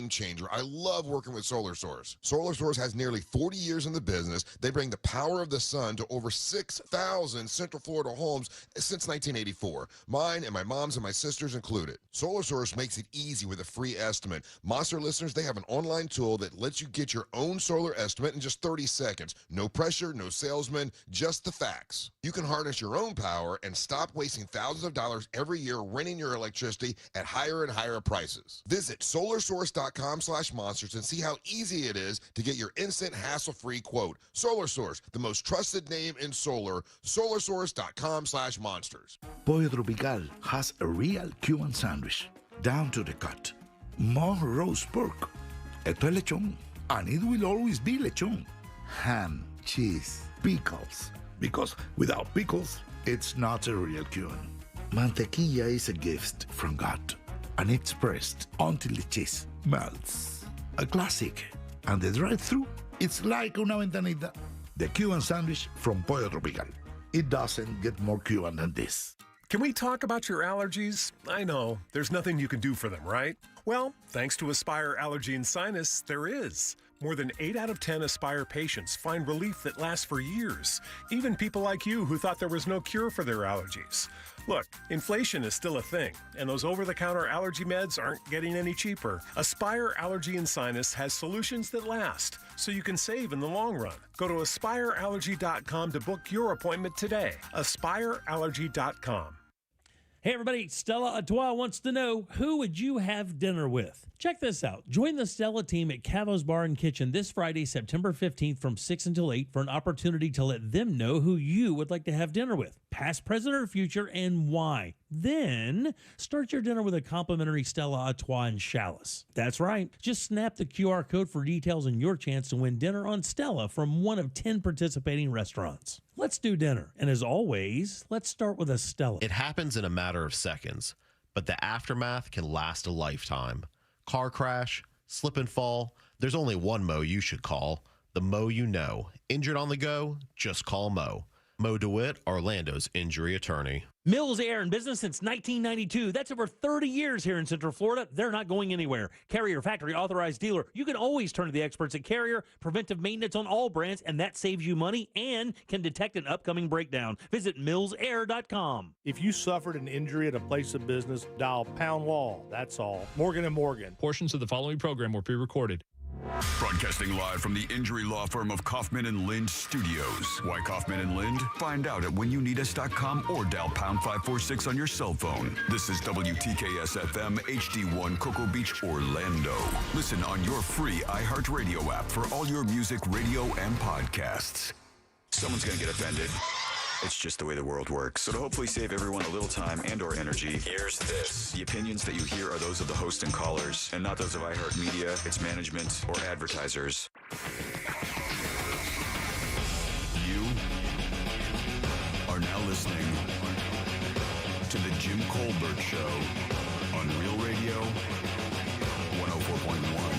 game changer. I love working with Solar Source. Solar Source has nearly 40 years in the business. They bring the power of the sun to over 6,000 Central Florida homes since 1984. Mine and my mom's and my sister's included. Solar Source makes it easy with a free estimate. Monster listeners, they have an online tool that lets you get your own solar estimate in just 30 seconds. No pressure, no salesman, just the facts. You can harness your own power and stop wasting thousands of dollars every year renting your electricity at higher and higher prices. Visit solarsource.com/monsters and see how easy it is to get your instant hassle-free quote. Solar Source, the most trusted name in solar. solarsource.com/monsters. Pollo Tropical has a real Cuban sandwich, down to the cut. More roast pork. Esto es lechón, and it will always be lechón. Ham, cheese, pickles. Because without pickles, it's not a real Cuban. Mantequilla is a gift from God, and it's pressed until the cheese melts. A classic, and the drive-thru, it's like una ventanita. The Cuban sandwich from Pollo Tropical. It doesn't get more Cuban than this. Can we talk about your allergies? I know, there's nothing you can do for them, right? Well, thanks to Aspire Allergy and Sinus, there is. More than 8 out of 10 Aspire patients find relief that lasts for years. Even people like you who thought there was no cure for their allergies. Look, inflation is still a thing, and those over-the-counter allergy meds aren't getting any cheaper. Aspire Allergy and Sinus has solutions that last, so you can save in the long run. Go to aspireallergy.com to book your appointment today. aspireallergy.com. Hey everybody, Stella Atois wants to know, who would you have dinner with? Check this out. Join the Stella team at Cavo's Bar and Kitchen this Friday, September 15th from 6 until 8 for an opportunity to let them know who you would like to have dinner with, past, present, or future, and why. Then start your dinner with a complimentary Stella Artois and chalice. That's right. Just snap the QR code for details and your chance to win dinner on Stella from one of 10 participating restaurants. Let's do dinner. And as always, let's start with a Stella. It happens in a matter of seconds, but the aftermath can last a lifetime. Car crash, slip and fall. There's only one Mo you should call. The Mo you know. Injured on the go? Just call Mo. Mo DeWitt, Orlando's injury attorney. Mills Air in business since 1992. That's over 30 years here in Central Florida. They're not going anywhere. Carrier factory authorized dealer. You can always turn to the experts at Carrier. Preventive maintenance on all brands, and that saves you money and can detect an upcoming breakdown. Visit millsair.com. If you suffered an injury at a place of business, dial pound wall. That's all. Morgan & Morgan. Portions of the following program were pre-recorded. Broadcasting live from the injury law firm of Kaufman & Lind Studios. Why Kaufman & Lind? Find out at whenyounneedus.com or dial pound 546 on your cell phone. This is WTKS-FM HD1 Cocoa Beach, Orlando. Listen on your free iHeartRadio app for all your music, radio, and podcasts. Someone's going to get offended. It's just the way the world works. So to hopefully save everyone a little time and or energy, here's this. The opinions that you hear are those of the host and callers, and not those of iHeartMedia, its management, or advertisers. You are now listening to The Jim Colbert Show on Real Radio 104.1.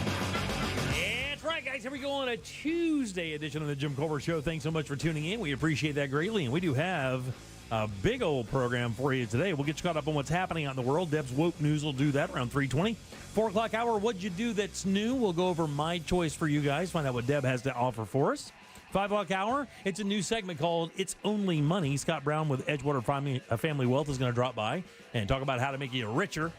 All right, guys, here we go on a Tuesday edition of the Jim Colbert Show. Thanks so much for tuning in. We appreciate that greatly, and we do have a big old program for you today. We'll get you caught up on what's happening out in the world. Deb's Woke News will do that around 3:20. 4 o'clock hour, what'd you do that's new? We'll go over my choice for you guys, find out what Deb has to offer for us. 5 o'clock hour, it's a new segment called It's Only Money. Scott Brown with Edgewater Family Wealth is going to drop by and talk about how to make you richer.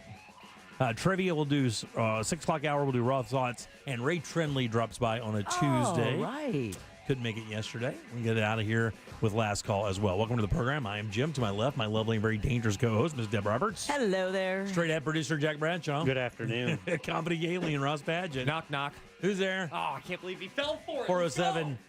Trivia will do 6 o'clock hour. We'll do Raw Thoughts, and Ray Trendley drops by on a Tuesday. Oh, right. Couldn't make it yesterday. We get it out of here with Last Call as well. Welcome to the program. I am Jim. To my left, my lovely and very dangerous co-host, Ms. Deb Roberts. Hello there. Straight ahead producer Jack Bradshaw. Good afternoon. Comedy alien Ross Padgett. Knock, knock. Who's there? Oh, I can't believe he fell for it.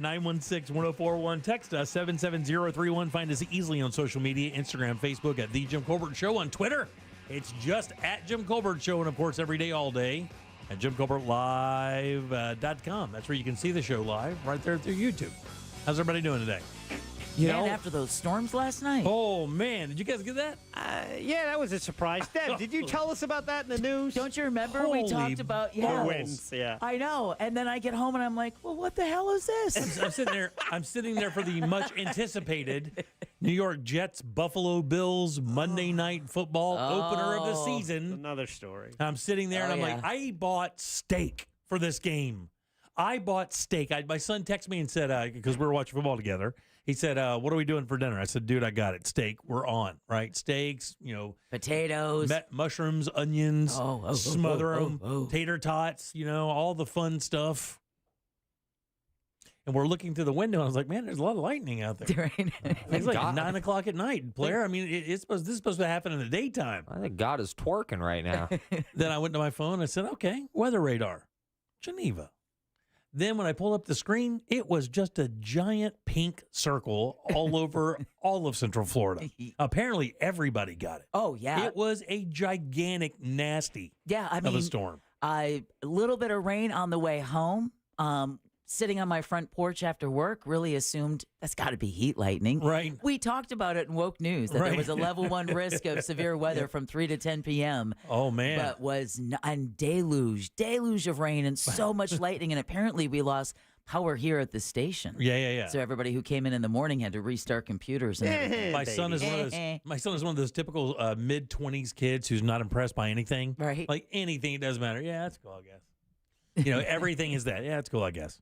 407-916-1041. Text us 77031. Find us easily on social media, Instagram, Facebook at The Jim Colbert Show. On Twitter, it's just at Jim Colbert Show, and of course every day, all day at JimColbertLive.com. That's where you can see the show live right there through YouTube. How's everybody doing today? After those storms last night. Oh, man. Did you guys get that? Yeah, that was a surprise. Deb, did you tell us about that in the news? Don't you remember we talked about winds, yeah. I know. And then I get home and I'm like, well, what the hell is this? I'm sitting there for the much anticipated New York Jets, Buffalo Bills, Monday Night Football, opener of the season. Another story. I'm sitting there and I'm like, I bought steak for this game. I bought steak. My son texted me and said, because we were watching football together, he said, what are we doing for dinner? I said, dude, I got it. Steak. We're on, right? Steaks, potatoes, mushrooms, onions, smother them, tater tots, all the fun stuff. And we're looking through the window, and I was like, man, there's a lot of lightning out there. Right. It's like 9 o'clock at night, Blair. I mean, this is supposed to happen in the daytime. I think God is twerking right now. Then I went to my phone and I said, okay, weather radar, Geneva. Then when I pulled up the screen, it was just a giant pink circle all over all of Central Florida. Apparently, everybody got it. Oh, yeah. It was a gigantic, nasty of a storm. A little bit of rain on the way home. Sitting on my front porch after work, really assumed that's got to be heat lightning. Right. We talked about it in Woke News that there was a level 1 risk of severe weather from 3 to 10 p.m. Oh, man. But was and deluge of rain and so much lightning. And apparently we lost power here at the station. Yeah. So everybody who came in the morning had to restart computers and everything. My son is one of those typical mid-20s kids who's not impressed by anything. Right. Like anything, it doesn't matter. Yeah, that's cool, I guess. Everything is that. Yeah, that's cool, I guess.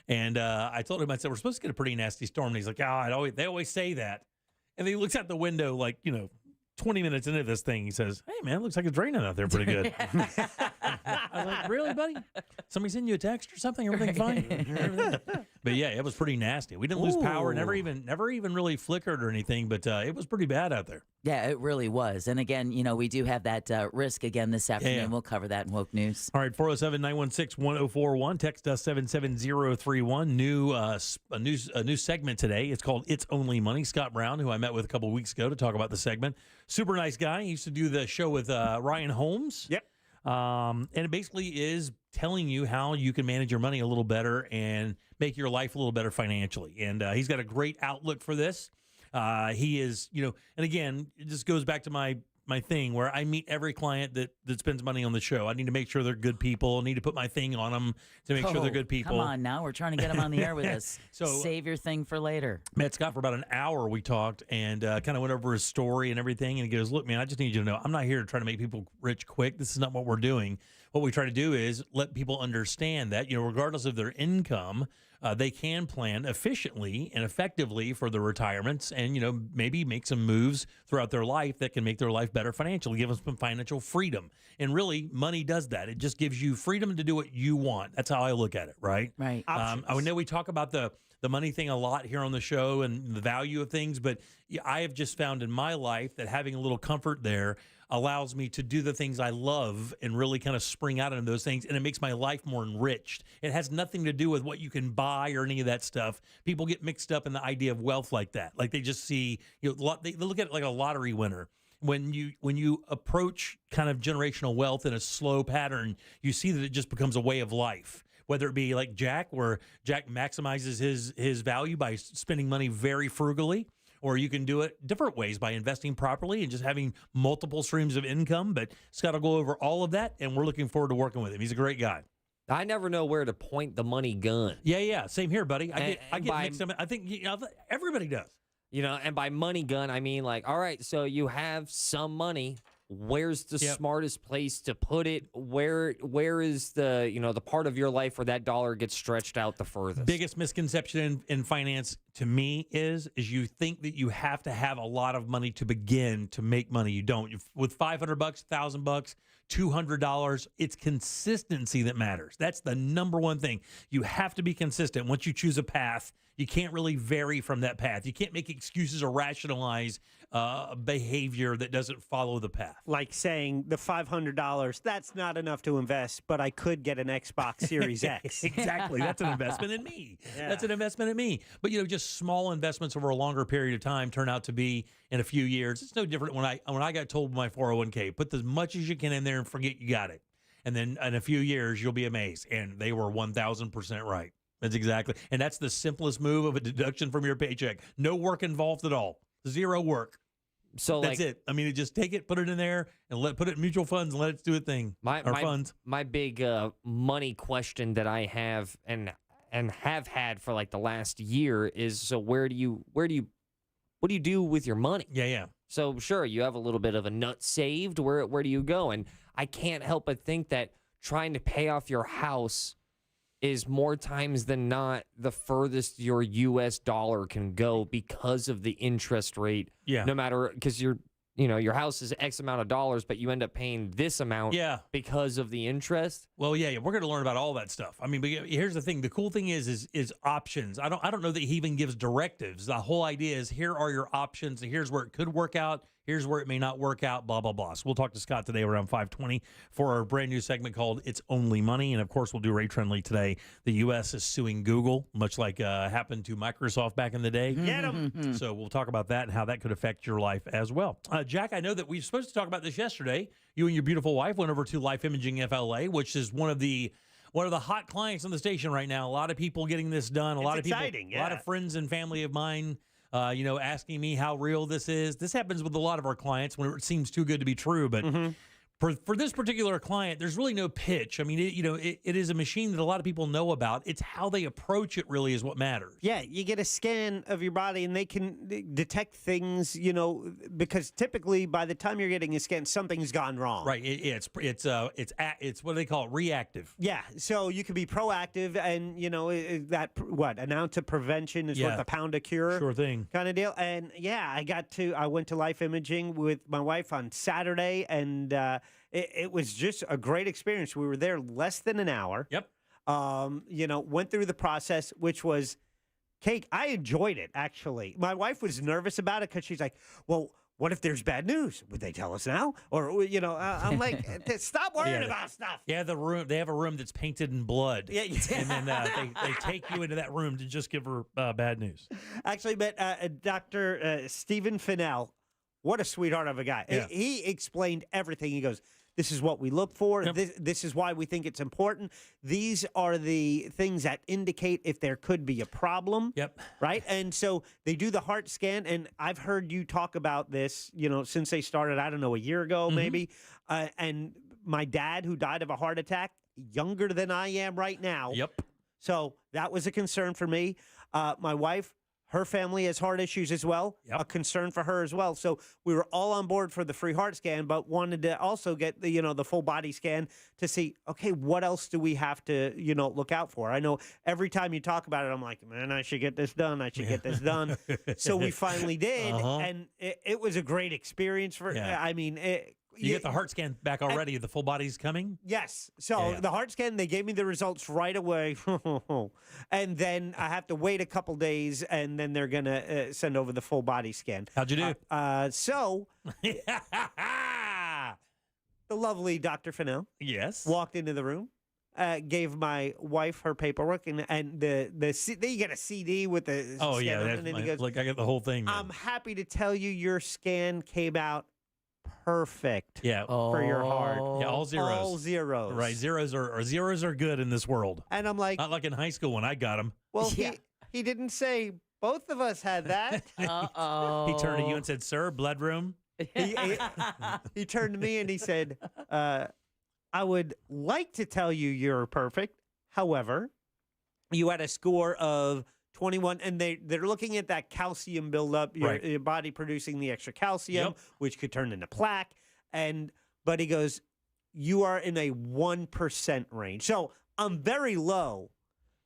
And I told him, I said, we're supposed to get a pretty nasty storm. And he's like, they always say that. And then he looks out the window 20 minutes into this thing. He says, hey, man, looks like it's raining out there pretty good. I was like, really, buddy? Somebody send you a text or something? Everything fine? But, yeah, it was pretty nasty. We didn't lose power. Never even really flickered or anything. But it was pretty bad out there. Yeah, it really was. And again, we do have that risk again this afternoon. Yeah. We'll cover that in Woke News. All right, 407-916-1041. Text us 77031. A new segment today. It's called It's Only Money. Scott Brown, who I met with a couple of weeks ago to talk about the segment. Super nice guy. He used to do the show with Ryan Holmes. Yep. And it basically is telling you how you can manage your money a little better and make your life a little better financially. And he's got a great outlook for this. He is, and again, it just goes back to my thing where I meet every client that spends money on the show. I need to make sure they're good people. I need to put my thing on them to make sure they're good people. Come on now. We're trying to get them on the air with us. So save your thing for later. Met Scott for about an hour. We talked and kind of went over his story and everything. And he goes, look, man, I just need you to know, I'm not here to try to make people rich quick. This is not what we're doing. What we try to do is let people understand that, regardless of their income, they can plan efficiently and effectively for their retirements and, maybe make some moves throughout their life that can make their life better financially, give them some financial freedom. And really, money does that. It just gives you freedom to do what you want. That's how I look at it, right? Right. I know we talk about the money thing a lot here on the show and the value of things, but I have just found in my life that having a little comfort there allows me to do the things I love and really kind of spring out into those things, and it makes my life more enriched. It has nothing to do with what you can buy or any of that stuff. People get mixed up in the idea of wealth like that. Like they just see, they look at it like a lottery winner. When you approach kind of generational wealth in a slow pattern, you see that it just becomes a way of life. Whether it be like Jack, where Jack maximizes his value by spending money very frugally, or you can do it different ways by investing properly and just having multiple streams of income. But Scott will go over all of that, and we're looking forward to working with him. He's a great guy. I never know where to point the money gun. Yeah. Same here, buddy. I get mixed up. I think everybody does. And by money gun, I mean all right, so you have some money. Where's the smartest place to put it? Where is the the part of your life where that dollar gets stretched out the furthest? Biggest misconception in finance to me is you think that you have to have a lot of money to begin to make money. You don't. With $500, $1,000, $200, it's consistency that matters. That's the number one thing. You have to be consistent. Once you choose a path, you can't really vary from that path. You can't make excuses or rationalize behavior that doesn't follow the path. Like saying the $500, that's not enough to invest, but I could get an Xbox Series X. Exactly. That's an investment in me. Yeah. That's an investment in me. But, just small investments over a longer period of time turn out to be in a few years. It's no different when I got told my 401k, put as much as you can in there and forget you got it. And then in a few years, you'll be amazed. And they were 1,000% right. And that's the simplest move of a deduction from your paycheck. No work involved at all. Zero work. So that's it. I mean, just take it, put it in there, and put it in mutual funds and let it do a thing. Funds. My big money question that I have and have had for like the last year is: so where do you what do you do with your money? Yeah. So sure, you have a little bit of a nut saved. Where do you go? And I can't help but think that trying to pay off your house is more times than not the furthest your U.S. dollar can go because of the interest rate. Yeah. No matter, because your house is X amount of dollars, but you end up paying this amount because of the interest. Well, yeah, we're going to learn about all that stuff. I mean, but here's the thing. The cool thing is options. I don't know that he even gives directives. The whole idea is here are your options, and here's where it could work out. Here's where it may not work out, blah, blah, blah. So we'll talk to Scott today around 5:20 for our brand new segment called It's Only Money. And, of course, we'll do Ray Trenley today. The U.S. is suing Google, much like happened to Microsoft back in the day. Get 'em. So we'll talk about that and how that could affect your life as well. Jack, I know that we were supposed to talk about this yesterday. You and your beautiful wife went over to Life Imaging FLA, which is one of the hot clients on the station right now. A lot of people getting this done. A lot of friends and family of mine asking me how real this is. This happens with a lot of our clients when it seems too good to be true. But for this particular client, there's really no pitch. I mean, it is a machine that a lot of people know about. It's how they approach it really is what matters. Yeah, you get a scan of your body, and they can detect things, because typically by the time you're getting a scan, something's gone wrong. Right. It's what do they call it? Reactive. Yeah. So you can be proactive, and an ounce of prevention is worth a pound of cure. Sure thing. Kind of deal. And yeah, I went to Life Imaging with my wife on Saturday, and it was just a great experience. We were there less than an hour. Yep. Went through the process, which was cake. I enjoyed it, actually. My wife was nervous about it because she's like, well, what if there's bad news? Would they tell us now? Or, I'm like, stop worrying about stuff. Yeah, they have a room that's painted in blood. Yeah. And then they take you into that room to just give her bad news. Actually, but Dr. Stephen Fennell, what a sweetheart of a guy. Yeah. He explained everything. He goes, this is what we look for. Yep. This is why we think it's important. These are the things that indicate if there could be a problem. Yep. Right? And so they do the heart scan, and I've heard you talk about this, since they started, I don't know, a year ago maybe. And my dad, who died of a heart attack, younger than I am right now. Yep. So that was a concern for me. My wife, her family has heart issues as well, a concern for her as well. So we were all on board for the free heart scan, but wanted to also get the full body scan to see, okay, what else do we have to, look out for? I know every time you talk about it, I'm like, man, I should get this done. I should get this done. So we finally did, and it was a great experience for, I mean, you get the heart scan back already. The full body's coming? Yes. So the heart scan, they gave me the results right away. And then I have to wait a couple days, and then they're going to send over the full body scan. How'd you do? So the lovely Dr. Fennell walked into the room, gave my wife her paperwork, and you get a CD with the scan, and then he goes, I got the whole thing. I'm happy to tell you your scan came out perfect. Yeah. For your heart. Yeah, all zeros. All zeros. Right. Zeros are good in this world. And I'm like, not like in high school when I got them. Well, he didn't say both of us had that. Uh-oh. He turned to you and said, "Sir, blood room." He turned to me and he said, I would like to tell you you're perfect. However, you had a score of 21, and they're looking at that calcium buildup, your body producing the extra calcium, which could turn into plaque. But he goes, you are in a 1% range. So I'm very low,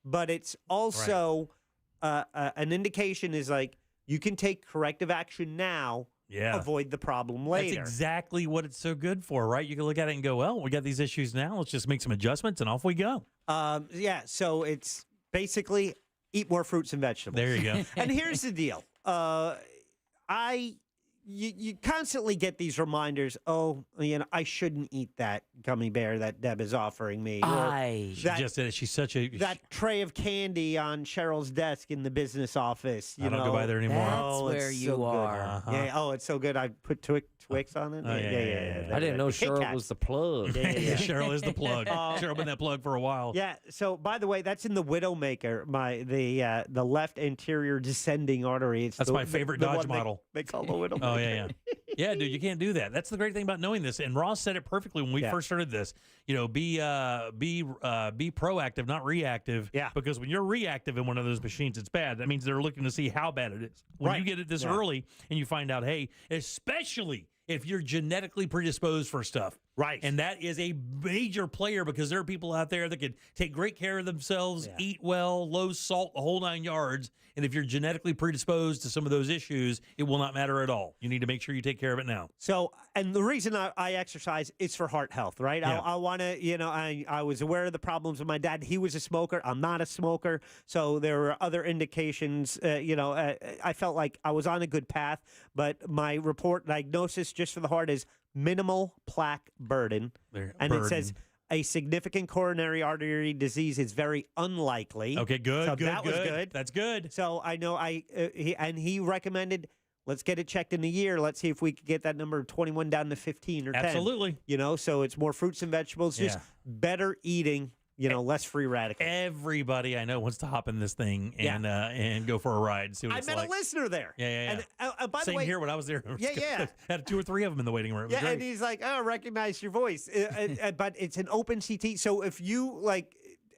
but it's also an indication is like you can take corrective action now. Yeah. Avoid the problem later. That's exactly what it's so good for, right? You can look at it and go, well, we got these issues now. Let's just make some adjustments, and off we go. So it's basically eat more fruits and vegetables. There you go. And here's the deal. You constantly get these reminders, I shouldn't eat that gummy bear that Deb is offering me. She just did it. She's such a... That tray of candy on Cheryl's desk in the business office. I don't go by there anymore. That's where you are. Yeah, it's so good. I put Twix on it. Yeah. I didn't know Cheryl was the plug. Yeah. Cheryl is the plug. Cheryl been that plug for a while. Yeah, so by the way, that's in the Widowmaker, the left anterior descending artery. That's my favorite Dodge model. They call the Widowmaker. Oh, yeah. Yeah, dude, you can't do that. That's the great thing about knowing this. And Ross said it perfectly when we first started this. You know, be proactive, not reactive. Yeah. Because when you're reactive in one of those machines, it's bad. That means they're looking to see how bad it is. When you get it this early and you find out, hey, especially if you're genetically predisposed for stuff. Right. And that is a major player because there are people out there that can take great care of themselves, eat well, low salt, the whole 9 yards. And if you're genetically predisposed to some of those issues, it will not matter at all. You need to make sure you take care of it now. So, and the reason I exercise is for heart health, right? Yeah. I want to, you know, I was aware of the problems with my dad. He was a smoker. I'm not a smoker. So there were other indications, I felt like I was on a good path. But my report diagnosis just for the heart is minimal plaque burden. It says a significant coronary artery disease is very unlikely. Okay, good. So good, that was good. That's good. So I know he recommended, let's get it checked in a year. Let's see if we can get that number of 21 down to 15 or 10. Absolutely. You know, so it's more fruits and vegetables, just better eating, less free radicals. Everybody I know wants to hop in this thing and go for a ride. See what I it's met like. a listener there. Yeah. And by Same the way, here when I was there. Yeah. Had 2 or 3 of them in the waiting room. It was yeah, great. and he's like, "Oh, I recognize your voice," but it's an open CT. So if you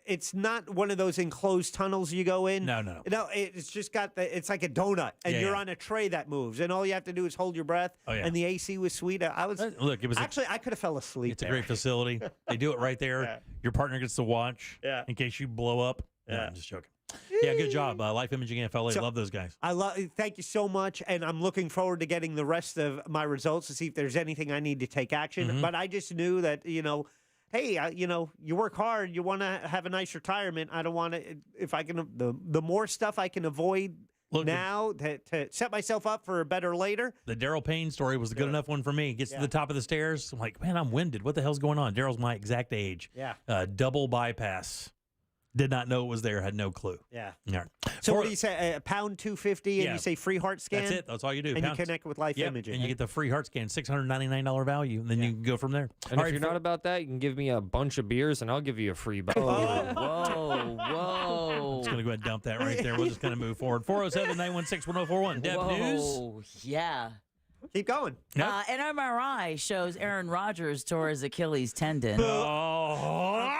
it's not one of those enclosed tunnels you go in. No. It's just got it's like a donut, and you're on a tray that moves, and all you have to do is hold your breath. Oh, yeah. And the AC was sweet. I was Look, it was actually I could have fell asleep. It's a great facility. They do it right there. Yeah. Your partner gets to watch. Yeah. In case you blow up. No, I'm just joking. Yeah, good job. Life Imaging FLA. So, love those guys. Thank you so much, and I'm looking forward to getting the rest of my results to see if there's anything I need to take action. Mm-hmm. But I just knew that hey, you work hard, you want to have a nice retirement. I don't want to. If I can, the more stuff I can avoid now to set myself up for a better later. The Daryl Payne story was a good enough one for me. Gets to the top of the stairs. I'm like, man, I'm winded. What the hell's going on? Daryl's my exact age. Yeah. Double bypass. Did not know it was there. Had no clue. Yeah. All right. So what do you say? £1.250, and you say free heart scan. That's it. That's all you do. And you connect with Life Imaging, and you get the free heart scan, $699 value, and then you can go from there. And if you're not about that, you can give me a bunch of beers, and I'll give you a free bottle. Whoa. I'm just going to go ahead and dump that right there. We'll just kind of move forward. 407-916-1041. Deb News. Yeah. Keep going. Yep. An MRI shows Aaron Rodgers tore his Achilles tendon. Oh.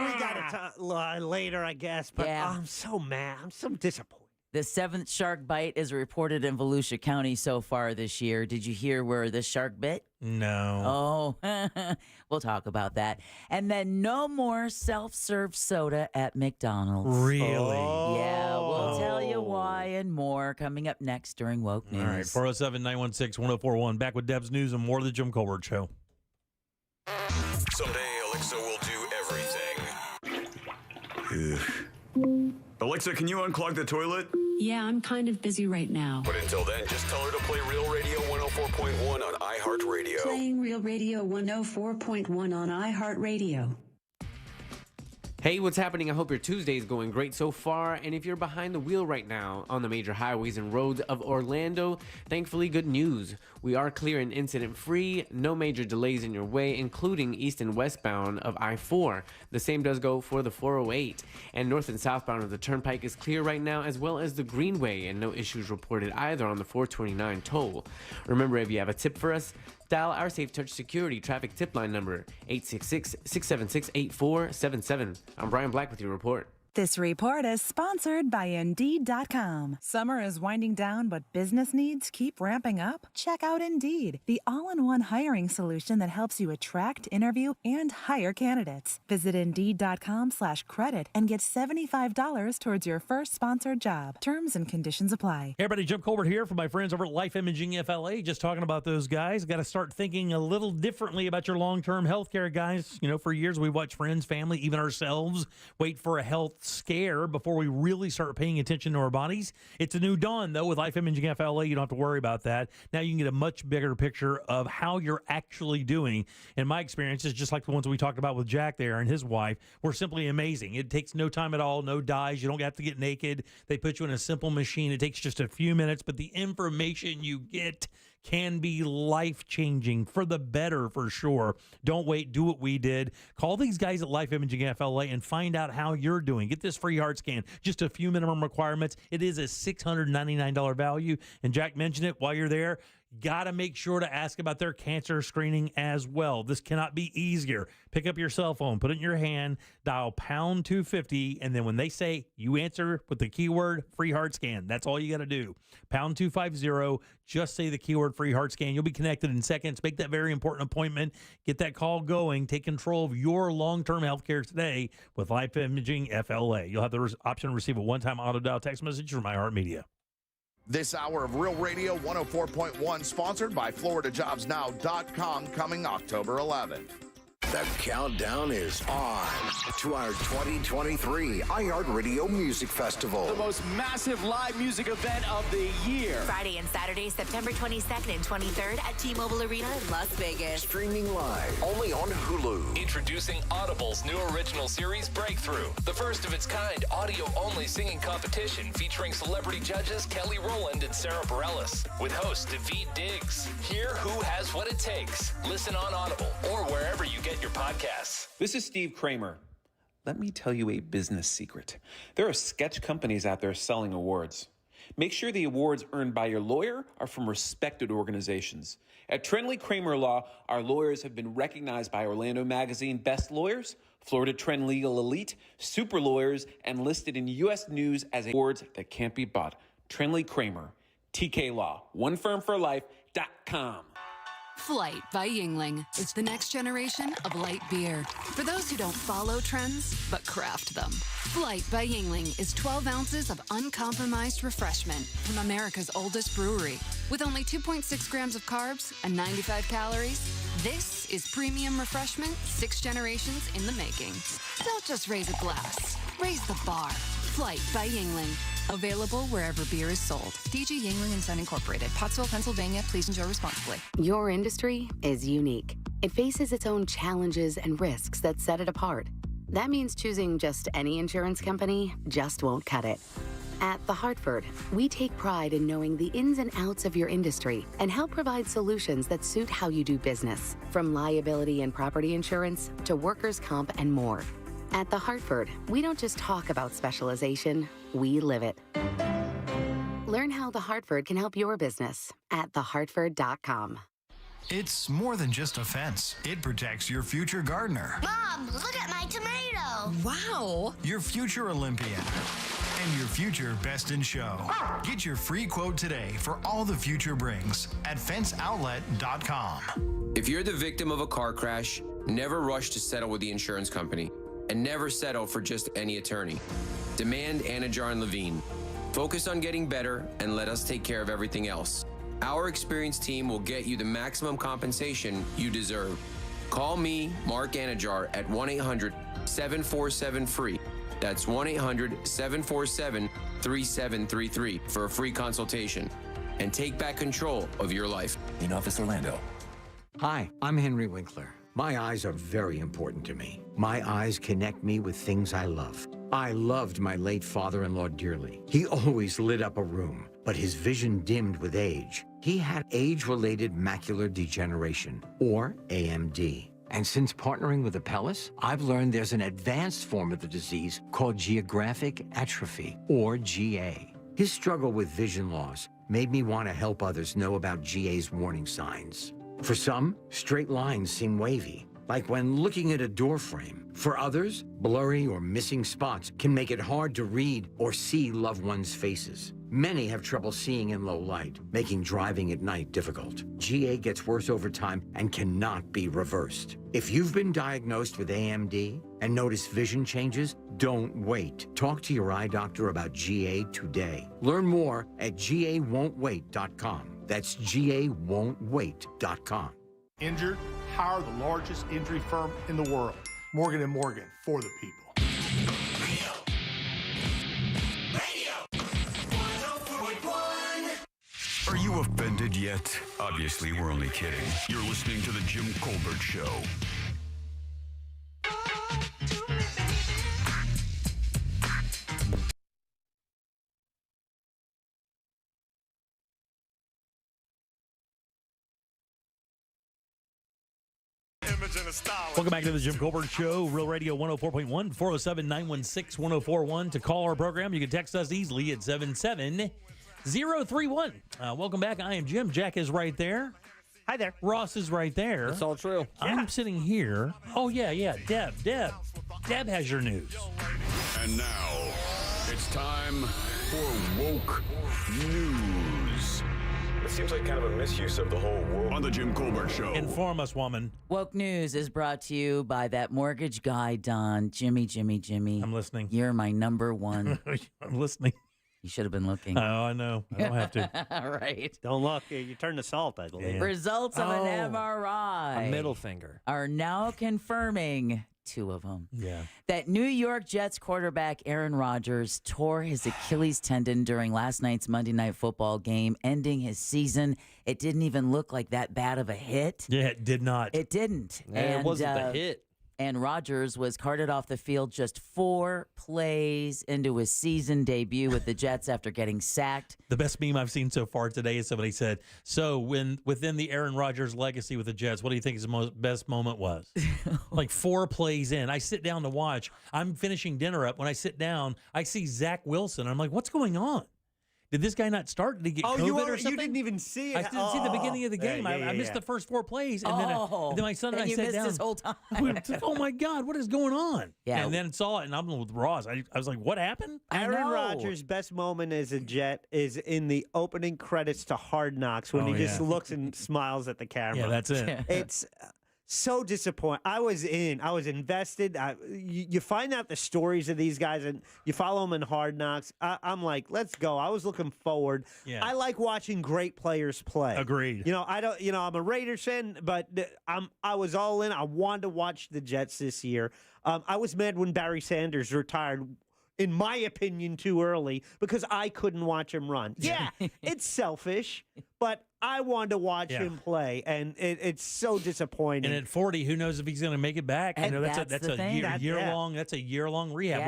We got to talk later, I guess. But I'm so mad. I'm so disappointed. The 7th shark bite is reported in Volusia County so far this year. Did you hear where this shark bit? No. Oh, we'll talk about that. And then no more self-serve soda at McDonald's. Really? Yeah, we'll tell you why and more coming up next during Woke News. All right, 407-916-1041. Back with Deb's News and more of the Jim Colbert Show. Someday Alexa will do everything. Alexa, can you unclog the toilet? Yeah, I'm kind of busy right now. But until then, just tell her to play Real Radio 104.1 on iHeartRadio. Playing Real Radio 104.1 on iHeartRadio. Hey, what's happening? I hope your Tuesday is going great so far. And if you're behind the wheel right now on the major highways and roads of Orlando, thankfully good news. We are clear and incident-free. No major delays in your way, including east and westbound of I-4. The same does go for the 408. And north and southbound of the Turnpike is clear right now, as well as the Greenway, and no issues reported either on the 429 toll. Remember, if you have a tip for us, dial our Safe Touch Security traffic tip line number, 866-676-8477. I'm Brian Black with your report. This report is sponsored by Indeed.com. Summer is winding down, but business needs keep ramping up? Check out Indeed, the all-in-one hiring solution that helps you attract, interview, and hire candidates. Visit Indeed.com/credit and get $75 towards your first sponsored job. Terms and conditions apply. Hey everybody, Jim Colbert here from my friends over at Life Imaging FLA. Just talking about those guys. Got to start thinking a little differently about your long-term health care, guys. You know, for years we watch friends, family, even ourselves wait for a health scare before we really start paying attention to our bodies. It's a new dawn, though. With Life Imaging FLA, you don't have to worry about that. Now you can get a much bigger picture of how you're actually doing. And my experiences, just like the ones we talked about with Jack there and his wife, were simply amazing. It takes no time at all, no dyes. You don't have to get naked. They put you in a simple machine. It takes just a few minutes, but the information you get can be life-changing for the better, for sure. Don't wait. Do what we did. Call these guys at Life Imaging FLA and find out how you're doing. Get this free heart scan. Just a few minimum requirements. It is a $699 value. And Jack mentioned it while you're there. got to make sure to ask about their cancer screening as well. This cannot be easier. Pick up your cell phone, put it in your hand, dial pound 250, and then when they say you answer with the keyword free heart scan, that's all you got to do. Pound 250, just say the keyword free heart scan. You'll be connected in seconds. Make that very important appointment. Get that call going. Take control of your long-term health care today with Life Imaging FLA. You'll have the option to receive a one-time auto-dial text message from iHeartMedia. This hour of Real Radio 104.1, sponsored by FloridaJobsNow.com, coming October 11th. The countdown is on to our 2023 iHeartRadio Music Festival. The most massive live music event of the year. Friday and Saturday, September 22nd and 23rd at T-Mobile Arena in Las Vegas. Streaming live only on Hulu. Introducing Audible's new original series, Breakthrough, the first of its kind audio-only singing competition featuring celebrity judges Kelly Rowland and Sarah Bareilles, with host Daveed Diggs. Hear who has what it takes. Listen on Audible or wherever you get your podcasts. This is Steve Kramer. Let me tell you a business secret. There are sketch companies out there selling awards. Make sure the awards earned by your lawyer are from respected organizations. At Trendley Kramer Law, our lawyers have been recognized by Orlando Magazine Best Lawyers, Florida Trend Legal Elite, Super Lawyers, and listed in U.S. News as awards that can't be bought. Trendley Kramer, TK Law, onefirmforlife.com. Flight by Yingling is the next generation of light beer. For those who don't follow trends, but craft them. Flight by Yingling is 12 ounces of uncompromised refreshment from America's oldest brewery. With only 2.6 grams of carbs and 95 calories, this is premium refreshment 6 generations in the making. Don't just raise a glass, raise the bar. Flight by Yingling. Available wherever beer is sold. DG Yingling & Son Incorporated, Pottsville, Pennsylvania. Please enjoy responsibly. Your industry is unique. It faces its own challenges and risks that set it apart. That means choosing just any insurance company just won't cut it. At The Hartford, we take pride in knowing the ins and outs of your industry and help provide solutions that suit how you do business, from liability and property insurance to workers' comp and more. At The Hartford, we don't just talk about specialization, we live it. Learn how The Hartford can help your business at thehartford.com. It's more than just a fence. It protects your future gardener, Mom, look at my tomato. Wow. your future Olympian, and your future best in show. Get your free quote today for all the future brings at fenceoutlet.com. If you're the victim of a car crash, never rush to settle with the insurance company. And never settle for just any attorney. Demand Anajar and Levine. Focus on getting better and let us take care of everything else. Our experienced team will get you the maximum compensation you deserve. Call me, Mark Anajar, at 1-800-747-FREE. That's 1-800-747-3733 for a free consultation. And take back control of your life. In Office Orlando. Hi, I'm Henry Winkler. My eyes are very important to me. My eyes connect me with things I love. I loved my late father-in-law dearly. He always lit up a room, but his vision dimmed with age. He had age-related macular degeneration, or AMD. And since partnering with Apellis, I've learned there's an advanced form of the disease called geographic atrophy, or GA. His struggle with vision loss made me want to help others know about GA's warning signs. For some, straight lines seem wavy, like when looking at a door frame. For others, blurry or missing spots can make it hard to read or see loved ones' faces. Many have trouble seeing in low light, making driving at night difficult. GA gets worse over time and cannot be reversed. If you've been diagnosed with AMD and notice vision changes, don't wait. Talk to your eye doctor about GA today. Learn more at gawon'twait.com. That's gawon'twait.com. Injured? Hire the largest injury firm in the world. Morgan & Morgan, for the people. Are you offended yet? Obviously, we're only kidding. You're listening to The Jim Colbert Show. Welcome back to the Jim Colbert Show, Real Radio 104.1, 407-916-1041. To call our program, you can text us easily at 888-866-031. Welcome back. I am Jim. Jack is right there. Hi there. Ross is right there. It's all true. I'm sitting here. Oh, yeah. Deb has your news. And now, it's time for Woke News. It seems like kind of a misuse of the whole woke. On the Jim Colbert Show. Inform us, woman. Woke News is brought to you by that mortgage guy, Don. Jimmy. I'm listening. You're my number one. I'm listening. You should have been looking. Oh, I know. I don't have to. Right. Don't look. You turn to salt, I believe. Yeah. Results of an MRI. A middle finger. Are now confirming, two of them, that New York Jets quarterback Aaron Rodgers tore his Achilles tendon during last night's Monday Night Football game, ending his season. It didn't even look like that bad of a hit. Yeah, it did not. It didn't. It wasn't the hit. And Rodgers was carted off the field just 4 plays into his season debut with the Jets after getting sacked. The best meme I've seen so far today is somebody said, so within the Aaron Rodgers legacy with the Jets, what do you think his best moment was? Like 4 plays in. I sit down to watch. I'm finishing dinner up. When I sit down, I see Zach Wilson. I'm like, what's going on? Did this guy not start? Did he get COVID or something? You didn't even see it. I didn't see the beginning of the game. I missed the first 4 plays. And then my son and I you sat missed down. this whole time. Oh, my God, what is going on? Yeah. And then saw it, and I'm with Ross. I was like, what happened? Aaron Rodgers' best moment as a Jet is in the opening credits to Hard Knocks when he just looks and smiles at the camera. Yeah, that's it. It's so disappointing. I was invested. You find out the stories of these guys, and you follow them in Hard Knocks. I'm like, let's go. I was looking forward. Yeah. I like watching great players play. Agreed. I'm a Raiders fan, but I was all in. I wanted to watch the Jets this year. I was mad when Barry Sanders retired, in my opinion, too early because I couldn't watch him run. Yeah, it's selfish, but I wanted to watch him play, and it's so disappointing. And at 40, who knows if he's going to make it back? And That's a year long rehab. Yeah.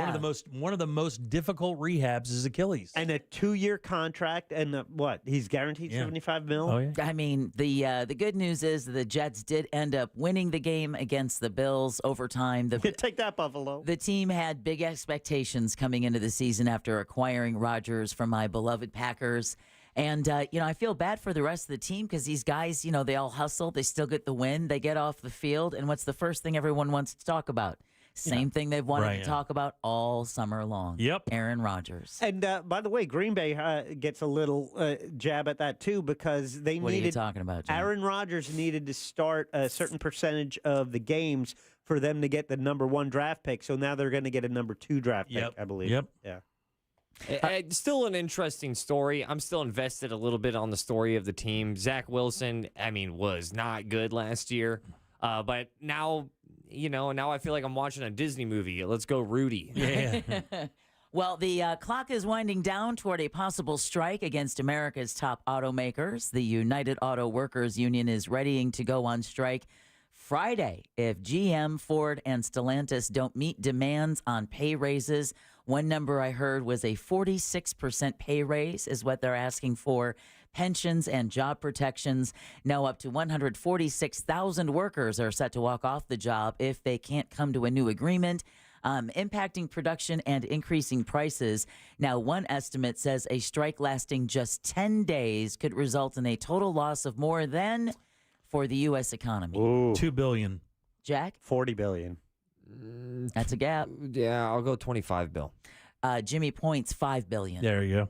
One of the most difficult rehabs is Achilles. And a 2-year contract, and he's guaranteed $75 million. Oh yeah. I mean, the good news is the Jets did end up winning the game against the Bills overtime. Take that, Buffalo. The team had big expectations coming into the season after acquiring Rodgers from my beloved Packers. And, I feel bad for the rest of the team because these guys, they all hustle. They still get the win. They get off the field. And what's the first thing everyone wants to talk about? Same thing they've wanted to talk about all summer long. Yep. Aaron Rodgers. And by the way, Green Bay gets a little jab at that, too, because they What needed. are you talking about, Jim? Aaron Rodgers needed to start a certain percentage of the games for them to get the number 1 draft pick. So now they're going to get a number 2 draft pick, I believe. Yep. Yeah. It's still an interesting story. I'm still invested a little bit on the story of the team. Zach Wilson, was not good last year. But now, now I feel like I'm watching a Disney movie. Let's go, Rudy. Yeah. Well, the clock is winding down toward a possible strike against America's top automakers. The United Auto Workers Union is readying to go on strike Friday if GM, Ford, and Stellantis don't meet demands on pay raises. One number I heard was a 46% pay raise is what they're asking for. Pensions and job protections. Now up to 146,000 workers are set to walk off the job if they can't come to a new agreement, impacting production and increasing prices. Now, one estimate says a strike lasting just 10 days could result in a total loss of more than for the U.S. economy. Ooh. $2 billion. Jack? $40 billion. That's a gap. Yeah, I'll go 25 bill. Jimmy points $5 billion. There you go.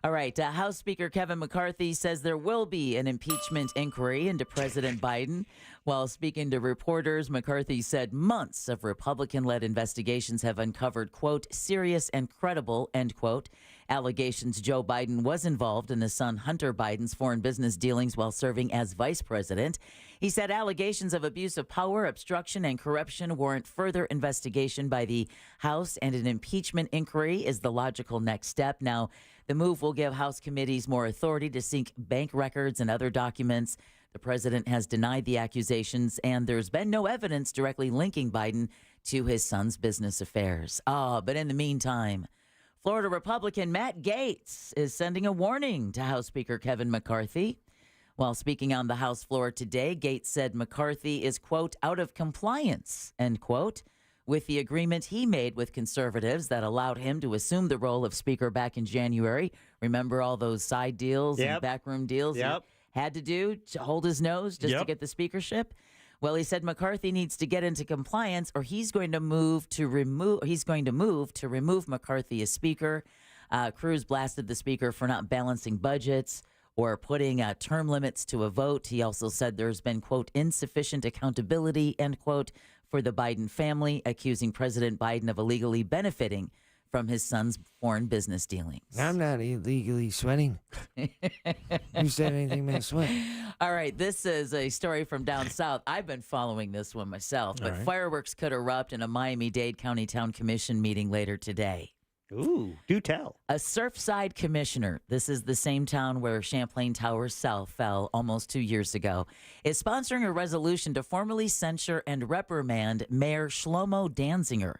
All right. House Speaker Kevin McCarthy says there will be an impeachment inquiry into President Biden. While speaking to reporters, McCarthy said months of Republican-led investigations have uncovered, quote, serious and credible, end quote, allegations Joe Biden was involved in his son Hunter Biden's foreign business dealings while serving as vice president. He said allegations of abuse of power, obstruction, and corruption warrant further investigation by the House, and an impeachment inquiry is the logical next step. Now, the move will give House committees more authority to seek bank records and other documents. The president has denied the accusations, and there's been no evidence directly linking Biden to his son's business affairs. But in the meantime, Florida Republican Matt Gaetz is sending a warning to House Speaker Kevin McCarthy. While speaking on the House floor today, Gaetz said McCarthy is, quote, out of compliance, end quote, with the agreement he made with conservatives that allowed him to assume the role of Speaker back in January. Remember all those side deals and backroom deals he had to do to hold his nose just to get the speakership? Well, he said McCarthy needs to get into compliance, or he's going to move to remove McCarthy as Speaker. Cruz blasted the Speaker for not balancing budgets or putting term limits to a vote. He also said there's been, quote, insufficient accountability, end quote, for the Biden family, accusing President Biden of illegally benefiting from his son's foreign business dealings. I'm not illegally sweating. Who said anything about sweat? All right, this is a story from down south. I've been following this one myself, but fireworks could erupt in a Miami-Dade County Town Commission meeting later today. Ooh, do tell. A Surfside commissioner, this is the same town where Champlain Towers South fell almost 2 years ago, is sponsoring a resolution to formally censure and reprimand Mayor Shlomo Danziger,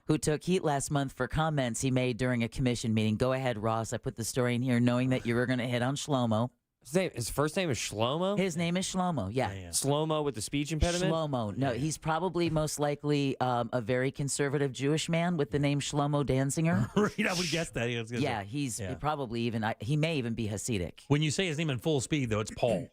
who took heat last month for comments he made during a commission meeting. Go ahead, Ross. I put the story in here knowing that you were going to hit on Shlomo. His first name is Shlomo? His name is Shlomo, yeah. Shlomo with the speech impediment? Shlomo. No, he's probably most likely a very conservative Jewish man with the name Shlomo Danziger. I would guess that. Yeah, he's probably even, he may even be Hasidic. When you say his name in full speed, though, it's Paul.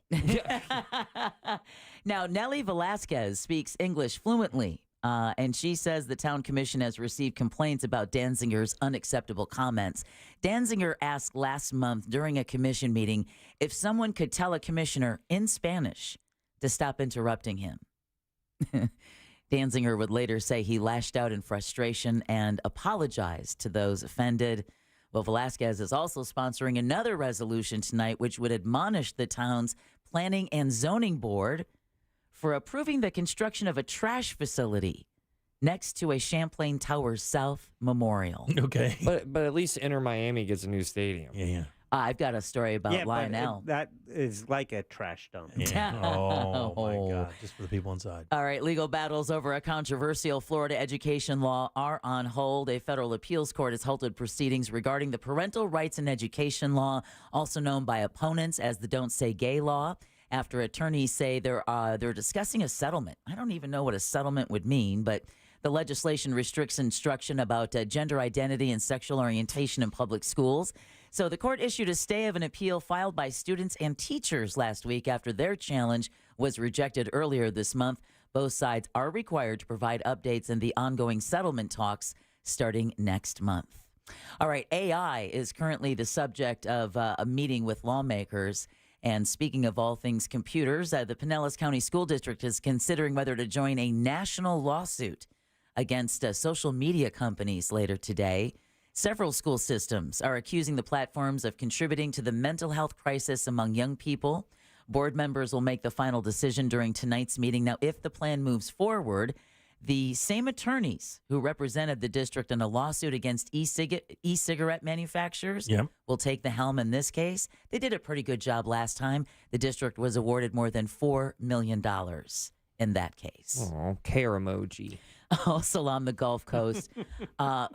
Now, Nelly Velasquez speaks English fluently. And she says the town commission has received complaints about Danziger's unacceptable comments. Danziger asked last month during a commission meeting if someone could tell a commissioner in Spanish to stop interrupting him. Danziger would later say he lashed out in frustration and apologized to those offended. Well, Velasquez is also sponsoring another resolution tonight, which would admonish the town's planning and zoning board for approving the construction of a trash facility next to a Champlain Towers South memorial. Okay. But at least Inter Miami gets a new stadium. Yeah. I've got a story about Lionel. That is like a trash dump. Yeah. Oh, my God. Just for the people inside. All right. Legal battles over a controversial Florida education law are on hold. A federal appeals court has halted proceedings regarding the parental rights in education law, also known by opponents as the Don't Say Gay law, after attorneys say they're discussing a settlement. I don't even know what a settlement would mean, but the legislation restricts instruction about gender identity and sexual orientation in public schools. So the court issued a stay of an appeal filed by students and teachers last week after their challenge was rejected earlier this month. Both sides are required to provide updates in the ongoing settlement talks starting next month. All right, AI is currently the subject of a meeting with lawmakers. And speaking of all things computers, the Pinellas County School District is considering whether to join a national lawsuit against social media companies later today. Several school systems are accusing the platforms of contributing to the mental health crisis among young people. Board members will make the final decision during tonight's meeting. Now, if the plan moves forward, the same attorneys who represented the district in a lawsuit against e-cigarette manufacturers will take the helm in this case. They did a pretty good job last time. The district was awarded more than $4 million in that case. Oh, care emoji. Also on the Gulf Coast,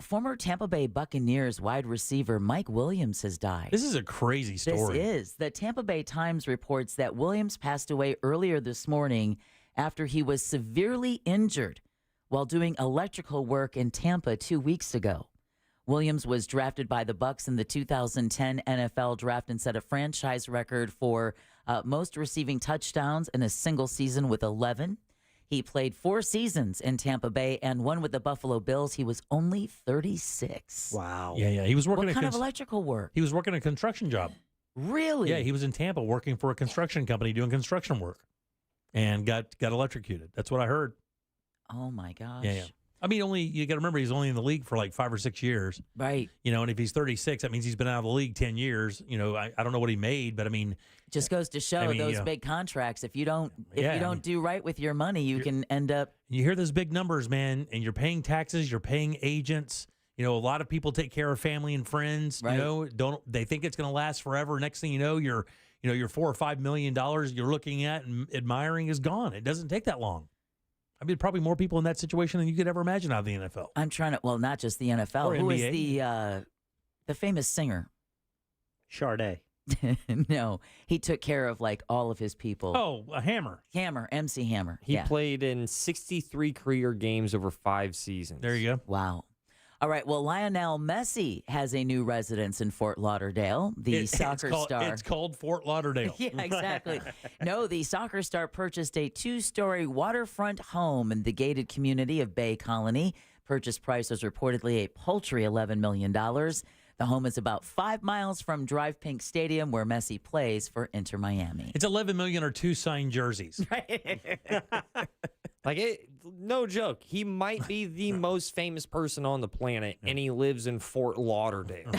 former Tampa Bay Buccaneers wide receiver Mike Williams has died. This is a crazy story. This is. The Tampa Bay Times reports that Williams passed away earlier this morning after he was severely injured while doing electrical work in Tampa 2 weeks ago. Williams was drafted by the Bucs in the 2010 NFL draft and set a franchise record for most receiving touchdowns in a single season with 11. He played 4 seasons in Tampa Bay and one with the Buffalo Bills. He was only 36. Wow. Yeah. He was working what kind of electrical work? He was working a construction job. Really? Yeah, he was in Tampa working for a construction company doing construction work and got electrocuted. That's what I heard. Oh, my gosh. Yeah. I mean, you got to remember he's only in the league for like 5 or 6 years. Right. And if he's 36, that means he's been out of the league 10 years. I don't know what he made, but I mean. Just goes to show those big contracts. If you don't do right with your money, you can end up. You hear those big numbers, man, and you're paying taxes, you're paying agents. A lot of people take care of family and friends. Right. They think it's going to last forever. Next thing you know, your $4 or $5 million you're looking at and admiring is gone. It doesn't take that long. I mean, probably more people in that situation than you could ever imagine out of the NFL. I'm trying to, not just the NFL. Or Who NBA. is the famous singer? Sade. No, he took care of like all of his people. Oh, a Hammer. MC Hammer. He played in 63 career games over 5 seasons. There you go. Wow. All right. Well, Lionel Messi has a new residence in Fort Lauderdale. The soccer star. It's called Fort Lauderdale. Yeah, exactly. No, the soccer star purchased a 2-story waterfront home in the gated community of Bay Colony. Purchase price was reportedly a paltry $11 million. The home is about 5 miles from Drive Pink Stadium, where Messi plays for Inter Miami. It's $11 million or 2 signed jerseys. No joke. He might be the most famous person on the planet, and he lives in Fort Lauderdale.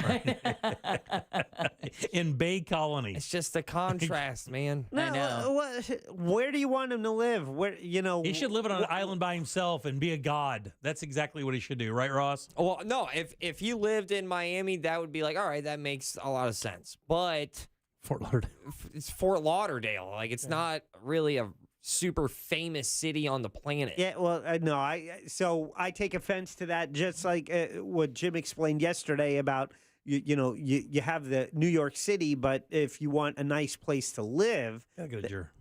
In Bay Colony. It's just a contrast, man. No, I know. Where do you want him to live? Where He should live on an island by himself and be a god. That's exactly what he should do, right, Ross? Well, no. If he lived in Miami, that would be like, all right, that makes a lot of sense. But Fort Lauderdale. It's Fort Lauderdale. Like, it's not really a super famous city on the planet. Yeah, well, no, I take offense to that. Just like what Jim explained yesterday about you have the New York City, but if you want a nice place to live,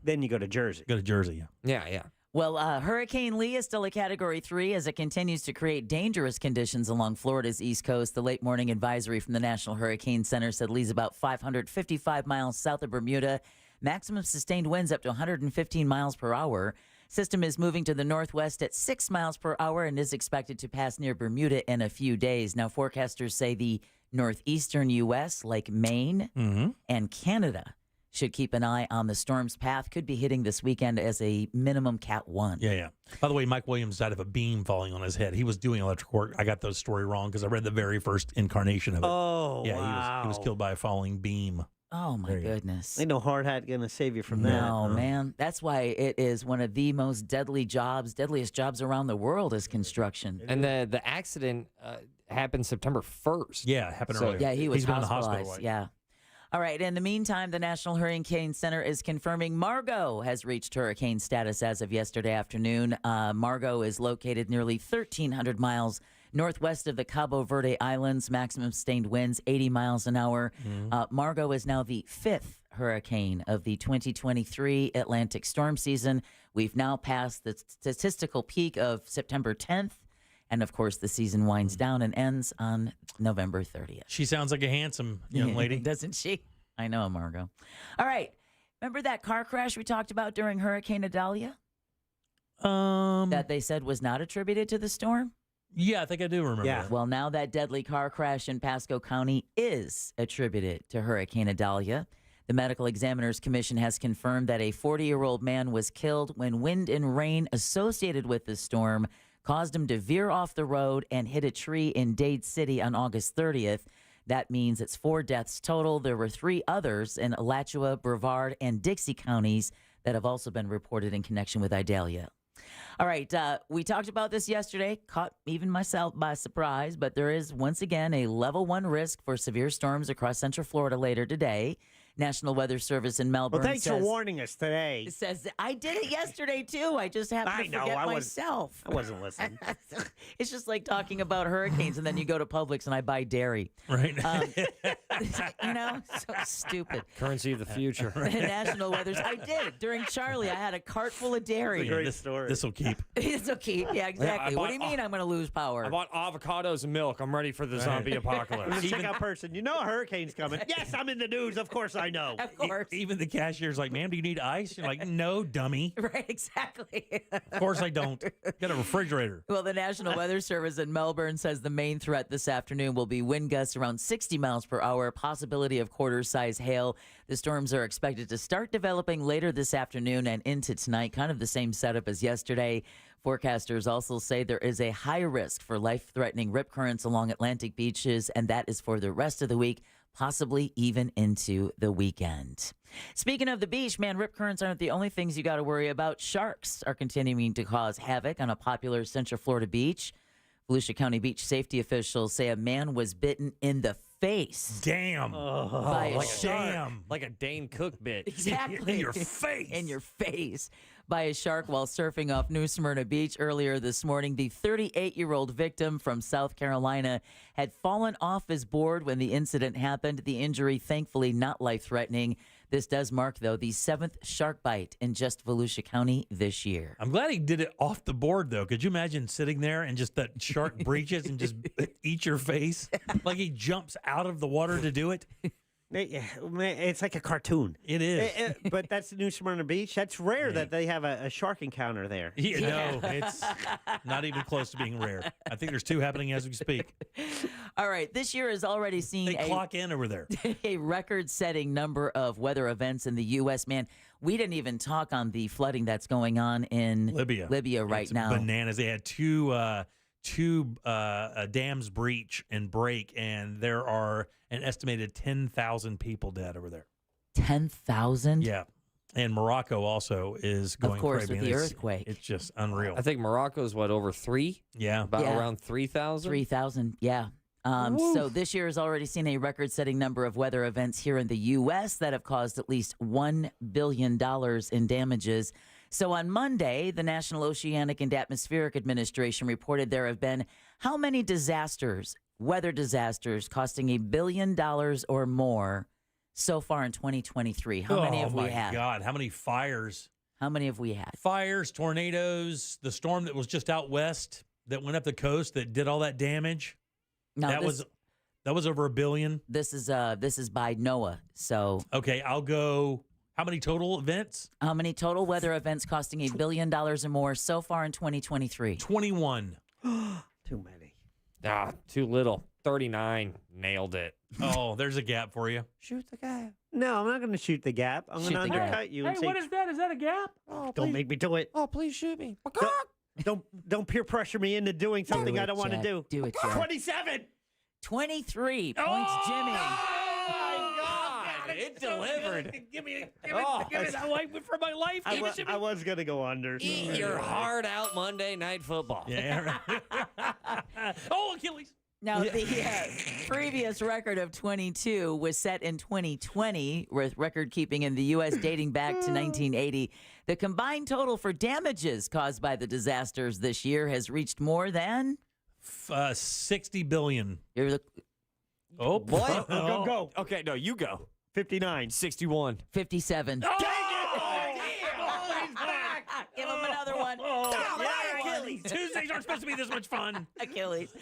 then you go to Jersey. Go to Jersey, yeah. Yeah. Well, Hurricane Lee is still a Category 3 as it continues to create dangerous conditions along Florida's East Coast. The late morning advisory from the National Hurricane Center said Lee's about 555 miles south of Bermuda. Maximum sustained winds up to 115 miles per hour. System is moving to the northwest at 6 miles per hour and is expected to pass near Bermuda in a few days. Now, forecasters say the northeastern U.S., like Maine and Canada, should keep an eye on the storm's path. Could be hitting this weekend as a minimum Cat 1. Yeah. By the way, Mike Williams died of a beam falling on his head. He was doing electric work. I got the story wrong because I read the very first incarnation of it. Oh, yeah, wow. He was killed by a falling beam. Oh, my goodness. Ain't no hard hat going to save you from that. No, man. That's why it is one of the most deadliest jobs around the world is construction. And the accident happened September 1st. Yeah, it happened earlier. Yeah, he was He's been in the hospitalized. hospital. Yeah. All right. In the meantime, the National Hurricane Center is confirming Margot has reached hurricane status as of yesterday afternoon. Margot is located nearly 1,300 miles northwest of the Cabo Verde Islands. Maximum sustained winds 80 miles an hour. Margot is now the 5th hurricane of the 2023 Atlantic storm season. We've now passed the statistical peak of September 10th. And, of course, the season winds down and ends on November 30th. She sounds like a handsome young lady. Doesn't she? I know, Margot. All right. Remember that car crash we talked about during Hurricane Idalia? That they said was not attributed to the storm? Yeah, I think I do remember that. Well, now that deadly car crash in Pasco County is attributed to Hurricane Idalia. The Medical Examiners Commission has confirmed that a 40-year-old man was killed when wind and rain associated with the storm caused him to veer off the road and hit a tree in Dade City on August 30th. That means it's 4 deaths total. There were 3 others in Alachua, Brevard, and Dixie counties that have also been reported in connection with Idalia. All right, we talked about this yesterday, caught even myself by surprise, but there is once again a level 1 risk for severe storms across Central Florida later today. National Weather Service in Melbourne Well, thanks for warning us today. It says, I did it yesterday, too. I just happened to forget myself. I wasn't listening. It's just like talking about hurricanes, and then you go to Publix and I buy dairy. Right. So stupid. Currency of the future. National Weather. I did. During Charlie, I had a cart full of dairy. Great story. This will keep. This will keep. Yeah, exactly. What do you mean I'm going to lose power? I bought avocados and milk. I'm ready for the zombie apocalypse. Check out person. You know a hurricane's coming. Yes, I'm in the news. Of course I know. Of course. Even the cashier's like, ma'am, do you need ice? You're like, no, dummy. Right, exactly. Of course I don't. Got a refrigerator. Well, the National Weather Service in Melbourne says the main threat this afternoon will be wind gusts around 60 miles per hour, possibility of quarter-size hail. The storms are expected to start developing later this afternoon and into tonight, kind of the same setup as yesterday. Forecasters also say there is a high risk for life-threatening rip currents along Atlantic beaches, and that is for the rest of the week, possibly even into the weekend. Speaking of the beach, man, rip currents aren't the only things you got to worry about. Sharks are continuing to cause havoc on a popular Central Florida beach. Volusia County beach safety officials say a man was bitten in the face. Damn. By a shark. Like a Dane Cook bit. Exactly. In your face. In your face by a shark while surfing off New Smyrna Beach earlier this morning. The 38-year-old victim from South Carolina had fallen off his board when the incident happened. The injury, thankfully, not life-threatening. This does mark, though, the 7th shark bite in just Volusia County this year. I'm glad he did it off the board, though. Could you imagine sitting there and just that shark breaches and just eat your face? Like he jumps out of the water to do it? It's like a cartoon. It is. But that's New Smyrna Beach. That's rare that they have a shark encounter there. No, it's not even close to being rare. I think there's 2 happening as we speak. All right, this year has already seen They clock in over there. a record-setting number of weather events in the U.S. Man, we didn't even talk on the flooding that's going on in Libya right now. Bananas. They had two dams breach and break, and there are an estimated 10,000 people dead over there. 10,000? Yeah. And Morocco also is going of course, crazy. with the earthquake. It's just unreal. I think Morocco's, over 3? Yeah. Around 3,000? 3,000, yeah. So this year has already seen a record-setting number of weather events here in the U.S. that have caused at least $1 billion in damages. So on Monday, the National Oceanic and Atmospheric Administration reported there have been how many weather disasters costing $1 billion or more so far in 2023? How many have we had? Oh, my God. How many fires? How many have we had? Fires, tornadoes, the storm that was just out west that went up the coast that did all that damage. Now, that was over $1 billion. This is by NOAA. So okay, I'll go. How many total events? How many total weather events costing $1 billion or more so far in 2023? 21. Too many. Too little. 39. Nailed it. Oh, there's a gap for you. Shoot the gap. No, I'm not going to shoot the gap. I'm going to undercut you. Hey, and say, what is that? Is that a gap? Oh, don't make me do it. Oh, please shoot me. Don't peer pressure me into doing something I don't want to do. Do it, Jack. 27. 23 points, Jimmy. Oh, my God. It delivered. Give me that life for my life. I was going to go under. Eat your heart out Monday Night Football. Yeah. Oh, Achilles. Now, the previous record of 22 was set in 2020, with record keeping in the U.S. dating back to 1980. The combined total for damages caused by the disasters this year has reached more than $60 billion. Oh, what? Go. Okay, no, you go. 59. 61. 57. Oh! Give him another one. Tuesdays aren't supposed to be this much fun. Achilles.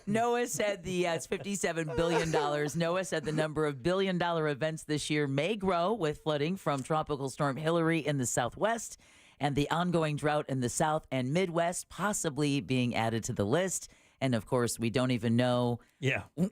NOAA said it's $57 billion. NOAA said the number of billion-dollar events this year may grow with flooding from Tropical Storm Hillary in the southwest and the ongoing drought in the south and Midwest possibly being added to the list. And, of course, we don't even know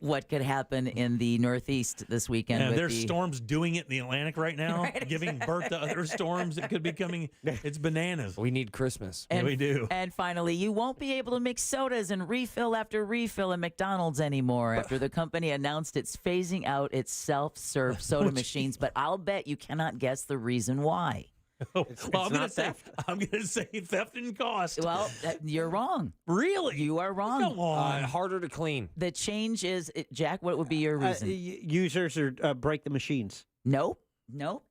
what could happen in the Northeast this weekend. Yeah, there's storms doing it in the Atlantic right now, giving birth to other storms that could be coming. It's bananas. We need Christmas. And, we do. And finally, you won't be able to mix sodas and refill after refill at McDonald's anymore after the company announced it's phasing out its self-serve soda machines. But I'll bet you cannot guess the reason why. I'm going to say theft and cost. Well, you're wrong. Really? You are wrong. Come on. Harder to clean. The change is, Jack, what would be your reason? Users break the machines. Nope.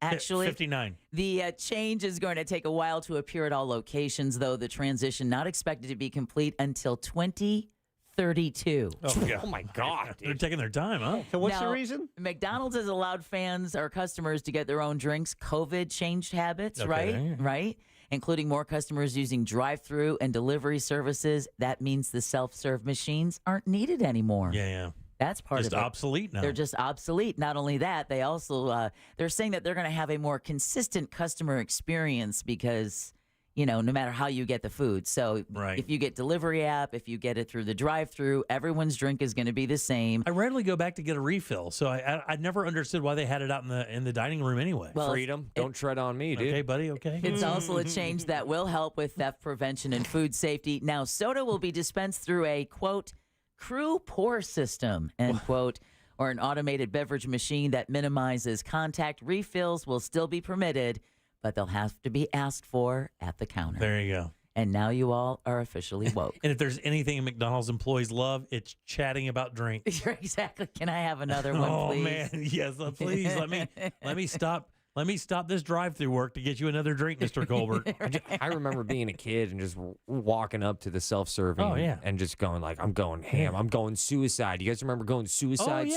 Actually, 59. The change is going to take a while to appear at all locations, though the transition not expected to be complete until 2032. Oh my God. They're taking their time, huh? So what's the reason? McDonald's has allowed fans or customers to get their own drinks. COVID changed habits, right? Including more customers using drive-through and delivery services. That means the self-serve machines aren't needed anymore. Yeah. That's part just of it. Obsolete now. They're just obsolete. Not only that, they also they're saying that they're going to have a more consistent customer experience because, no matter how you get the food. So if you get delivery app, if you get it through the drive-through, everyone's drink is going to be the same. I rarely go back to get a refill, so I never understood why they had it out in the dining room anyway. Well, freedom. Don't tread on me, dude. Okay, buddy, okay. It's also a change that will help with theft prevention and food safety. Now, soda will be dispensed through a, quote, crew pour system, end quote, or an automated beverage machine that minimizes contact. Refills will still be permitted, but they'll have to be asked for at the counter. There you go. And now you all are officially woke. And if there's anything McDonald's employees love, it's chatting about drinks. Exactly. Can I have another one, please? Oh, man. Yes, please. Let me stop Let me stop this drive-through work to get you another drink, Mr. Colbert. I remember being a kid and just walking up to the self-serving and just going like, I'm going ham. I'm going suicide. You guys remember going suicide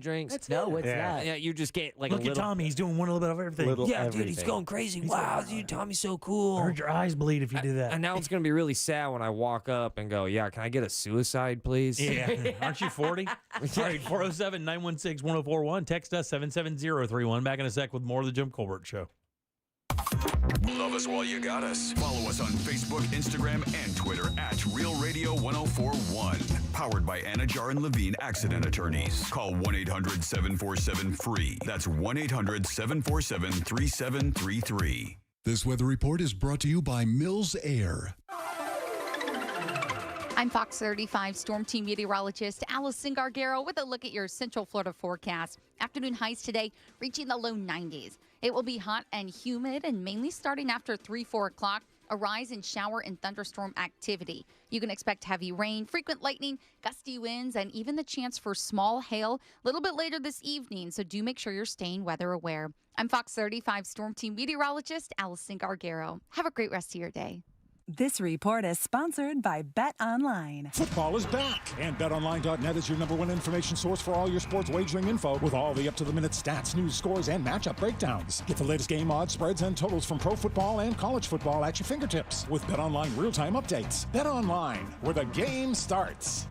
drinks? What's that? Yeah, you just get like Look a little. at Tommy. He's doing one little bit of everything. Yeah, dude, he's going crazy. Wow, dude, Tommy's so cool. I heard your eyes bleed if you do that. And now it's going to be really sad when I walk up and go, yeah, can I get a suicide, please? Yeah. Aren't you 40? All right, 407-916-1041. Text us 77031. Back in a sec with more of the Jim Colbert Show. Love us while you got us. Follow us on Facebook, Instagram, and Twitter at Real Radio 1041. Powered by Anajar and Levine Accident Attorneys. Call 1-800-747-FREE. That's 1-800-747-3733. This weather report is brought to you by Mills Air. I'm Fox 35 Storm Team meteorologist Allison Gargaro with a look at your Central Florida forecast. Afternoon highs today reaching the low 90s. It will be hot and humid and mainly starting after 3-4 o'clock. A rise in shower and thunderstorm activity. You can expect heavy rain, frequent lightning, gusty winds, and even the chance for small hail a little bit later this evening. So do make sure you're staying weather aware. I'm Fox 35 Storm Team meteorologist Allison Gargaro. Have a great rest of your day. This report is sponsored by Bet Online. Football is back, and BetOnline.net is your #1 information source for all your sports wagering info with all the up-to-the-minute stats, news, scores, and matchup breakdowns. Get the latest game odds, spreads, and totals from pro football and college football at your fingertips with BetOnline real-time updates. BetOnline, where the game starts.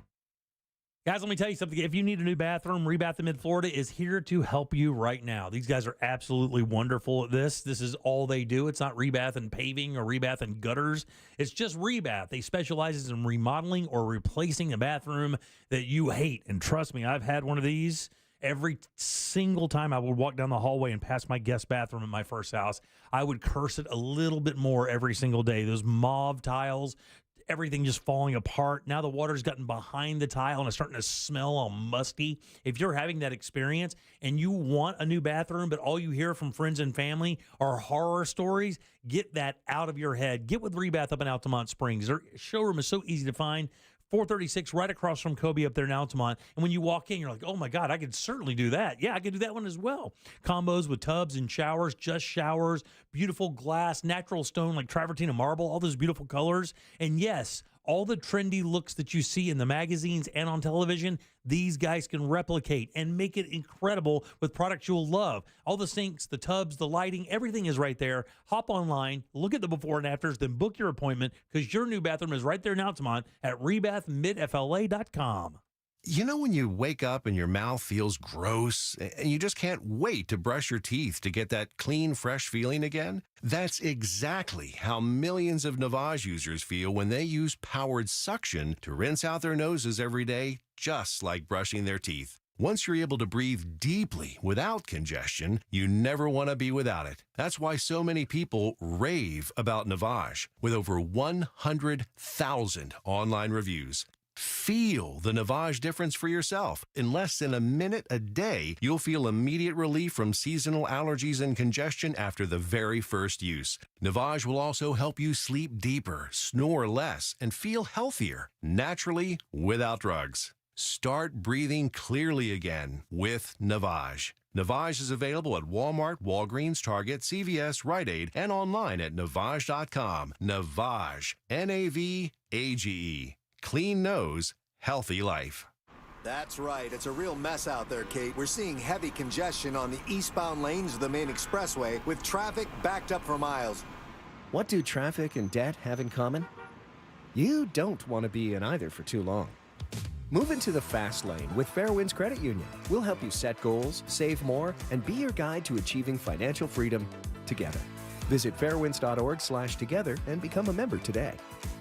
Guys, let me tell you something. If you need a new bathroom, Rebath in Mid-Florida is here to help you right now. These guys are absolutely wonderful at this. This is all they do. It's not Rebath and paving or Rebath and gutters. It's just Rebath. They specialize in remodeling or replacing a bathroom that you hate. And trust me, I've had one of these. Every single time I would walk down the hallway and pass my guest bathroom in my first house, I would curse it a little bit more every single day. Those mauve tiles, everything just falling apart. Now the water's gotten behind the tile and it's starting to smell all musty. If you're having that experience and you want a new bathroom, but all you hear from friends and family are horror stories, get that out of your head. Get with Rebath up in Altamont Springs. Their showroom is so easy to find. 436 right across from Kobe up there in Altamont. And when you walk in, you're like, oh my God, I could certainly do that. Yeah, I could do that one as well. Combos with tubs and showers, just showers, beautiful glass, natural stone like travertine and marble, all those beautiful colors. And yes, all the trendy looks that you see in the magazines and on television, these guys can replicate and make it incredible with products you'll love. All the sinks, the tubs, the lighting, everything is right there. Hop online, look at the before and afters, then book your appointment because your new bathroom is right there in Altamont at rebathmidfla.com. You know when you wake up and your mouth feels gross and you just can't wait to brush your teeth to get that clean, fresh feeling again? That's exactly how millions of Navage users feel when they use powered suction to rinse out their noses every day, just like brushing their teeth. Once you're able to breathe deeply without congestion, you never want to be without it. That's why so many people rave about Navage, with over 100,000 online reviews. Feel the Navage difference for yourself. In less than a minute a day, you'll feel immediate relief from seasonal allergies and congestion after the very first use. Navage will also help you sleep deeper, snore less, and feel healthier, naturally, without drugs. Start breathing clearly again with Navage. Navage is available at Walmart, Walgreens, Target, CVS, Rite Aid, and online at Navage.com. Navage, N-A-V-A-G-E. Clean nose, healthy life. That's right. It's a real mess out there, Kate. We're seeing heavy congestion on the eastbound lanes of the main expressway with traffic backed up for miles. What do traffic and debt have in common? You don't want to be in either for too long. Move into the fast lane with Fairwinds Credit Union. We'll help you set goals, save more, and be your guide to achieving financial freedom together. Visit fairwinds.org/together and become a member today.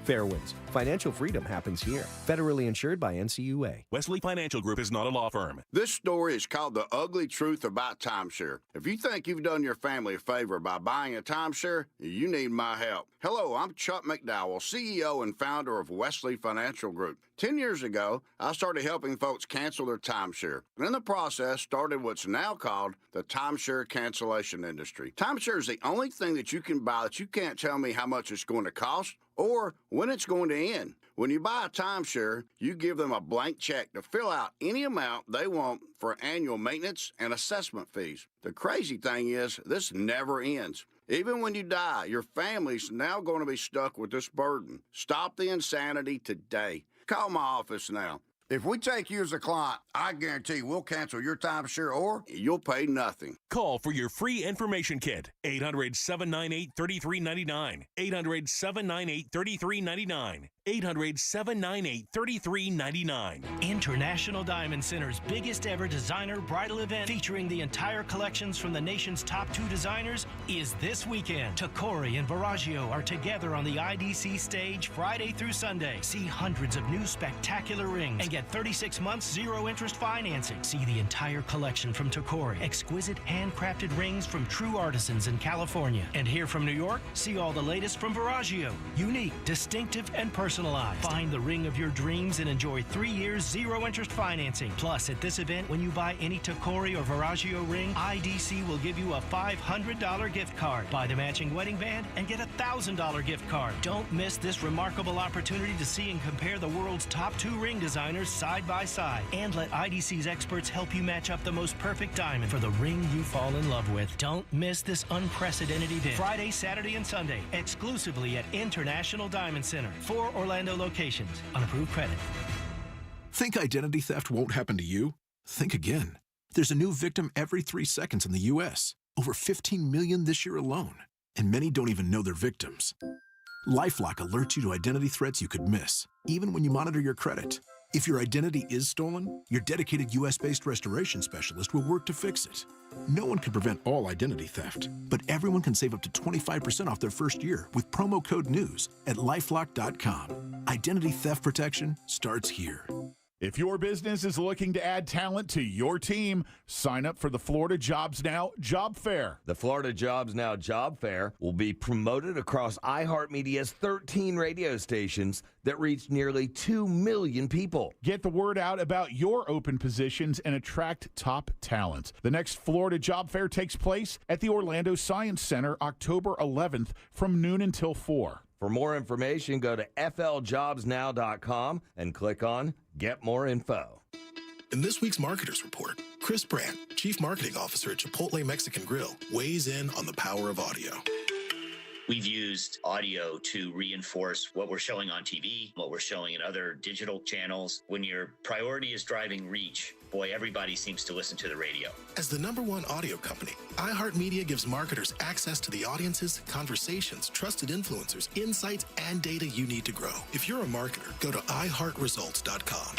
Fairwinds. Financial freedom happens here. Federally insured by NCUA. Wesley Financial Group is not a law firm. This story is called The Ugly Truth About Timeshare. If you think you've done your family a favor by buying a timeshare, you need my help. Hello, I'm Chuck McDowell, CEO and founder of Wesley Financial Group. 10 years ago, I started helping folks cancel their timeshare. And in the process, started what's now called the timeshare cancellation industry. Timeshare is the only thing that you can buy that you can't tell me how much it's going to cost or when it's going to end. When you buy a timeshare, you give them a blank check to fill out any amount they want for annual maintenance and assessment fees. The crazy thing is, this never ends. Even when you die, your family's now going to be stuck with this burden. Stop the insanity today. Call my office now. If we take you as a client, I guarantee we'll cancel your timeshare or you'll pay nothing. Call for your free information kit. 800-798-3399. 800-798-3399. 800-798-3399. International Diamond Center's biggest ever designer bridal event featuring the entire collections from the nation's top 2 designers is this weekend. Tacori and Viraggio are together on the IDC stage Friday through Sunday. See hundreds of new spectacular rings and get 36 months zero interest financing. See the entire collection from Tacori. Exquisite handcrafted rings from true artisans in California. And here from New York, see all the latest from Viraggio. Unique, distinctive, and personalized. Find the ring of your dreams and enjoy 3 years zero interest financing. Plus, at this event, when you buy any Tacori or Viraggio ring, IDC will give you a $500 gift card. Buy the matching wedding band and get a $1,000 gift card. Don't miss this remarkable opportunity to see and compare the world's top 2 ring designers side by side. And let IDC's experts help you match up the most perfect diamond for the ring you fall in love with. Don't miss this unprecedented event. Friday, Saturday, and Sunday, exclusively at International Diamond Center. 4 Orlando locations on approved credit. Think identity theft won't happen to you? Think again. There's a new victim every 3 seconds in the U.S., over 15 million this year alone, and many don't even know they're victims. LifeLock alerts you to identity threats you could miss, even when you monitor your credit. If your identity is stolen, your dedicated U.S.-based restoration specialist will work to fix it. No one can prevent all identity theft, but everyone can save up to 25% off their first year with promo code NEWS at LifeLock.com. Identity theft protection starts here. If your business is looking to add talent to your team, sign up for the Florida Jobs Now Job Fair. The Florida Jobs Now Job Fair will be promoted across iHeartMedia's 13 radio stations that reach nearly 2 million people. Get the word out about your open positions and attract top talent. The next Florida Job Fair takes place at the Orlando Science Center October 11th from noon until 4. For more information, go to fljobsnow.com and click on Get More Info. In this week's Marketers Report, Chris Brandt, Chief Marketing Officer at Chipotle Mexican Grill, weighs in on the power of audio. We've used audio to reinforce what we're showing on TV, what we're showing in other digital channels. When your priority is driving reach, boy, everybody seems to listen to the radio. As the #1 audio company, iHeartMedia gives marketers access to the audiences, conversations, trusted influencers, insights, and data you need to grow. If you're a marketer, go to iHeartResults.com.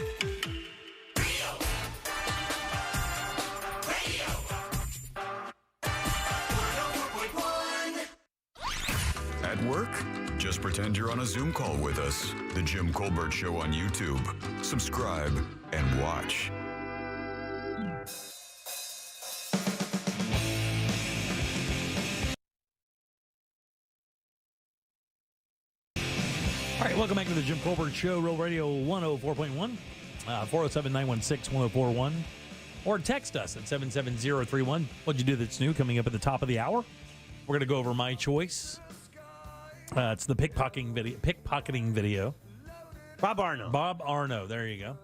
At work? Just pretend you're on a Zoom call with us. The Jim Colbert Show on YouTube. Subscribe and watch. All right, welcome back to the Jim Colbert Show, Real Radio 104.1, 407-916-1041, or text us at 77031. What'd you do that's new coming up at the top of the hour? We're going to go over my choice. It's the pickpocketing video. Bob Arno. There you go.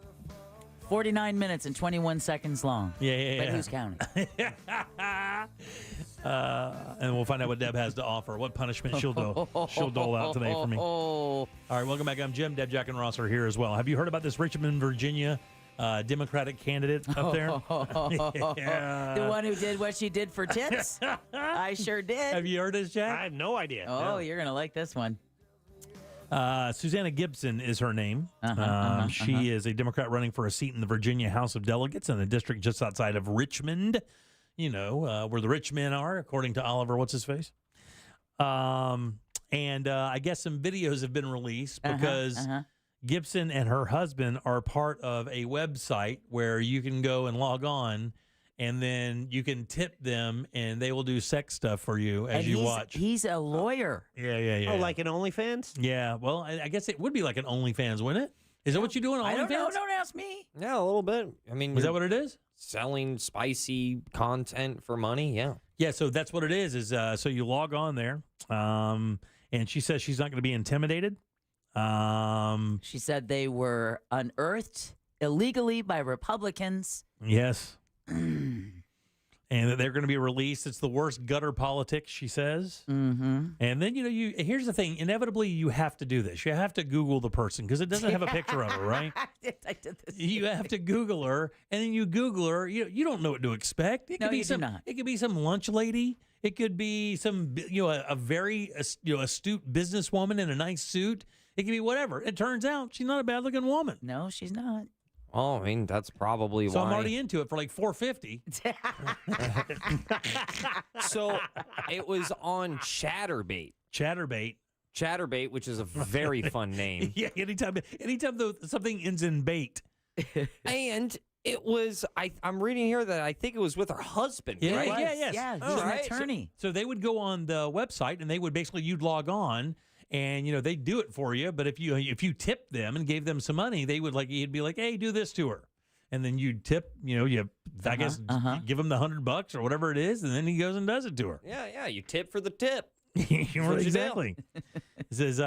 49 minutes and 21 seconds long. Yeah. But who's counting? And we'll find out what Deb has to offer. What punishment she'll dole out today for me. All right, welcome back. I'm Jim. Deb, Jack, and Ross are here as well. Have you heard about this Richmond, Virginia Democratic candidate up there? Yeah. The one who did what she did for tips? I sure did. Have you heard this, Jack? I have no idea. Oh, No. You're going to like this one. Susanna Gibson is her name. She is a Democrat running for a seat in the Virginia House of Delegates in a district just outside of Richmond. You know, where the rich men are, according to Oliver, what's-his-face. And I guess some videos have been released because Gibson and her husband are part of a website where you can go and log on, and then you can tip them, and they will do sex stuff for you as you watch. He's a lawyer. Yeah. Oh, like an OnlyFans? Yeah, well, I guess it would be like an OnlyFans, wouldn't it? Is that what you do on OnlyFans? I don't know. Don't ask me. Yeah, a little bit. I mean, is that what it is? Selling spicy content for money? Yeah. Yeah, so that's what it is so you log on there, and she says she's not going to be intimidated. She said they were unearthed illegally by Republicans. Yes. And that they're going to be released. It's the worst gutter politics, she says. Mm-hmm. And then, here's the thing. Inevitably, you have to do this. You have to Google the person because it doesn't have a picture of her, right? I did this. You have to Google her, and then you Google her. You don't know what to expect. It could be do not. It could be some lunch lady. It could be some, a very astute businesswoman in a nice suit. It could be whatever. It turns out she's not a bad-looking woman. No, she's not. Oh, I mean, that's probably So why. I'm already into it for like $4.50. So it was on Chatterbait. Chatterbait, which is a very fun name. Yeah, anytime something ends in bait. And it was, I'm reading here that I think it was with her husband, Yeah, right? yes. Yeah, he's All an right. attorney. So they would go on the website and they would you'd log on and they'd do it for you. But if you tipped them and gave them some money, they would you'd be like, hey, do this to her. And then you'd tip, I guess give him the $100 or whatever it is, and then he goes and does it to her. Yeah, you tip for the tip. Exactly. It says,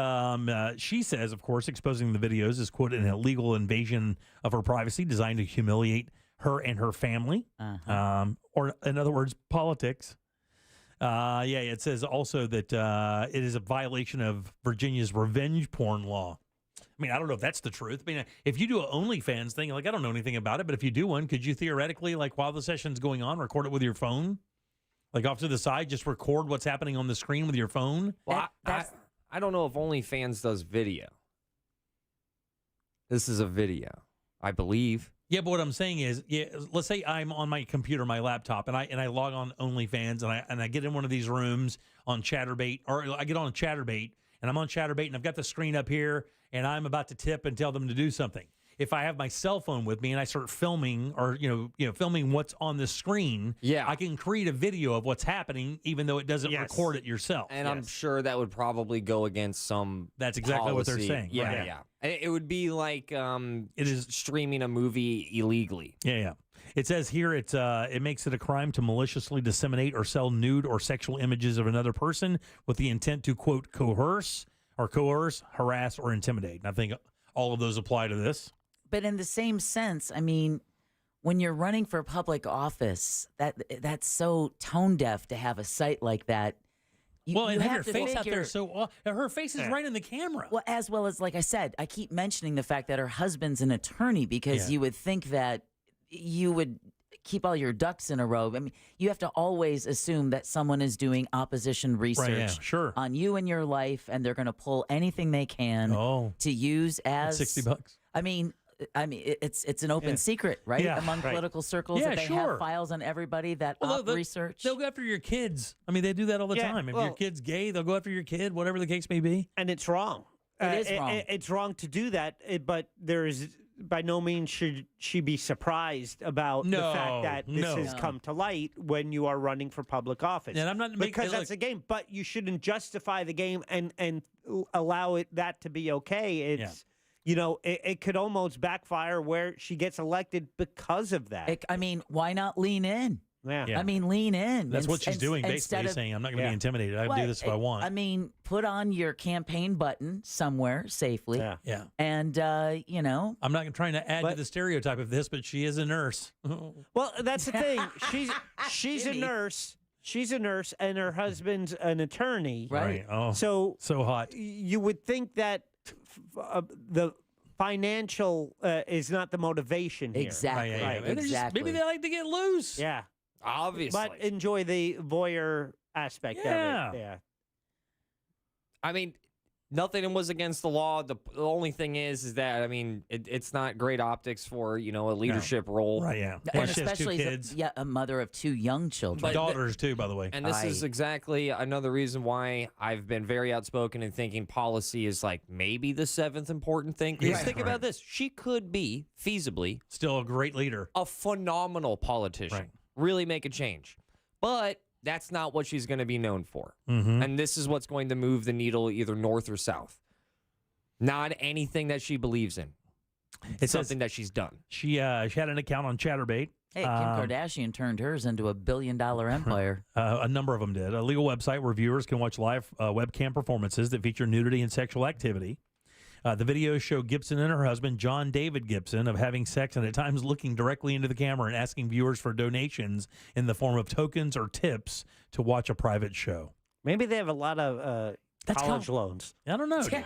she says, of course, exposing the videos is, quote, an illegal invasion of her privacy designed to humiliate her and her family. Or, in other words, politics. It says also that it is a violation of Virginia's revenge porn law. I mean, I don't know if that's the truth. I mean, if you do an OnlyFans thing, I don't know anything about it, but if you do one, could you theoretically, while the session's going on, record it with your phone? Off to the side, just record what's happening on the screen with your phone? Well, I don't know if OnlyFans does video. This is a video, I believe. Yeah, but what I'm saying is, let's say I'm on my computer, my laptop, and I log on OnlyFans, and I get in one of these rooms on Chatterbait, or I get on Chatterbait, and I'm on Chatterbait, and I've got the screen up here, and I'm about to tip and tell them to do something. If I have my cell phone with me and I start filming, or filming what's on the screen, I can create a video of what's happening, even though it doesn't record it yourself. And I'm sure that would probably go against some. That's exactly what they're saying. Yeah, Right. yeah. It would be like it is streaming a movie illegally. Yeah. It says here it makes it a crime to maliciously disseminate or sell nude or sexual images of another person with the intent to, quote, coerce, harass, or intimidate. And I think all of those apply to this. But in the same sense, I mean, when you're running for public office, that's so tone deaf to have a site like that. You and have your to face out figure- there her face is right in the camera. Well, as well as, like I said, I keep mentioning the fact that her husband's an attorney because you would think that you would keep all your ducks in a row. I mean, you have to always assume that someone is doing opposition research on you and your life, and they're going to pull anything they can to use as $60. I mean, it's an open secret, right? Among political circles, that they have files on everybody that research. They'll go after your kids. I mean, they do that all the time. If your kid's gay, they'll go after your kid, whatever the case may be. And it's wrong. It is wrong. It's wrong to do that, but there is by no means should she be surprised about the fact that this has come to light when you are running for public office. And I'm not because that's a game, but you shouldn't justify the game and allow that to be okay. It's it could almost backfire where she gets elected because of that. I mean, why not lean in? Yeah. I mean, lean in. That's what she's doing, basically, saying, I'm not going to be intimidated. I can do this if I want. I mean, put on your campaign button somewhere safely. Yeah. And, I'm not trying to add to the stereotype of this, but she is a nurse. Well, that's the thing. She's a nurse. She's a nurse, and her husband's an attorney. Right. Oh, so hot. You would think that the financial is not the motivation here. Exactly. Right. Exactly. Maybe they like to get loose. Yeah. Obviously. But enjoy the voyeur aspect of it. Yeah. I mean, nothing was against the law. The only thing is that, I mean, it's not great optics for, a leadership role. Right, yeah. And especially as a mother of two young children. Daughters, too, by the way. And this is exactly another reason why I've been very outspoken in thinking policy is maybe the seventh important thing. Because think about this. She could be, feasibly, still a great leader. A phenomenal politician. Right. Really make a change. But that's not what she's going to be known for. Mm-hmm. And this is what's going to move the needle either north or south. Not anything that she believes in. It's something that she's done. She had an account on Chatterbait. Hey, Kim Kardashian turned hers into $1 billion empire. A number of them did. A legal website where viewers can watch live webcam performances that feature nudity and sexual activity. The videos show Gibson and her husband, John David Gibson, of having sex and at times looking directly into the camera and asking viewers for donations in the form of tokens or tips to watch a private show. Maybe they have a lot of college loans. I don't know. Dude.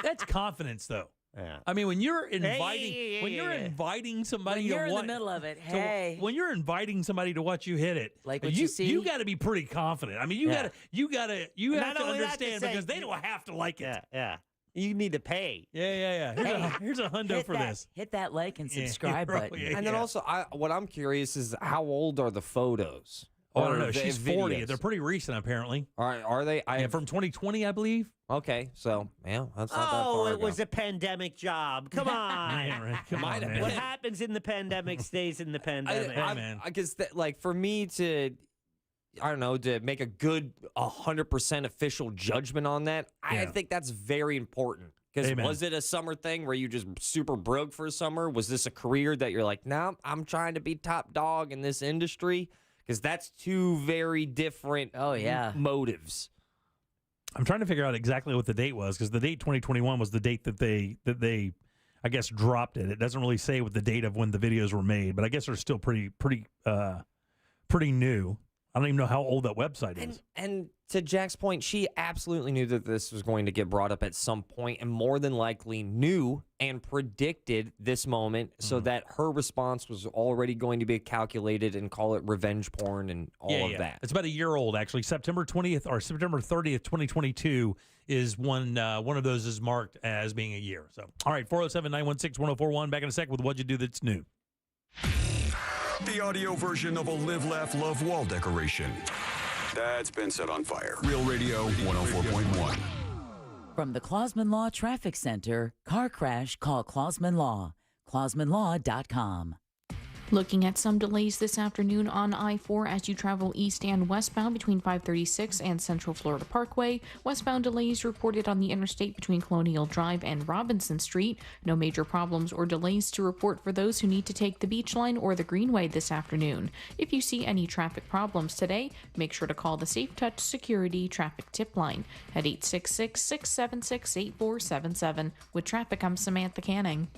That's confidence, though. Yeah. I mean, when you're inviting somebody When you're to in watch, the middle of it, hey. when you're inviting somebody to watch you hit it, like what you see, you got to be pretty confident. I mean, you have to understand because they don't have to like it. Yeah. You need to pay. Yeah. Here's a hundo for this. Hit that like and subscribe button. And then also, what I'm curious is how old are the photos? Oh, I don't know. She's 40. They're pretty recent, apparently. Are they? From 2020, I believe. Okay, so that's not that far Oh, it ago. was a pandemic job. Come on. Yeah, right. Come on, man. What happens in the pandemic stays in the pandemic. I guess that, like, for me to, I don't know, to make a good 100% official judgment on that, I think that's very important. Because was it a summer thing where you just super broke for a summer? Was this a career that you're like, nah, I'm trying to be top dog in this industry? Because that's two very different motives. I'm trying to figure out exactly what the date was because the date 2021 was the date that they I guess dropped it. It doesn't really say what the date of when the videos were made, but I guess they're still pretty new. I don't even know how old that website is. And to Jack's point, she absolutely knew that this was going to get brought up at some point, and more than likely knew and predicted this moment so that her response was already going to be calculated and call it revenge porn and all of that. It's about a year old, actually. September 20th or September 30th, 2022 is when one of those is marked as being a year. So, all right, 407-916-1041. Back in a sec with What'd You Do That's New. The audio version of a Live, Laugh, Love wall decoration that's been set on fire. Real Radio 104.1. From the Clausman Law Traffic Center, car crash, call Clausman Law. ClausmanLaw.com. Looking at some delays this afternoon on I-4 as you travel east and westbound between 536 and Central Florida Parkway. Westbound delays reported on the interstate between Colonial Drive and Robinson Street. No major problems or delays to report for those who need to take the Beach Line or the Greenway this afternoon. If you see any traffic problems today, make sure to call the Safe Touch Security Traffic Tip Line at 866-676-8477. With traffic, I'm Samantha Canning.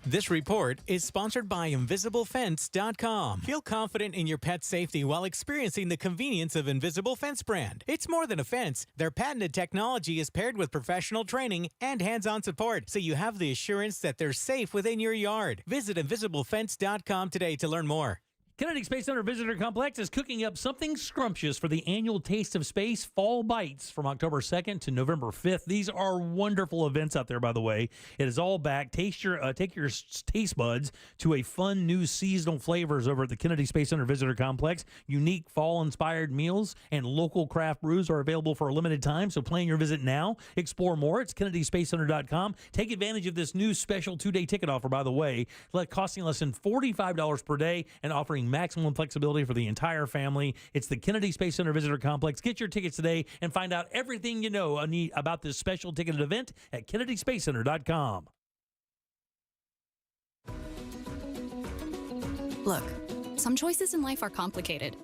This report is sponsored by InvisibleFence.com. Feel confident in your pet's safety while experiencing the convenience of Invisible Fence brand. It's more than a fence. Their patented technology is paired with professional training and hands-on support, so you have the assurance that they're safe within your yard. Visit InvisibleFence.com today to learn more. Kennedy Space Center Visitor Complex is cooking up something scrumptious for the annual Taste of Space Fall Bites from October 2nd to November 5th. These are wonderful events out there, by the way. It is all back. Take your taste buds to a fun new seasonal flavors over at the Kennedy Space Center Visitor Complex. Unique fall-inspired meals and local craft brews are available for a limited time, so plan your visit now. Explore more. It's KennedySpaceCenter.com. Take advantage of this new special 2-day ticket offer, by the way, costing less than $45 per day and offering maximum flexibility for the entire family. It's the Kennedy Space Center Visitor Complex. Get your tickets today and find out everything you know about this special ticketed event at KennedySpaceCenter.com. Look, some choices in life are complicated.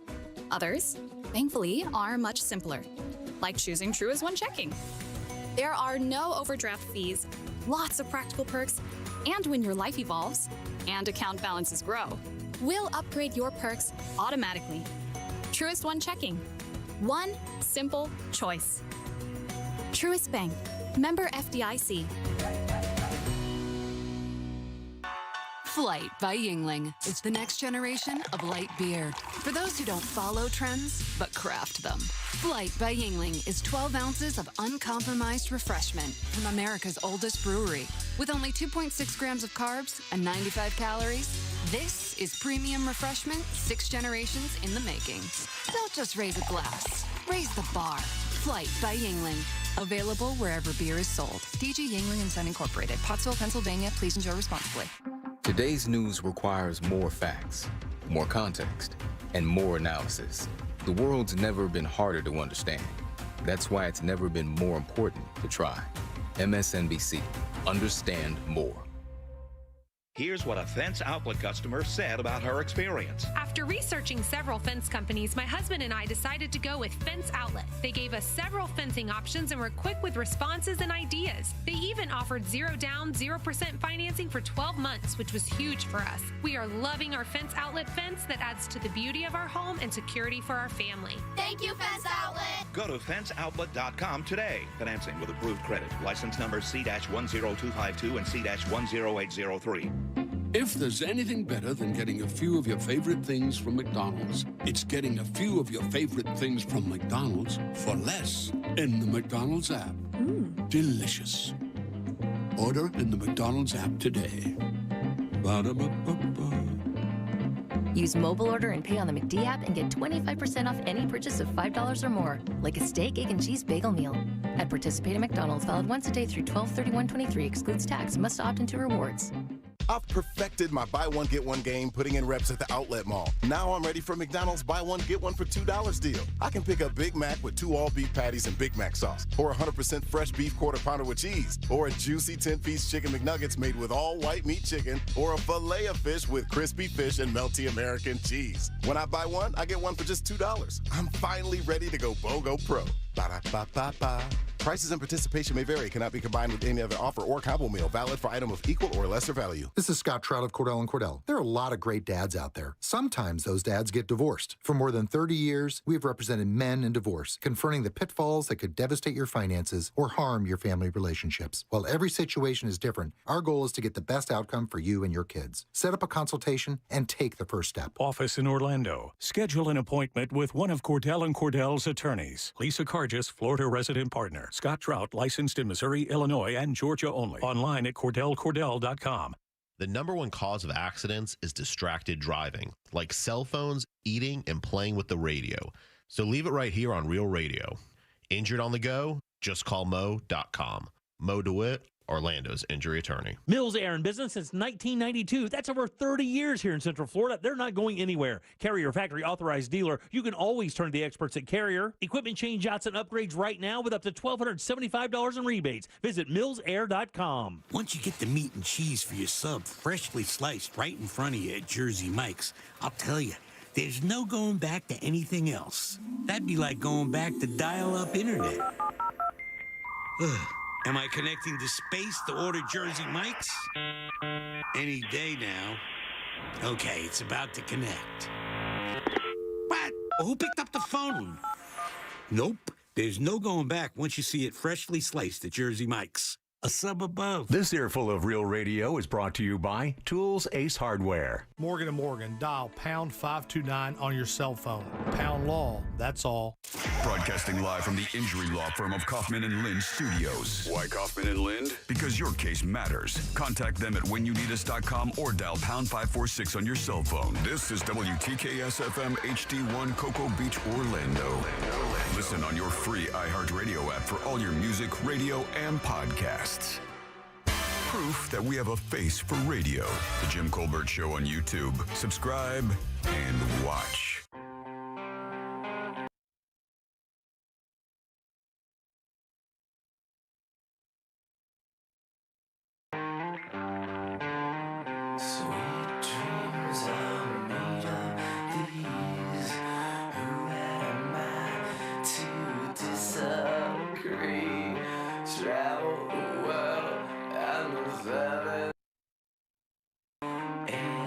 Others, thankfully, are much simpler, like choosing Truist One Checking. There are no overdraft fees, lots of practical perks, and when your life evolves and account balances grow, we'll upgrade your perks automatically. Truist One Checking. One simple choice. Truist Bank. Member FDIC. Flight by Yingling. It's the next generation of light beer. For those who don't follow trends, but craft them. Flight by Yingling is 12 ounces of uncompromised refreshment from America's oldest brewery. With only 2.6 grams of carbs and 95 calories, this is premium refreshment 6 generations in the making. Don't just raise a glass, raise the bar. Flight by Yingling. Available wherever beer is sold. DG Yingling & Son Incorporated, Pottsville, Pennsylvania. Please enjoy responsibly. Today's news requires more facts, more context, and more analysis. The world's never been harder to understand. That's why it's never been more important to try. MSNBC. Understand more. Here's what a Fence Outlet customer said about her experience. After researching several fence companies, my husband and I decided to go with Fence Outlet. They gave us several fencing options and were quick with responses and ideas. They even offered 0 down, 0% financing for 12 months, which was huge for us. We are loving our Fence Outlet fence that adds to the beauty of our home and security for our family. Thank you, Fence Outlet. Go to fenceoutlet.com today. Financing with approved credit. License number C-10252 and C-10803. If there's anything better than getting a few of your favorite things from McDonald's, it's getting a few of your favorite things from McDonald's for less in the McDonald's app. Delicious. Order in the McDonald's app today. Ba-da-ba-ba-ba. Use mobile order and pay on the McD app and get 25% off any purchase of $5 or more, like a steak, egg, and cheese bagel meal. At participating McDonald's, valid once a day through 12/31/23, excludes tax, must opt into rewards. I've perfected my buy one, get one game putting in reps at the outlet mall. Now I'm ready for McDonald's buy one, get one for $2 deal. I can pick up Big Mac with 2 all-beef patties and Big Mac sauce, or 100% fresh beef quarter pounder with cheese, or a juicy 10-piece chicken McNuggets made with all white meat chicken, or a filet of fish with crispy fish and melty American cheese. When I buy one, I get one for just $2. I'm finally ready to go BOGO Pro. Ba-da-ba-ba-ba. Prices and participation may vary. Cannot be combined with any other offer or combo meal. Valid for item of equal or lesser value. This is Scott Trout of Cordell & Cordell. There are a lot of great dads out there. Sometimes those dads get divorced. For more than 30 years, we've represented men in divorce, confronting the pitfalls that could devastate your finances or harm your family relationships. While every situation is different, our goal is to get the best outcome for you and your kids. Set up a consultation and take the first step. Office in Orlando. Schedule an appointment with one of Cordell & Cordell's attorneys. Lisa Cargis, Florida resident partner. Scott Trout, licensed in Missouri, Illinois, and Georgia only. Online at CordellCordell.com. The number one cause of accidents is distracted driving, like cell phones, eating, and playing with the radio. So leave it right here on Real Radio. Injured on the go? Just call Mo.com. Mo DeWitt, Orlando's injury attorney. Mills Air in business since 1992. That's over 30 years here in Central Florida. They're not going anywhere. Carrier factory authorized dealer. You can always turn to the experts at Carrier. Equipment changeouts and upgrades right now with up to $1,275 in rebates. Visit millsair.com. Once you get the meat and cheese for your sub freshly sliced right in front of you at Jersey Mike's, I'll tell you, there's no going back to anything else. That'd be like going back to dial-up internet. Ugh. Am I connecting to space to order Jersey Mike's? Any day now. Okay, it's about to connect. What? Who picked up the phone? Nope. There's no going back once you see it freshly sliced at Jersey Mike's. A sub above. This earful of Real Radio is brought to you by Tools Ace Hardware. Morgan & Morgan. Dial pound 529 on your cell phone. Pound law, that's all. Broadcasting live from the injury law firm of Kaufman & Lind Studios. Why Kaufman & Lind? Because your case matters. Contact them at whenyouneedus.com or dial pound 546 on your cell phone. This is WTKS FM HD1 Cocoa Beach, Orlando. Listen on your free iHeartRadio app for all your music, radio, and podcasts. Proof that we have a face for radio. The Jim Colbert Show on YouTube. Subscribe and watch.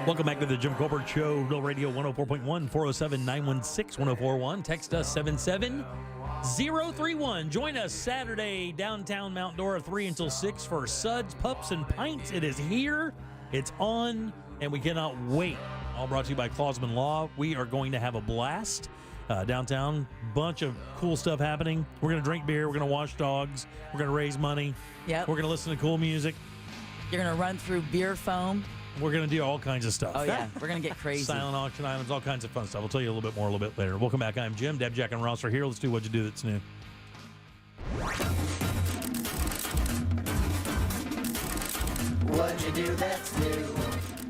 Welcome back to the Jim Colbert Show, Real Radio 104.1, 407-916-1041. Text us 77031. Join us Saturday, downtown Mount Dora, 3 until 6 for Suds, Pups, and Pints. It is here, it's on, and we cannot wait. All brought to you by Clausman Law. We are going to have a blast downtown. Bunch of cool stuff happening. We're going to drink beer. We're going to wash dogs. We're going to raise money. Yep. We're going to listen to cool music. You're going to run through beer foam. We're going to do all kinds of stuff. Oh, yeah. We're going to get crazy. Silent auction items, all kinds of fun stuff. I'll tell you a little bit more a little bit later. Welcome back. I'm Jim. Deb, Jack, and Ross are here. Let's do What You Do That's New. What you do that's new.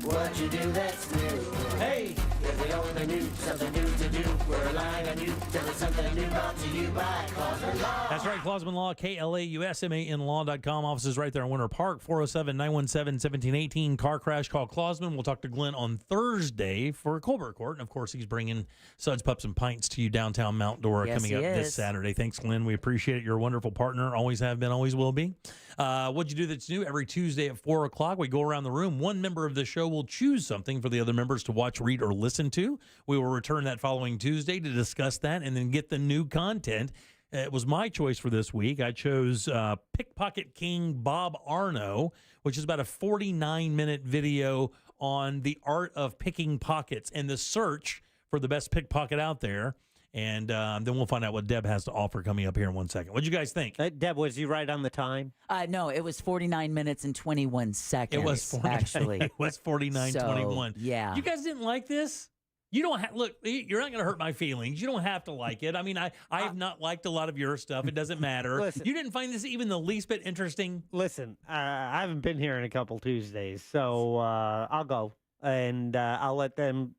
What you do that's new. Hey! If we only knew something new to do. We're relying on you. Tell us something new, brought to you by Clausman Law. That's right, Clausman Law, KLAUSMANlaw.com. Offices right there in Winter Park, 407-917-1718. Car crash, call Clausman. We'll talk to Glenn on Thursday for Colbert Court. And, of course, he's bringing Suds, Pups, and Pints to you downtown Mount Dora coming up this Saturday. Thanks, Glenn. We appreciate it. You're a wonderful partner. Always have been, always will be. What'd you do that's new? Every Tuesday at 4 o'clock, we go around the room. One member of the show will choose something for the other members to watch, read, or listen to. We will return that following Tuesday to discuss that and then get the new content. It was my choice for this week. I chose Pickpocket King Bob Arno, which is about a 49-minute video on the art of picking pockets and the search for the best pickpocket out there. And then we'll find out what Deb has to offer coming up here in 1 second. What'd you guys think? Deb, was you right on the time? No, it was 49 minutes and 21 seconds. It was 49, actually. It was 49:21. Yeah. You guys didn't like this? You don't look. You're not going to hurt my feelings. You don't have to like it. I mean, I have not liked a lot of your stuff. It doesn't matter. Listen, you didn't find this even the least bit interesting. Listen, I haven't been here in a couple Tuesdays, so I'll go and I'll let them,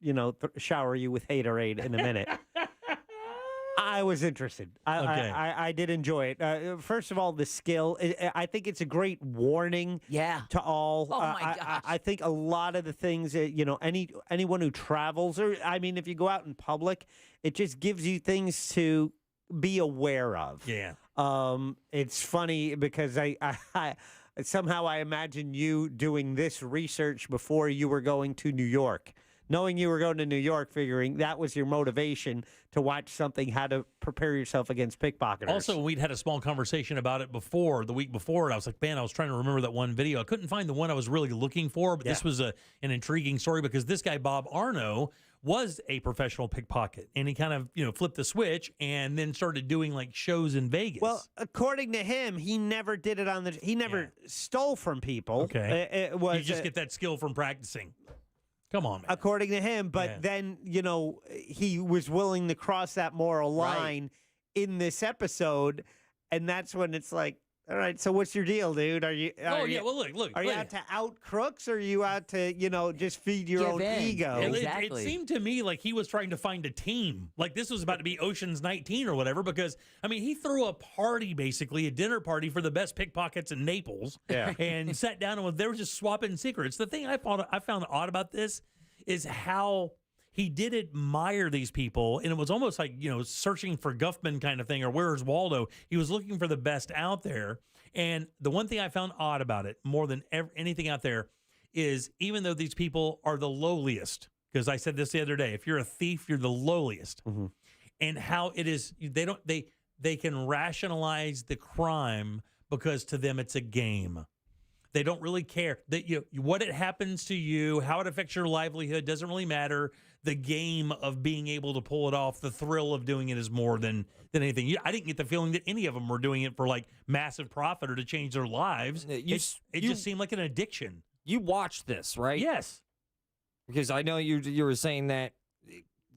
shower you with haterade in a minute. I was interested. I did enjoy it. First of all, the skill. I think it's a great warning. To all. Oh my gosh. I think a lot of the things that anyone who travels, or I mean, if you go out in public, it just gives you things to be aware of. Yeah. It's funny because I somehow I imagine you doing this research before you were going to New York. Knowing you were going to New York, figuring that was your motivation to watch something, how to prepare yourself against pickpocketers. Also, we'd had a small conversation about it the week before, and I was like, man, I was trying to remember that one video. I couldn't find the one I was really looking for, but this was an intriguing story because this guy, Bob Arno, was a professional pickpocket, and he kind of, flipped the switch and then started doing like shows in Vegas. Well, according to him, he never did it he never stole from people. Okay. You just get that skill from practicing. Come on, man. According to him, but then, he was willing to cross that moral line in this episode, and that's when it's like, all right, so what's your deal, dude? Are you well, look. Are you out to out crooks, or are you out to, just feed your own ego? It seemed to me like he was trying to find a team. Like this was about to be Ocean's 19 or whatever, because, I mean, he threw a party, basically, a dinner party for the best pickpockets in Naples, and sat down and they were just swapping secrets. The thing I found odd about this is how he did admire these people, and it was almost like, searching for Guffman kind of thing, or where's Waldo? He was looking for the best out there. And the one thing I found odd about it, more than anything out there, is even though these people are the lowliest, because I said this the other day, if you're a thief, you're the lowliest. Mm-hmm. And how it is, they can rationalize the crime because to them it's a game. They don't really care that what it happens to you, how it affects your livelihood doesn't really matter. The game of being able to pull it off, the thrill of doing it is more than anything. I didn't get the feeling that any of them were doing it for like massive profit or to change their lives. It just seemed like an addiction. You watched this, right? Yes. Because I know you were saying that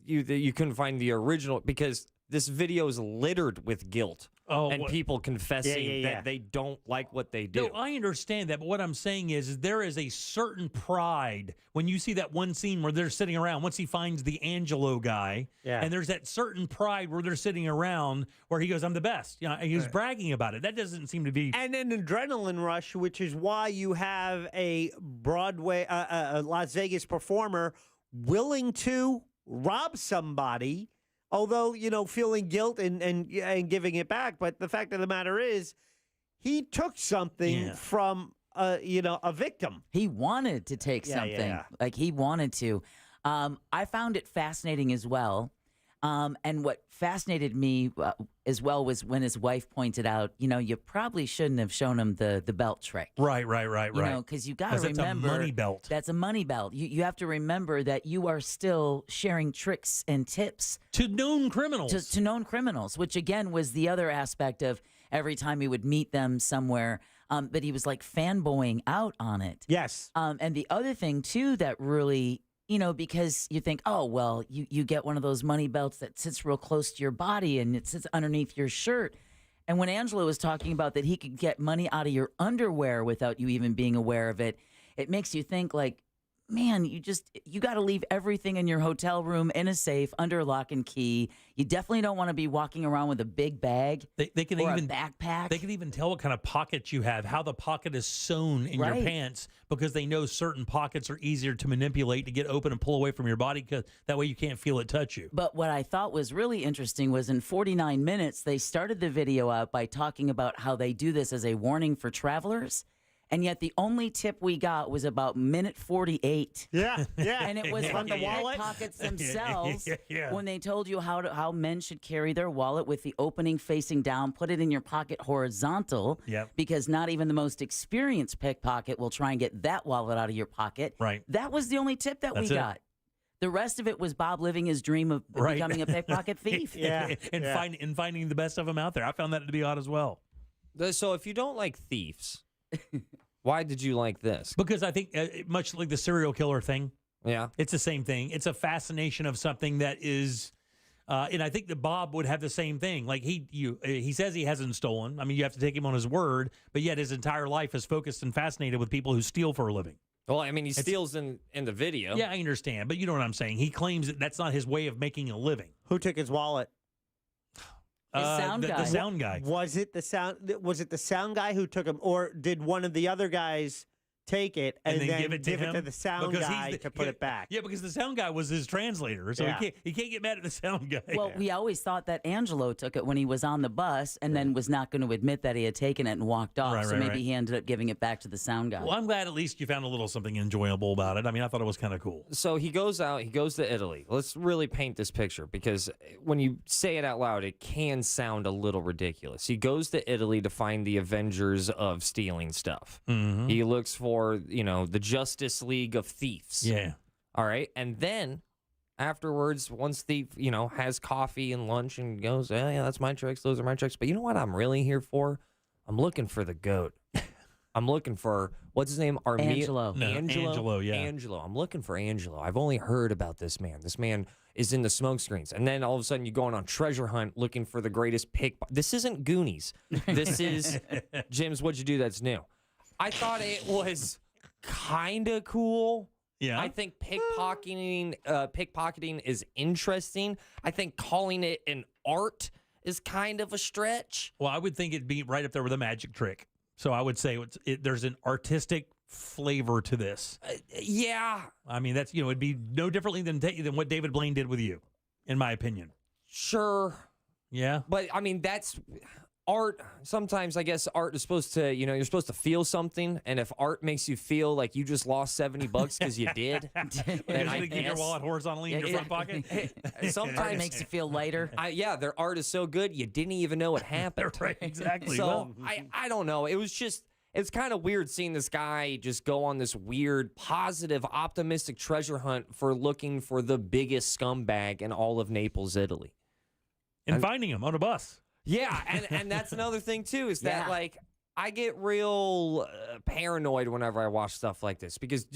you couldn't find the original because this video is littered with guilt. And people confessing that they don't like what they do. No, I understand that, but what I'm saying is there is a certain pride when you see that one scene where they're sitting around, once he finds the Angelo guy, and there's that certain pride where they're sitting around where he goes, I'm the best. He was bragging about it. That doesn't seem to be... And an adrenaline rush, which is why you have a Broadway, a Las Vegas performer willing to rob somebody, although, feeling guilt and giving it back. But the fact of the matter is, he took something from, a victim. He wanted to take something. Like, he wanted to. I found it fascinating as well. And what fascinated me as well was when his wife pointed out, you probably shouldn't have shown him the belt trick. Right. Because you got to remember. That's a money belt. That's a money belt. You have to remember that you are still sharing tricks and tips. To known criminals. To known criminals, which again was the other aspect of every time he would meet them somewhere. But he was like fanboying out on it. Yes. And the other thing too that really... because you think, oh, well, you get one of those money belts that sits real close to your body and it sits underneath your shirt. And when Angelo was talking about that he could get money out of your underwear without you even being aware of it, it makes you think like, man, you got to leave everything in your hotel room in a safe under lock and key. You definitely don't want to be walking around with a big bag they can or even, a backpack. They can even tell what kind of pockets you have, how the pocket is sewn in your pants, because they know certain pockets are easier to manipulate to get open and pull away from your body, because that way you can't feel it touch you. But what I thought was really interesting was in 49 minutes, they started the video out by talking about how they do this as a warning for travelers. And yet the only tip we got was about minute 48. Yeah. And it was from the wallet pockets themselves when they told you how men should carry their wallet with the opening facing down, put it in your pocket horizontal, because not even the most experienced pickpocket will try and get that wallet out of your pocket. Right. That was the only tip that we got. The rest of it was Bob living his dream of becoming a pickpocket thief. And finding the best of them out there. I found that to be odd as well. So if you don't like thieves, why did you like this? Because I think much like the serial killer thing, it's the same thing. It's a fascination of something that is, and I think that Bob would have the same thing. Like he says he hasn't stolen. I mean, you have to take him on his word, but yet his entire life is focused and fascinated with people who steal for a living. Well, I mean, he steals in the video. Yeah, I understand, but you know what I'm saying. He claims that that's not his way of making a living. Who took his wallet? The sound guy. The sound guy. Was it the sound guy who took him, or did one of the other guys take it and then give it to the sound guy to put it back? Yeah, because the sound guy was his translator, so he can't get mad at the sound guy. Well, we always thought that Angelo took it when he was on the bus and then was not going to admit that he had taken it and walked off. So maybe he ended up giving it back to the sound guy. Well, I'm glad at least you found a little something enjoyable about it. I mean, I thought it was kind of cool. So he goes out, he goes to Italy. Let's really paint this picture, because when you say it out loud, it can sound a little ridiculous. He goes to Italy to find the Avengers of stealing stuff. Mm-hmm. He looks for, the Justice League of Thieves. Yeah. All right. And then afterwards, once thief, has coffee and lunch and goes, yeah, that's my tricks. Those are my tricks. But you know what I'm really here for? I'm looking for the GOAT. I'm looking for, what's his name? Angelo. Angelo, yeah. Angelo. I'm looking for Angelo. I've only heard about this man. This man is in the smoke screens. And then all of a sudden you're going on treasure hunt looking for the greatest pickpocket. This isn't Goonies. This is, Jim's, what'd you do that's new? I thought it was kind of cool. Yeah. I think pickpocketing is interesting. I think calling it an art is kind of a stretch. Well, I would think it'd be right up there with a magic trick. So I would say there's an artistic flavor to this. Yeah. I mean, that's, it'd be no differently than what David Blaine did with you, in my opinion. Sure. Yeah. But I mean, that's art. Sometimes I guess art is supposed to, you're supposed to feel something. And if art makes you feel like you just lost $70 because you did, then I keep your wallet horizontally in your front pocket. Sometimes it makes you feel lighter. Their art is so good you didn't even know it happened. Right, exactly. So I don't know. It's kind of weird seeing this guy just go on this weird, positive, optimistic treasure hunt for looking for the biggest scumbag in all of Naples, Italy. And finding him on a bus. Yeah, and that's another thing, too, is that, I get real paranoid whenever I watch stuff like this, because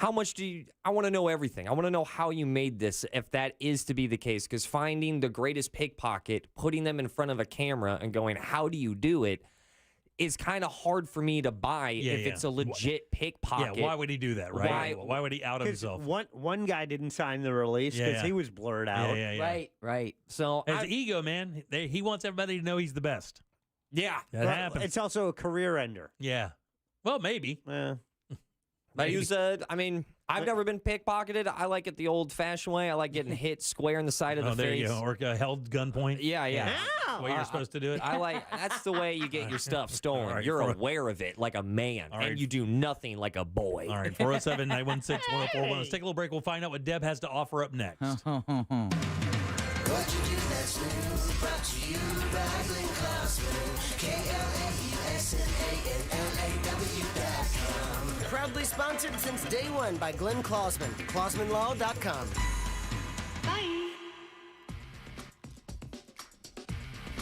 I want to know everything. I want to know how you made this, if that is to be the case, because finding the greatest pickpocket, putting them in front of a camera and going, how do you do it, is kind of hard for me to buy if it's a legit pickpocket. Yeah, why would he do that, right? Why would he out himself? One guy didn't sign the release because he was blurred out. Right. So his ego, man, he wants everybody to know he's the best. Yeah. That happens. It's also a career ender. Yeah. Well, maybe. But he said, I've never been pickpocketed. I like it the old-fashioned way. I like getting hit square in the side of the face. There you go. Or held gunpoint. Yeah. That's the way you're supposed to do it. That's the way you get your stuff stolen. Right, you're aware of it like a man, and you do nothing like a boy. All right, 407-916-1041. Let's take a little break. We'll find out what Deb has to offer up next. What you do that's new, brought to you by Glenn Klossman, KLAUSNANLAW.com. Proudly sponsored since day one by Glenn Klossman, KlossmanLaw.com. Bye.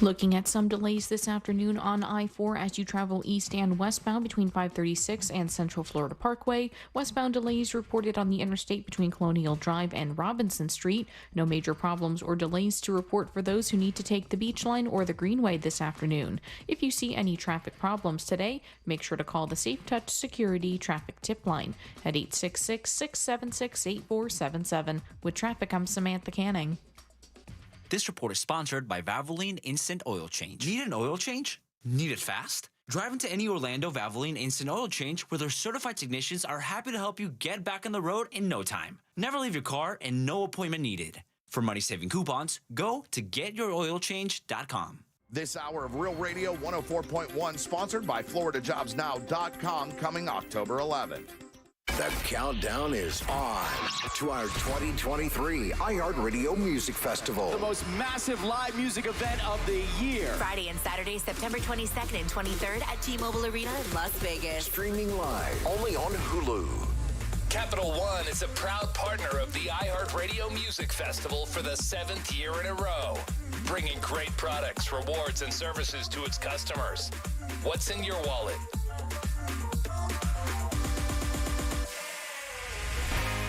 Looking at some delays this afternoon on I-4 as you travel east and westbound between 536 and Central Florida Parkway. Westbound delays reported on the interstate between Colonial Drive and Robinson Street. No major problems or delays to report for those who need to take the Beach Line or the Greenway this afternoon. If you see any traffic problems today, make sure to call the Safe Touch Security Traffic Tip Line at 866-676-8477. With traffic, I'm Samantha Canning. This report is sponsored by Valvoline Instant Oil Change. Need an oil change? Need it fast? Drive into any Orlando Valvoline Instant Oil Change where their certified technicians are happy to help you get back on the road in no time. Never leave your car and no appointment needed. For money-saving coupons, go to getyouroilchange.com. This hour of Real Radio 104.1 sponsored by FloridaJobsNow.com coming October 11th. The countdown is on to our 2023 iHeartRadio Music Festival. The most massive live music event of the year. Friday and Saturday, September 22nd and 23rd at T-Mobile Arena in Las Vegas. Streaming live only on Hulu. Capital One is a proud partner of the iHeartRadio Music Festival for the 7th year in a row, bringing great products, rewards, and services to its customers. What's in your wallet?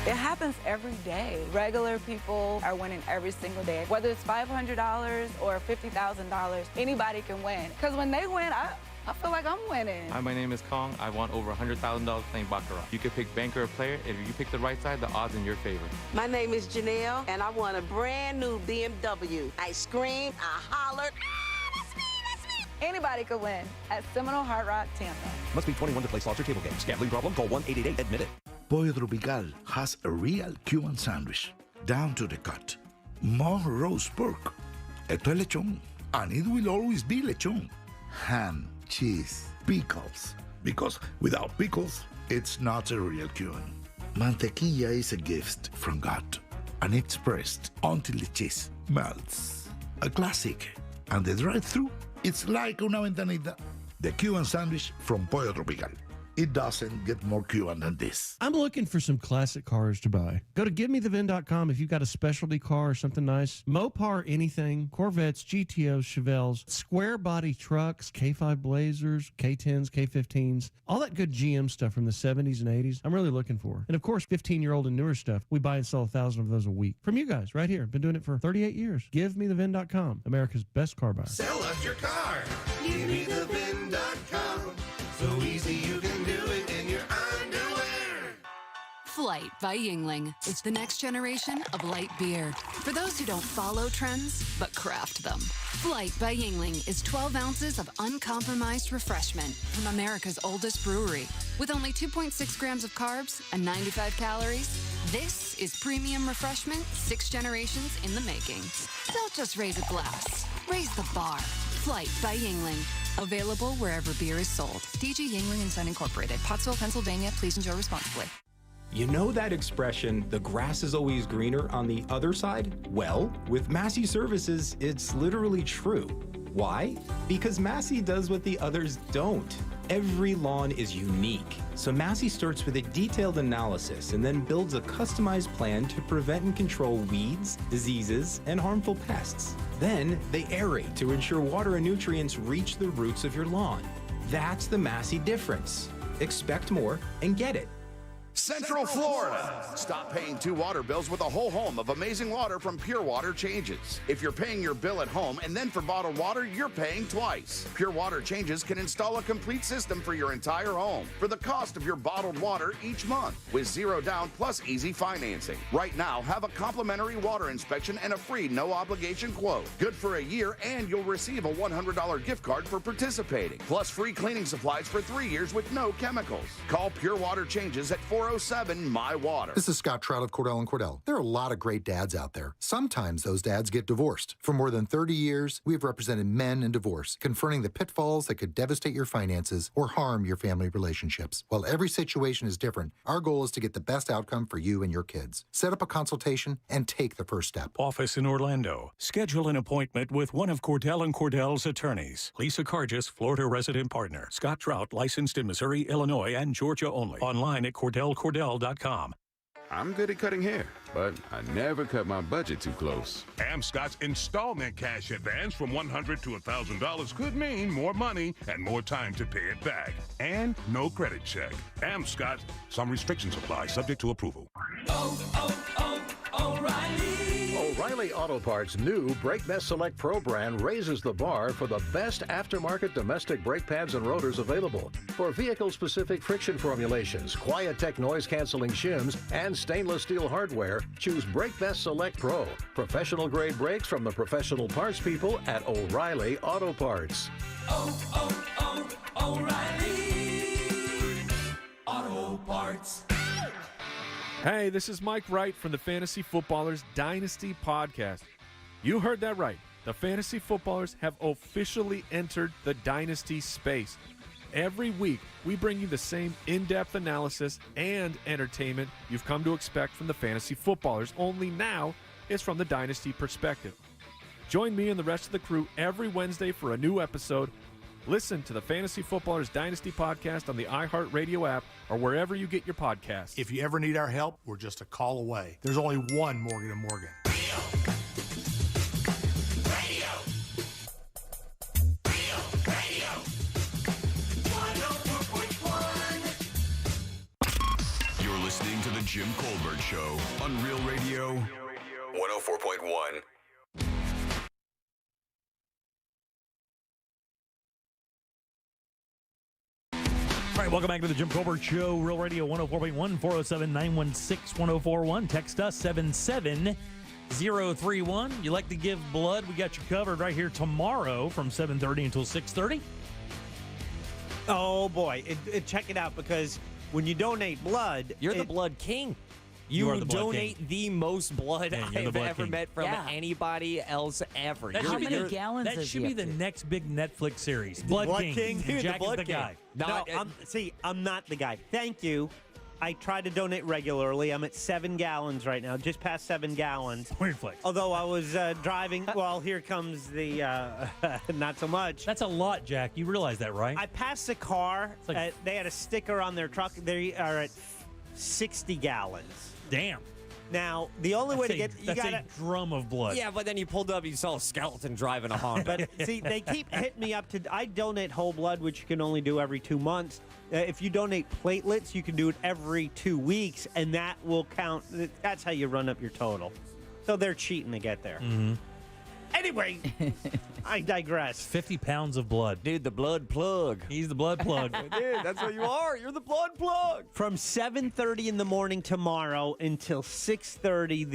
It happens every day. Regular people are winning every single day. Whether it's $500 or $50,000, anybody can win. Because when they win, I feel like I'm winning. Hi, my name is Kong. I won over $100,000 playing Baccarat. You can pick banker or player. If you pick the right side, the odds in your favor. My name is Janelle, and I won a brand new BMW. I screamed, I hollered. Anybody could win at Seminole Hard Rock, Tampa. Must be 21 to play slots or table games. Gambling problem? Call 1-888-ADMIT-IT. Pollo Tropical has a real Cuban sandwich, down to the cut. More roast pork. Esto es lechón, and it will always be lechón. Ham, cheese, pickles. Because without pickles, it's not a real Cuban. Mantequilla is a gift from God, and it's pressed until the cheese melts. A classic. And the drive-thru, it's like una ventanita. The Cuban sandwich from Pollo Tropical. It doesn't get more Cuban than this. I'm looking for some classic cars to buy. Go to GiveMeTheVin.com if you've got a specialty car or something nice. Mopar anything, Corvettes, GTOs, Chevelles, square body trucks, K5 Blazers, K10s, K15s, all that good GM stuff from the 70s and 80s. I'm really looking for. And of course, 15-year-old and newer stuff. We buy and sell 1,000 of those a week. From you guys right here. Been doing it for 38 years. GiveMeTheVin.com, America's best car buyer. Sell us your car. GiveMeTheVin.com. So easy you can do it in your underwear. Flight by Yingling. It's the next generation of light beer. For those who don't follow trends, but craft them. Flight by Yingling is 12 ounces of uncompromised refreshment from America's oldest brewery. With only 2.6 grams of carbs and 95 calories, this is premium refreshment 6 generations in the making. Don't just raise a glass. Raise the bar. Flight by Yingling. Available wherever beer is sold. DG Yingling & Son Incorporated, Pottsville, Pennsylvania. Please enjoy responsibly. You know that expression, the grass is always greener on the other side? Well, with Massey Services, it's literally true. Why? Because Massey does what the others don't. Every lawn is unique. So Massey starts with a detailed analysis and then builds a customized plan to prevent and control weeds, diseases, and harmful pests. Then they aerate to ensure water and nutrients reach the roots of your lawn. That's the Massey difference. Expect more and get it. Central Florida. Stop paying 2 water bills with a whole home of amazing water from Pure Water Changes. If you're paying your bill at home and then for bottled water, you're paying twice. Pure Water Changes can install a complete system for your entire home for the cost of your bottled water each month with 0 down plus easy financing. Right now, have a complimentary water inspection and a free no-obligation quote. Good for a year, and you'll receive a $100 gift card for participating, plus free cleaning supplies for 3 years with no chemicals. Call Pure Water Changes at 407 My Water. This is Scott Trout of Cordell & Cordell. There are a lot of great dads out there. Sometimes those dads get divorced. For more than 30 years, we've represented men in divorce, confronting the pitfalls that could devastate your finances or harm your family relationships. While every situation is different, our goal is to get the best outcome for you and your kids. Set up a consultation and take the first step. Office in Orlando. Schedule an appointment with one of Cordell & Cordell's attorneys. Lisa Cargis, Florida resident partner. Scott Trout, licensed in Missouri, Illinois, and Georgia only. Online at CordellCordell.com. I'm good at cutting hair, but I never cut my budget too close. Amscott's installment cash advance from $100 to $1,000 could mean more money and more time to pay it back. And no credit check. Amscott, some restrictions apply, subject to approval. O'Reilly Auto Parts' new Brake Best Select Pro brand raises the bar for the best aftermarket domestic brake pads and rotors available. For vehicle-specific friction formulations, Quiet-Tech noise-canceling shims, and stainless steel hardware, choose Brake Best Select Pro. Professional-grade brakes from the professional parts people at O'Reilly Auto Parts. O'Reilly Auto Parts. Hey, this is Mike Wright from the Fantasy Footballers Dynasty Podcast. You heard that right. The Fantasy Footballers have officially entered the Dynasty space. Every week, we bring you the same in-depth analysis and entertainment you've come to expect from the Fantasy Footballers, only now it's from the Dynasty perspective. Join me and the rest of the crew every Wednesday for a new episode. Listen to the Fantasy Footballers Dynasty Podcast on the iHeartRadio app or wherever you get your podcasts. If you ever need our help, we're just a call away. There's only one Morgan & Morgan. You're listening to The Jim Colbert Show on Real Radio 104.1. All right, welcome back to the Jim Colbert Show, Real Radio 104.1, 407-916-1041. Text us 77031. You like to give blood? We got you covered right here tomorrow from 7:30 until 6:30. Oh, boy. Check it out, because when you donate blood... You're the blood king. You donate the most blood I've ever met from anybody else ever. How many gallons that should be the next big Netflix series. Blood King. Dude, Jack the blood is the guy. No, I'm not the guy. Thank you. I try to donate regularly. I'm at 7 gallons right now, just past 7 gallons. Weird flex. Although I was driving, well, here comes the not so much. That's a lot, Jack. You realize that, right? I passed the car. Like, they had a sticker on their truck. They are at 60 gallons. Damn. Now, the only way to get... That's a drum of blood. Yeah, but then you pulled up, you saw a skeleton driving a Honda. But, see, they keep hitting me up to... I donate whole blood, which you can only do every 2 months. If you donate platelets, you can do it every 2 weeks, and that will count. That's how you run up your total. So they're cheating to get there. Mm-hmm. Anyway, I digress. 50 pounds of blood. Dude, the blood plug. He's the blood plug. Dude, that's what you are. You're the blood plug. From 7:30 in the morning tomorrow until 6:30,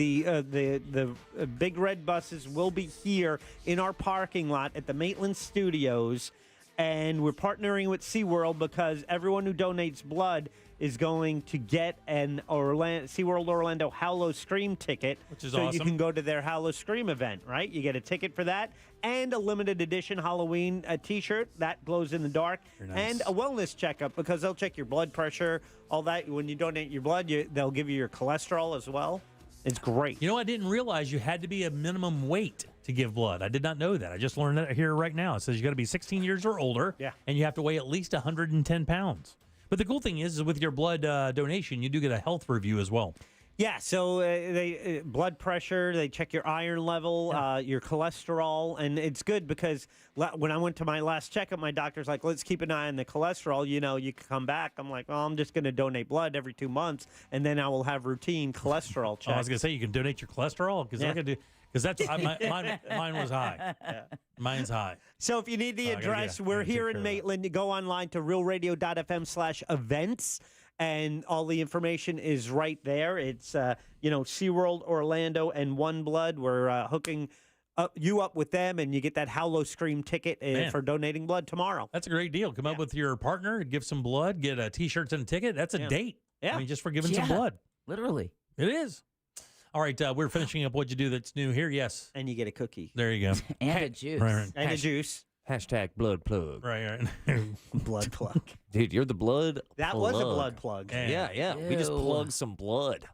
the big red buses will be here in our parking lot at the Maitland Studios, and we're partnering with SeaWorld because everyone who donates blood is going to get an SeaWorld Orlando Hallow Scream ticket. Which is so awesome. You can go to their Hallow Scream event, right? You get a ticket for that and a limited edition Halloween T-shirt that glows in the dark. Very nice. And a wellness checkup because they'll check your blood pressure, all that. When you donate your blood, they'll give you your cholesterol as well. It's great. You know, I didn't realize you had to be a minimum weight to give blood. I did not know that. I just learned that here right now. It says you got to be 16 years or older, and you have to weigh at least 110 pounds. But the cool thing is with your blood donation, you do get a health review as well. Yeah, so they blood pressure, they check your iron level, your cholesterol, and it's good because when I went to my last checkup, my doctor's like, let's keep an eye on the cholesterol. You know, you can come back. I'm like, well, I'm just going to donate blood every 2 months, and then I will have routine cholesterol checks. I was going to say, you can donate your cholesterol because that's mine was high. Yeah. Mine's high. So if you need the address, we're here in Maitland. You go online to realradio.fm/events. And all the information is right there. It's, SeaWorld Orlando and One Blood. We're hooking you up with them, and you get that Hallow Scream ticket for donating blood tomorrow. That's a great deal. Come up with your partner, give some blood, get T-shirts and a ticket. That's a date. Yeah. I mean, just for giving some blood. Literally. It is. All right, we're finishing up what you do that's new here. Yes. And you get a cookie. There you go. And a juice. Right. And a juice. Hashtag blood plug. Right. Blood plug. Dude, you're the blood That plug. was a blood plug. Yeah. We just plugged some blood.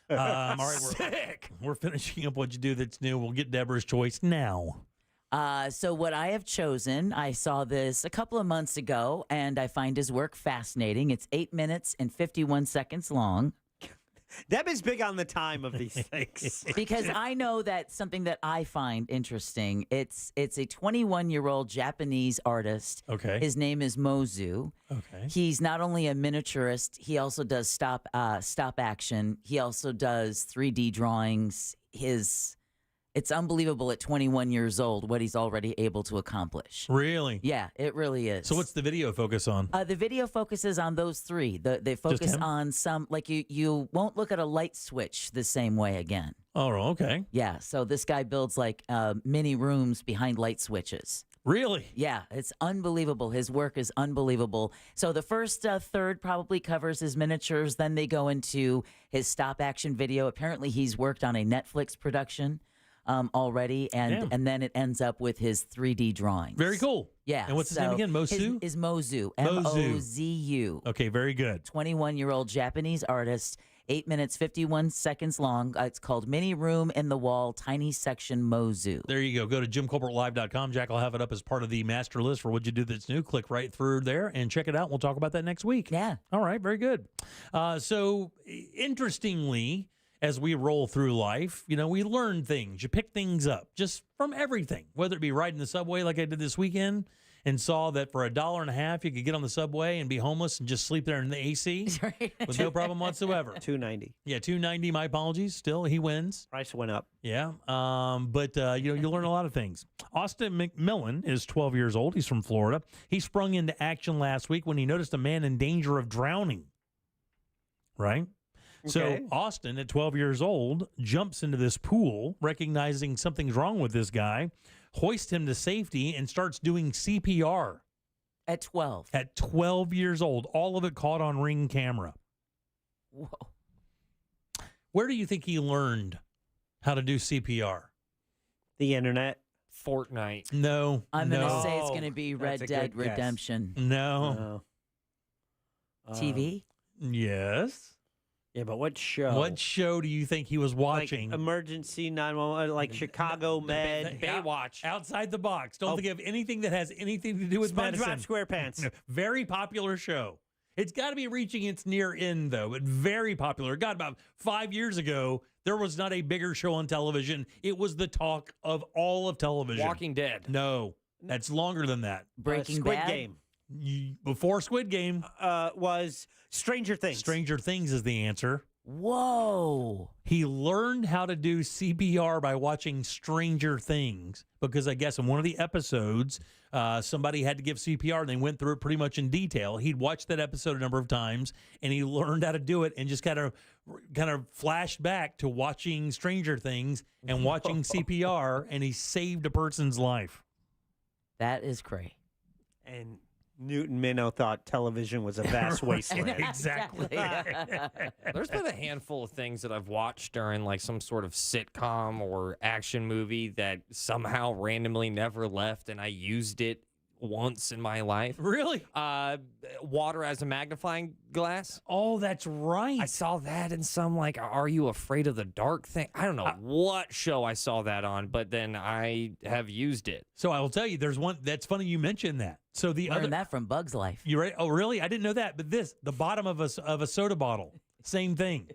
All right, we're finishing up what you do that's new. We'll get Deborah's choice now. So what I have chosen, I saw this a couple of months ago, and I find his work fascinating. It's 8 minutes and 51 seconds long. Deb is big on the time of these things. Because I know that something that I find interesting, it's a 21-year-old Japanese artist. Okay. His name is Mozu. Okay. He's not only a miniaturist, he also does stop action. He also does 3D drawings. It's unbelievable at 21 years old what he's already able to accomplish. Really? Yeah, it really is. So what's the video focus on? The video focuses on those three. They focus on some, like you won't look at a light switch the same way again. Oh, okay. Yeah, so this guy builds like mini rooms behind light switches. Really? Yeah, it's unbelievable. His work is unbelievable. So the first third probably covers his miniatures. Then they go into his stop action video. Apparently he's worked on a Netflix production already, and then it ends up with his 3D drawings. Very cool. Yeah. And what's his name again? Mozu? Is Mozu. Mozu. Okay, very good. 21-year-old Japanese artist, 8 minutes, 51 seconds long. It's called Mini Room in the Wall, Tiny Section Mozu. There you go. Go to JimColbertLive.com. Jack will have it up as part of the master list for What'd You Do That's New. Click right through there and check it out. We'll talk about that next week. Yeah. All right, very good. So, interestingly, as we roll through life, we learn things. You pick things up just from everything, whether it be riding the subway like I did this weekend and saw that for $1.50 you could get on the subway and be homeless and just sleep there in the AC with no problem whatsoever. $2.90. Yeah, $2.90. My apologies. Still, he wins. Price went up. Yeah, but you learn a lot of things. Austin McMillan is 12 years old. He's from Florida. He sprung into action last week when he noticed a man in danger of drowning. Right? Okay. So Austin, at 12 years old, jumps into this pool, recognizing something's wrong with this guy, hoists him to safety, and starts doing CPR. At 12? At 12 years old. All of it caught on Ring camera. Whoa. Where do you think he learned how to do CPR? The internet. Fortnite. No. I'm going to say it's going to be Red That's a Dead good guess. Redemption. No. TV? Yes. Yeah, but what show? What show do you think he was watching? Like Emergency 911, like Chicago Med. Baywatch. Outside the box. Don't think of anything that has anything to do with medicine. SpongeBob SquarePants. Very popular show. It's got to be reaching its near end, though, but very popular. God, about 5 years ago, there was not a bigger show on television. It was the talk of all of television. Walking Dead. No, that's longer than that. Breaking Squid Bad? Game. Before Squid Game. Was Stranger Things. Stranger Things is the answer. Whoa. He learned how to do CPR by watching Stranger Things because I guess in one of the episodes, somebody had to give CPR and they went through it pretty much in detail. He'd watched that episode a number of times and he learned how to do it and just kind of flashed back to watching Stranger Things and watching CPR, and he saved a person's life. That is crazy. And Newton Minow thought television was a vast wasteland. Exactly. There's been a handful of things that I've watched during like some sort of sitcom or action movie that somehow randomly never left, and I used it once in my life. Really? Water as a magnifying glass. Oh, that's right. I saw that in some like Are You Afraid of the Dark thing. I don't know what show I saw that on, but then I have used it. So I will tell you, there's one that's funny you mentioned that. So the Learned that from Bug's Life. You ready? Oh, really? I didn't know that. But the bottom of a soda bottle, same thing.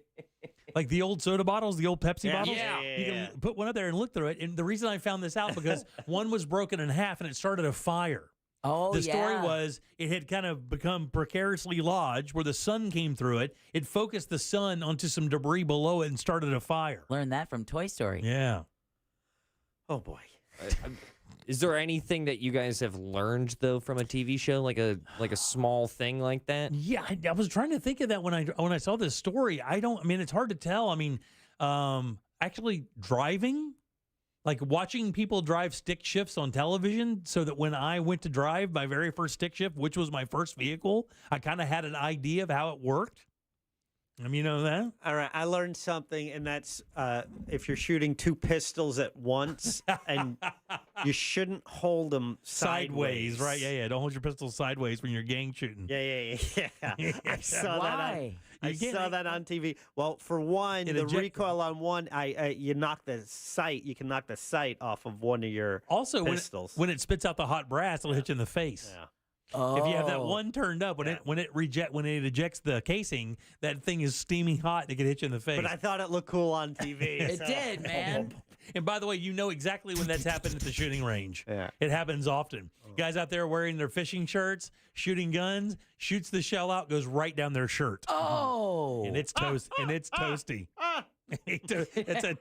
Like the old soda bottles, the old Pepsi bottles. Yeah. You can put one up there and look through it. And the reason I found this out because one was broken in half and it started a fire. Oh, the story was it had kind of become precariously lodged where the sun came through it. It focused the sun onto some debris below it and started a fire. Learned that from Toy Story. Yeah. Oh, boy. Is there anything that you guys have learned though from a TV show, like a small thing like that? Yeah, I was trying to think of that when I saw this story. It's hard to tell. I mean, actually driving, like watching people drive stick shifts on television, so that when I went to drive my very first stick shift, which was my first vehicle, I kind of had an idea of how it worked. You know that? All right, I learned something, and that's if you're shooting two pistols at once, and you shouldn't hold them sideways. Right? Yeah. Don't hold your pistol sideways when you're gang shooting. Yeah. I saw Why? that. I saw that on TV. Well, for one, the recoil on one, you knock the sight. You can knock the sight off of one of your also pistols. when it spits out the hot brass, it'll hit you in the face. Yeah. If you have that one turned up, when it ejects the casing, that thing is steaming hot. It could hit you in the face. But I thought it looked cool on TV. It did, man. And by the way, you know exactly when that's happened at the shooting range. Yeah. It happens often. Guys out there wearing their fishing shirts, shooting guns, shoots the shell out, goes right down their shirt. Oh. And it's toast. And it's toasty. That's a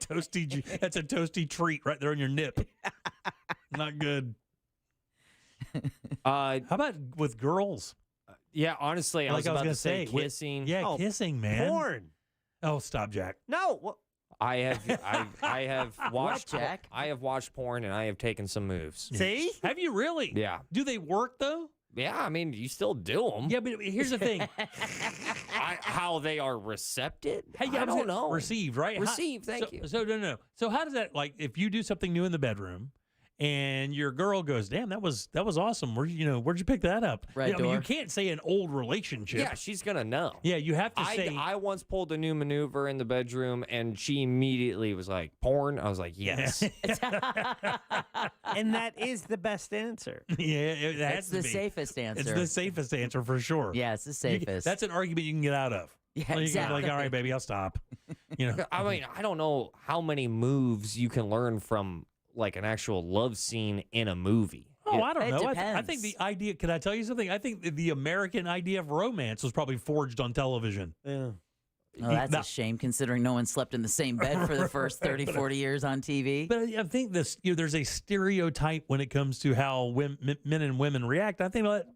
toasty treat right there on your nip. Not good. How about with girls? Yeah, honestly, I was about to say kissing. Kissing, man. Porn. Oh, stop, Jack. No. What? I have watched Jack? I have watched porn and I have taken some moves. See? Have you really? Yeah. Do they work though? Yeah, I mean, you still do them. Yeah, but here's the thing. How they are recepted? Hey, I don't know. Received, right? Received, thank you. So no. So how does that, like, if you do something new in the bedroom and your girl goes, "Damn, that was awesome. Where'd you pick that up?" Right, I mean, you can't say an old relationship. Yeah, she's gonna know. Yeah, you have to say. I once pulled a new maneuver in the bedroom, and she immediately was like, "Porn." I was like, "Yes." And that is the best answer. Yeah, it has It's to the be. safest answer. It's the safest answer for sure. Yeah, it's the safest. That's an argument you can get out of. Yeah, Like, exactly. Like, all right, baby, I'll stop. I mean, I don't know how many moves you can learn from like an actual love scene in a movie. Oh, I don't It know. I depends. think the idea. Can I tell you something? I think the American idea of romance was probably forged on television. Yeah. Oh, that's a shame considering no one slept in the same bed for the first 30, 40 years on TV. But I think this, there's a stereotype when it comes to how men and women react. I think that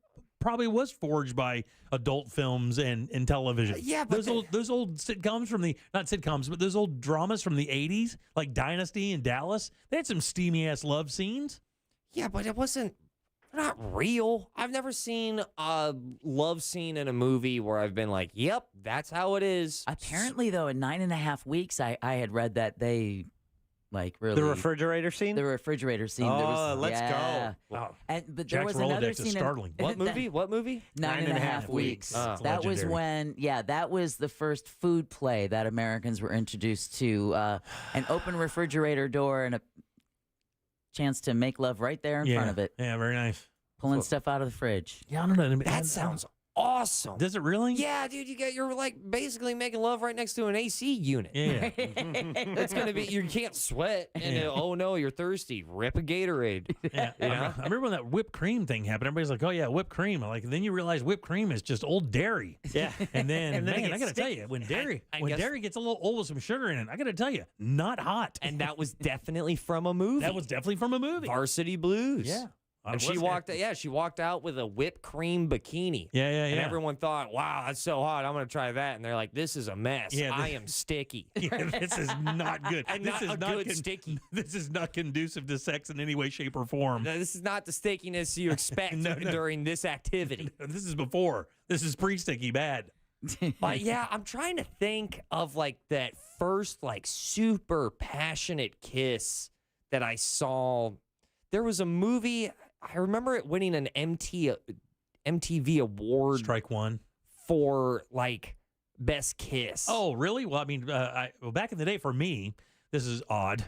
probably was forged by adult films and television. Yeah, but those old sitcoms from not sitcoms, but those old dramas from the 80s, like Dynasty and Dallas, they had some steamy ass love scenes. Yeah, but it wasn't not real. I've never seen a love scene in a movie where I've been like, "Yep, that's how it is." Apparently, though, in 9.5 weeks, I had read that they really The refrigerator scene? The refrigerator scene. Oh, let's go. Wow. But there Jack's was another Rolodex is scene. startling. What movie? What movie? 9.5 weeks. That was legendary. when, that was the first food play that Americans were introduced to. An open refrigerator door and a chance to make love right there in front of it. Yeah, very nice. Pulling stuff out of the fridge. Yeah, I don't know. That sounds awesome. Does it really? Yeah, dude, you're like basically making love right next to an AC unit. Yeah. It's gonna be you can't sweat and oh no, you're thirsty. Rip a Gatorade. Yeah. You know? I remember when that whipped cream thing happened. Everybody's like, "Oh yeah, whipped cream." Then you realize whipped cream is just old dairy. Yeah. And then, And then it man, I gets got to tell you, when dairy guess- dairy gets a little old with some sugar in it, I got to tell you, not hot. And that was definitely from a movie. That was definitely from a movie. Varsity Blues. Yeah. And she walked out with a whipped cream bikini. Yeah. And everyone thought, "Wow, that's so hot. I'm going to try that." And they're like, "This is a mess. Yeah, I am sticky." Yeah, this is not good. And this not is a not good sticky. This is not conducive to sex in any way, shape, or form. No, this is not the stickiness you expect No. during this activity. This is before. This is pre-sticky bad. But yeah, I'm trying to think of like that first like super passionate kiss that I saw. There was a movie. I remember it winning an MTV award. Strike one. For like best kiss. Oh, really? Well, I mean, back in the day, for me, this is odd.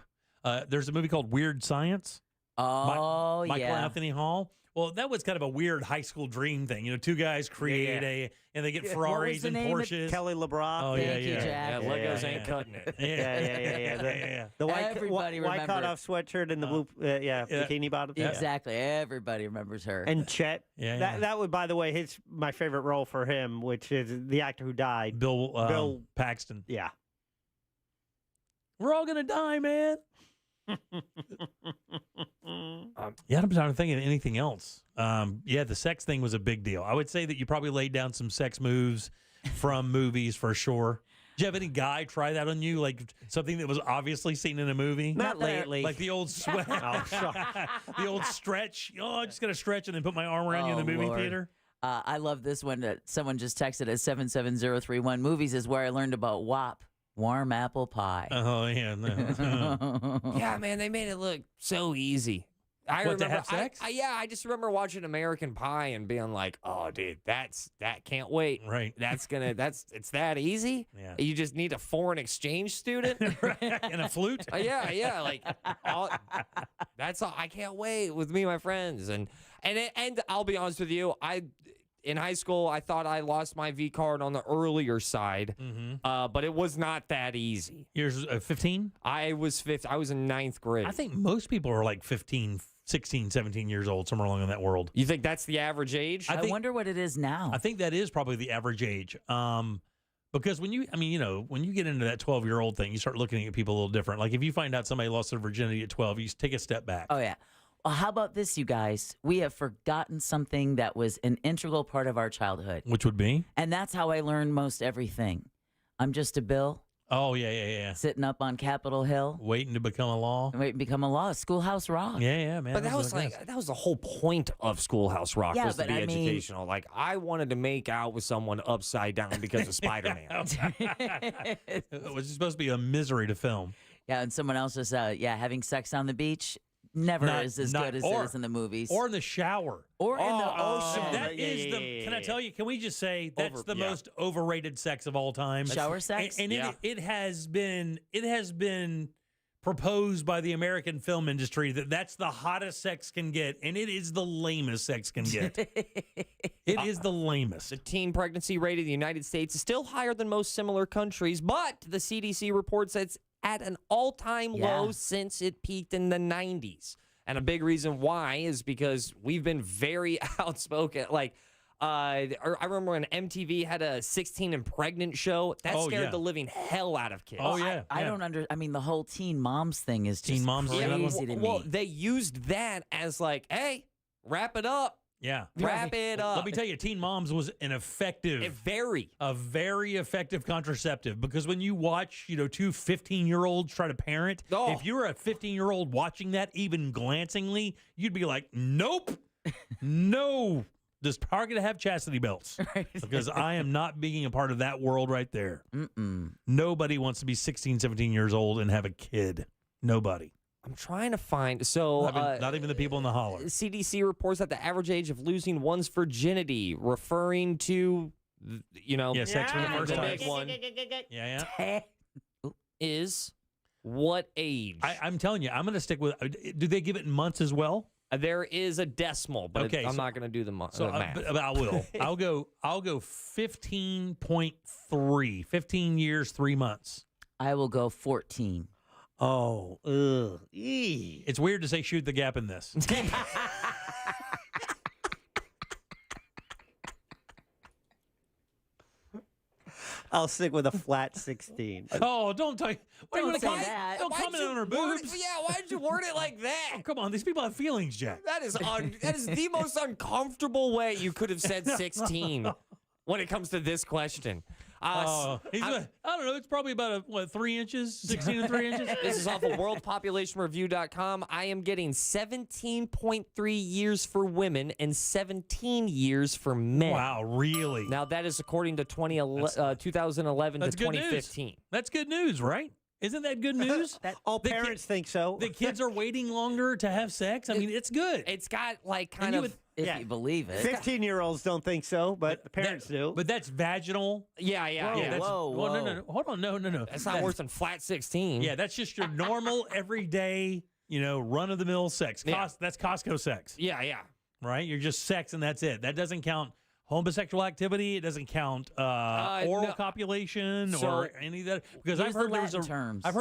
There's a movie called Weird Science. Oh, Michael Anthony Hall. Well, that was kind of a weird high school dream thing. Two guys create and they get Ferraris and Porsches. Kelly LeBron. Oh, Thank you, yeah. Jack. Yeah, Legos ain't cutting it. Yeah. The white Everybody white remember. cutoff sweatshirt and the blue bikini bottom. Exactly. Everybody remembers her. And Chet. Yeah. That would, by the way, my favorite role for him, which is the actor who died. Bill Paxton. Yeah. We're all going to die, man. I'm trying to think of anything else. The sex thing was a big deal. I would say that you probably laid down some sex moves from movies for sure. Did you have any guy try that on you, like something that was obviously seen in a movie? Not lately. Like the old sweat, the old stretch. Oh, I'm just gonna stretch and then put my arm around you in the movie theater. I love this one that someone just texted at 77031. Movies is where I learned about WAP. Warm apple pie. Oh, yeah. No. Yeah, man, they made it look so easy. I What, to have sex? I just remember watching American Pie and being like, "Oh, dude, that can't wait." Right. It's that easy. Yeah. You just need a foreign exchange student And a flute. yeah. Like that's all. I can't wait with me and my friends. And And I'll be honest with you, in high school, I thought I lost my V card on the earlier side, but it was not that easy. You're 15? I was in 9th grade. I think most people are like 15, 16, 17 years old, somewhere along in that world. You think that's the average age? I wonder what it is now. I think that is probably the average age. Because when you get into that 12-year-old thing, you start looking at people a little different. Like if you find out somebody lost their virginity at 12, you take a step back. Oh, yeah. Well, how about this, you guys? We have forgotten something that was an integral part of our childhood. Which would be? And that's how I learned most everything. I'm just a bill. Oh, yeah. Sitting up on Capitol Hill. Waiting to become a law. Waiting to become a law. Schoolhouse Rock. Yeah, man. But that was the whole point of Schoolhouse Rock, was to be educational. Like, I wanted to make out with someone upside down because of Spider-Man. It was supposed to be a misery to film. Yeah, and someone else was, having sex on the beach. Never is as good as it is in the movies. Or in the shower. Or in the ocean. That is can I tell you, can we just say that's the most overrated sex of all time? Shower sex? And it has been proposed by the American film industry that that's the hottest sex can get, and it is the lamest sex can get. It is the lamest. The teen pregnancy rate in the United States is still higher than most similar countries, but the CDC reports it's at an all-time low since it peaked in the 90s. And a big reason why is because we've been very outspoken. Like, I remember when MTV had a 16 and pregnant show. That scared the living hell out of kids. Oh, yeah. I don't I mean, the whole teen moms thing is just teen moms crazy to me. Well, they used that as like, hey, wrap it up. Yeah. Wrap it up. Let me tell you, Teen Moms was an effective. A very effective contraceptive, because when you watch, two 15-year-olds try to parent, if you're a 15-year-old watching that even glancingly, you'd be like, nope, no. Does Target have chastity belts? Right. Because I am not being a part of that world right there. Nobody wants to be 16, 17 years old and have a kid. Nobody. I'm trying to find. So not even the people in the holler. CDC reports that the average age of losing one's virginity, referring to, sex for the first time. Big one. Is what age? I'm telling you, I'm going to stick with. Do they give it in months as well? There is a decimal, but I'm not going to do the math. But I will. I'll go 15.3. 15 years, 3 months. I will go 14. Oh, it's weird to say shoot the gap in this. I'll stick with a flat 16. Oh, don't say that. Don't comment on her boobs. Yeah, why did you word it like that? Oh, come on, these people have feelings, Jack. That is the most uncomfortable way you could have said 16 when it comes to this question. I don't know. It's probably about 3 inches, 16 and 3 inches. This is off of worldpopulationreview.com. I am getting 17.3 years for women and 17 years for men. Wow, really? Now, that is according to 2011 to 2015. That's good news, right? Isn't that good news? All parents think so. The kids are waiting longer to have sex. I mean, it's good. It's got like kind of... If you believe it. 15-year-olds don't think so, but the parents do. But that's vaginal. Yeah. Whoa. No. Hold on. No. That's not worse than flat 16. Yeah, that's just your normal, everyday, run-of-the-mill sex. That's Costco sex. Yeah. Right? You're just sex and that's it. That doesn't count homosexual activity. It doesn't count oral copulation or any of that. Because I've heard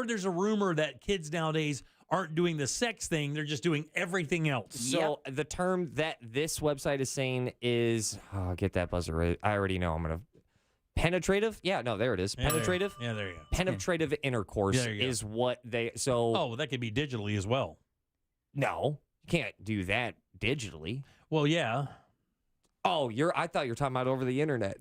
there's a rumor that kids nowadays aren't doing the sex thing. They're just doing everything else. So the term that this website is saying is, get that buzzer right. I already know I'm going to. Penetrative? Yeah, no, there it is. Penetrative? Yeah, there you go. Penetrative intercourse is what they, Oh, that could be digitally as well. No, you can't do that digitally. Well, yeah. Oh, I thought you were talking about over the internet.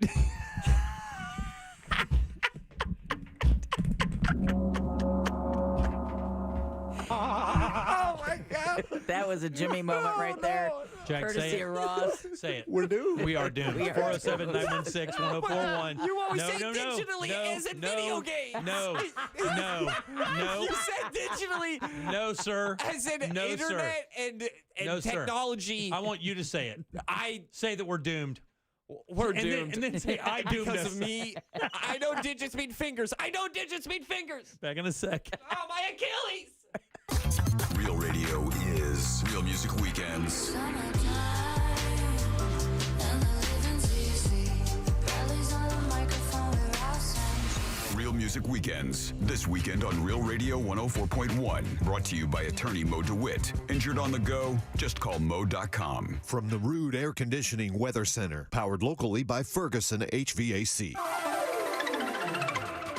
Oh my God! That was a Jimmy moment right there. Jack, courtesy of Ross. Say it. We're doomed. We are doomed. 407-916-1041. You always say digitally as in video games. No. You said digitally. No, sir. As in internet and technology. Sir. I want you to say it. I say that we're doomed. We're doomed. And then say, I doomed because us. of me. I know digits mean fingers. Back in a sec. Oh, my Achilles. Real radio is Real Music Weekends. Summertime. Music Weekends. This weekend on Real Radio 104.1. Brought to you by attorney Mo DeWitt. Injured on the go? Just call Mo.com. From the Rude Air Conditioning Weather Center, powered locally by Ferguson HVAC.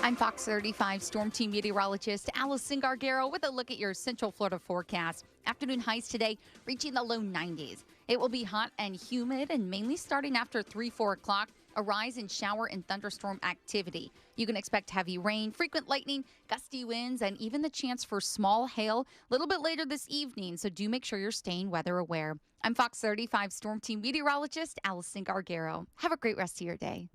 I'm Fox 35 Storm Team meteorologist Allison Gargaro with a look at your Central Florida forecast. Afternoon highs today reaching the low 90s. It will be hot and humid and mainly starting after 3-4 o'clock. A rise in shower and thunderstorm activity. You can expect heavy rain, frequent lightning, gusty winds, and even the chance for small hail a little bit later this evening, so do make sure you're staying weather aware. I'm Fox 35 Storm Team meteorologist Allison Gargaro. Have a great rest of your day.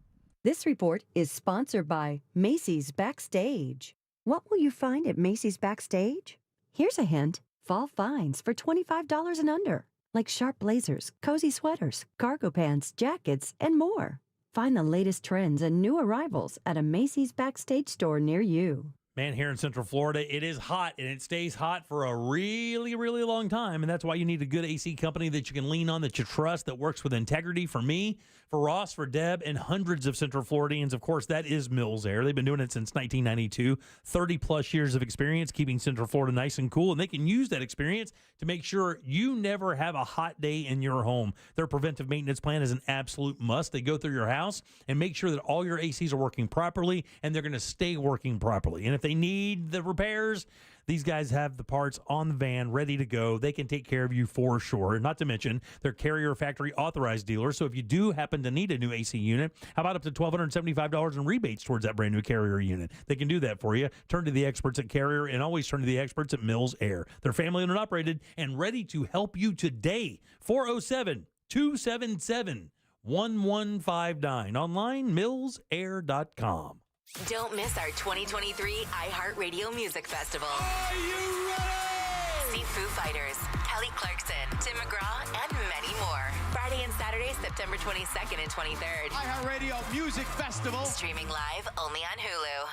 This report is sponsored by Macy's Backstage. What will you find at Macy's Backstage? Here's a hint. Fall finds for $25 and under, like sharp blazers, cozy sweaters, cargo pants, jackets, and more. Find the latest trends and new arrivals at a Macy's Backstage store near you. Man, here in Central Florida, it is hot, and it stays hot for a really, really long time, and that's why you need a good AC company that you can lean on, that you trust, that works with integrity. For me, for Ross, for Deb, and hundreds of Central Floridians, of course, that is Mills Air. They've been doing it since 1992, 30-plus years of experience keeping Central Florida nice and cool, and they can use that experience to make sure you never have a hot day in your home. Their preventive maintenance plan is an absolute must. They go through your house and make sure that all your ACs are working properly, and they're going to stay working properly. And if they need the repairs, these guys have the parts on the van ready to go. They can take care of you for sure. Not to mention, they're Carrier factory authorized dealers. So if you do happen to need a new AC unit, how about up to $1,275 in rebates towards that brand new Carrier unit? They can do that for you. Turn to the experts at Carrier, and always turn to the experts at Mills Air. They're family owned and operated and ready to help you today. 407-277-1159. Online, millsair.com. Don't miss our 2023 iHeartRadio Music Festival. Are you ready? See Foo Fighters, Kelly Clarkson, Tim McGraw, and many more. Friday and Saturday, September 22nd and 23rd. iHeartRadio Music Festival. Streaming live only on Hulu.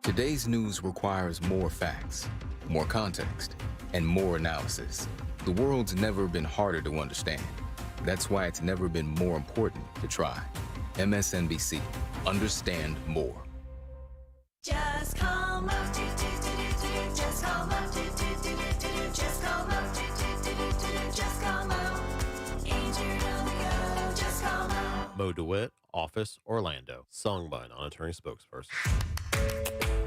Today's news requires more facts, more context, and more analysis. The world's never been harder to understand. That's why it's never been more important to try. MSNBC. Understand more. Just call up, just call up, just call up, just call up. Injured on the go, just call up. Mo DeWitt, Office, Orlando. Sung by a non-attorney spokesperson.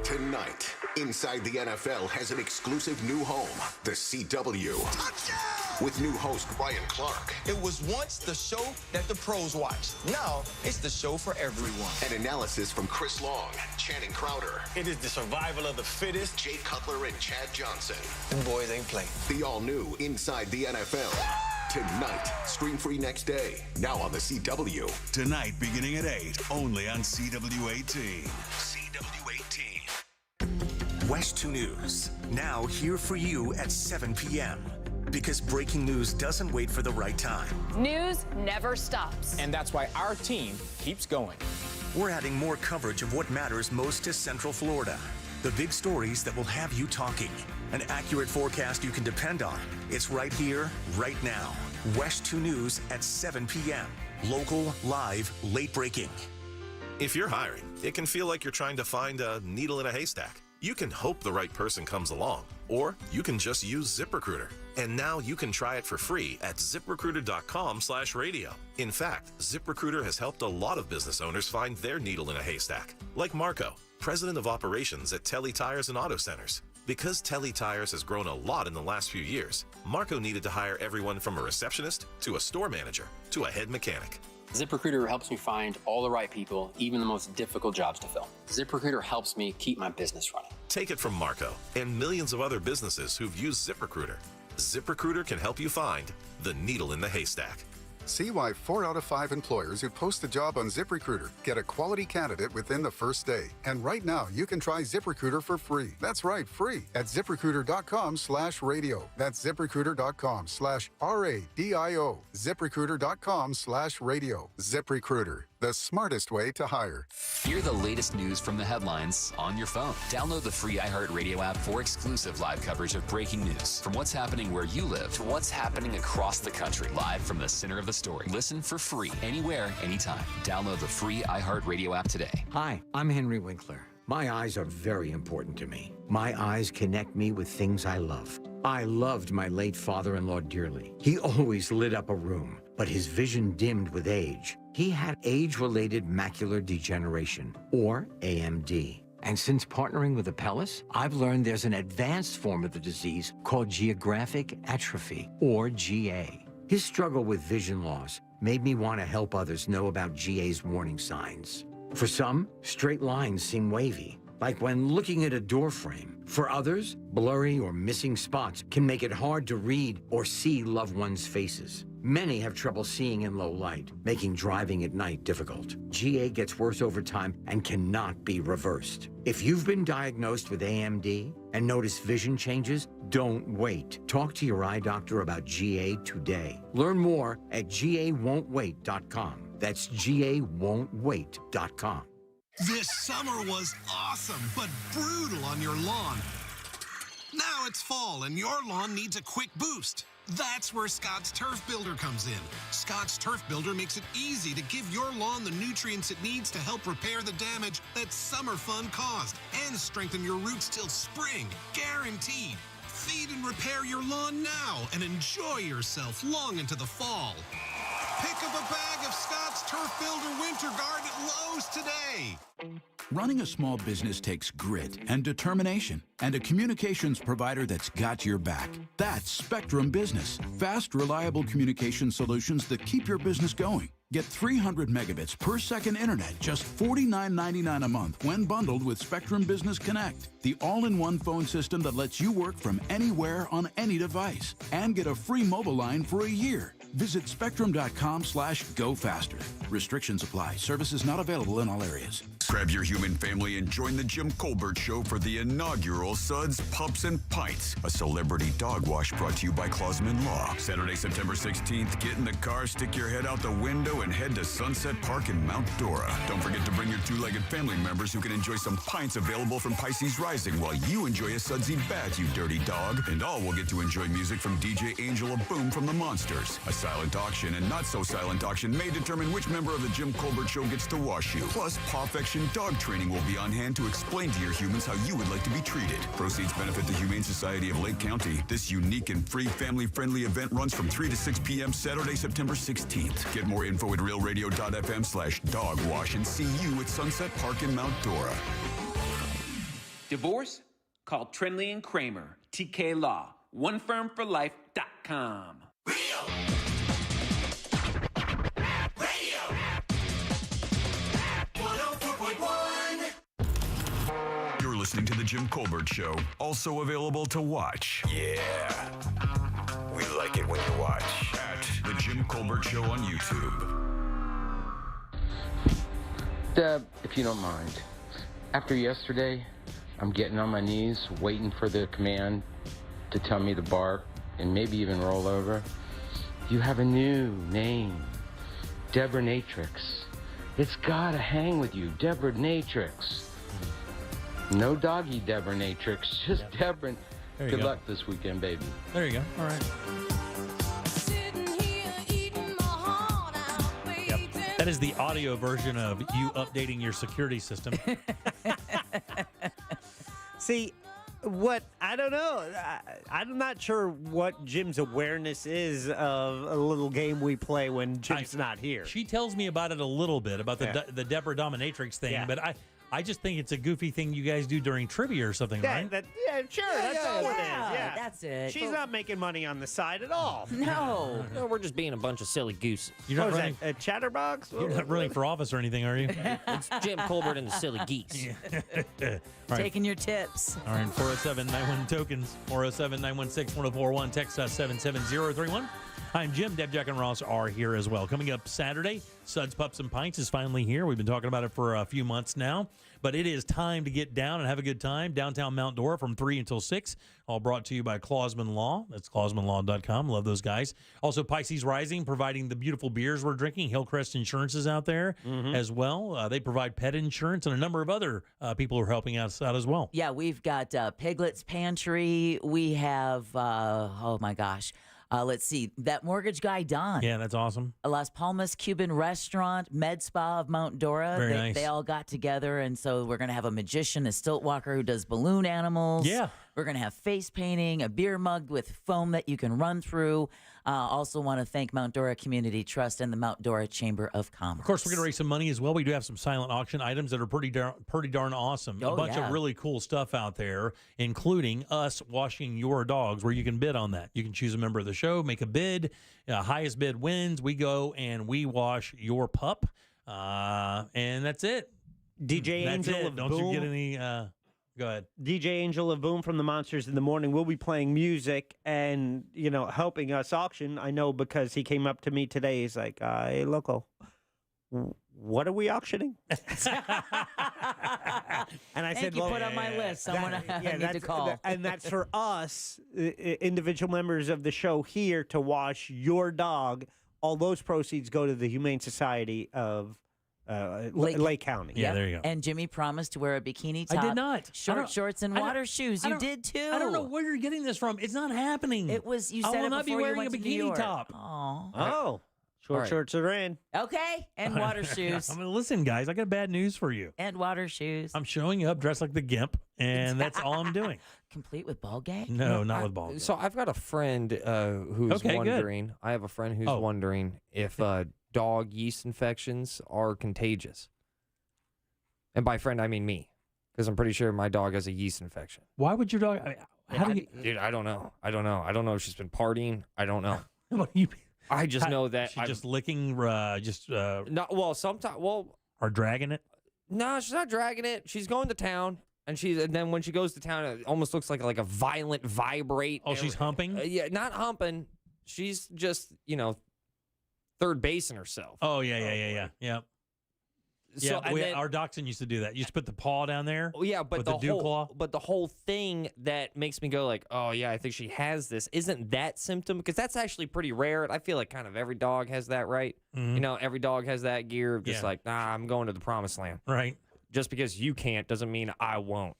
Tonight, Inside the NFL has an exclusive new home, the CW. Touchdown! With new host Ryan Clark. It was once the show that the pros watched. Now, it's the show for everyone. An analysis from Chris Long, Channing Crowder. It is the survival of the fittest. Jay Cutler and Chad Johnson. The boys ain't playing. The all-new Inside the NFL. Tonight, stream free next day. Now on the CW. Tonight, beginning at 8, only on CW18. CW18. West 2 News, now here for you at 7 p.m. Because breaking news doesn't wait for the right time. News never stops. And that's why our team keeps going. We're adding more coverage of what matters most to Central Florida. The big stories that will have you talking. An accurate forecast you can depend on. It's right here, right now. West 2 News at 7 p.m. Local, live, late breaking. If you're hiring, it can feel like you're trying to find a needle in a haystack. You can hope the right person comes along, or you can just use ZipRecruiter. And now you can try it for free at ZipRecruiter.com/radio. In fact, ZipRecruiter has helped a lot of business owners find their needle in a haystack, like Marco, president of operations at Telly Tires and Auto Centers. Because Telly Tires has grown a lot in the last few years, Marco needed to hire everyone from a receptionist to a store manager to a head mechanic. ZipRecruiter helps me find all the right people, even the most difficult jobs to fill. ZipRecruiter helps me keep my business running. Take it from Marco and millions of other businesses who've used ZipRecruiter. ZipRecruiter can help you find the needle in the haystack. See why 4 out of 5 employers who post a job on ZipRecruiter get a quality candidate within the first day. And right now, you can try ZipRecruiter for free. That's right, free at ZipRecruiter.com/radio. That's ZipRecruiter.com/RADIO. ZipRecruiter.com/radio. ZipRecruiter, the smartest way to hire. Hear the latest news from the headlines on your phone. Download the free iHeartRadio app for exclusive live coverage of breaking news. From what's happening where you live to what's happening across the country. Live from the center of the story. Listen for free, anywhere, anytime. Download the free iHeartRadio app today. Hi, I'm Henry Winkler. My eyes are very important to me. My eyes connect me with things I love. I loved my late father-in-law dearly. He always lit up a room, but his vision dimmed with age. He had age-related macular degeneration, or AMD. And since partnering with Apellis, I've learned there's an advanced form of the disease called geographic atrophy, or GA. His struggle with vision loss made me want to help others know about GA's warning signs. For some, straight lines seem wavy, like when looking at a door frame. For others, blurry or missing spots can make it hard to read or see loved ones' faces. Many have trouble seeing in low light, making driving at night difficult. GA gets worse over time and cannot be reversed. If you've been diagnosed with AMD and notice vision changes, don't wait. Talk to your eye doctor about GA today. Learn more at GAWon'tWait.com. That's GAWon'tWait.com. This summer was awesome, but brutal on your lawn. Now it's fall and your lawn needs a quick boost. That's where Scott's Turf Builder comes in. Scott's Turf Builder makes it easy to give your lawn the nutrients it needs to help repair the damage that summer fun caused and strengthen your roots till spring, guaranteed. Feed and repair your lawn now and enjoy yourself long into the fall. Pick up a bag of Scott's Turf Builder Winter Guard at Lowe's today. Running a small business takes grit and determination and a communications provider that's got your back. That's Spectrum Business. Fast, reliable communication solutions that keep your business going. Get 300 megabits per second internet, just $49.99 a month when bundled with Spectrum Business Connect, the all-in-one phone system that lets you work from anywhere on any device. And get a free mobile line for a year. Visit spectrum.com/go faster. Restrictions apply. Services not available in all areas. Grab your human family and join the Jim Colbert Show for the inaugural Suds, Pups, and Pints, a celebrity dog wash brought to you by Clausman Law. Saturday, September 16th, get in the car, stick your head out the window, and head to Sunset Park in Mount Dora. Don't forget to bring your two-legged family members who can enjoy some pints available from Pisces Rising while you enjoy a sudsy bath, you dirty dog. And all will get to enjoy music from DJ Angel of Boom from the Monsters. A silent auction and not-so-silent auction may determine which member of the Jim Colbert Show gets to wash you. Plus, Pawfection dog training will be on hand to explain to your humans how you would like to be treated. Proceeds benefit the Humane Society of Lake County. This unique and free family-friendly event runs from 3 to 6 p.m. Saturday, September 16th. Get more info at realradio.fm/dogwash and see you at Sunset Park in Mount Dora. Divorce? Call Trenley and Kramer, TK Law, onefirmforlife.com. You're listening to The Jim Colbert Show, also available to watch. Yeah. We like it when you watch at The Jim Colbert Show on YouTube. Deb, if you don't mind, after yesterday, I'm getting on my knees, waiting for the command to tell me to bark and maybe even roll over. You have a new name, Deborah Natrix. It's gotta hang with you, Deborah Natrix. No doggy Deborah Natrix, just Deborah. Good luck this weekend, baby. There you go. All right. Yep. That is the audio version of you updating your security system. See, what I don't know. I'm not sure what Jim's awareness is of a little game we play when Jim's not here. She tells me about it a little bit, about the Deborah Dominatrix thing, but I just think it's a goofy thing you guys do during trivia or something, right? Sure, that's all it is. Yeah, that's it. She's not making money on the side at all. No. No, we're just being a bunch of silly gooses. You're not running a chatterbox? You're not running for office or anything, are you? It's Jim Colbert and the silly geese. All right. Taking your tips. All right, 407-91 tokens, 407-916-1041, text us 77031. I'm Jim. Deb, Jack, and Ross are here as well. Coming up Saturday, Suds, Pups, and Pints is finally here. We've been talking about it for a few months now, but it is time to get down and have a good time. Downtown Mount Dora from 3 until 6, all brought to you by Clausman Law. That's clausmanlaw.com. Love those guys. Also, Pisces Rising, providing the beautiful beers we're drinking. Hillcrest Insurance is out there as well. They provide pet insurance and a number of other people who are helping us out as well. Yeah, we've got Piglet's Pantry. We have, oh my gosh, Let's see, that mortgage guy, Don. Yeah, that's awesome. A Las Palmas Cuban restaurant, Med Spa of Mount Dora. Very they, nice. they all got together, and so we're going to have a magician, a stilt walker who does balloon animals. Yeah. We're going to have face painting, a beer mug with foam that you can run through. Also want to thank Mount Dora Community Trust and the Mount Dora Chamber of Commerce. Of course, we're going to raise some money as well. We do have some silent auction items that are pretty darn awesome. Oh, a bunch yeah. of really cool stuff out there, including us washing your dogs, where you can bid on that. You can choose a member of the show, make a bid. Highest bid wins. We go and we wash your pup, and that's it. DJ That's Angel it. of Don't Boom. you get any? Go ahead. DJ Angel of Boom from the Monsters in the Morning will be playing music and, helping us auction. I know because he came up to me today. He's like, hey, local, what are we auctioning? And I Thank said, you, well, put on my list. Someone I need to that's- call. And that's for us, individual members of the show here, to wash your dog. All those proceeds go to the Humane Society of Lake County. Yeah, there you go. And Jimmy promised to wear a bikini top. I did not. Short shorts and water shoes. You did too. I don't know where you're getting this from. It's not happening. It was. You I said will it not be before you wearing a went to New bikini York. top. Oh. Short right. shorts are in. Okay. And water shoes. I mean, listen, guys, I got bad news for you. And water shoes. I'm showing up dressed like the Gimp, and that's all I'm doing. Complete with ball gag? No, not with ball gag. So I've got a friend who's Okay, good. wondering. I have a friend who's wondering if dog yeast infections are contagious. And by friend, I mean me, because I'm pretty sure my dog has a yeast infection. Why would your dog? How do you? Dude, I don't know. I don't know if she's been partying. I don't know. What do you? I just know that she's just licking, no. Well, sometimes. Well, or dragging it. no, she's not dragging it. She's going to town, and then when she goes to town, it almost looks like a violent vibrate. Oh, she's humping. Yeah, not humping. She's just third basing herself. Oh yeah. So, Yeah, and then- our dachshund used to do that. You just put the paw down there. Oh, yeah, but with the dew whole claw. but the whole thing that makes me go like, oh yeah, I think she has this. Isn't that symptom? Because that's actually pretty rare. I feel like kind of every dog has that, right? Mhm. Every dog has that gear. Just Yeah. like, nah, I'm going to the promised land. Right. Just because you can't doesn't mean I won't.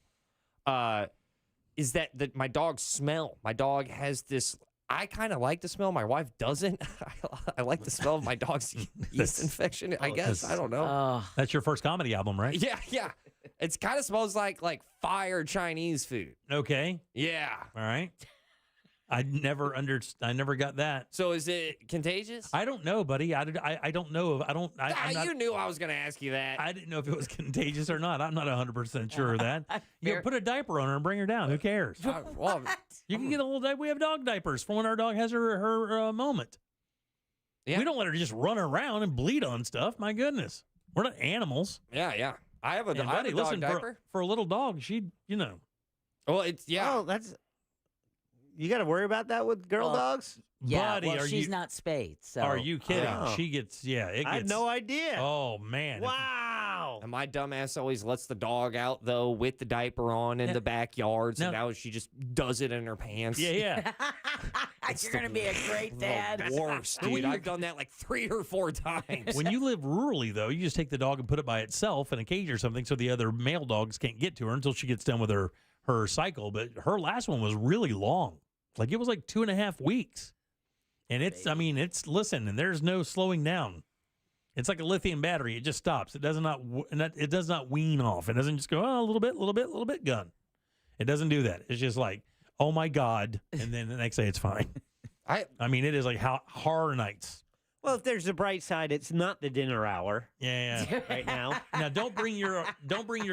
Is that my dog smell? My dog has this. I kind of like the smell. My wife doesn't. I like the smell of my dog's yeast infection. I guess. I don't know. That's your first comedy album, right? Yeah. It's kind of smells like fire Chinese food. Okay. Yeah. All right. I never got that. So is it contagious? I don't know, buddy. I don't know. I'm not, You knew I was going to ask you that. I didn't know if it was contagious or not. I'm not 100% sure of that. You put a diaper on her and bring her down. Who cares? Well, You can get a little diaper. We have dog diapers for when our dog has her moment. Yeah. We don't let her just run around and bleed on stuff. My goodness. We're not animals. Yeah. I have a, And I have buddy, a dog listen, diaper. for a little dog, Well, it's Oh, that's. You got to worry about that with girl dogs? Yeah, Buddy, well, are she's you- not spayed. So. Are you kidding? Oh. She gets, it gets. I had no idea. Oh, man. Wow. And my dumbass always lets the dog out, though, with the diaper on in the backyards. And now she just does it in her pants. Yeah. You're going to be a great dad. The worst, dude. I've done that like 3 or 4 times. When you live rurally, though, you just take the dog and put it by itself in a cage or something so the other male dogs can't get to her until she gets done with her cycle. But her last one was really long. Like, it was like 2.5 weeks. And listen, and there's no slowing down. It's like a lithium battery. It just stops. It does not wean off. It doesn't just go, a little bit, gun. It doesn't do that. It's just like, oh my God. And then the next day it's fine. It is like horror nights. Well, if there's a bright side, it's not the dinner hour. Yeah. Right now. Now don't bring your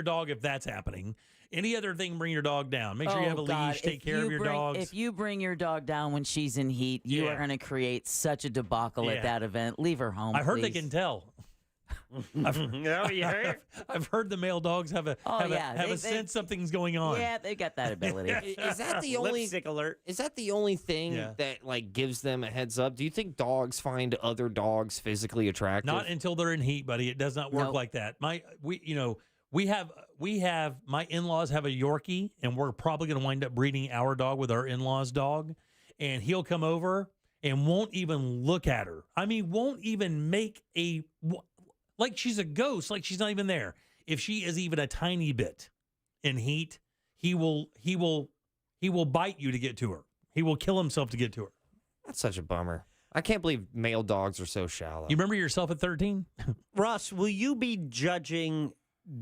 dog if that's happening. Any other thing, bring your dog down. Make sure you have a God. leash. Take If care you of your bring- dogs. If you bring your dog down when she's in heat, you are going to create such a debacle at that event. Leave her home. I heard they please. can tell. You heard? I've heard the male dogs have a sense something's going on. Yeah, they got that ability. Is that the only lipstick alert? Is that the only thing that like gives them a heads up? Do you think dogs find other dogs physically attractive? Not until they're in heat, buddy. It does not work like that. We have my in-laws have a Yorkie, and we're probably going to wind up breeding our dog with our in-laws' dog, and he'll come over and won't even look at her. I mean, won't even make like she's a ghost, like she's not even there. If she is even a tiny bit in heat, he will bite you to get to her. He will kill himself to get to her. That's such a bummer. I can't believe male dogs are so shallow. You remember yourself at 13? Ross, will you be judging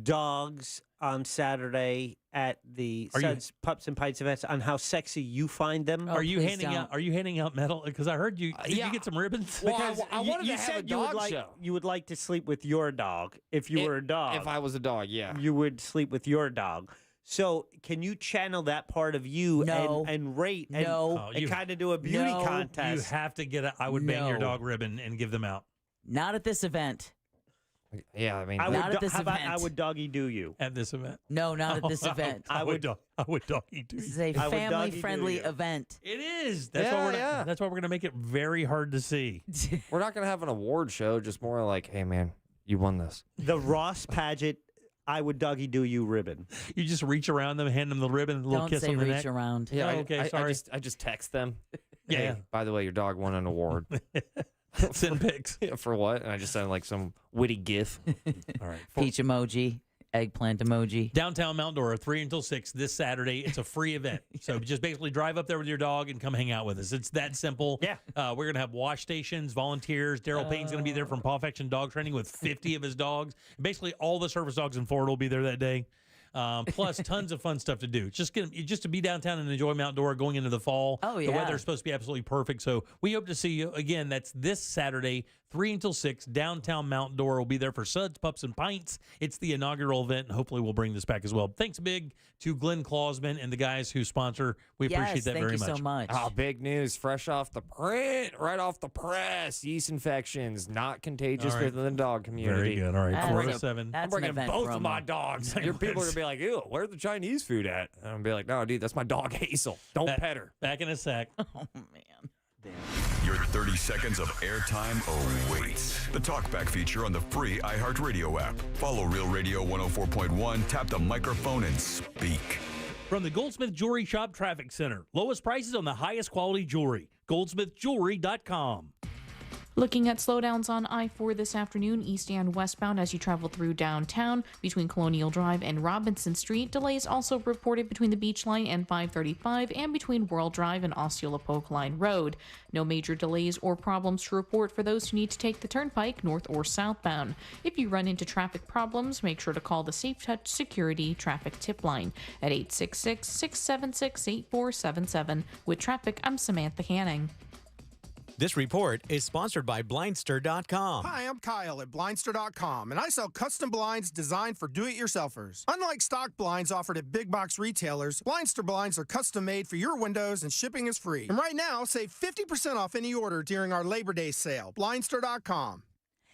dogs on Saturday at the Suds Pups and Pints events on how sexy you find them? Are you handing out medal? Because I heard you. Did you get some ribbons? Well, Because I wanted you to have said a you would dog like show. you would like to sleep with your dog if you were a dog. If I was a dog, yeah. You would sleep with your dog. So can you channel that part of you and rate and, and kind of do a beauty contest? You have to get a I would bang your dog ribbon and give them out. Not at this event. Yeah, I mean, not at this how event. about I would doggy do you at this event? No, not at this event. I would doggy do you. This is a family-friendly event. It is. That's why we're gonna make it very hard to see. We're not going to have an award show, just more like, hey, man, you won this. The Ross Paget I would doggy do you ribbon. You just reach around them, hand them the ribbon, a little Don't kiss say on the reach neck. around. Yeah, okay, sorry. I just text them. Yeah. Hey, by the way, your dog won an award. Send pics. Yeah, for what? And I just send like some witty gif. All right. Peach emoji, eggplant emoji. Downtown Mount Dora, 3 until 6 this Saturday. It's a free event. So just basically drive up there with your dog and come hang out with us. It's that simple. Yeah. We're going to have wash stations, volunteers. Daryl Payne's going to be there from Pawfection Dog Training with 50 of his dogs. Basically, all the service dogs in Florida will be there that day. Plus, tons of fun stuff to do. Just to be downtown and enjoy Mount Dora going into the fall. Oh, yeah. The weather's supposed to be absolutely perfect. So we hope to see you. Again, that's this Saturday, 3 until 6. Downtown Mount Dora will be there for Suds, Pups, and Pints. It's the inaugural event, and hopefully we'll bring this back as well. Thanks big to Glenn Clausman and the guys who sponsor. We appreciate that very much. Thank you so much. Oh, big news. Fresh off the print, right off the press. Yeast infections, not contagious within the dog community. Very good. All right, That's 4 a- to 7. that's I'm bringing an event both of promo. my dogs. Your people are going to be like, ew, where's the Chinese food at? And I'm going to be like, no, dude, that's my dog Hazel. Don't pet her. Back in a sec. Oh, man. Your 30 seconds of airtime awaits. The Talkback feature on the free iHeartRadio app. Follow Real Radio 104.1, tap the microphone, and speak. From the Goldsmith Jewelry Shop Traffic Center. Lowest prices on the highest quality jewelry. GoldsmithJewelry.com. Looking at slowdowns on I-4 this afternoon, east and westbound as you travel through downtown between Colonial Drive and Robinson Street. Delays also reported between the Beach Line and 535 and between World Drive and Osceola Polk Line Road. No major delays or problems to report for those who need to take the turnpike north or southbound. If you run into traffic problems, make sure to call the Safe Touch Security Traffic Tip Line at 866-676-8477. With traffic, I'm Samantha Hanning. This report is sponsored by Blindster.com. Hi, I'm Kyle at Blindster.com, and I sell custom blinds designed for do-it-yourselfers. Unlike stock blinds offered at big box retailers, Blindster blinds are custom made for your windows and shipping is free. And right now, save 50% off any order during our Labor Day sale. Blindster.com.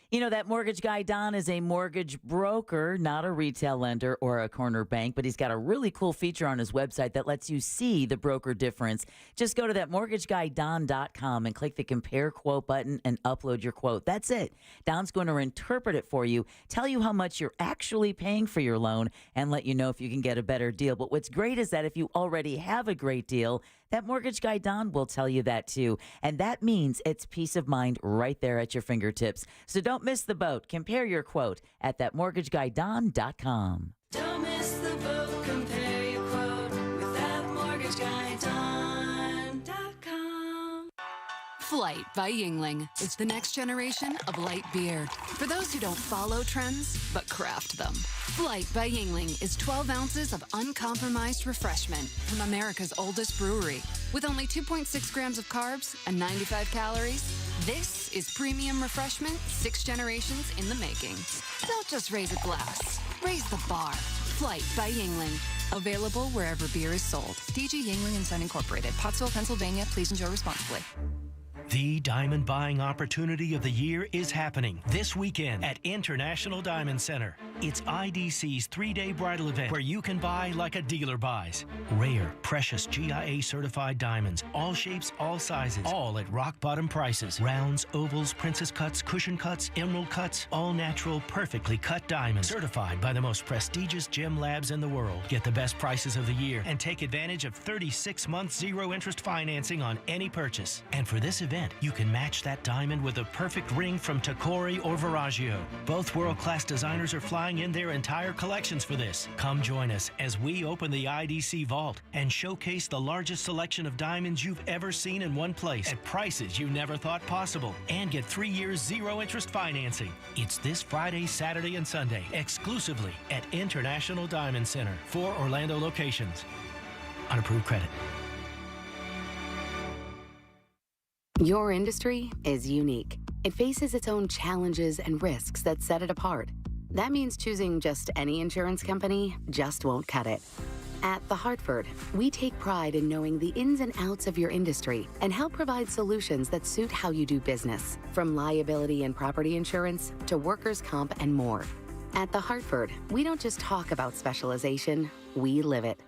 You know, that mortgage guy, Don, is a mortgage broker, not a retail lender or a corner bank, but he's got a really cool feature on his website that lets you see the broker difference. Just go to that mortgageguyDon.com and click the compare quote button and upload your quote. That's it. Don's going to interpret it for you, tell you how much you're actually paying for your loan, and let you know if you can get a better deal. But what's great is that if you already have a great deal, that mortgage guy, Don, will tell you that too. And that means it's peace of mind right there at your fingertips. So don't miss the boat. Compare your quote at thatmortgageguyDon.com. Don't miss the boat, compare your quote with thatmortgageguyDon.com. Flight by Yingling. It's the next generation of light beer. For those who don't follow trends, but craft them. Flight by Yingling is 12 ounces of uncompromised refreshment from America's oldest brewery. With only 2.6 grams of carbs and 95 calories, this is premium refreshment 6 generations in the making. Don't just raise a glass, raise the bar. Flight by Yingling. Available wherever beer is sold. DG Yingling & Son Incorporated, Pottsville, Pennsylvania. Please enjoy responsibly. The diamond buying opportunity of the year is happening this weekend at International Diamond Center. It's IDC's 3-day bridal event where you can buy like a dealer buys. Rare, precious GIA certified diamonds, all shapes, all sizes, all at rock bottom prices. Rounds, ovals, princess cuts, cushion cuts, emerald cuts, all natural, perfectly cut diamonds. Certified by the most prestigious gem labs in the world. Get the best prices of the year and take advantage of 36-month zero interest financing on any purchase. And for this event, you can match that diamond with a perfect ring from Tacori or Verragio. Both world-class designers are flying buying in their entire collections for this. Come join us as we open the IDC vault and showcase the largest selection of diamonds you've ever seen in one place at prices you never thought possible, and get 3 years zero-interest financing. It's this Friday, Saturday, and Sunday exclusively at International Diamond Center. 4 Orlando locations. Unapproved credit. Your industry is unique. It faces its own challenges and risks that set it apart. That means choosing just any insurance company just won't cut it. At The Hartford, we take pride in knowing the ins and outs of your industry and help provide solutions that suit how you do business, from liability and property insurance to workers' comp and more. At The Hartford, we don't just talk about specialization, we live it.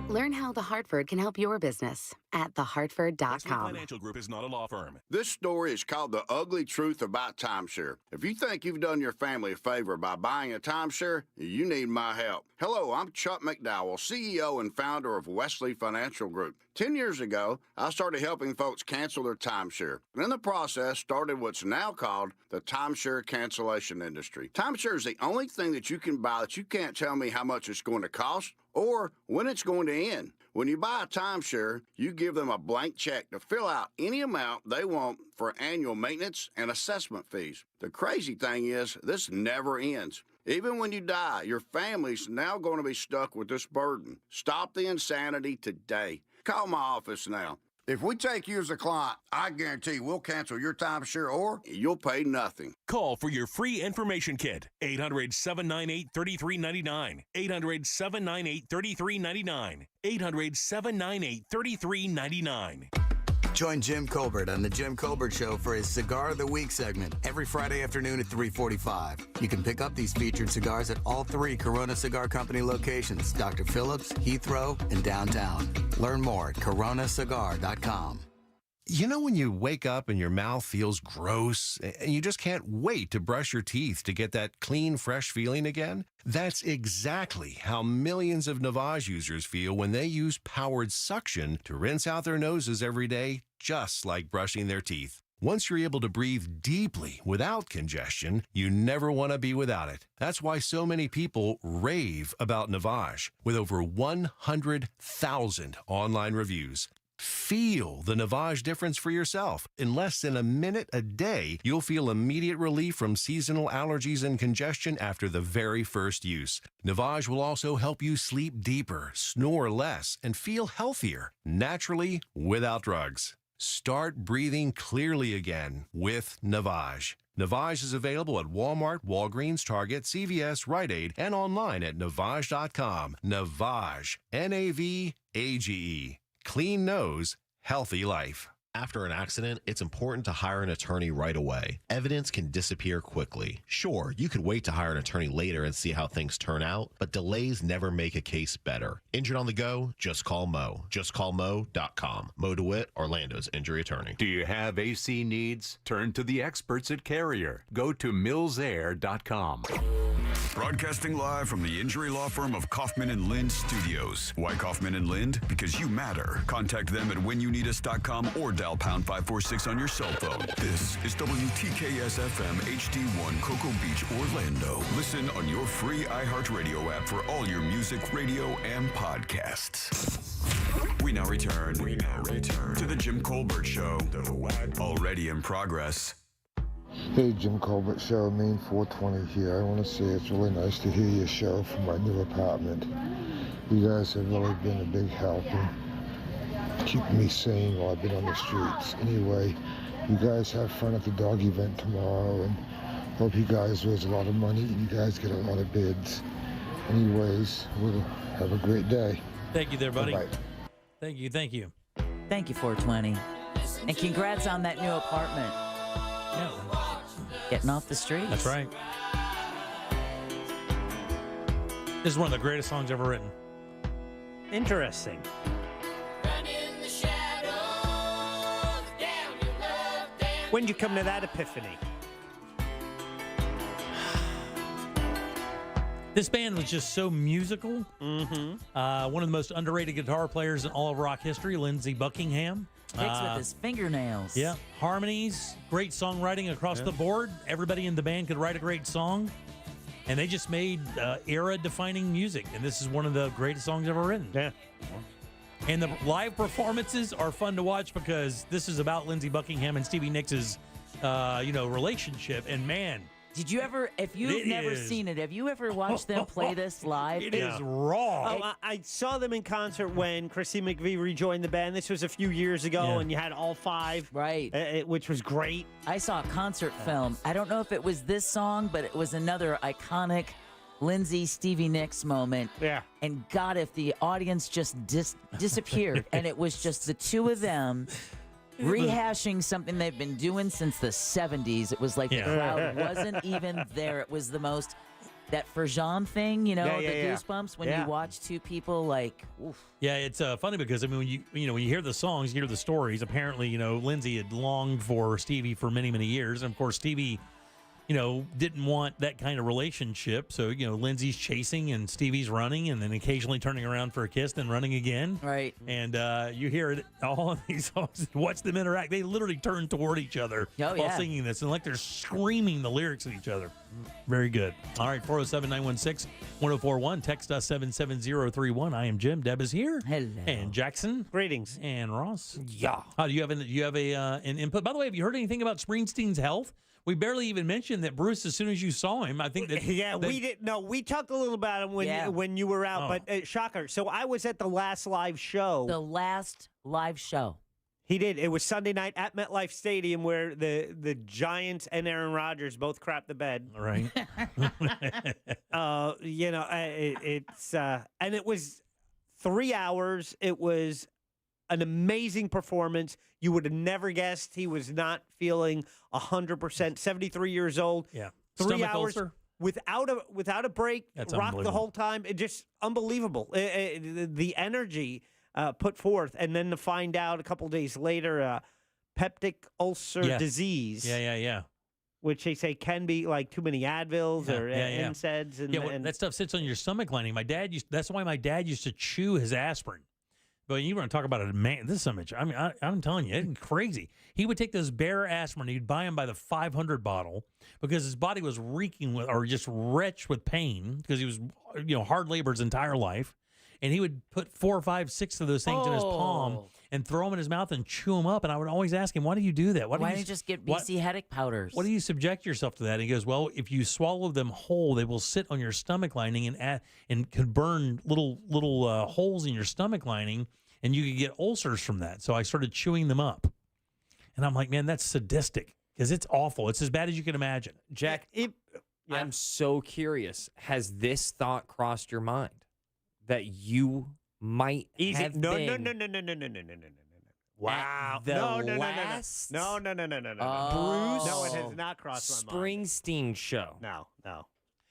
Learn how The Hartford can help your business at thehartford.com. Financial Group is not a law firm. This story is called The Ugly Truth About Timeshare. If you think you've done your family a favor by buying a timeshare, you need my help. Hello, I'm Chuck McDowell, CEO and founder of Wesley Financial Group. 10 years ago, I started helping folks cancel their timeshare. And in the process, started what's now called the timeshare cancellation industry. Timeshare is the only thing that you can buy that you can't tell me how much it's going to cost or when it's going to end. When you buy a timeshare, you give them a blank check to fill out any amount they want for annual maintenance and assessment fees. The crazy thing is, this never ends. Even when you die, your family's now going to be stuck with this burden. Stop the insanity today. Call my office now. If we take you as a client, I guarantee we'll cancel your timeshare or you'll pay nothing. Call for your free information kit. 800-798-3399. 800-798-3399. 800-798-3399. Join Jim Colbert on The Jim Colbert Show for his Cigar of the Week segment every Friday afternoon at 3:45. You can pick up these featured cigars at all 3 Corona Cigar Company locations, Dr. Phillips, Heathrow, and downtown. Learn more at coronacigar.com. You know when you wake up and your mouth feels gross and you just can't wait to brush your teeth to get that clean, fresh feeling again? That's exactly how millions of Navage users feel when they use powered suction to rinse out their noses every day, just like brushing their teeth. Once you're able to breathe deeply without congestion, you never want to be without it. That's why so many people rave about Navage, with over 100,000 online reviews. Feel the Navage difference for yourself. In less than a minute a day, you'll feel immediate relief from seasonal allergies and congestion after the very first use. Navage will also help you sleep deeper, snore less, and feel healthier, naturally, without drugs. Start breathing clearly again with Navage. Navage is available at Walmart, Walgreens, Target, CVS, Rite Aid, and online at Navage.com. Navage. Navage. Clean nose, healthy life. After an accident, it's important to hire an attorney right away. Evidence can disappear quickly. Sure, you could wait to hire an attorney later and see how things turn out, but delays never make a case better. Injured on the go? Just call Mo. JustCallMo.com. Mo DeWitt, Orlando's injury attorney. Do you have AC needs? Turn to the experts at Carrier. Go to millsair.com. Broadcasting live from the injury law firm of Kaufman and Lind Studios. Why Kaufman and Lind? Because you matter. Contact them at whenyouneedus.com or dial pound 546 on your cell phone. This is WTKS FM HD1 Cocoa Beach, Orlando. Listen on your free iHeartRadio app for all your music, radio, and podcasts. We now return to the Jim Colbert Show. Already in progress. Hey, Jim Colbert Show, Main 420 here. I want to say it's really nice to hear your show from my new apartment. You guys have really been a big help in keeping me sane while I've been on the streets. Anyway, you guys have fun at the dog event tomorrow, and hope you guys raise a lot of money and you guys get a lot of bids. Anyways, we'll have a great day. Thank you there, buddy. Bye-bye. Thank you. Thank you, 420. And congrats on that new apartment. Yeah. Getting off the streets. That's right. This is one of the greatest songs ever written. Interesting. When did you come to that epiphany? This band was just so musical. Mm-hmm. One of the most underrated guitar players in all of rock history, Lindsey Buckingham. Picks with his fingernails. Yeah. Harmonies, great songwriting across the board. Everybody in the band could write a great song. And they just made era-defining music, and this is one of the greatest songs ever written. Yeah. And the live performances are fun to watch because this is about Lindsey Buckingham and Stevie Nicks' relationship. And man, did you ever, if you've never seen it, have you ever watched them play this live? It is raw. Oh, I saw them in concert when Christine McVie rejoined the band. This was a few years ago, and you had all 5, right? Which was great. I saw a concert film. I don't know if it was this song, but it was another iconic Lindsey Stevie Nicks moment. Yeah. And God, if the audience just disappeared, and it was just the two of them rehashing something they've been doing since the 70s. It was like the crowd wasn't even there. It was the most, that Ferjean thing, the goosebumps when you watch two people like, oof. Yeah, it's funny because, I mean, when you hear the songs, you hear the stories. Apparently, Lindsey had longed for Stevie for many, many years. And, of course, Stevie, didn't want that kind of relationship. So, Lindsey's chasing and Stevie's running and then occasionally turning around for a kiss, then running again. Right. And you hear it all of these songs. Watch them interact. They literally turn toward each other while singing this. And like they're screaming the lyrics at each other. Very good. All right, 407-916-1041. Text us 77031. I am Jim. Deb is here. Hello. And Jackson. Greetings. And Ross. Yeah. Do you have an input? By the way, have you heard anything about Springsteen's health? We barely even mentioned that, Bruce, as soon as you saw him, I think that... we didn't. No, we talked a little about him when you were out, but shocker. So I was at the last live show. The last live show. He did. It was Sunday night at MetLife Stadium where the Giants and Aaron Rodgers both crapped the bed. All right. And it was 3 hours. It was an amazing performance. You would have never guessed he was not feeling 100%. 73 years old. Yeah. 3 Stomach hours ulcer? without a break. That's rocked the unbelievable. whole time. It just unbelievable. The energy put forth, and then to find out a couple days later, peptic ulcer disease. Yeah. Which they say can be like too many Advils or NSAIDs. And that stuff sits on your stomach lining. That's why my dad used to chew his aspirin. But you want to talk about a man, this image. I mean, I'm telling you, it's crazy. He would take those bare aspirin. He'd buy them by the 500 bottle because his body was reeking with, or just wretched with pain because he was, hard labor his entire life. And he would put 4, 5, 6 of those things in his palm and throw them in his mouth and chew them up. And I would always ask him, why do you do that? Why don't you just get BC headache powders? What do you subject yourself to that? And he goes, well, if you swallow them whole, they will sit on your stomach lining and could burn little holes in your stomach lining, and you could get ulcers from that. So I started chewing them up. And I'm like, man, that's sadistic because it's awful. It's as bad as you can imagine. Jack, I'm so curious. Has this thought crossed your mind? That you might have No. Wow. No. Bruce? No, it has not crossed my mind. Springsteen show. No.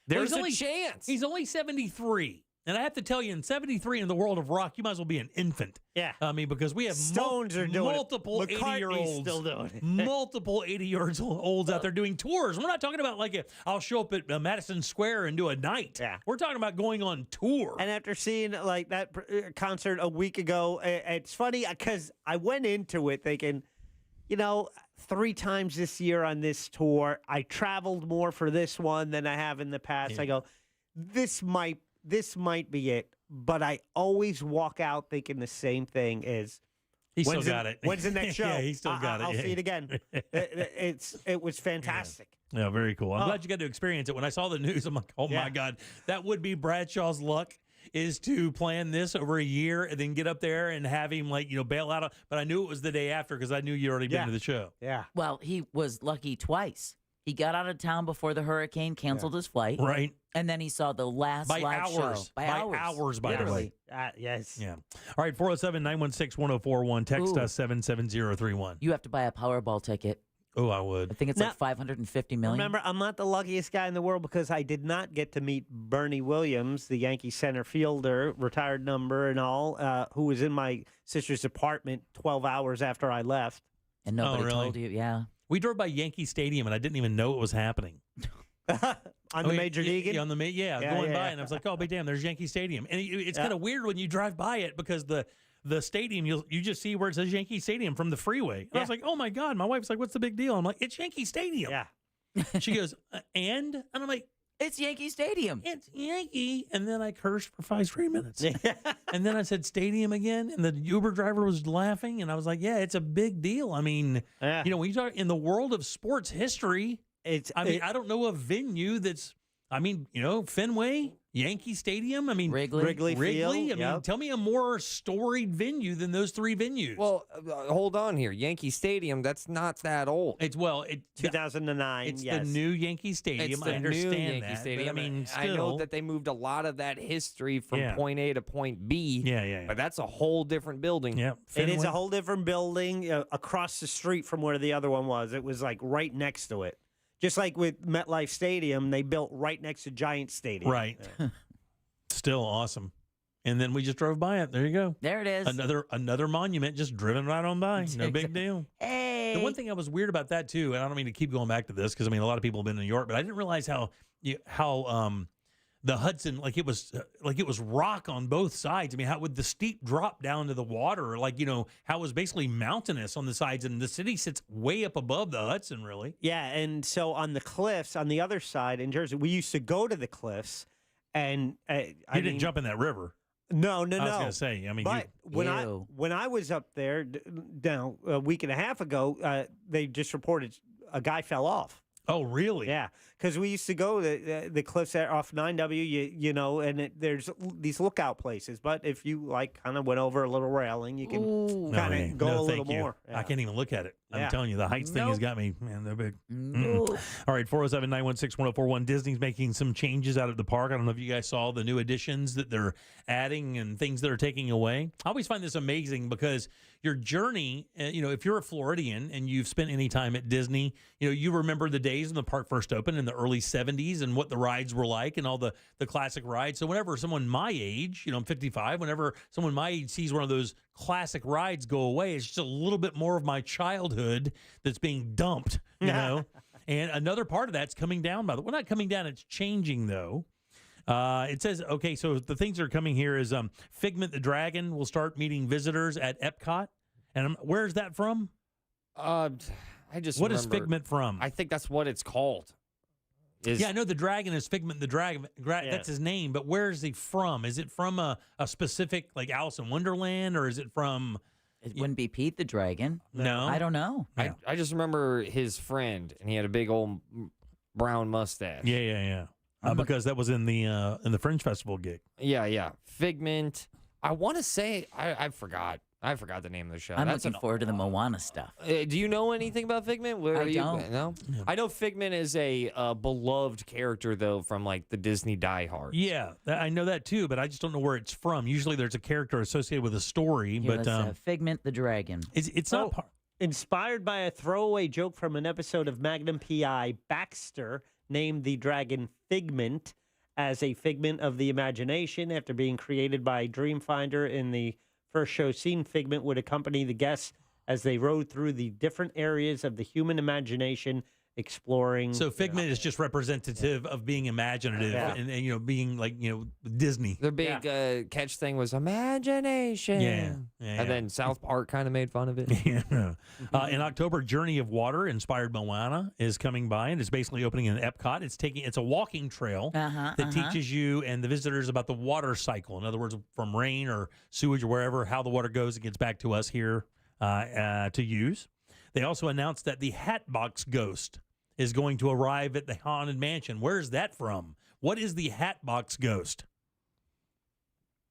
There's a chance. He's only 73. And I have to tell you, in 73 in the world of rock, you might as well be an infant. Yeah. I mean, because we have Stones are doing multiple it. 80-year-olds. Still doing it. Multiple 80-year-olds out there doing tours. We're not talking about I'll show up at Madison Square and do a night. Yeah. We're talking about going on tour. And after seeing like that concert a week ago, it's funny because I went into it thinking, 3 times this year on this tour, I traveled more for this one than I have in the past. Yeah. I go, this might be it. But I always walk out thinking the same thing is, he still got it. When's the next show? Yeah, he still got it. I'll see it again. It was fantastic. Yeah, very cool. I'm glad you got to experience it. When I saw the news, I'm like, oh my God, that would be Bradshaw's luck, is to plan this over a year and then get up there and have him bail out. But I knew it was the day after because I knew you'd already been to the show. Yeah. Well, he was lucky twice. He got out of town before the hurricane canceled his flight. Right. And then he saw the last By live hours. show. By hours, by the way. Yes. Yeah. All right, 407-916-1041. Text us 77031. You have to buy a Powerball ticket. Oh, I would. I think it's like $550 million. Remember, I'm not the luckiest guy in the world because I did not get to meet Bernie Williams, the Yankee center fielder, retired number and all, who was in my sister's apartment 12 hours after I left. And nobody told you, yeah. We drove by Yankee Stadium, and I didn't even know it was happening. On the Major League? Yeah, going by, and I was like, oh, but damn, there's Yankee Stadium. And it's kind of weird when you drive by it because the stadium, you just see where it says Yankee Stadium from the freeway. And I was like, oh, my God. My wife's like, what's the big deal? I'm like, it's Yankee Stadium. Yeah. She goes, and I'm like, It's Yankee Stadium. It's Yankee. And then I cursed for 5 straight minutes. And then I said stadium again, and the Uber driver was laughing, and I was like, yeah, it's a big deal. I mean, you know, when you talk in the world of sports history, I don't know a venue that's, I mean, you know, Fenway, Yankee Stadium. I mean, Wrigley Field. I mean, tell me a more storied venue than those 3 venues. Well, hold on here. Yankee Stadium, that's not that old. It's 2009. It's yes. the new Yankee Stadium. It's the I understand new Yankee that. Stadium. But, I mean, I know still- that they moved a lot of that history from Yeah. point A to point B. Yeah. But that's a whole different building. Yeah. It is a whole different building across the street from where the other one was. It was like right next to it. Just like with MetLife Stadium, they built right next to Giant Stadium. Right. Still awesome. And then we just drove by it. There you go. There it is. Another monument just driven right on by. No big deal. Hey. The one thing I was weird about that too, and I don't mean to keep going back to this because I mean a lot of people have been in New York, but I didn't realize how the Hudson, like it was rock on both sides. I mean, how would the steep drop down to the water, like, you know, how it was basically mountainous on the sides, and the city sits way up above the Hudson, really. Yeah, and so on the cliffs on the other side in Jersey, we used to go to the cliffs, and You didn't jump in that river. No. I was gonna say, I mean, but when I was up there now a week and a half ago, they just reported a guy fell off. Oh, really? Yeah, because we used to go to the cliffs there off 9W, you know, and there's these lookout places. But if you like kind of went over a little railing, you can kind of go a little more. I can't even look at it. I'm Yeah. telling you, the heights thing has got me. Man, they're big. Nope. All right, 407-916-1041. Disney's making some changes out at the park. I don't know if you guys saw the new additions that they're adding and things that are taking away. I always find this amazing because your journey, you know, if you're a Floridian and you've spent any time at Disney, you know, you remember the days when the park first opened in the early 70s and what the rides were like and all the classic rides. So whenever someone my age, you know, I'm 55, whenever someone my age sees one of those classic rides go away, it's just a little bit more of my childhood that's being dumped, you know? And another part of that's coming down, by the way. Well, not coming down, it's changing, though. It says, okay, so the things that are coming here is Figment the Dragon will start meeting visitors at Epcot. And where's that from? I just What is remember- Figment from? I think that's what it's called. Yeah, I know the dragon is Figment the Dragon. That's his name, but where is he from? Is it from a specific, like Alice in Wonderland, or is it from... It wouldn't be Pete the Dragon. No? I don't know. I just remember his friend, and he had a big old brown mustache. Yeah. Because that was in the Fringe Festival gig. Yeah. Figment. I want to say, I forgot. I forgot the name of the show. I'm looking forward to the Moana stuff. Do you know anything about Figment? Where I are you? don't. No? I know Figment is a beloved character, though, from like the Disney Die Hard. Yeah, I know that too, but I just don't know where it's from. Usually there's a character associated with a story, Give but us, Figment the Dragon. it's not part. Inspired by a throwaway joke from an episode of Magnum P.I., Baxter named the dragon Figment as a figment of the imagination after being created by Dreamfinder. In the first show scene, Figment would accompany the guests as they rode through the different areas of the human imagination, exploring. So Figment is just representative of being imaginative and you know, being like, you know, Disney. The big catch thing was imagination. Yeah. And then South Park kind of made fun of it. Yeah. In October, Journey of Water, inspired Moana, is coming by, and it's basically opening in Epcot. It's a walking trail that teaches you and the visitors about the water cycle. In other words, from rain or sewage or wherever, how the water goes, it gets back to us here to use. They also announced that the Hatbox Ghost is going to arrive at the Haunted Mansion. Where's that from? What is the Hatbox Ghost?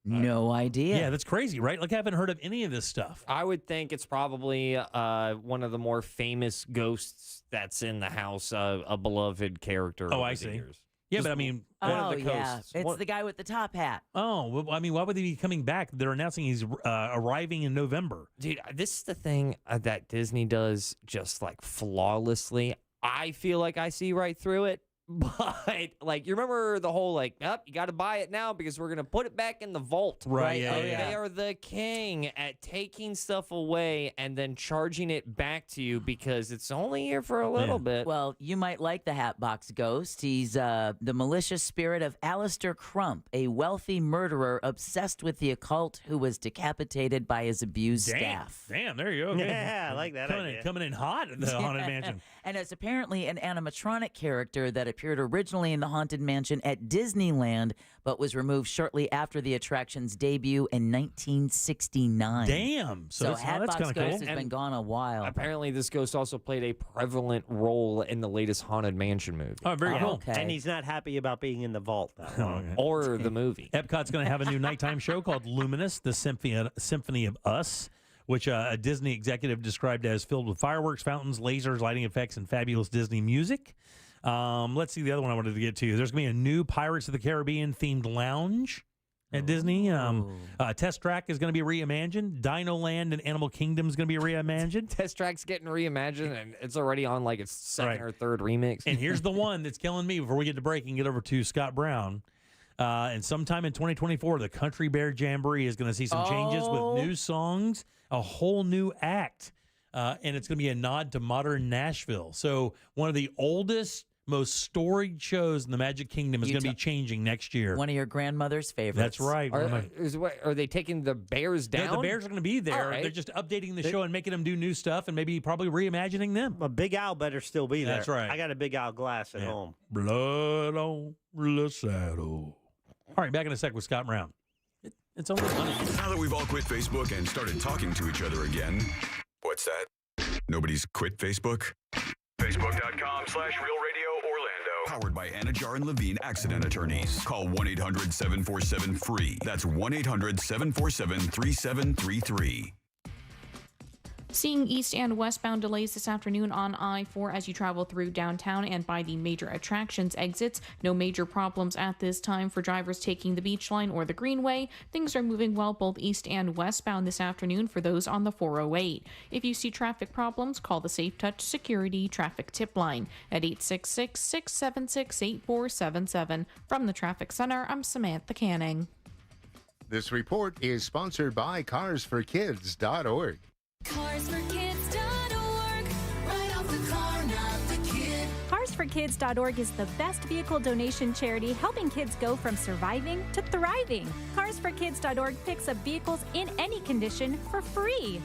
No idea. Yeah, that's crazy, right? Like, I haven't heard of any of this stuff. I would think it's probably one of the more famous ghosts that's in the house, a beloved character. Oh, over I the see. years. Yeah, but I mean, one of Oh, the yeah. ghosts. It's the guy with the top hat. oh, well, I mean, why would he be coming back? They're announcing he's arriving in November. Dude, this is the thing that Disney does just like flawlessly. I feel like I see right through it. But like, you remember the whole like, you got to buy it now because we're gonna put it back in the vault. Right, yeah, They are the king at taking stuff away and then charging it back to you because it's only here for a little bit. Well, you might like the Hatbox Ghost. He's the malicious spirit of Alistair Crump, a wealthy murderer obsessed with the occult who was decapitated by his abused staff. Damn, there you go. Okay. Yeah, I like that idea. Coming in hot at the Haunted Mansion. And it's apparently an animatronic character that appeared originally in the Haunted Mansion at Disneyland, but was removed shortly after the attraction's debut in 1969. Damn. So that's Hatbox kind of Ghost cool. has been gone a while. Apparently, this ghost also played a prevalent role in the latest Haunted Mansion movie. Oh, very cool. Okay. And he's not happy about being in the vault that long. Or the movie. Epcot's going to have a new nighttime show called Luminous, the Symphony of Us, which a Disney executive described as filled with fireworks, fountains, lasers, lighting effects, and fabulous Disney music. Let's see the other one I wanted to get to. There's going to be a new Pirates of the Caribbean themed lounge at Disney. Test Track is going to be reimagined. Dino Land and Animal Kingdom is going to be reimagined. Test Track's getting reimagined, and it's already on like its second or third remix. And here's the one that's killing me before we get to break and get over to Scott Brown. And sometime in 2024, the Country Bear Jamboree is going to see some changes with new songs, a whole new act. And it's going to be a nod to modern Nashville. So one of the oldest, most storied shows in the Magic Kingdom is going to be changing next year. One of your grandmother's favorites. That's right. Are they taking the bears down? The bears are going to be there. Right. They're just updating the show and making them do new stuff and maybe probably reimagining them. A Big Al better still be there. That's right. I got a Big Al glass at home. Blood on the saddle. All right, back in a sec with Scott Brown. It's only funny. Now that we've all quit Facebook and started talking to each other again, what's that? Nobody's quit Facebook? Facebook.com/RealRadioOrlando. Powered by Anajar and Levine Accident Attorneys. Call 1-800-747-FREE. That's 1-800-747-3733. Seeing east and westbound delays this afternoon on I-4 as you travel through downtown and by the major attractions exits. No major problems at this time for drivers taking the Beach Line or the Greenway. Things are moving well both east and westbound this afternoon for those on the 408. If you see traffic problems, call the Safe Touch Security Traffic Tip Line at 866-676-8477. From the Traffic Center, I'm Samantha Canning. This report is sponsored by CarsForKids.org. CarsForKids.org. Right off the car, not the kid. CarsForKids.org is the best vehicle donation charity helping kids go from surviving to thriving. CarsForKids.org picks up vehicles in any condition for free.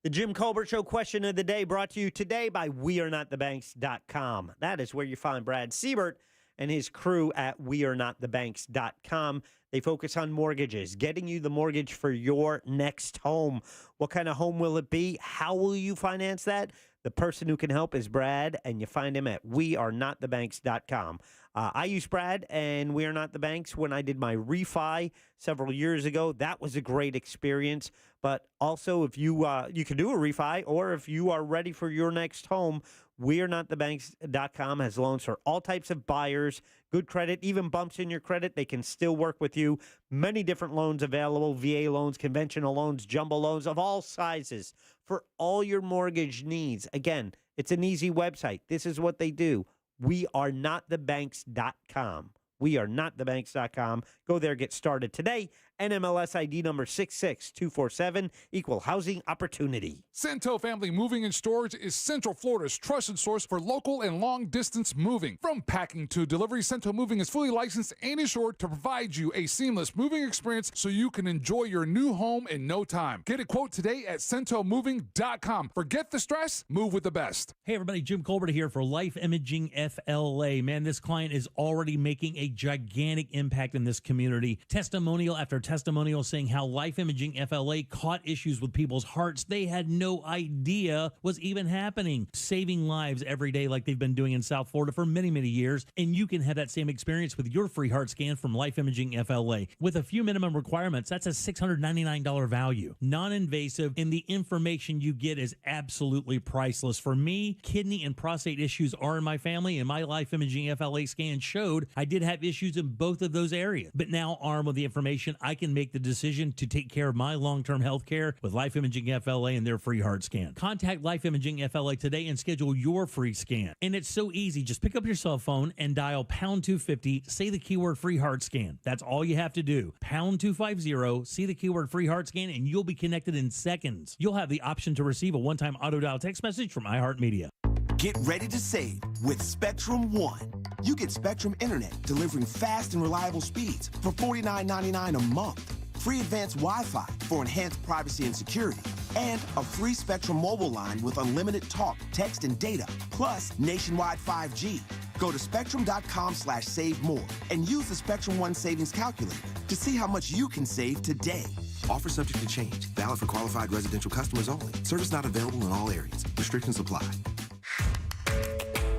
The Jim Colbert Show question of the day brought to you today by WeAreNotTheBanks.com. That is where you find Brad Siebert and his crew at WeAreNotTheBanks.com. They focus on mortgages, getting you the mortgage for your next home. What kind of home will it be? How will you finance that? The person who can help is Brad, and you find him at WeAreNotTheBanks.com. I used Brad and We Are Not the Banks when I did my refi several years ago. That was a great experience. But also, if you can do a refi, or if you are ready for your next home, WeAreNotTheBanks.com has loans for all types of buyers, good credit, even bumps in your credit. They can still work with you. Many different loans available, VA loans, conventional loans, jumbo loans of all sizes for all your mortgage needs. Again, it's an easy website. This is what they do. WeAreNotTheBanks.com. WeAreNotTheBanks.com. Go there, get started today. NMLS ID number 66247, Equal Housing Opportunity. Cento Family Moving and Storage is Central Florida's trusted source for local and long-distance moving. From packing to delivery, Cento Moving is fully licensed and insured to provide you a seamless moving experience so you can enjoy your new home in no time. Get a quote today at CentoMoving.com. Forget the stress, move with the best. Hey, everybody, Jim Colbert here for Life Imaging FLA. Man, this client is already making a gigantic impact in this community. Testimonial after testimonial saying how Life Imaging FLA caught issues with people's hearts they had no idea was even happening, saving lives every day like they've been doing in South Florida for many, many years. And you can have that same experience with your free heart scan from Life Imaging FLA. With a few minimum requirements, that's a $699 value. Non-invasive, and the information you get is absolutely priceless. For me, kidney and prostate issues are in my family, and my Life Imaging FLA scan showed I did have issues in both of those areas. But now, armed with the information, I can make the decision to take care of my long-term health care with Life Imaging FLA and their free heart scan. Contact Life Imaging FLA today and schedule your free scan. And it's so easy. Just pick up your cell phone and dial pound 250, say the keyword free heart scan. That's all you have to do. Pound 250, see the keyword free heart scan, and you'll be connected in seconds. You'll have the option to receive a one-time auto dial text message from iHeartMedia. Get ready to save with Spectrum One. You get Spectrum Internet delivering fast and reliable speeds for $49.99 a month. Free advanced Wi-Fi for enhanced privacy and security. And a free Spectrum mobile line with unlimited talk, text, and data, plus nationwide 5G. Go to spectrum.com/save more and use the Spectrum One savings calculator to see how much you can save today. Offer subject to change. Valid for qualified residential customers only. Service not available in all areas. Restrictions apply.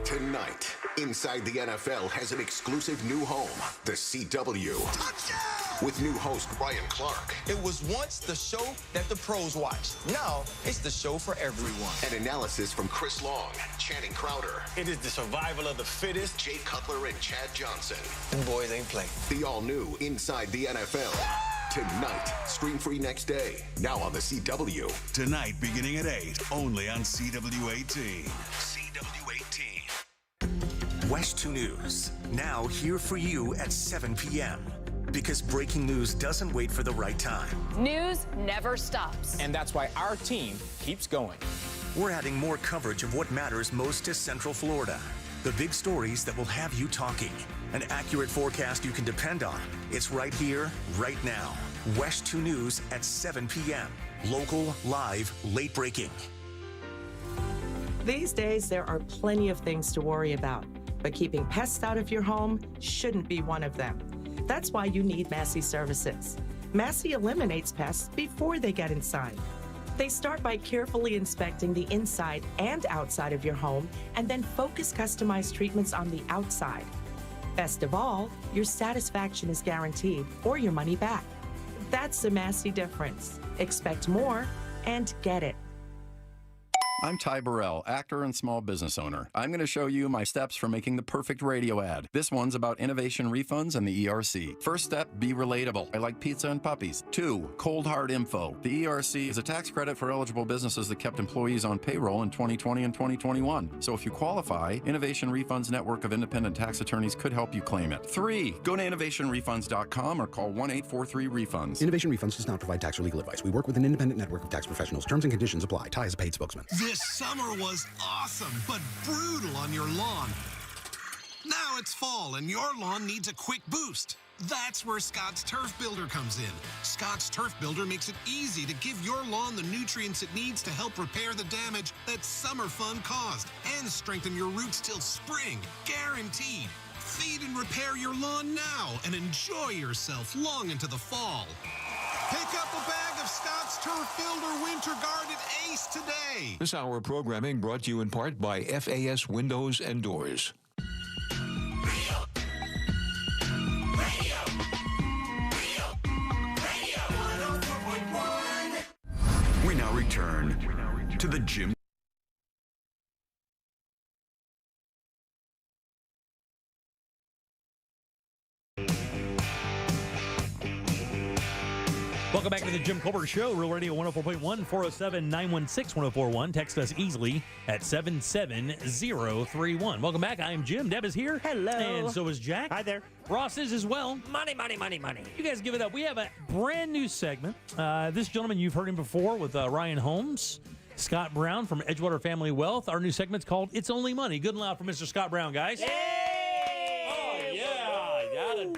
Tonight, Inside the NFL has an exclusive new home, the CW. With new host Ryan Clark. It was once the show that the pros watched. Now, it's the show for everyone. An analysis from Chris Long, Channing Crowder. It is the survival of the fittest. Jay Cutler and Chad Johnson. Them boys ain't playing. The all-new Inside the NFL. Tonight, stream free next day. Now on the CW. Tonight, beginning at 8, only on CW18. CW18. West 2 News, now here for you at 7 p.m. Because breaking news doesn't wait for the right time. News never stops. And that's why our team keeps going. We're adding more coverage of what matters most to Central Florida. The big stories that will have you talking. An accurate forecast you can depend on. It's right here, right now. West 2 News at 7 p.m. Local, live, late breaking. These days, there are plenty of things to worry about, but keeping pests out of your home shouldn't be one of them. That's why you need Massey Services. Massey eliminates pests before they get inside. They start by carefully inspecting the inside and outside of your home and then focus customized treatments on the outside. Best of all, your satisfaction is guaranteed or your money back. That's the Massey difference. Expect more and get it. I'm Ty Burrell, actor and small business owner. I'm going to show you my steps for making the perfect radio ad. This one's about innovation refunds and the ERC. First step, be relatable. I like pizza and puppies. 2, cold hard info. The ERC is a tax credit for eligible businesses that kept employees on payroll in 2020 and 2021. So if you qualify, Innovation Refunds Network of Independent Tax Attorneys could help you claim it. 3, go to innovationrefunds.com or call 1-843-REFUNDS. Innovation Refunds does not provide tax or legal advice. We work with an independent network of tax professionals. Terms and conditions apply. Ty is a paid spokesman. This summer was awesome, but brutal on your lawn. Now it's fall and your lawn needs a quick boost. That's where Scott's Turf Builder comes in. Scott's Turf Builder makes it easy to give your lawn the nutrients it needs to help repair the damage that summer fun caused and strengthen your roots till spring. Guaranteed. Feed and repair your lawn now and enjoy yourself long into the fall. Pick up a bag of Scott's Turf Builder Winter Guarded Ace today. This hour of programming brought to you in part by FAS Windows and Doors. We now return to the Jim. Welcome back to the Jim Colbert Show, Real Radio 104.1, 407-916-1041. Text us easily at 77031. Welcome back. I'm Jim. Deb is here. Hello. And so is Jack. Hi there. Ross is as well. Money, money, money, money. You guys give it up. We have a brand new segment. This gentleman, you've heard him before with Ryan Holmes, Scott Brown from Edgewater Family Wealth. Our new segment's called It's Only Money. Good and loud for Mr. Scott Brown, guys.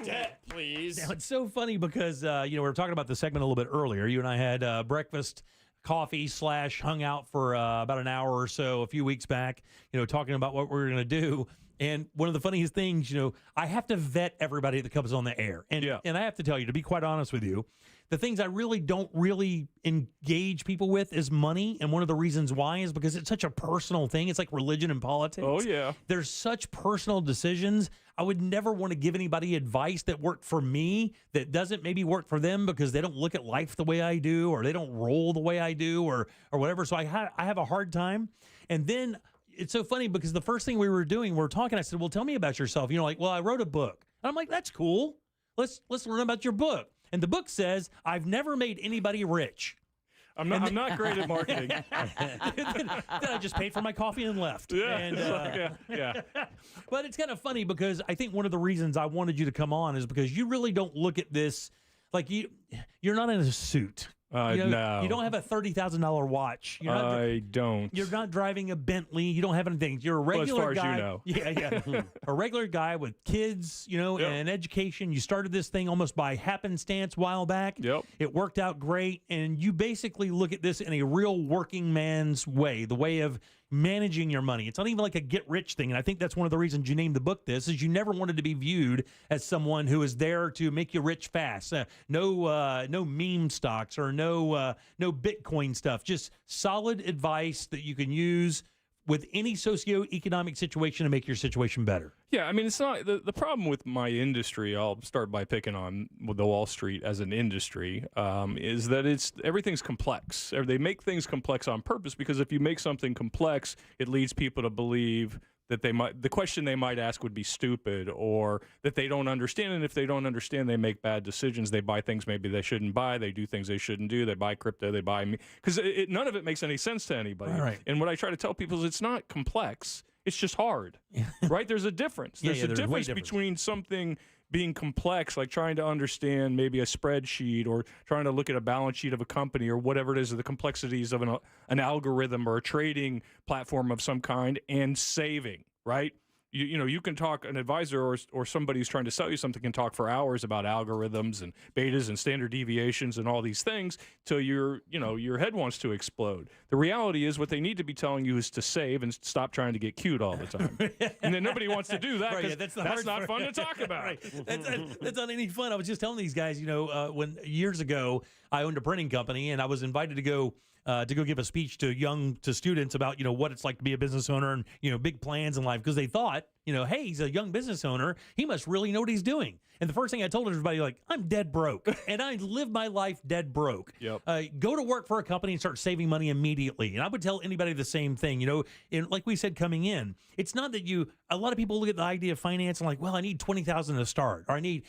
Debt, please. Now, it's so funny because, we were talking about the segment a little bit earlier. You and I had breakfast, coffee / hung out for about an hour or so a few weeks back, talking about what we were going to do. And one of the funniest things, I have to vet everybody that comes on the air. And I have to tell you, to be quite honest with you, the things I really don't engage people with is money. And one of the reasons why is because it's such a personal thing. It's like religion and politics. Oh, yeah. There's such personal decisions. I would never want to give anybody advice that worked for me that doesn't maybe work for them because they don't look at life the way I do, or they don't roll the way I do, or whatever. So I have a hard time. And then it's so funny because the first thing we were doing, we were talking, I said, well, tell me about yourself. Well, I wrote a book. And I'm like, that's cool. Let's learn about your book. And the book says, I've never made anybody rich. I'm not great at marketing. then I just paid for my coffee and left. Yeah, And, yeah. But it's kind of funny because I think one of the reasons I wanted you to come on is because you really don't look at this like you're not in a suit. No. You don't have a $30,000 watch. I don't. You're not driving a Bentley. You don't have anything. You're a regular as far guy. as you know. Yeah. A regular guy with kids, and education. You started this thing almost by happenstance a while back. Yep. It worked out great. And you basically look at this in a real working man's way, the way of managing your money. It's not even like a get-rich thing. And I think that's one of the reasons you named the book this, is you never wanted to be viewed as someone who is there to make you rich fast. No meme stocks or no Bitcoin stuff. Just solid advice that you can use with any socioeconomic situation to make your situation better. Yeah, I mean, it's not the problem with my industry. I'll start by picking on the Wall Street as an industry. Is that everything's complex. They make things complex on purpose, because if you make something complex, it leads people to believe that the question they might ask would be stupid, or that they don't understand. And if they don't understand, they make bad decisions. They buy things maybe they shouldn't buy. They do things they shouldn't do. They buy crypto. They buy me, because none of it makes any sense to anybody. Right. And what I try to tell people is it's not complex. It's just hard, right? There's a difference. There's a difference between something being complex, like trying to understand maybe a spreadsheet or trying to look at a balance sheet of a company or whatever it is, the complexities of an algorithm or a trading platform of some kind, and saving, right? You can talk, an advisor or somebody who's trying to sell you something can talk for hours about algorithms and betas and standard deviations and all these things till your head wants to explode. The reality is, what they need to be telling you is to save and stop trying to get cute all the time. And then nobody wants to do that, because that's not fun to talk about. Right. That's not any fun. I was just telling these guys, when years ago I owned a printing company, and I was invited to go give a speech to students about, what it's like to be a business owner and, big plans in life, because they thought, hey, he's a young business owner. He must really know what he's doing. And the first thing I told everybody, I'm dead broke, and I live my life dead broke. Yep. Go to work for a company and start saving money immediately. And I would tell anybody the same thing, and like we said, coming in, it's not that a lot of people look at the idea of finance and well, I need $20,000 to start, or I need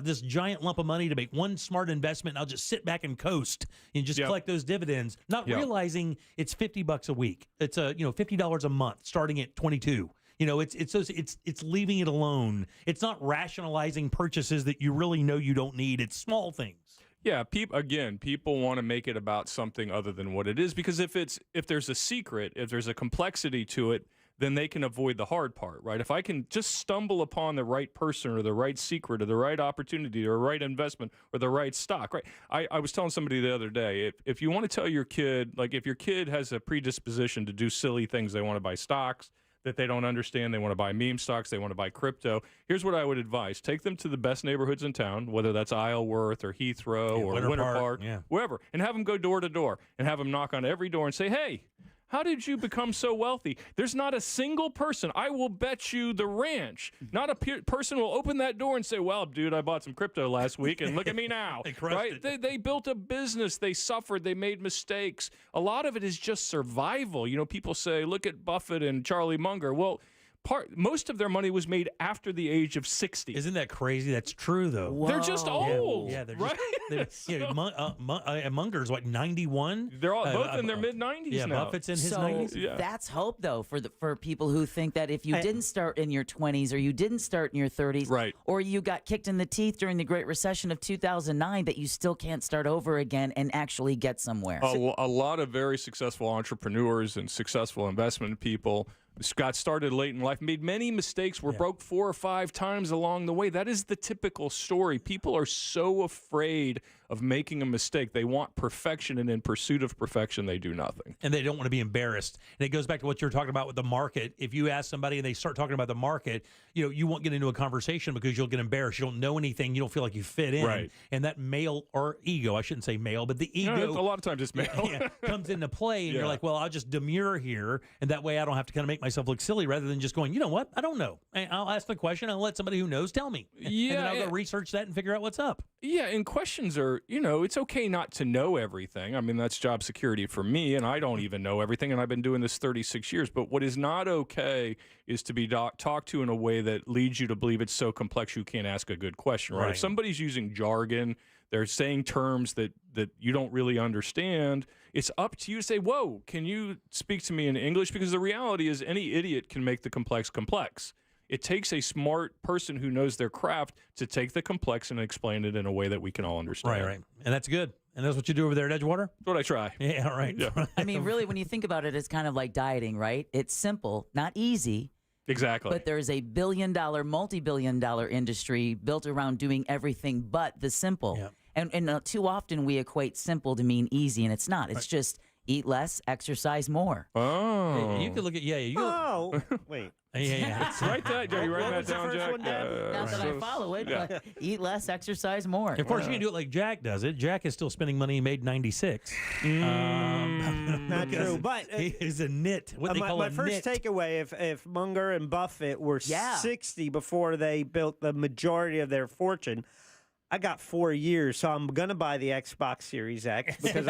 this giant lump of money to make one smart investment, and I'll just sit back and coast and just collect those dividends, not realizing it's $50 a week. It's $50 a month starting at 22. It's leaving it alone. It's not rationalizing purchases that you really know you don't need. It's small things. Yeah, people want to make it about something other than what it is, because if there's a secret, if there's a complexity to it, then they can avoid the hard part, right? If I can just stumble upon the right person or the right secret or the right opportunity or the right investment or the right stock, right? I was telling somebody the other day, if you want to tell your kid, if your kid has a predisposition to do silly things, they want to buy stocks that they don't understand, they want to buy meme stocks, they want to buy crypto, here's what I would advise. Take them to the best neighborhoods in town, whether that's Isleworth or Heathrow or Winter Park, wherever, and have them go door to door and have them knock on every door and say, hey, how did you become so wealthy? There's not a single person. I will bet you the ranch. Not a person will open that door and say, well, dude, I bought some crypto last week, and look at me now. They crushed it. They built a business. They suffered. They made mistakes. A lot of it is just survival. People say, look at Buffett and Charlie Munger. Well, most of their money was made after the age of 60. Isn't that crazy? That's true, though. Whoa. They're just old. Yeah, they're right? Munger's 91. They're all both in their mid-90s now. Buffett's in his 90s. Yeah. That's hope, though, for people who think that if you didn't start in your 20s or you didn't start in your 30s, right, or you got kicked in the teeth during the Great Recession of 2009, that you still can't start over again and actually get somewhere. A lot of very successful entrepreneurs and successful investment people got started late in life, made many mistakes, were broke 4 or 5 times along the way. That is the typical story. People are so afraid of making a mistake. They want perfection, and in pursuit of perfection, they do nothing. And they don't want to be embarrassed. And it goes back to what you're talking about with the market. If you ask somebody and they start talking about the market, you won't get into a conversation because you'll get embarrassed. You don't know anything. You don't feel like you fit in. Right. And that male or ego, I shouldn't say male, but the ego. No, a lot of times it's male. Comes into play, and you're like, well, I'll just demur here, and that way I don't have to kind of make myself look silly, rather than just going, you know what? I don't know. And I'll ask the question. I'll let somebody who knows tell me. Yeah. And then I'll go research that and figure out what's up. Yeah, and questions are, it's okay not to know everything. I mean, that's job security for me, and I don't even know everything, and I've been doing this 36 years. But what is not okay is to be talked to in a way that leads you to believe it's so complex you can't ask a good question, right? If somebody's using jargon, they're saying terms that you don't really understand, it's up to you to say, whoa, can you speak to me in English? Because the reality is any idiot can make the complex complex. It takes a smart person who knows their craft to take the complex and explain it in a way that we can all understand. Right. And that's good. And that's what you do over there at Edgewater? That's what I try. Yeah, right. Yeah. I mean, really, when you think about it, it's kind of like dieting, right? It's simple, not easy. Exactly. But there's a billion-dollar, multi-billion-dollar industry built around doing everything but the simple. Yeah. And too often we equate simple to mean easy, and it's not. It's just eat less, exercise more. Oh. You could look at, Wait. Yeah. Write that. Are you writing that was the down, first Jack? one, Dad? Not that I follow it, yeah. but eat less, exercise more. Of course, you can do it like Jack does it. Jack is still spending money he made in 96. Not true, but he is a nit. What they call my a first nit. takeaway: if Munger and Buffett were Yeah. 60 before they built the majority of their fortune, I got 4 years, so I'm gonna buy the Xbox Series X because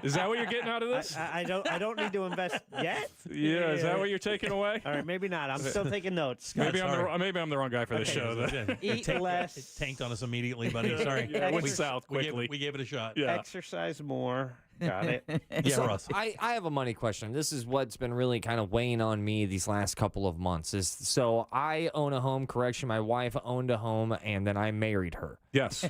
Is that what you're getting out of this? I don't need to invest yet. Yeah. Is that what you're taking away? All right, maybe not. I'm still taking notes. Maybe I'm the wrong guy for this show. Then. Eat less. It tanked on us immediately, buddy. Sorry. Yeah, it went south We quickly. gave it a shot. Yeah. Exercise more. Got it. Yeah, So, Russ. I have a money question. This is what's been really kind of weighing on me these last couple of months. So I own a home. Correction, my wife owned a home, and then I married her. Yes.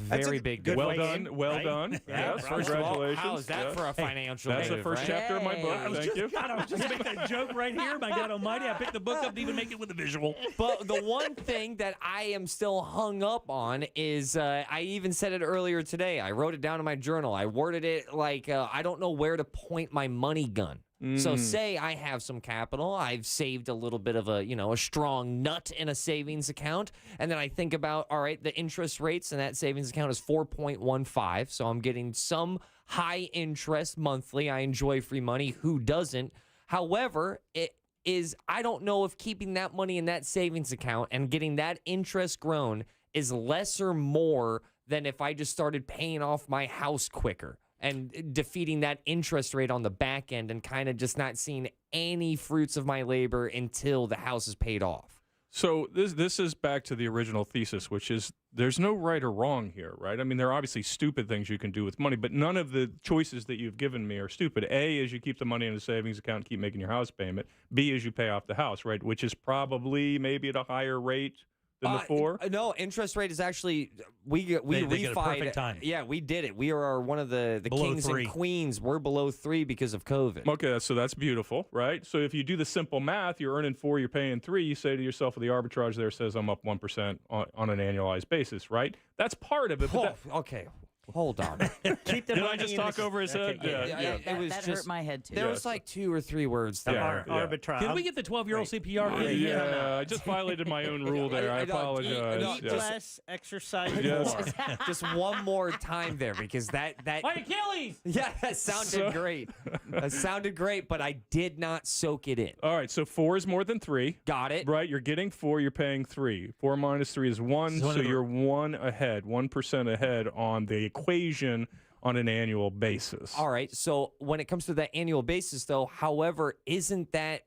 Very big good deal. Well way done. in, Well right? done. Yeah, Yes. Russ. Congratulations. How is that Yeah. for a financial That's the move, first right? chapter of my book. Thank you. God, I was just making that joke right here. My God almighty, I picked the book up to even make it with a visual. But the one thing that I am still hung up on is I even said it earlier today. I wrote it down in my journal. I worded it like I don't know where to point my money gun. So say I have some capital, I've saved a little bit of a strong nut in a savings account, and then I think about, all right, the interest rates in that savings account is 4.15, so I'm getting some high interest monthly. I enjoy free money. Who doesn't? However, I don't know if keeping that money in that savings account and getting that interest grown is less or more than if I just started paying off my house quicker and defeating that interest rate on the back end and kind of just not seeing any fruits of my labor until the house is paid off. So this is back to the original thesis, which is there's no right or wrong here, right? I mean, there are obviously stupid things you can do with money, but none of the choices that you've given me are stupid. A is you keep the money in a savings account and keep making your house payment. B is you pay off the house, right? Which is probably maybe at a higher rate than before. No, interest rate is actually we They get a refied. perfect time. Yeah, we did it. We are one of the Below kings 3. and queens. We're below 3 because of COVID. Okay, so that's beautiful, right? So if you do the simple math, you're earning 4, you're paying 3, you say to yourself, well, the arbitrage there says I'm up 1% on an annualized basis, right? That's part of it. But Okay, hold on. Keep the did money I just in talk over his head? Okay, Yeah. It was that just hurt my head too. There was like 2 or 3 words there. Arbitrage. Can we get the 12-year-old CPR? Yeah, I just violated my own rule there. I apologize. Eat Yes. less, exercise Yes. more. Just one more time there because that My Achilles! yeah, that sounded great. That sounded great, but I did not soak it in. All right, so 4 is more than 3. Got it. Right, you're getting 4, you're paying 3. 4 minus 3 is 1, so you're 1 ahead, 1% ahead on the equation on an annual basis. All right. So when it comes to that annual basis, though, however, isn't that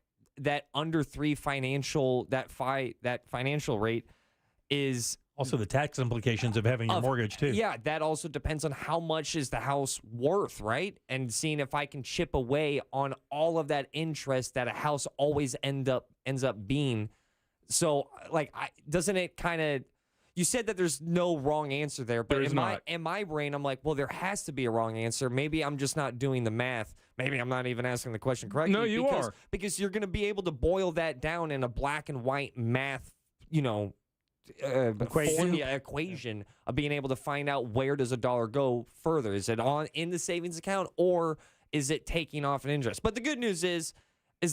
under 3 financial financial rate is Also, the tax implications of having your mortgage, too. Yeah, that also depends on how much is the house worth, right? And seeing if I can chip away on all of that interest that a house always ends up being. So, like, doesn't it kind of? You said that there's no wrong answer there, but in my brain, I'm like, well, there has to be a wrong answer. Maybe I'm just not doing the math. Maybe I'm not even asking the question correctly. No, you are. Because you're going to be able to boil that down in a black and white math, equation of being able to find out where does a dollar go further. Is it in the savings account or is it taking off an interest? But the good news is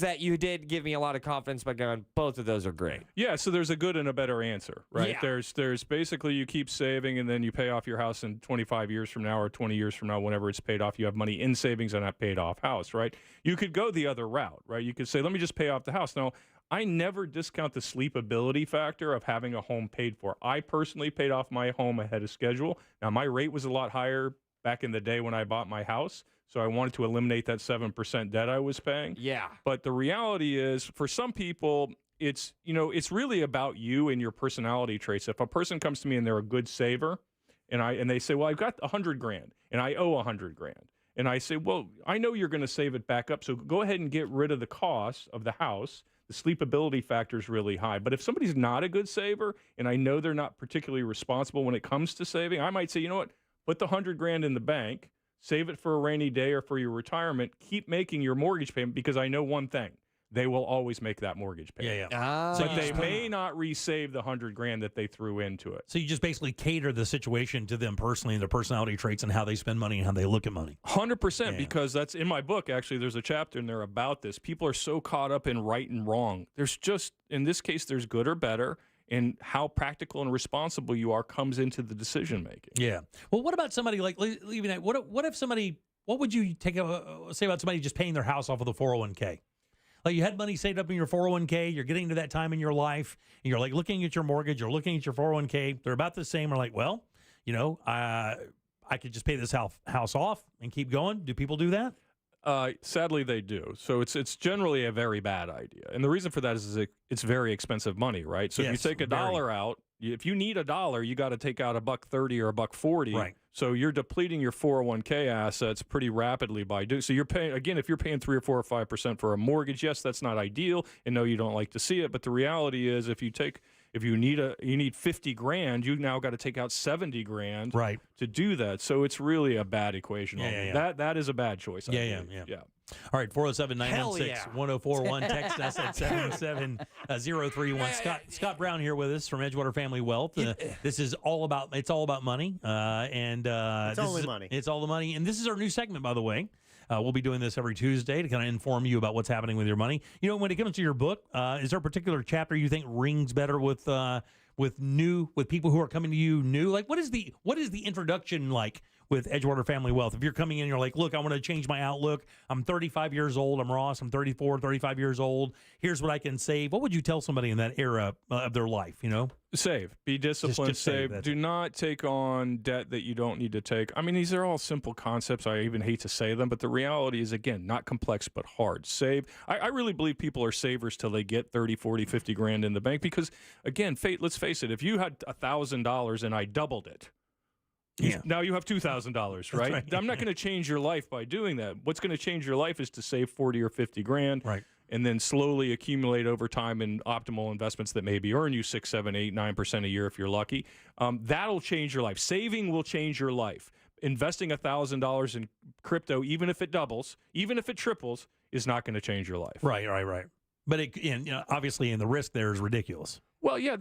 that you did give me a lot of confidence by going, both of those are great. Yeah, so there's a good and a better answer, right? Yeah. There's basically you keep saving and then you pay off your house in 25 years from now or 20 years from now, whenever it's paid off, you have money in savings on that paid off house, right? You could go the other route, right? You could say, let me just pay off the house. Now, I never discount the sleepability factor of having a home paid for. I personally paid off my home ahead of schedule. Now, my rate was a lot higher back in the day when I bought my house, so I wanted to eliminate that 7% debt I was paying. Yeah. But the reality is, for some people, it's really about you and your personality traits. If a person comes to me and they're a good saver, and they say, well, I've got $100,000 and I owe $100,000. And I say, well, I know you're going to save it back up, so go ahead and get rid of the cost of the house. The sleepability factor is really high. But if somebody's not a good saver, and I know they're not particularly responsible when it comes to saving, I might say, you know what, put the 100 grand in the bank, save it for a rainy day or for your retirement, keep making your mortgage payment, because I know one thing. They will always make that mortgage payment. But they may not resave the 100 grand that they threw into it. So you just basically cater the situation to them personally and their personality traits and how they spend money and how they look at money. 100%, because that's in my book. Actually, there's a chapter in there about this. People are so caught up in right and wrong. There's just, in this case, there's good or better, and how practical and responsible you are comes into the decision making. Yeah. Well, what about somebody like leaving that? What if somebody? What would you say about somebody just paying their house off of the 401k? Like you had money saved up in your 401k, you're getting to that time in your life, and you're like looking at your mortgage, you're looking at your 401k, they're about the same. Or like, well, I could just pay this house off and keep going. Do people do that? Sadly, they do. So it's generally a very bad idea. And the reason for that is it's very expensive money, right? So if you take $1 out, if you need $1, you got to take out $1.30 or $1.40. Right. So you're depleting your 401k assets pretty rapidly by doing. So you're paying, again, if you're paying 3 or 4 or 5% for a mortgage, yes, that's not ideal, and no, you don't like to see it. But the reality is, if you need 50 grand, you now got to take out 70 grand to do that. So it's really a bad equation. That is a bad choice. Yeah. All right, 407-916-1041. Text us at 77031. Scott Brown here with us from Edgewater Family Wealth. This is all about money. It's only money. It's all the money. And this is our new segment, by the way. We'll be doing this every Tuesday to kind of inform you about what's happening with your money. When it comes to your book, is there a particular chapter you think rings better with people who are coming to you new? Like, what is the introduction like with Edgewater Family Wealth? If you're coming in, you're like, look, I want to change my outlook. I'm 35 years old. I'm Ross. I'm 34, 35 years old. Here's what I can save. What would you tell somebody in that era of their life, Save. Be disciplined. Just save. Do not take on debt that you don't need to take. I mean, these are all simple concepts. I even hate to say them, but the reality is, again, not complex, but hard. Save. I really believe people are savers till they get 30, 40, 50 grand in the bank because, again, let's face it, if you had $1,000 and I doubled it, now you have $2,000, right? I'm not going to change your life by doing that. What's going to change your life is to save 40 or 50 grand. Right. And then slowly accumulate over time in optimal investments that maybe earn you 6, 7, 8, 9% a year if you're lucky. That'll change your life. Saving will change your life. Investing $1,000 in crypto, even if it doubles, even if it triples, is not going to change your life. Right. But obviously, the risk there is ridiculous. Well, yeah,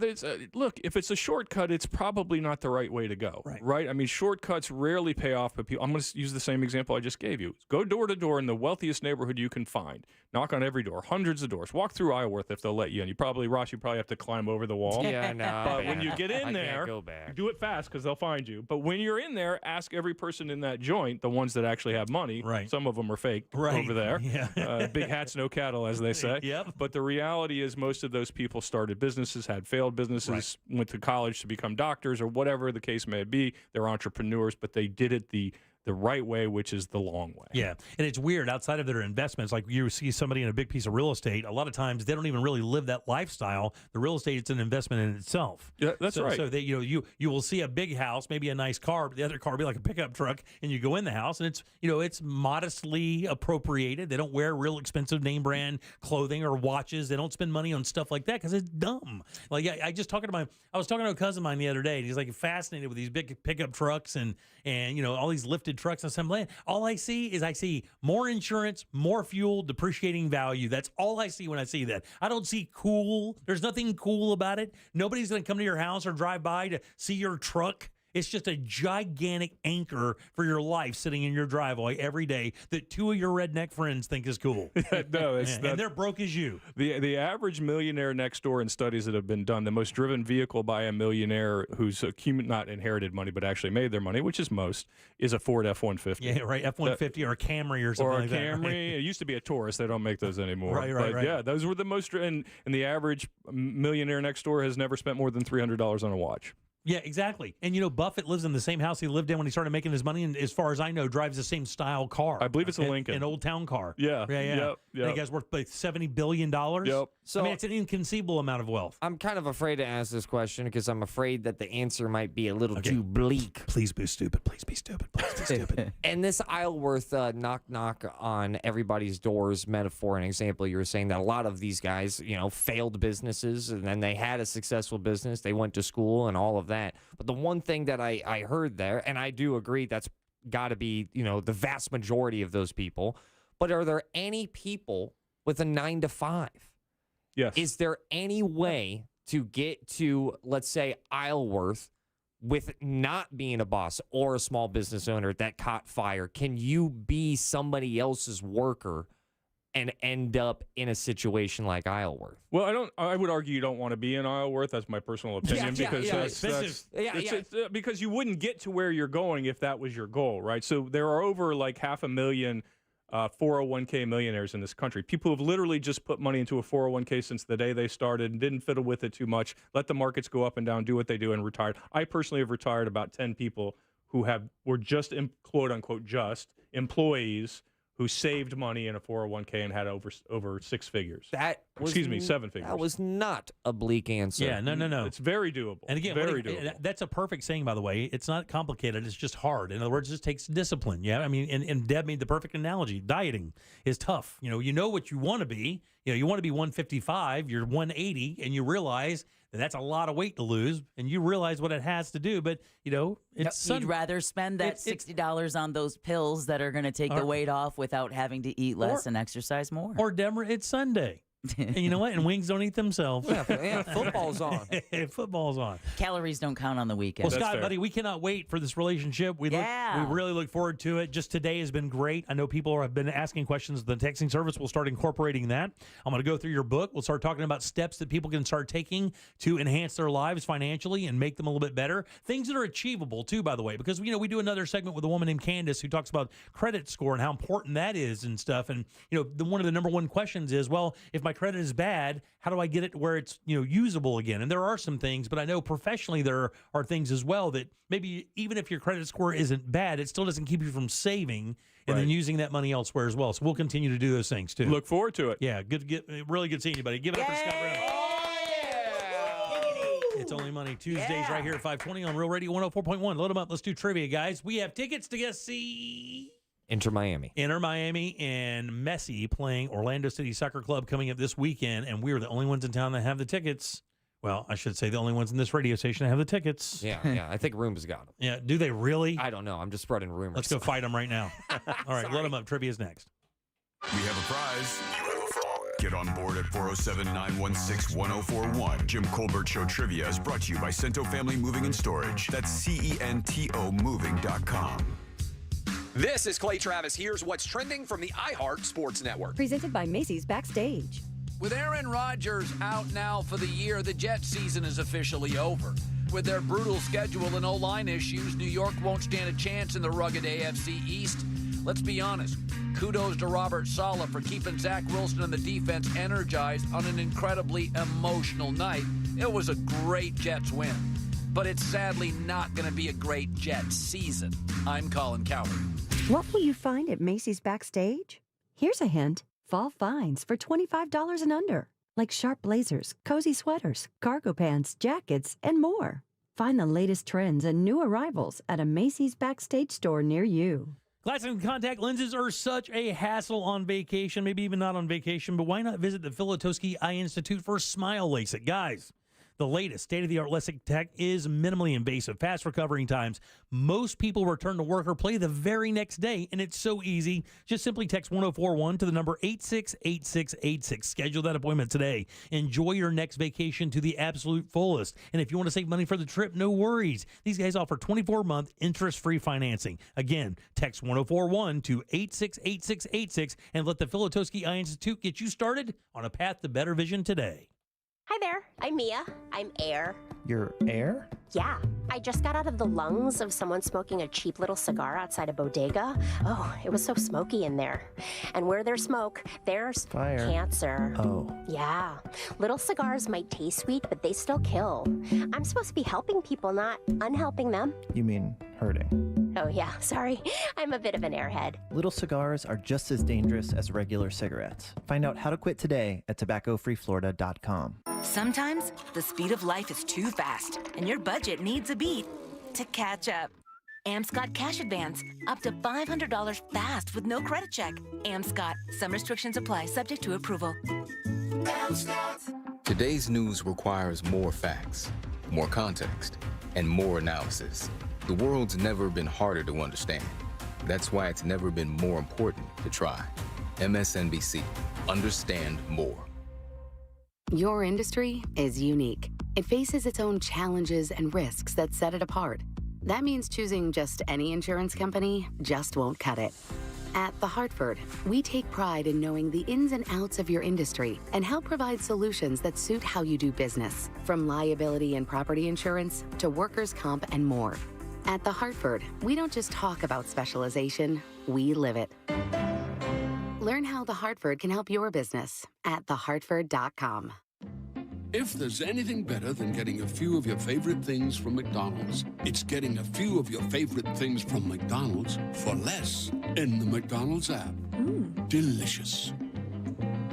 look, if it's a shortcut, it's probably not the right way to go, right? I mean, shortcuts rarely pay off, but I'm going to use the same example I just gave you. Go door to door in the wealthiest neighborhood you can find. Knock on every door, hundreds of doors. Walk through Ioworth if they'll let you in. Ross, you probably have to climb over the wall. Yeah, no. But when you get in there, go back. Do it fast because they'll find you. But when you're in there, ask every person in that joint, the ones that actually have money. Right. Some of them are fake over there. Yeah. Big hats, no cattle, as they say. Yep. But the reality is most of those people started businesses, had failed businesses, went to college to become doctors or whatever the case may be. They're entrepreneurs, but they did it the right way, which is the long way. Yeah, and it's weird. Outside of their investments, like you see somebody in a big piece of real estate, a lot of times they don't even really live that lifestyle. The real estate is an investment in itself. Yeah, that's right. So they, you will see a big house, maybe a nice car, but the other car will be like a pickup truck, and you go in the house, and it's modestly appropriated. They don't wear real expensive name brand clothing or watches. They don't spend money on stuff like that because it's dumb. Like I was talking to a cousin of mine the other day, and he's like fascinated with these big pickup trucks and all these lifted trucks on some land. All I see more insurance, more fuel, depreciating value. That's all I see when I see that. I don't see cool. There's nothing cool about it. Nobody's going to come to your house or drive by to see your truck. It's just a gigantic anchor for your life sitting in your driveway every day that two of your redneck friends think is cool. No, and they're broke as you. The average millionaire next door in studies that have been done, the most driven vehicle by a millionaire who's not inherited money but actually made their money, which is most, is a Ford F-150. Yeah, right, F-150 or a Camry or something like that. Or a Camry. Right? It used to be a Taurus. They don't make those anymore. Right. Yeah, those were the most, and the average millionaire next door has never spent more than $300 on a watch. Yeah, exactly. And Buffett lives in the same house he lived in when he started making his money, and as far as I know, drives the same style car. I believe it's a Lincoln, an old town car. Yeah. And the guy's worth like $70 billion. Yep. So it's an inconceivable amount of wealth. I'm kind of afraid to ask this question because I'm afraid that the answer might be a little too bleak. Please be stupid. Please be stupid. Please be stupid. And this Isleworth knock on everybody's doors metaphor and example, you were saying that a lot of these guys, failed businesses, and then they had a successful business. They went to school and all of that. that. But the one thing that I heard there, and I do agree that's got to be, the vast majority of those people, but are there any people with a 9 to 5? Yes. Is there any way to get to, let's say, Isleworth with not being a boss or a small business owner that caught fire? Can you be somebody else's worker and end up in a situation like Isleworth? Well, I would argue you don't want to be in Isleworth. That's my personal opinion because you wouldn't get to where you're going if that was your goal, right? So there are over like 500,000 401k millionaires in this country. People who've literally just put money into a 401k since the day they started and didn't fiddle with it too much, let the markets go up and down, do what they do, and retired. I personally have retired about 10 people who were just, quote unquote, just employees who saved money in a 401k and had over 6 figures. Excuse me, 7 figures. That was not a bleak answer. Yeah, no. It's very doable. And again, very doable. That's a perfect saying, by the way. It's not complicated. It's just hard. In other words, it just takes discipline. Yeah, I mean, and Deb made the perfect analogy. Dieting is tough. You know what you want to be. You want to be 155. You're 180, and you realize that's a lot of weight to lose, and you realize what it has to do. But it's you'd rather spend that $60 on those pills that are going to take the weight off without having to eat less and exercise more. Or Deborah, it's Sunday. And you know what? And wings don't eat themselves. Yeah, football's on. Football's on. Calories don't count on the weekend. Well, Scott, buddy, we cannot wait for this relationship. We really look forward to it. Just today has been great. I know people have been asking questions. The texting service will start incorporating that. I'm going to go through your book. We'll start talking about steps that people can start taking to enhance their lives financially and make them a little bit better. Things that are achievable, too, by the way, because, we do another segment with a woman named Candace who talks about credit score and how important that is and stuff. And, one of the number one questions is, well, if my credit is bad, how do I get it to where it's usable again? And there are some things, but I know professionally there are things as well that maybe even if your credit score isn't bad, it still doesn't keep you from saving and then using that money elsewhere as well. So we'll continue to do those things too. Look forward to it. Yeah, really good seeing you, buddy. Give it up for Scott Brown. It's Only Money Tuesdays right here at 520 on Real Radio 104.1. Load them up. Let's do trivia, guys. We have tickets to see Inter Miami and Messi playing Orlando City Soccer Club coming up this weekend, and we're the only ones in town that have the tickets. Well, I should say the only ones in this radio station that have the tickets. Yeah. I think Roomba's got them. Yeah, do they really? I don't know. I'm just spreading rumors. Let's go fight them right now. All right, load them up. Trivia's next. We have a prize. Get on board at 407-916-1041. Jim Colbert Show Trivia is brought to you by Cento Family Moving and Storage. That's CENTO moving.com. This is Clay Travis. Here's what's trending from the iHeart Sports Network. Presented by Macy's Backstage. With Aaron Rodgers out now for the year, the Jets season is officially over. With their brutal schedule and O-line issues, New York won't stand a chance in the rugged AFC East. Let's be honest. Kudos to Robert Saleh for keeping Zach Wilson and the defense energized on an incredibly emotional night. It was a great Jets win. But it's sadly not going to be a great Jets season. I'm Colin Cowherd. What will you find at Macy's Backstage? Here's a hint. Fall finds for $25 and under. Like sharp blazers, cozy sweaters, cargo pants, jackets, and more. Find the latest trends and new arrivals at a Macy's Backstage store near you. Glasses and contact lenses are such a hassle on vacation, maybe even not on vacation, but why not visit the Filotowski Eye Institute for Smile LASIK? Guys, the latest state-of-the-art LASIK tech is minimally invasive, fast recovering times. Most people return to work or play the very next day, and it's so easy. Just simply text 1041 to the number 868686. Schedule that appointment today. Enjoy your next vacation to the absolute fullest. And if you want to save money for the trip, no worries. These guys offer 24-month interest-free financing. Again, text 1041 to 868686 and let the Filotowski Eye Institute get you started on a path to better vision today. Hi there, I'm Mia. I'm Air. You're Air? Yeah, I just got out of the lungs of someone smoking a cheap little cigar outside a bodega. Oh, it was so smoky in there. And where there's smoke, there's fire. Cancer. Oh. Yeah, little cigars might taste sweet, but they still kill. I'm supposed to be helping people, not unhelping them. You mean hurting? Oh yeah, sorry. I'm a bit of an airhead. Little cigars are just as dangerous as regular cigarettes. Find out how to quit today at tobaccofreeflorida.com. Sometimes the speed of life is too fast, and your budget needs a beat to catch up. Amscot Cash Advance, up to $500 fast with no credit check. Amscot, some restrictions apply, subject to approval. Today's news requires more facts, more context, and more analysis. The world's never been harder to understand. That's why it's never been more important to try. MSNBC. Understand more. Your industry is unique. It faces its own challenges and risks that set it apart. That means choosing just any insurance company just won't cut it. At The Hartford, we take pride in knowing the ins and outs of your industry and help provide solutions that suit how you do business, from liability and property insurance to workers' comp and more. At The Hartford, we don't just talk about specialization, we live it. Learn how The Hartford can help your business at thehartford.com. If there's anything better than getting a few of your favorite things from McDonald's, it's getting a few of your favorite things from McDonald's for less in the McDonald's app. Delicious.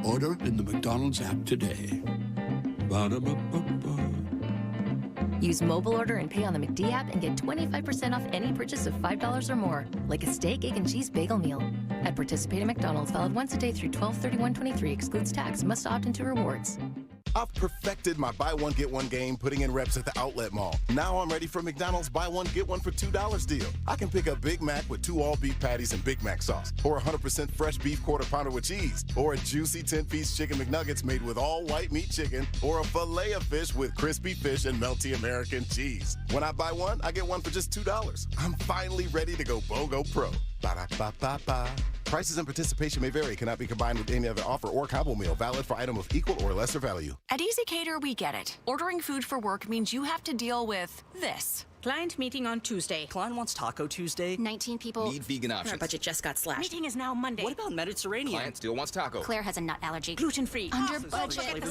Order in the McDonald's app today. Ba-da-ba-ba-ba. Use mobile order and pay on the McD app and get 25% off any purchase of $5 or more, like a steak, egg, and cheese bagel meal. At participating McDonald's, valid once a day through 12/31/23, excludes tax, must opt into rewards. I've perfected my buy one, get one game putting in reps at the outlet mall. Now I'm ready for McDonald's buy one, get one for $2 deal. I can pick up Big Mac with 2 all-beef patties and Big Mac sauce, or 100% fresh beef quarter pounder with cheese, or a juicy 10-piece chicken McNuggets made with all white meat chicken, or a filet of fish with crispy fish and melty American cheese. When I buy one, I get one for just $2. I'm finally ready to go BOGO Pro. Ba-da-ba-ba-ba. Prices and participation may vary. Cannot be combined with any other offer or combo meal. Valid for item of equal or lesser value. At EasyCater, we get it. Ordering food for work means you have to deal with this. Client meeting on Tuesday. Client wants Taco Tuesday. 19 people. Need vegan options. Our budget just got slashed. Meeting is now Monday. What about Mediterranean? Client still wants taco. Claire has a nut allergy. Gluten-free. Under budget.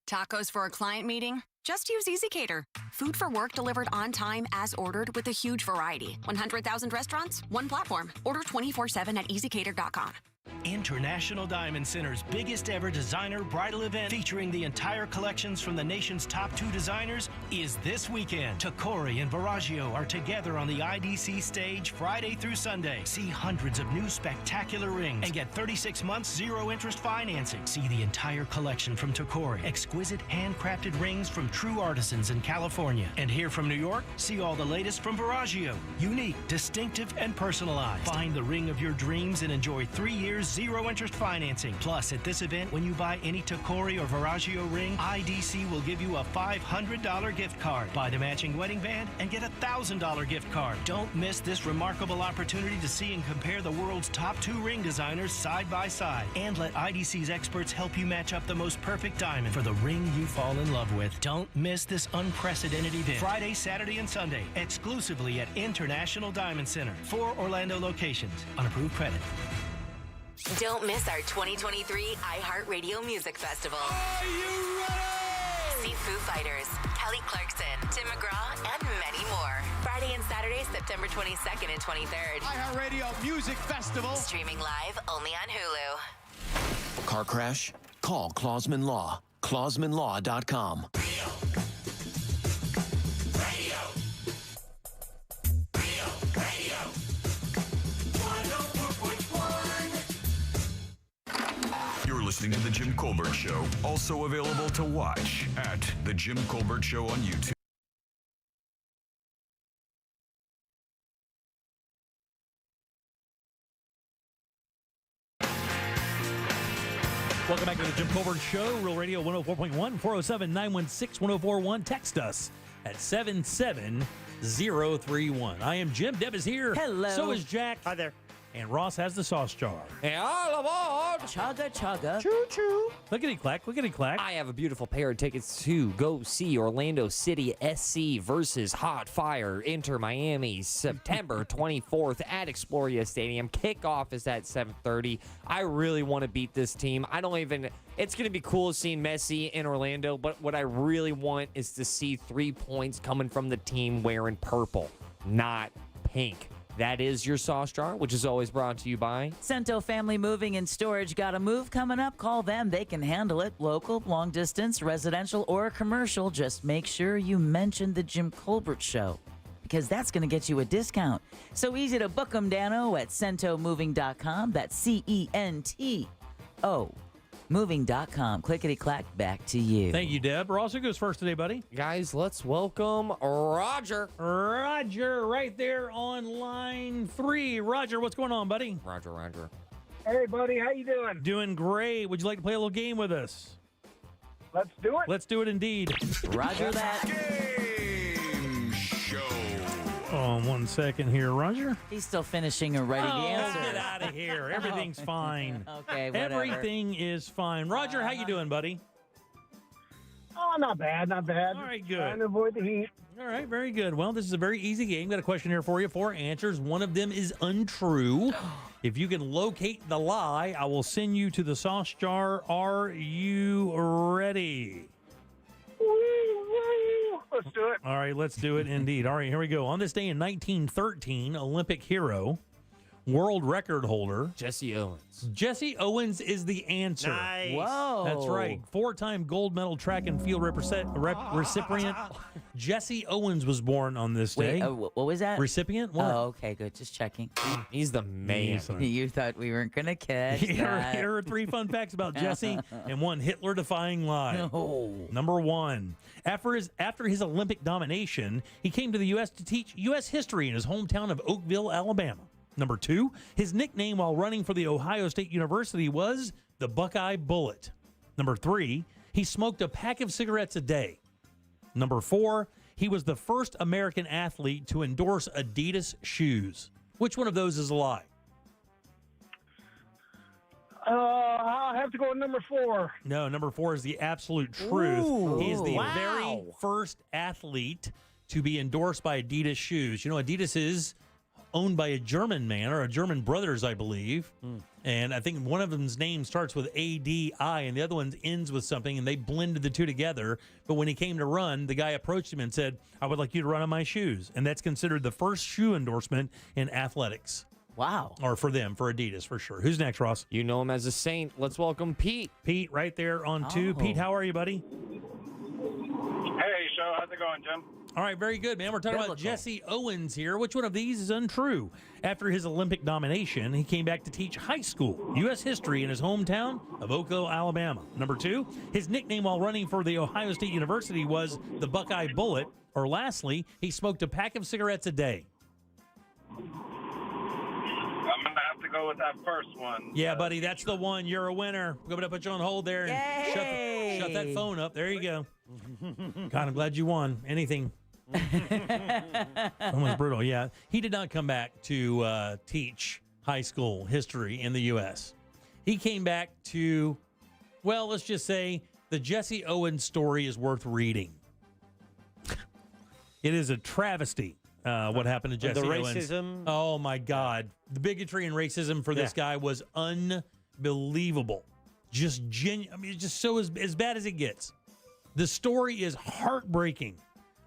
Tacos for a client meeting? Just use EasyCater. Food for work delivered on time as ordered with a huge variety. 100,000 restaurants, one platform. Order 24/7 at EasyCater.com. International Diamond Center's biggest ever designer bridal event featuring the entire collections from the nation's top 2 designers is this weekend. Tacori and Viraggio are together on the IDC stage Friday through Sunday. See hundreds of new spectacular rings and get 36 months zero-interest financing. See the entire collection from Tacori. Exquisite handcrafted rings from true artisans in California. And here from New York, see all the latest from Viraggio. Unique, distinctive, and personalized. Find the ring of your dreams and enjoy 3 years zero-interest financing. Plus, at this event, when you buy any Tacori or Viraggio ring, IDC will give you a $500 gift card. Buy the matching wedding band and get a $1,000 gift card. Don't miss this remarkable opportunity to see and compare the world's top 2 ring designers side by side. And let IDC's experts help you match up the most perfect diamond for the ring you fall in love with. Don't miss this unprecedented event. Friday, Saturday, and Sunday, exclusively at International Diamond Center. 4 Orlando locations. On approved credit. Don't miss our 2023 iHeartRadio Music Festival. Are you ready? See Foo Fighters, Kelly Clarkson, Tim McGraw, and many more. Friday and Saturday, September 22nd and 23rd. iHeartRadio Music Festival. Streaming live only on Hulu. Car crash? Call Clausman Law. ClausmanLaw.com. Listening to The Jim Colbert Show, also available to watch at The Jim Colbert Show on YouTube. Welcome back to The Jim Colbert Show, Real Radio 104.1, 407-916-1041. Text us at 77031. I am Jim. Deb is here. Hello. So is Jack. Hi there. And Ross has the sauce jar. And all aboard! Chugga, chugga. Choo-choo. Lickety-clack, lickety-clack. I have a beautiful pair of tickets to go see Orlando City SC versus Hot Fire Inter Miami September 24th at Exploria Stadium. Kickoff is at 7:30. I really want to beat this team. It's going to be cool seeing Messi in Orlando, but what I really want is to see 3 points coming from the team wearing purple, not pink. That is your sauce jar, which is always brought to you by Cento Family Moving and Storage. Got a move coming up? Call them. They can handle it. Local, long distance, residential, or commercial. Just make sure you mention the Jim Colbert Show, because that's going to get you a discount. So easy to book them, Dano, at centomoving.com. That's CENTO Moving.com. Clickety-clack, back to you. Thank you, Deb. Ross, who goes first today, buddy? Guys, let's welcome Roger. Roger, right there on line 3. Roger, what's going on, buddy? Roger. Hey, buddy, how you doing? Doing great. Would you like to play a little game with us? Let's do it. Let's do it indeed. Roger that. Game show. Oh, 1 second here, Roger. He's still finishing and writing the answer. Get out of here. Everything's fine. Okay, whatever. Everything is fine. Roger, how you doing, buddy? Oh, not bad. All right, good. Trying to avoid the heat. All right, very good. Well, this is a very easy game. Got a question here for you. 4 answers. One of them is untrue. If you can locate the lie, I will send you to the sauce jar. Are you ready? Let's do it. All right, let's do it indeed. All right, here we go. On this day in 1913, Olympic hero, world record holder, Jesse Owens. Jesse Owens is the answer. Nice. Whoa. That's right. 4-time gold medal track and field recipient. Jesse Owens was born on this day. Wait, what was that? Recipient? What? Oh, okay, good. Just checking. He's the man. You thought we weren't going to catch Here that. are 3 fun facts about Jesse and 1 Hitler-defying lie. No. Number 1, after his Olympic domination, he came to the U.S. to teach U.S. history in his hometown of Oakville, Alabama. Number 2, his nickname while running for the Ohio State University was the Buckeye Bullet. Number 3, he smoked a pack of cigarettes a day. Number 4, he was the first American athlete to endorse Adidas shoes. Which one of those is a lie? I'll have to go with number 4. No, number 4 is the absolute truth. Ooh, he is the wow. very first athlete to be endorsed by Adidas shoes. You know, Adidas is owned by a German man, or a German brothers, I believe. And I think one of them's name starts with A-D-I, and the other one ends with something, and they blended the two together. But when he came to run, the guy approached him and said, I would like you to run on my shoes. And that's considered the first shoe endorsement in athletics. Wow. Or for them, for Adidas, for sure. Who's next, Ross? You know him as a saint. Let's welcome Pete. Pete, right there on 2. Pete, how are you, buddy? Hey, show. How's it going, Jim? All right, very good, man. We're talking about Jesse Owens here. Which one of these is untrue? After his Olympic domination, he came back to teach high school U.S. history in his hometown of Oakville, Alabama. Number 2, his nickname while running for the Ohio State University was the Buckeye Bullet. Or lastly, he smoked a pack of cigarettes a day. I'm going to have to go with that first one. Yeah, buddy, that's the one. You're a winner. I'm going to put you on hold there and shut that phone up. There you go. God, I'm glad you won. Anything. Almost brutal. Yeah, he did not come back to teach high school history in the U.S. He came back to, well, let's just say the Jesse Owens story is worth reading. It is a travesty what happened to Jesse Owens. The racism. Oh my God, the bigotry and racism for this guy was unbelievable. Just I mean, just so as bad as it gets. The story is heartbreaking.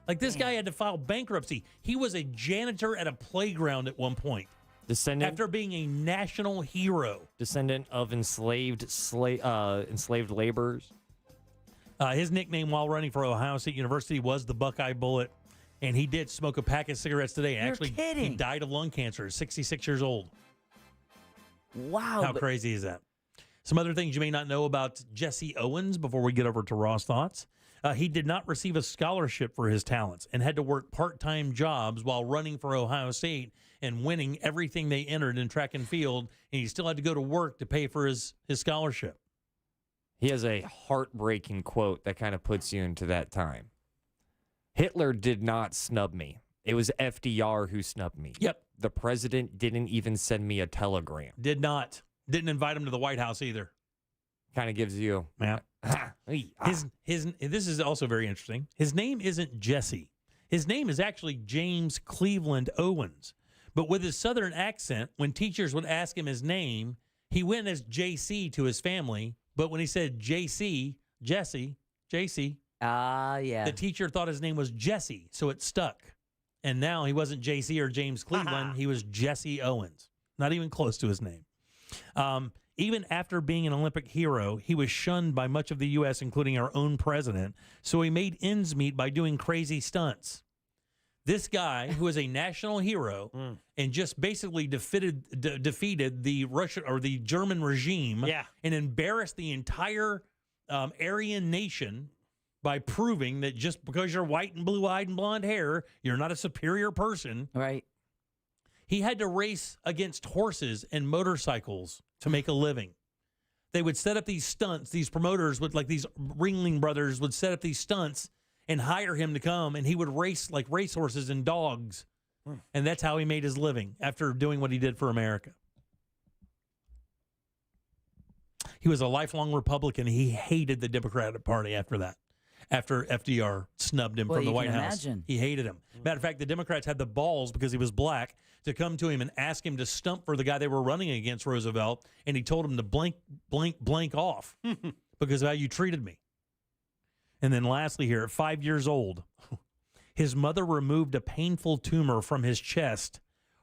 Like, this guy had to file bankruptcy. He was a janitor at a playground at one point. After being a national hero. Descendant of enslaved laborers. His nickname while running for Ohio State University was the Buckeye Bullet. And he did smoke a pack of cigarettes today. You're Actually, kidding. He died of lung cancer, 66 years old. Wow. How crazy is that? Some other things you may not know about Jesse Owens before we get over to Raw's thoughts. He did not receive a scholarship for his talents and had to work part-time jobs while running for Ohio State and winning everything they entered in track and field, and he still had to go to work to pay for his scholarship. He has a heartbreaking quote that kind of puts you into that time. Hitler did not snub me. It was FDR who snubbed me. Yep. The president didn't even send me a telegram. Did not. Didn't invite him to the White House either. Kind of gives you... Yeah. This is also very interesting. His name isn't Jesse. His name is actually James Cleveland Owens. But with his Southern accent, when teachers would ask him his name, he went as JC to his family. But when he said JC, Jesse, JC, the teacher thought his name was Jesse, so it stuck. And now he wasn't JC or James Cleveland. He was Jesse Owens. Not even close to his name. Even after being an Olympic hero, he was shunned by much of the U.S., including our own president, so he made ends meet by doing crazy stunts. This guy, who is a national hero and just basically defeated the Russian or the German regime and embarrassed the entire Aryan nation by proving that just because you're white and blue-eyed and blonde hair, you're not a superior person. Right. He had to race against horses and motorcycles to make a living. They would set up these stunts. These promoters would, like these Ringling brothers, would set up these stunts and hire him to come, and he would race like racehorses and dogs. And that's how he made his living after doing what he did for America. He was a lifelong Republican. He hated the Democratic Party after that. After FDR snubbed him from the White House. He hated him. Matter of fact, the Democrats had the balls, because he was black, to come to him and ask him to stump for the guy they were running against, Roosevelt, and he told him to blank off because of how you treated me. And then lastly here, at 5 years old, his mother removed a painful tumor from his chest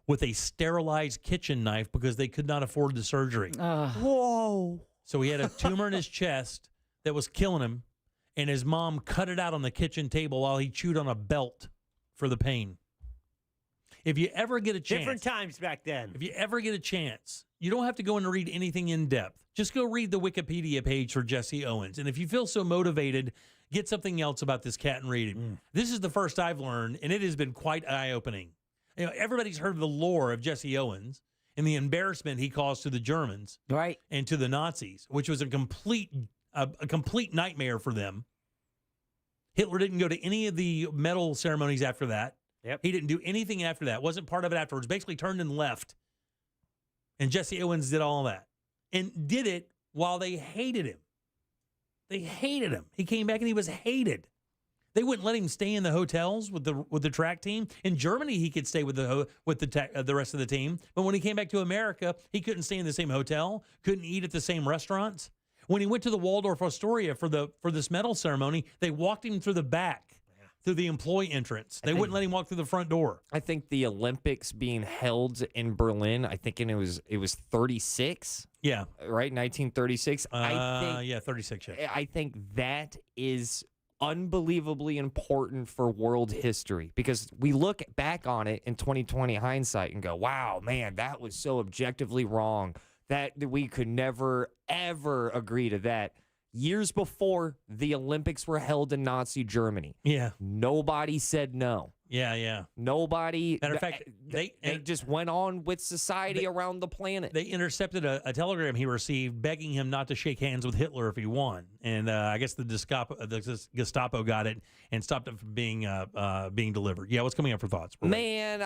with a sterilized kitchen knife because they could not afford the surgery. Whoa. So he had a tumor in his chest that was killing him, and his mom cut it out on the kitchen table while he chewed on a belt for the pain. If you ever get a chance. Different times back then. If you ever get a chance, you don't have to go in and read anything in depth. Just go read the Wikipedia page for Jesse Owens. And if you feel so motivated, get something else about this cat and read it. This is the first I've learned, and it has been quite eye-opening. You know, everybody's heard of the lore of Jesse Owens and the embarrassment he caused to the Germans and to the Nazis, which was a complete nightmare for them. Hitler didn't go to any of the medal ceremonies after that. He didn't do anything after that. Wasn't part of it afterwards. Basically turned and left. And Jesse Owens did all that. And did it while they hated him. They hated him. He came back and he was hated. They wouldn't let him stay in the hotels with the track team. In Germany, he could stay with the rest of the team. But when he came back to America, he couldn't stay in the same hotel, couldn't eat at the same restaurants. When he went to the Waldorf Astoria for this medal ceremony, they walked him through the back, through the employee entrance. They wouldn't let him walk through the front door. I think the Olympics being held in Berlin, I think it was 36. Yeah. Right, 1936. 36. Yeah. I think that is unbelievably important for world history, because we look back on it in 2020 hindsight and go, wow, man, that was so objectively wrong that we could never, ever agree to that. Years before the Olympics were held in Nazi Germany. Yeah. Nobody said no. Yeah. Nobody. Matter of fact, they just went on with society around the planet. They intercepted a telegram he received begging him not to shake hands with Hitler if he won. And I guess the Gestapo got it and stopped it from being delivered. Yeah, what's coming up for thoughts? Man,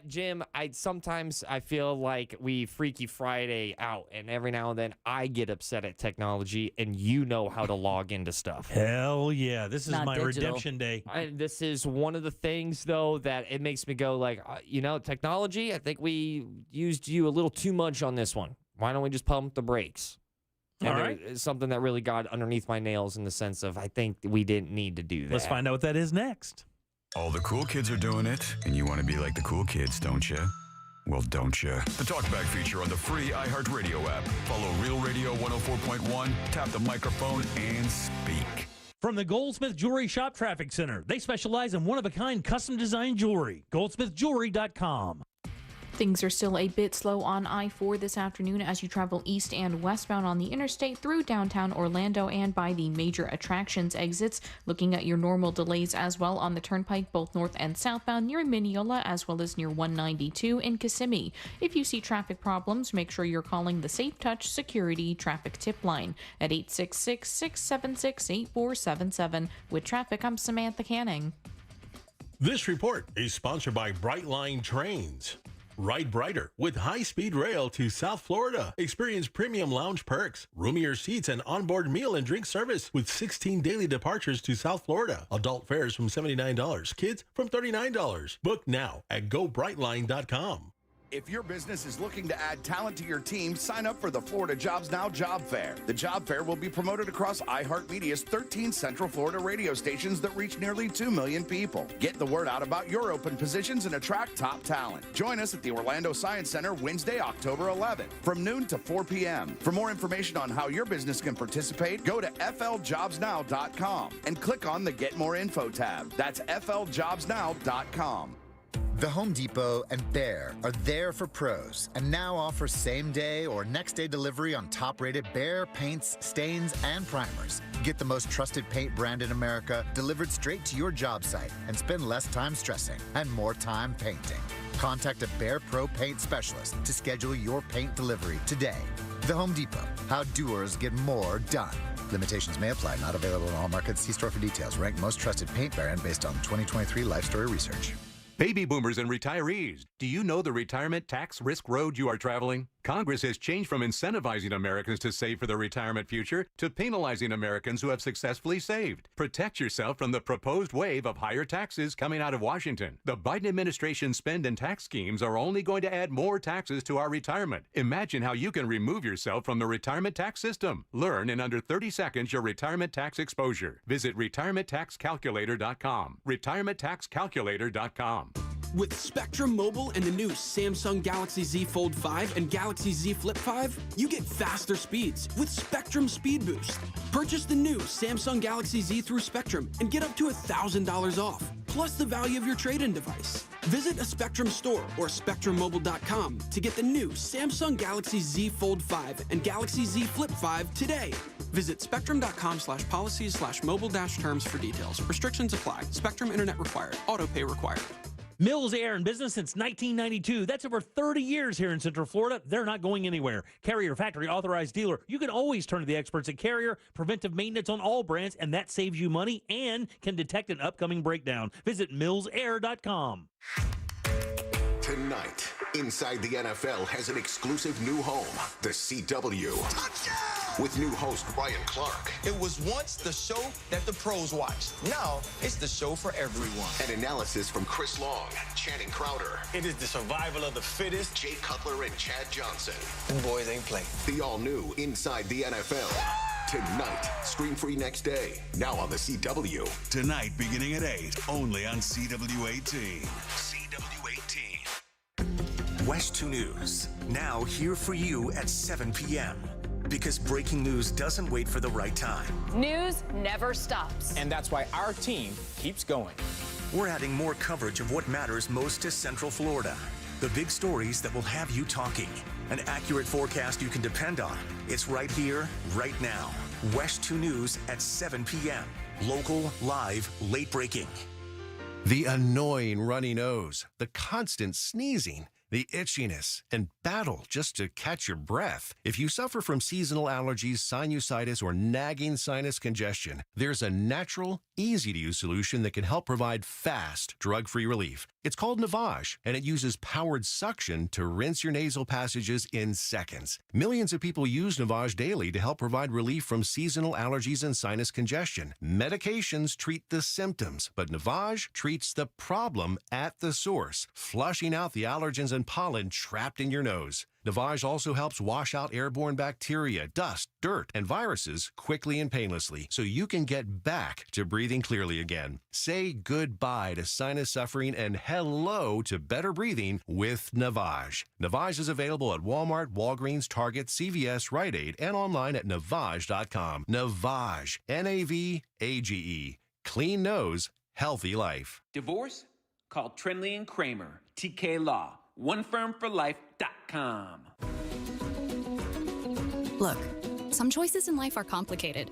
Jim, sometimes I feel like we Freaky Friday out, and every now and then I get upset at technology, and you know how to log into stuff. Hell yeah. This is my redemption day. This is one of the things, though, that it makes me go like, technology, I think we used you a little too much on this one. Why don't we just pump the brakes? And all right. It's something that really got underneath my nails in the sense of I think we didn't need to do that. Let's find out what that is next. All the cool kids are doing it, and you want to be like the cool kids, don't you? Well, don't you? The Talkback feature on the free iHeartRadio app. Follow Real Radio 104.1, tap the microphone, and speak. From the Goldsmith Jewelry Shop Traffic Center. They specialize in one-of-a-kind custom-designed jewelry. GoldsmithJewelry.com. Things are still a bit slow on I-4 this afternoon as you travel east and westbound on the interstate through downtown Orlando and by the major attractions exits. Looking at your normal delays as well on the turnpike, both north and southbound near Mineola as well as near 192 in Kissimmee. If you see traffic problems, make sure you're calling the Safe Touch Security Traffic Tip Line at 866-676-8477. With traffic, I'm Samantha Canning. This report is sponsored by Brightline Trains. Ride brighter with high-speed rail to South Florida. Experience premium lounge perks, roomier seats, and onboard meal and drink service with 16 daily departures to South Florida. Adult fares from $79, kids from $39. Book now at GoBrightline.com. If your business is looking to add talent to your team, sign up for the Florida Jobs Now Job Fair. The Job Fair will be promoted across iHeartMedia's 13 Central Florida radio stations that reach nearly 2 million people. Get the word out about your open positions and attract top talent. Join us at the Orlando Science Center Wednesday, October 11th, from noon to 4 p.m. For more information on how your business can participate, go to fljobsnow.com and click on the Get More Info tab. That's fljobsnow.com. The Home Depot and Behr are there for pros and now offer same-day or next-day delivery on top-rated Behr paints, stains, and primers. Get the most trusted paint brand in America delivered straight to your job site and spend less time stressing and more time painting. Contact a Behr Pro Paint Specialist to schedule your paint delivery today. The Home Depot, how doers get more done. Limitations may apply, not available in all markets. See store for details. Ranked most trusted paint brand based on 2023 Life Story research. Baby boomers and retirees, do you know the retirement tax risk road you are traveling? Congress has changed from incentivizing Americans to save for their retirement future to penalizing Americans who have successfully saved. Protect yourself from the proposed wave of higher taxes coming out of Washington. The Biden administration's spend and tax schemes are only going to add more taxes to our retirement. Imagine how you can remove yourself from the retirement tax system. Learn in under 30 seconds your retirement tax exposure. Visit retirementtaxcalculator.com. retirementtaxcalculator.com. With Spectrum Mobile and the new Samsung Galaxy Z Fold 5 and Galaxy Z Flip 5, you get faster speeds with Spectrum Speed Boost. Purchase the new Samsung Galaxy Z through Spectrum and get up to $1,000 off, plus the value of your trade-in device. Visit a Spectrum store or SpectrumMobile.com to get the new Samsung Galaxy Z Fold 5 and Galaxy Z Flip 5 today. Visit spectrum.com/policies/mobile-terms for details. Restrictions apply. Spectrum Internet required. Auto pay required. Mills Air in business since 1992. That's over 30 years here in Central Florida. They're not going anywhere. Carrier factory authorized dealer. You can always turn to the experts at Carrier. Preventive maintenance on all brands, and that saves you money and can detect an upcoming breakdown. Visit millsair.com. Tonight, Inside the NFL has an exclusive new home, the CW. With new host Ryan Clark. It was once the show that the pros watched. Now, it's the show for everyone. An analysis from Chris Long, Channing Crowder. It is the survival of the fittest. Jay Cutler and Chad Johnson. Them boys ain't playing. The all-new Inside the NFL. Tonight, stream free next day. Now on the CW. Tonight, beginning at 8, only on CW18. CW18. West 2 News, now here for you at 7 p.m. Because breaking news doesn't wait for the right time. News never stops. And that's why our team keeps going. We're adding more coverage of what matters most to Central Florida. The big stories that will have you talking. An accurate forecast you can depend on. It's right here, right now. West 2 News at 7 p.m. Local, live, late breaking. The annoying runny nose, the constant sneezing, the itchiness, and battle just to catch your breath. If you suffer from seasonal allergies, sinusitis, or nagging sinus congestion, there's a natural, easy-to-use solution that can help provide fast, drug-free relief. It's called Navage, and it uses powered suction to rinse your nasal passages in seconds. Millions of people use Navage daily to help provide relief from seasonal allergies and sinus congestion. Medications treat the symptoms, but Navage treats the problem at the source, flushing out the allergens and pollen trapped in your nose. Navage also helps wash out airborne bacteria, dust, dirt, and viruses quickly and painlessly so you can get back to breathing clearly again. Say goodbye to sinus suffering and hello to better breathing with Navage. Navage is available at Walmart, Walgreens, Target, CVS, Rite Aid, and online at Navage.com. Navage, N-A-V-A-G-E. Clean nose, healthy life. Divorce? Call Trinley and Kramer, TK Law. OneFirmForLife.com. Look, some choices in life are complicated.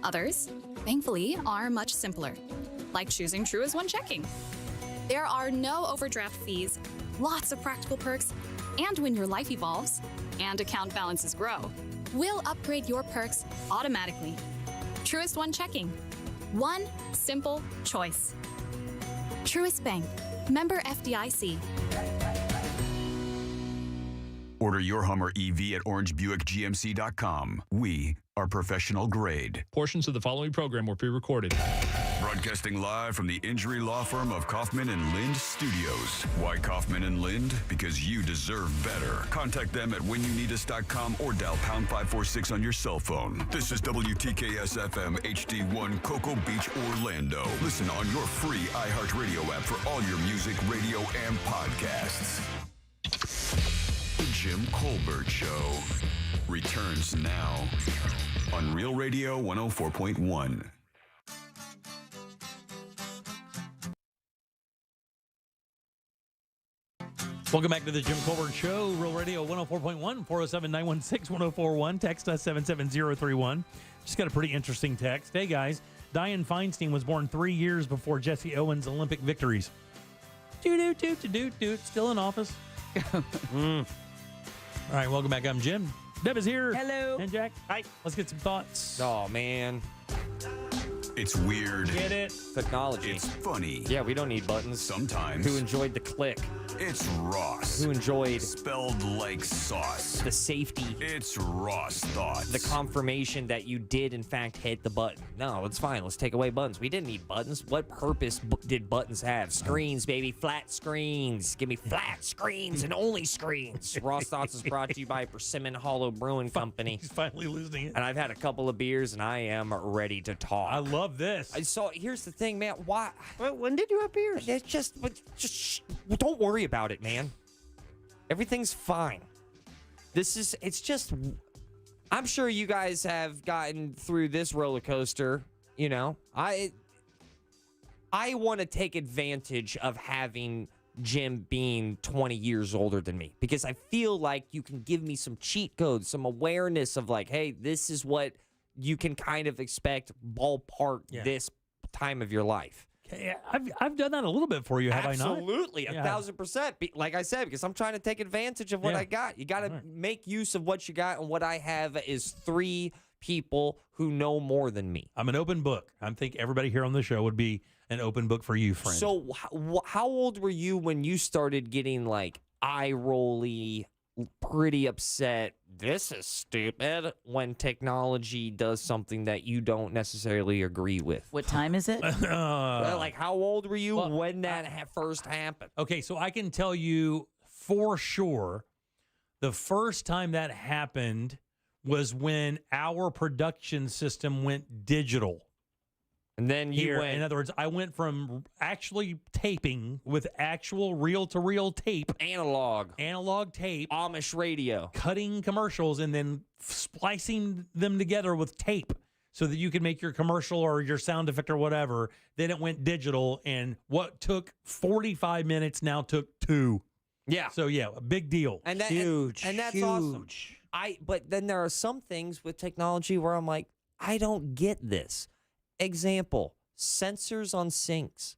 Others, thankfully, are much simpler, like choosing Truist One Checking. There are no overdraft fees, lots of practical perks, and when your life evolves and account balances grow, we'll upgrade your perks automatically. Truist One Checking. One simple choice. Truist Bank. Member FDIC. Order your Hummer EV at orangebuickgmc.com. We are professional grade. Portions of the following program were pre-recorded. Broadcasting live from the injury law firm of Kaufman and Lind Studios. Why Kaufman and Lind? Because you deserve better. Contact them at whenyouneedus.com or dial pound 546 on your cell phone. This is WTKS FM HD1 Cocoa Beach, Orlando. Listen on your free iHeartRadio app for all your music, radio, and podcasts. The Jim Colbert Show returns now on Real Radio 104.1. Welcome back to the Jim Colbert Show, Real Radio 104.1, 407-916-1041. Text us 77031. Just got a pretty interesting text. Hey, guys, Dianne Feinstein was born 3 years before Jesse Owens' Olympic victories. Still in office. All right, welcome back. I'm Jim. Deb is here. Hello. And Jack. Hi. Let's get some thoughts. Oh, man. It's weird. Get it? Technology. It's funny. Yeah, we don't need buttons. Sometimes. Who enjoyed the click? It's Ross. Who enjoyed spelled like sauce. The safety. It's Ross thoughts. The confirmation that you did in fact hit the button. No, it's fine. Let's take away buttons. We didn't need buttons. What purpose did buttons have? Screens, baby. Flat screens. Give me flat screens and only screens. Ross Thoughts is brought to you by Persimmon Hollow Brewing Company. He's finally losing it. And I've had a couple of beers and I am ready to talk. I love this. So here's the thing, man. Why? When did you have beers? It's just don't worry about it, man. Everything's fine. It's just, I'm sure you guys have gotten through this roller coaster. You know, I want to take advantage of having Jim being 20 years older than me because I feel like you can give me some cheat codes, some awareness of like, hey, this is what you can kind of expect ballpark this time of your life. Yeah, I've done that a little bit for you, have Absolutely, I not? Absolutely, 1,000%. Like I said, because I'm trying to take advantage of what I got. You got to make use of what you got, and what I have is 3 people who know more than me. I'm an open book. I think everybody here on the show would be an open book for you, friend. So how old were you when you started getting like eye-rolly, pretty upset, this is stupid, when technology does something that you don't necessarily agree with? What time is it? Well, like, how old were you when that first happened? Okay, so I can tell you for sure the first time that happened was when our production system went digital. And then you went. In other words, I went from actually taping with actual reel-to-reel tape. Analog tape. Amish radio. Cutting commercials and then splicing them together with tape so that you could make your commercial or your sound effect or whatever. Then it went digital, and what took 45 minutes now took 2. Yeah. So, yeah, a big deal. And that, huge. And that's huge. awesome. But then there are some things with technology where I'm like, I don't get this. Example, sensors on sinks.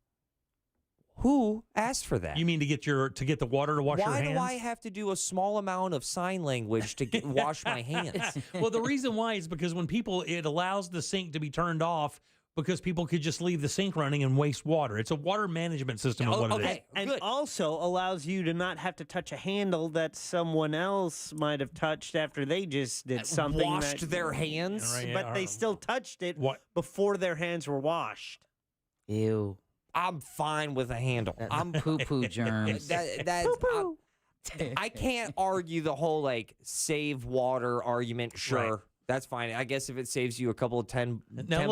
Who asked for that? You mean to get the water to wash your hands? Why do I have to do a small amount of sign language to wash my hands? Well, the reason why is because when it allows the sink to be turned off because people could just leave the sink running and waste water. It's a water management system of what it is. And also allows you to not have to touch a handle that someone else might have touched after they just did something. Washed their hands? But they still touched it before their hands were washed. Ew. I'm fine with a handle. I'm poo-poo germs. Poo-poo. I can't argue the whole, like, save water argument. Sure. Right. That's fine. I guess if it saves you a couple of $10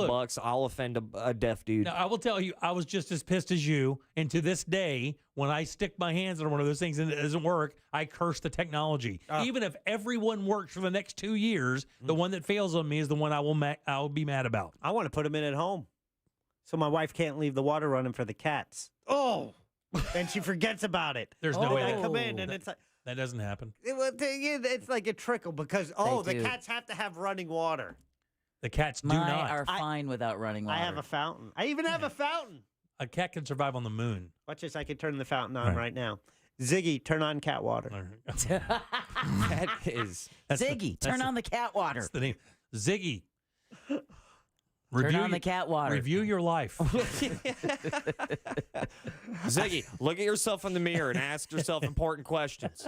bucks, I'll offend a deaf dude. Now, I will tell you, I was just as pissed as you. And to this day, when I stick my hands on one of those things and it doesn't work, I curse the technology. Even if everyone works for the next 2 years, the one that fails on me is the one I will be mad about. I want to put them in at home, so my wife can't leave the water running for the cats. Oh, and she forgets about it. There's no way I come in and it's like. That doesn't happen. It's like a trickle because, the cats have to have running water. The cats do Mine not. are fine without running water. I have a fountain. I even have a fountain. A cat can survive on the moon. Watch this. I can turn the fountain on right now. Ziggy, turn on cat water. That is... Ziggy, turn on the cat water. That's the name. Ziggy. Turn on the cat water. Review your life. Ziggy, look at yourself in the mirror and ask yourself important questions.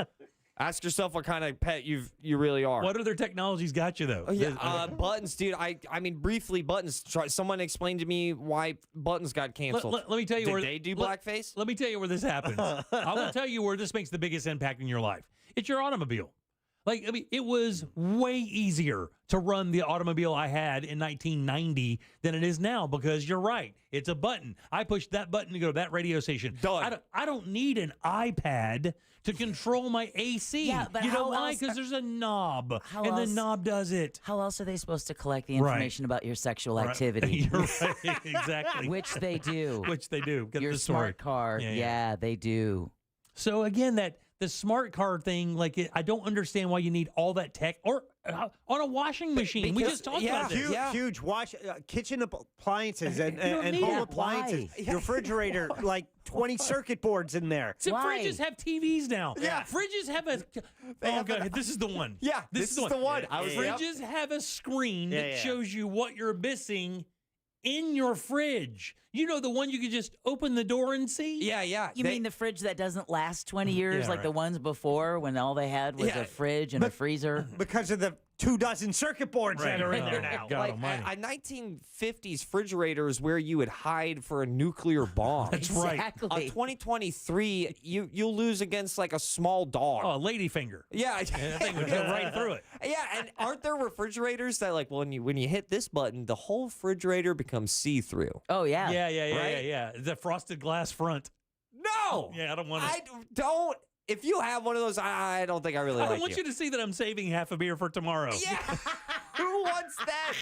Ask yourself what kind of pet you really are. What other technologies got you, though? Oh, yeah, buttons, dude. I mean, briefly, buttons. Someone explained to me why buttons got canceled. Let me tell you Did they do blackface? Let me tell you where this happens. I will tell you where this makes the biggest impact in your life. It's your automobile. Like, I mean, it was way easier to run the automobile I had in 1990 than it is now because you're right. It's a button. I push that button to go to that radio station. Done. I don't need an iPad to control my AC. Yeah, but you know how why? else Because there's a knob, How and else- the knob does it. How else are they supposed to collect the information about your sexual activity? You're right. Exactly. Which they do. Which they do. Get Your the story. smart car. Yeah, they do. So again, the smart car thing, like I don't understand why you need all that tech or on a washing machine. We just talked about this. Huge kitchen appliances and need home it. appliances. Why? Refrigerator, like 20 circuit boards in there. Some fridges have TVs now. Yeah. Fridges have a. Oh, God. This is the one. Yeah, This is the one. Yeah. Fridges have a screen that shows you what you're missing in your fridge. You know, the one you can just open the door and see? Yeah. You mean the fridge that doesn't last 20 years like the ones before when all they had was a fridge and a freezer? Because of the 24 circuit boards that are in there now. God Like almighty. a 1950s refrigerator is where you would hide for a nuclear bomb. That's right. Exactly. 2023, you'll lose against like a small dog. Oh, ladyfinger. Yeah, And that thing would go right through it. Yeah, and aren't there refrigerators that like when you hit this button, the whole refrigerator becomes see-through? Oh, yeah. Yeah. The frosted glass front. No. Yeah, I don't want it. I don't. If you have one of those, I don't think I really I like want you to see that I'm saving half a beer for tomorrow. Yeah. Who wants that?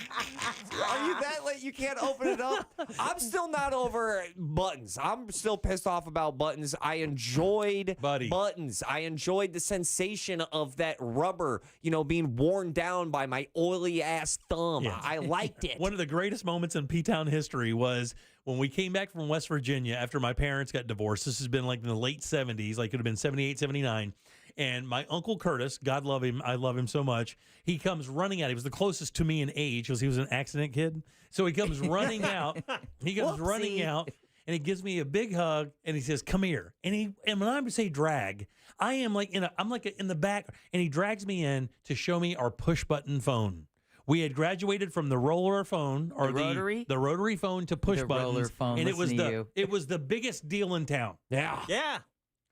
Are you that late? You can't open it up? I'm still not over buttons. I'm still pissed off about buttons. I enjoyed buttons. I enjoyed the sensation of that rubber, being worn down by my oily ass thumb. Yeah. I liked it. One of the greatest moments in P-Town history was when we came back from West Virginia after my parents got divorced. This has been like in the late 70s, like it would have been 78, 79. And my Uncle Curtis, God love him, I love him so much, he comes running out. He was the closest to me in age because he was an accident kid. So he comes running out. He comes running out, and he gives me a big hug, and he says, "Come here." And when I say drag, I am like I'm like in the back, and he drags me in to show me our push button phone. We had graduated from the roller phone or the rotary phone to push buttons, roller phone, and it was listen to it was the biggest deal in town. Yeah.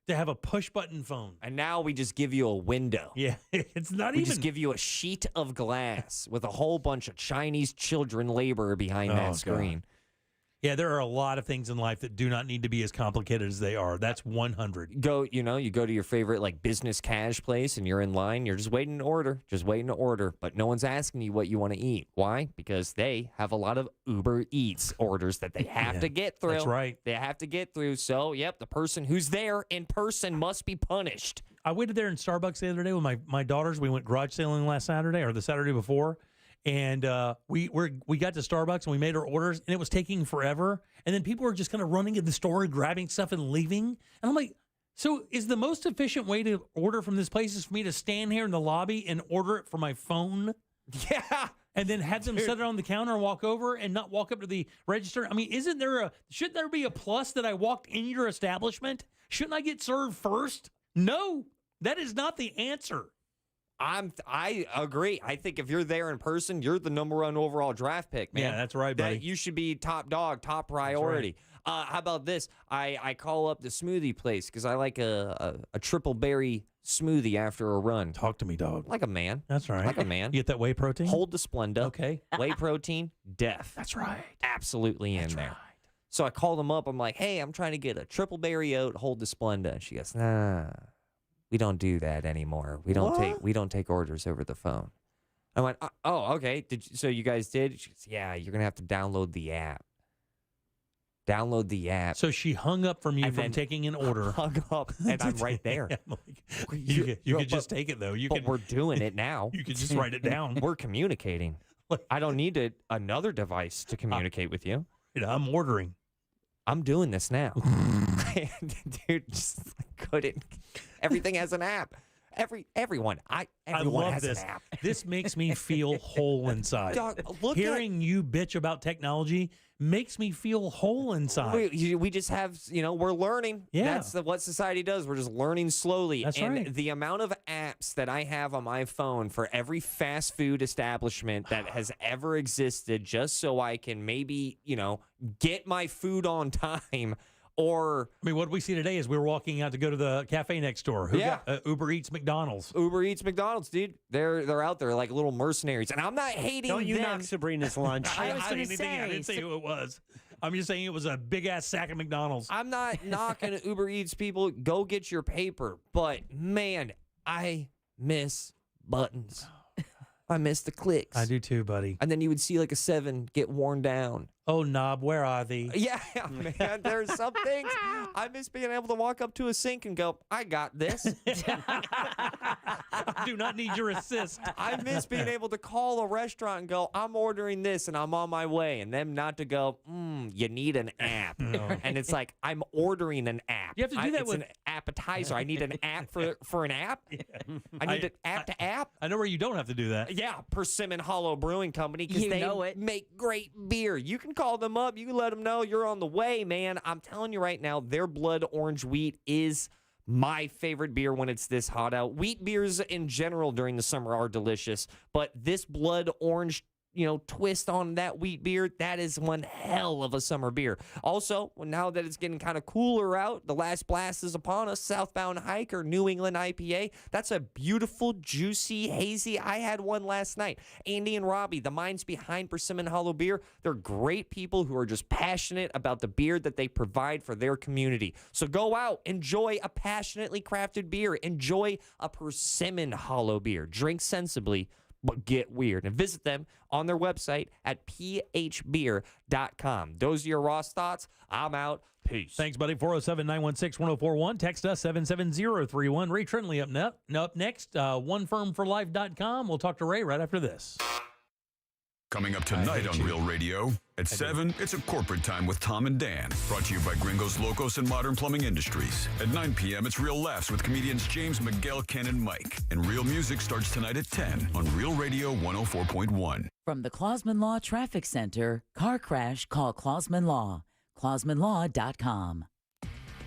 To have a push button phone. And now we just give you a window. Yeah, it's not We even. just give you a sheet of glass with a whole bunch of Chinese children labor behind that screen. Yeah, there are a lot of things in life that do not need to be as complicated as they are. That's 100. You go to your favorite like business cash place and you're in line. You're just waiting to order, but no one's asking you what you want to eat. Why? Because they have a lot of Uber Eats orders that they have to get through. That's right. They have to get through. So, the person who's there in person must be punished. I waited there in Starbucks the other day with my daughters. We went garage sailing last Saturday or the Saturday before. And we got to Starbucks and we made our orders and it was taking forever. And then people were just kind of running in the store, grabbing stuff and leaving. And I'm like, so is the most efficient way to order from this place is for me to stand here in the lobby and order it from my phone? Yeah. And then have them set it on the counter and walk over and not walk up to the register? I mean, shouldn't there be a plus that I walked in your establishment? Shouldn't I get served first? No, that is not the answer. I agree. I think if you're there in person, you're the number one overall draft pick, man. Yeah, that's right, buddy. You should be top dog, top priority. How about this? I call up the smoothie place because I like a triple berry smoothie after a run. Talk to me, dog. Like a man. That's right. Like a man. You get that whey protein? Hold the Splenda. Okay. Whey protein, def. That's right. Absolutely in there. Right. So I called them up. I'm like, hey, I'm trying to get a triple berry oat, hold the Splenda. And she goes, nah. We don't do that anymore. We don't take orders over the phone. I went, oh, okay. So you guys did? She goes, yeah, you're gonna have to download the app. Download the app. So she hung up from you from taking an order. Hung up, and I'm right there. You could just take it though. We're doing it now. You could just write it down. We're communicating. I don't need another device to communicate with you. I'm ordering. I'm doing this now. Dude, just couldn't. Everything has an app. Everyone I everyone love has this. an app. This makes me feel whole inside. Dog, Hearing you bitch about technology makes me feel whole inside. We just have, we're learning. Yeah. That's what society does. We're just learning slowly. That's and right. the amount of apps that I have on my phone for every fast food establishment that has ever existed just so I can maybe, get my food on time. Or, I mean, what we see today is we were walking out to go to the cafe next door. Who got Uber Eats McDonald's? Uber Eats McDonald's, dude. They're out there like little mercenaries. And I'm not hating Don't you them. knock Sabrina's lunch. I didn't say who it was. I'm just saying it was a big-ass sack of McDonald's. I'm not knocking Uber Eats people. Go get your paper. But, man, I miss buttons. I miss the clicks. I do too, buddy. And then you would see like a 7 get worn down. Oh, knob, where are thee? Yeah, man, there's some things. I miss being able to walk up to a sink and go, I got this. I do not need your assist. I miss being able to call a restaurant and go, I'm ordering this and I'm on my way. And them not to go, you need an app. No. And it's like, I'm ordering an app. You have to do that it's with an appetizer. I need an app for an app. Yeah. I need an app to app. I know where you don't have to do that. Yeah, Persimmon Hollow Brewing Company, because they make great beer. You can call them up. You can let them know you're on the way, man. I'm telling you right now, their Blood Orange Wheat is my favorite beer when it's this hot out. Wheat beers in general during the summer are delicious, but this Blood Orange twist on that wheat beer, that is one hell of a summer beer. Also, now that it's getting kind of cooler out, the last blast is upon us. Southbound Hiker New England IPA. That's a beautiful, juicy, hazy. I had one last night. Andy and Robbie, the minds behind Persimmon Hollow Beer, they're great people who are just passionate about the beer that they provide for their community. So go out, enjoy a passionately crafted beer. Enjoy a Persimmon Hollow Beer. Drink sensibly, but get weird. And visit them on their website at phbeer.com. Those are your Ross thoughts. I'm out. Peace. Thanks, buddy. 407-916-1041. Text us 77031. Ray Trindley up next. OneFirmForLife.com. We'll talk to Ray right after this. Coming up tonight on Real Radio at 7, it's a corporate time with Tom and Dan. Brought to you by Gringos Locos and Modern Plumbing Industries. At 9 p.m., it's Real Laughs with comedians James, Miguel, Ken, and Mike. And Real Music starts tonight at 10 on Real Radio 104.1. From the Clausman Law Traffic Center, car crash, call Clausman Law. ClausmanLaw.com.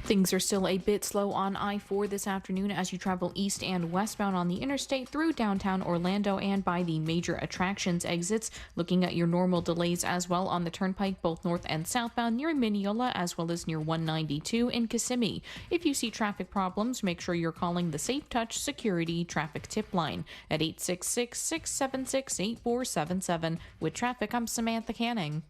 Things are still a bit slow on I-4 this afternoon as you travel east and westbound on the interstate through downtown Orlando and by the major attractions exits. Looking at your normal delays as well on the turnpike, both north and southbound near Mineola as well as near 192 in Kissimmee. If you see traffic problems, make sure you're calling the Safe Touch Security Traffic Tip Line at 866-676-8477. With traffic, I'm Samantha Canning.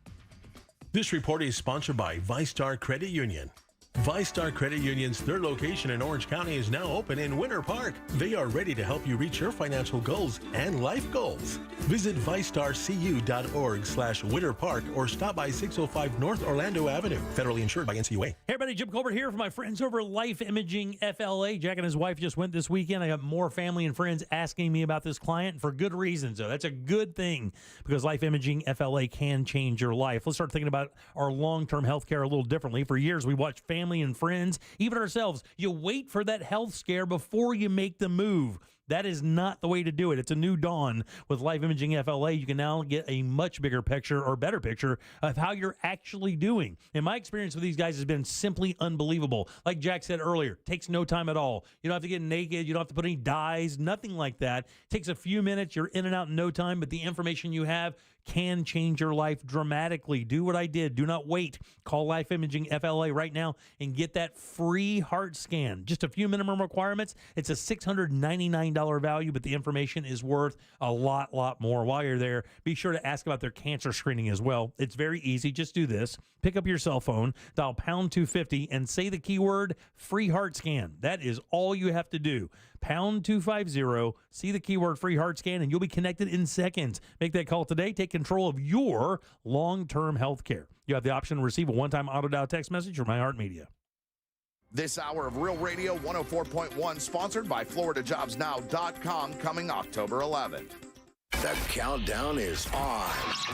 This report is sponsored by ViStar Credit Union. ViStar Credit Union's third location in Orange County is now open in Winter Park. They are ready to help you reach your financial goals and life goals. Visit ViStarCU.org/Winter Park or stop by 605 North Orlando Avenue. Federally insured by NCUA. Hey everybody, Jim Colbert here for my friends over at Life Imaging FLA. Jack and his wife just went this weekend. I got more family and friends asking me about this client for good reason. So that's a good thing because Life Imaging FLA can change your life. Let's start thinking about our long-term health care a little differently. For years, we watched family and friends, even ourselves. You wait for that health scare before you make the move. That is not the way to do it. It's a new dawn. With Life Imaging FLA, you can now get a much bigger picture or better picture of how you're actually doing. And my experience with these guys has been simply unbelievable. Like Jack said earlier, takes no time at all. You don't have to get naked. You don't have to put any dyes, nothing like that. Takes a few minutes. You're in and out in no time, but the information you have can change your life dramatically. Do what I did. Do not wait. Call Life Imaging FLA right now and get that free heart scan. Just a few minimum requirements. It's a $699 value, but the information is worth a lot more. While you're there, be sure to ask about their cancer screening as well. It's very easy. Just do this. Pick up your cell phone, dial pound 250, and say the keyword free heart scan. That is all you have to do. Pound 250, see the keyword free heart scan, and you'll be connected in seconds. Make that call today. Take control of your long-term health care. You have the option to receive a one-time auto-dial text message from iHeartMedia. This hour of Real Radio 104.1, sponsored by FloridaJobsNow.com, coming October 11th. The countdown is on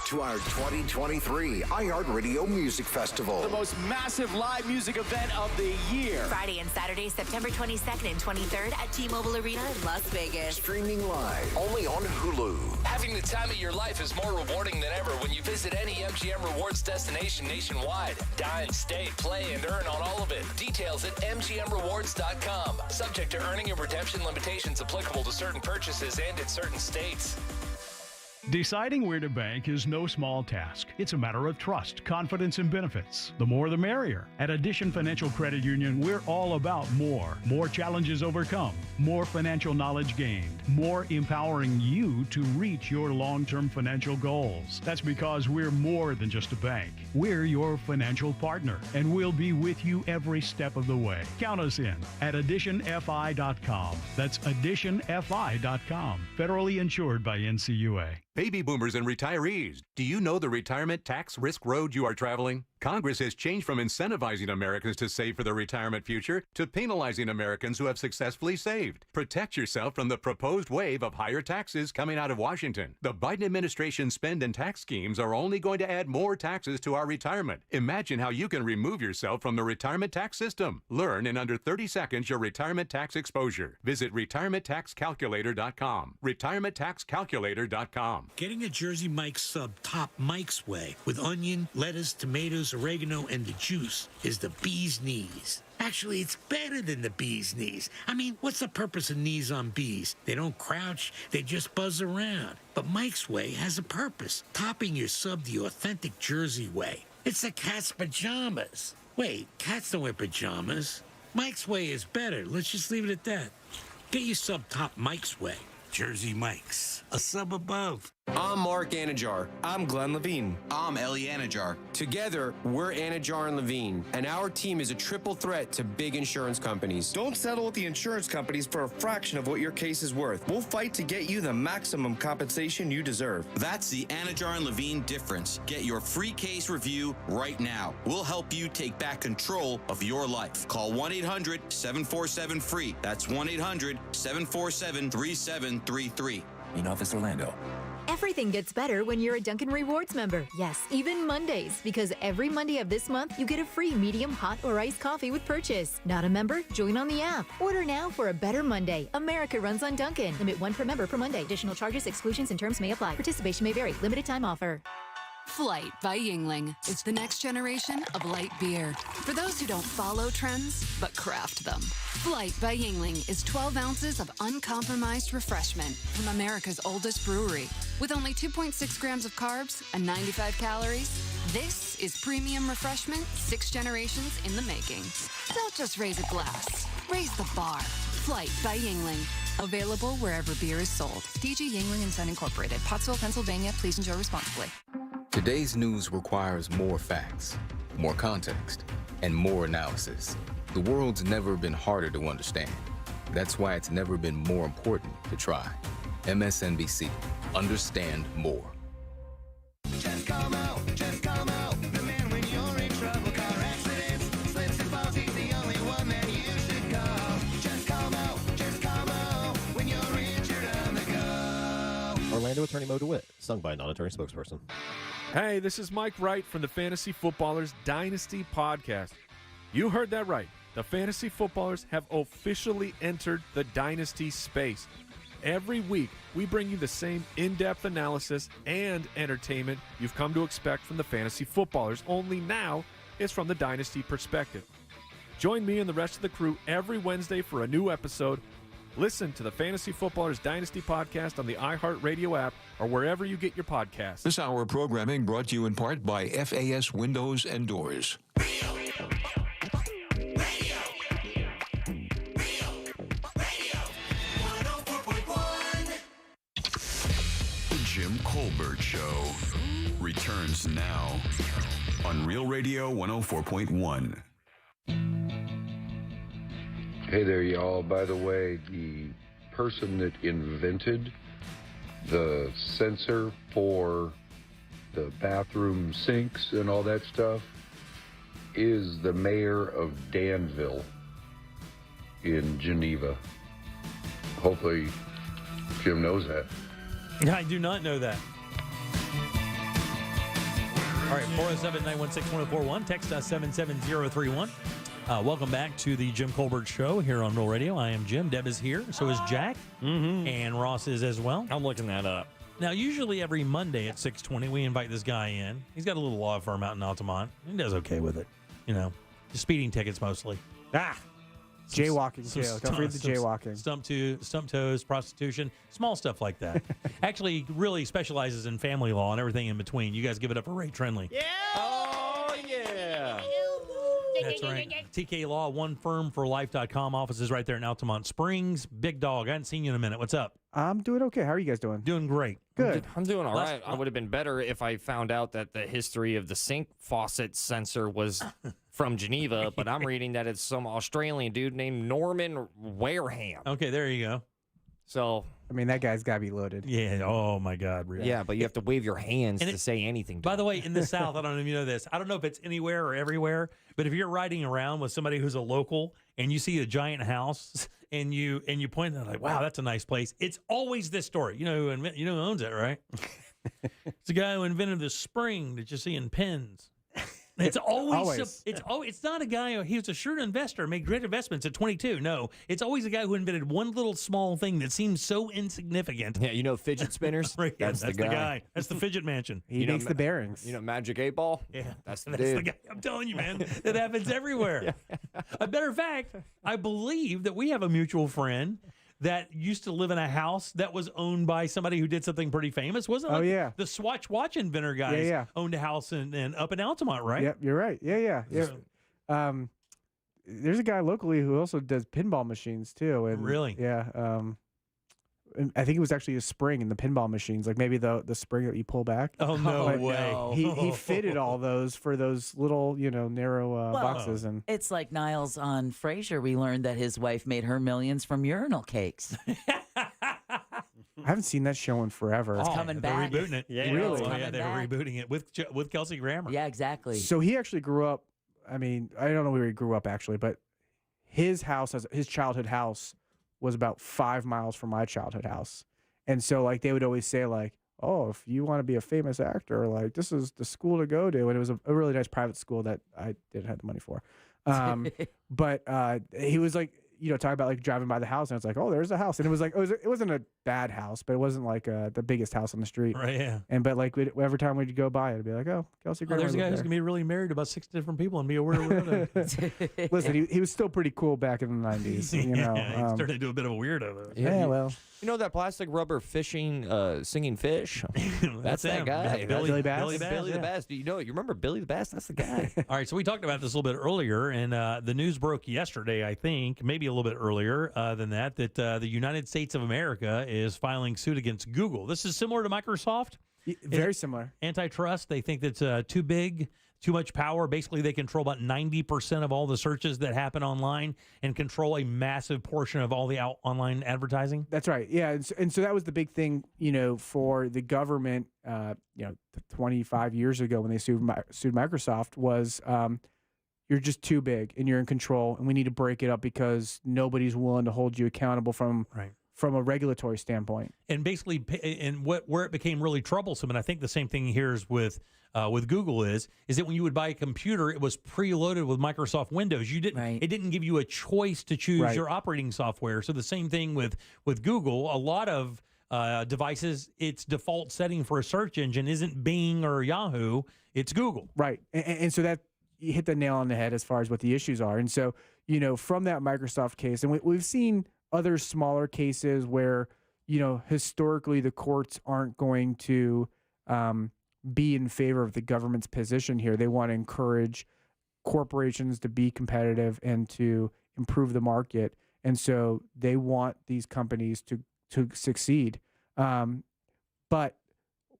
to our 2023 iHeartRadio Music Festival. The most massive live music event of the year. Friday and Saturday, September 22nd and 23rd at T-Mobile Arena in Las Vegas. Streaming live only on Hulu. Having the time of your life is more rewarding than ever when you visit any MGM Rewards destination nationwide. Dine, stay, play, and earn on all of it. Details at MGMRewards.com. Subject to earning and redemption limitations applicable to certain purchases and in certain states. Deciding where to bank is no small task. It's a matter of trust, confidence, and benefits. The more the merrier. At Addition Financial Credit Union, we're all about more. More challenges overcome, more financial knowledge gained, more empowering you to reach your long-term financial goals. That's because we're more than just a bank. We're your financial partner, and we'll be with you every step of the way. Count us in at additionfi.com. That's additionfi.com. Federally insured by NCUA. Baby boomers and retirees, do you know the retirement tax risk road you are traveling? Congress has changed from incentivizing Americans to save for their retirement future to penalizing Americans who have successfully saved. Protect yourself from the proposed wave of higher taxes coming out of Washington. The Biden administration's spend and tax schemes are only going to add more taxes to our retirement. Imagine how you can remove yourself from the retirement tax system. Learn in under 30 seconds your retirement tax exposure. Visit retirementtaxcalculator.com. retirementtaxcalculator.com. Getting a Jersey Mike's sub top Mike's way with onion, lettuce, tomatoes, oregano, and the juice is the bee's knees. Actually, it's better than the bee's knees. I mean, what's the purpose of knees on bees? They don't crouch, they just buzz around. But Mike's Way has a purpose, topping your sub the authentic Jersey way. It's the cat's pajamas. Wait, cats don't wear pajamas. Mike's Way is better. Let's just leave it at that. Get your sub top Mike's Way. Jersey Mike's, a sub above. I'm Mark Anajar. I'm Glenn Levine. I'm Ellie Anajar. Together, we're Anajar and Levine, and our team is a triple threat to big insurance companies. Don't settle with the insurance companies for a fraction of what your case is worth. We'll fight to get you the maximum compensation you deserve. That's the Anajar and Levine difference. Get your free case review right now. We'll help you take back control of your life. Call 1-800-747-FREE. That's 1-800-747-3733. In Office Orlando. Everything gets better when you're a Dunkin' Rewards member. Yes, even Mondays, because every Monday of this month, you get a free medium, hot, or iced coffee with purchase. Not a member? Join on the app. Order now for a better Monday. America runs on Dunkin'. Limit 1 per member per Monday. Additional charges, exclusions, and terms may apply. Participation may vary. Limited time offer. Flight by Yingling. It's the next generation of light beer. For those who don't follow trends, but craft them. Flight by Yingling is 12 ounces of uncompromised refreshment from America's oldest brewery. With only 2.6 grams of carbs and 95 calories, this is premium refreshment 6 generations in the making. Don't just raise a glass, raise the bar. Flight by Yingling. Available wherever beer is sold. DG Yingling & Son Incorporated, Pottsville, Pennsylvania. Please enjoy responsibly. Today's news requires more facts, more context, and more analysis. The world's never been harder to understand. That's why it's never been more important to try. MSNBC. Understand more. Just come out, just come out. The man when you're in trouble, car accidents, slips and falls, he's the only one that you should call. Just come out when you're injured on the go. Orlando attorney Mo DeWitt, sung by a non-attorney spokesperson. Hey, this is Mike Wright from the Fantasy Footballers Dynasty Podcast. You heard that right. The Fantasy Footballers have officially entered the Dynasty space. Every week, we bring you the same in-depth analysis and entertainment you've come to expect from the Fantasy Footballers, only now it's from the Dynasty perspective. Join me and the rest of the crew every Wednesday for a new episode. Listen to the Fantasy Footballers Dynasty Podcast on the iHeartRadio app or wherever you get your podcasts. This hour of programming brought to you in part by FAS Windows and Doors. The Jim Colbert Show returns now on Real Radio 104.1. Hey there, y'all. By the way, the person that invented the sensor for the bathroom sinks and all that stuff is the mayor of Danville in Geneva. Hopefully Jim knows that. I do not know that. All right, 407-916-1041. Text us 77031. Welcome back to the Jim Colbert Show here on Real Radio. I am Jim. Deb is here. So is Jack. And Ross is as well. I'm looking that up. Now, usually every Monday at 6:20, we invite this guy in. He's got a little law firm out in Altamont. He does okay with it. You know, just speeding tickets mostly. Jaywalking, too. Don't forget the jaywalking. Stump toes, prostitution, small stuff like that. Actually, really specializes in family law and everything in between. You guys give it up for Ray Trenley. Yeah. Oh, yeah. That's right. TK Law, onefirmforlife.com. Office is right there in Altamont Springs. Big dog. I hadn't seen you in a minute. What's up? I'm doing okay. How are you guys doing? Doing great. Good. I'm doing all right. I would have been better if I found out that the history of the sink faucet sensor was from Geneva, but I'm reading that it's some Australian dude named Norman Wareham. Okay, there you go. So, I mean, that guy's got to be loaded. Yeah. Oh, my God. Really. Yeah, but you have to wave your hands to say anything. By the way, in the South, I don't know if you know this. I don't know if it's anywhere or everywhere, but if you're riding around with somebody who's a local and you see a giant house and you point at it like, wow, that's a nice place. It's always this story. You know who owns it, right? It's the guy who invented the spring that you see in pens. It's always. It's not a guy. He was a shrewd investor, made great investments at 22. No, it's always a guy who invented one little small thing that seems so insignificant. Yeah, you know fidget spinners. Right, that's the guy. That's the fidget mansion. He makes the bearings. You know, Magic 8 Ball. Yeah, that's the guy. I'm telling you, man, it happens everywhere. A matter of fact, I believe that we have a mutual friend that used to live in a house that was owned by somebody who did something pretty famous. Wasn't it? Yeah. The Swatch watch inventor guys owned a house in up in Altamont, right? Yep, you're right. Yeah. There's a guy locally who also does pinball machines, too. And really? Yeah. And I think it was actually a spring in the pinball machines, like maybe the spring that you pull back. Oh, no way. No. He fitted all those for those little, narrow boxes. And it's like Niles on Frasier. We learned that his wife made her millions from urinal cakes. I haven't seen that show in forever. It's coming back. They're rebooting it. Yeah, really? They're rebooting it with Kelsey Grammer. Yeah, exactly. So he actually grew up. I mean, I don't know where he grew up actually, but his childhood house was about 5 miles from my childhood house. And so like they would always say like, oh, if you want to be a famous actor, like this is the school to go to. And it was a really nice private school that I didn't have the money for. But he was like, talking about like driving by the house and it's like, oh, there's a house. And it was like, it wasn't a bad house, but it wasn't like the biggest house on the street. Right, yeah. But like every time we'd go by, it'd be like, oh, Kelsey Grammer. There's a guy who's going to be really married to about 6 different people and be aware of it. Listen, he was still pretty cool back in the 90s. He started to do a bit of a weirdo, though. Yeah, well. You know that plastic rubber fishing, singing fish? That's that him. guy. Billy Bass? Billy the Bass. Do you remember Billy the Bass? That's the guy. All right, so we talked about this a little bit earlier, and the news broke yesterday, I think, maybe a little bit earlier than that the United States of America is filing suit against Google. This is similar to Microsoft. Very similar. Antitrust. They think that's too big, too much power. Basically, they control about 90% of all the searches that happen online and control a massive portion of all the online advertising. That's right. Yeah, and so that was the big thing, for the government, 25 years ago when they sued Microsoft was you're just too big and you're in control, and we need to break it up because nobody's willing to hold you accountable from a regulatory standpoint. And basically, where it became really troublesome, and I think the same thing here is with Google is that when you would buy a computer, it was preloaded with Microsoft Windows. It didn't give you a choice to choose your operating software. So the same thing with Google. A lot of devices, its default setting for a search engine isn't Bing or Yahoo, it's Google. Right, and so that you hit the nail on the head as far as what the issues are. And so from that Microsoft case, and we've seen other smaller cases where historically the courts aren't going to be in favor of the government's position here. They want to encourage corporations to be competitive and to improve the market. And so they want these companies to succeed. But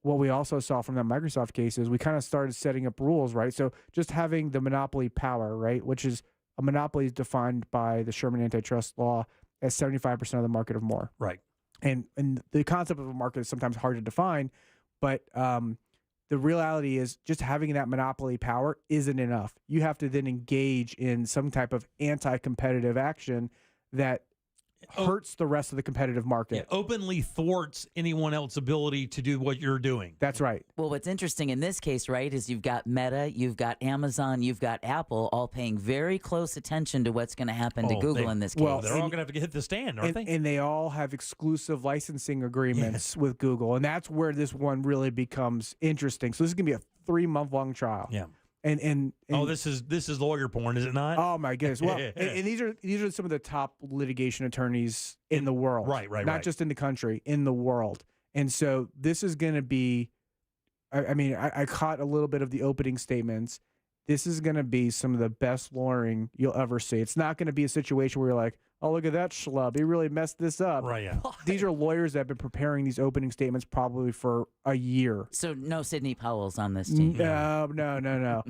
what we also saw from that Microsoft case is we kind of started setting up rules, right? So just having the monopoly power, right, which is a monopoly is defined by the Sherman antitrust law as 75% of the market or more. Right. And the concept of a market is sometimes hard to define, but the reality is just having that monopoly power isn't enough. You have to then engage in some type of anti-competitive action that hurts the rest of the competitive market. Yeah, openly thwarts anyone else's ability to do what you're doing. That's right. Well, what's interesting in this case, right, is you've got Meta, you've got Amazon, you've got Apple all paying very close attention to what's going to happen to Google in this case. Well, they're all going to have to hit the stand, aren't they? And they all have exclusive licensing agreements with Google. And that's where this one really becomes interesting. So this is going to be a 3-month-long trial. Yeah. And this is lawyer porn, is it not? Oh my goodness! Well, and these are some of the top litigation attorneys in the world, not just in the country, in the world. And so this is going to be. I caught a little bit of the opening statements. This is going to be some of the best lawyering you'll ever see. It's not going to be a situation where you're like, oh, look at that schlub. He really messed this up. Right, yeah. These are lawyers that have been preparing these opening statements probably for a year. So no Sidney Powell's on this team. No.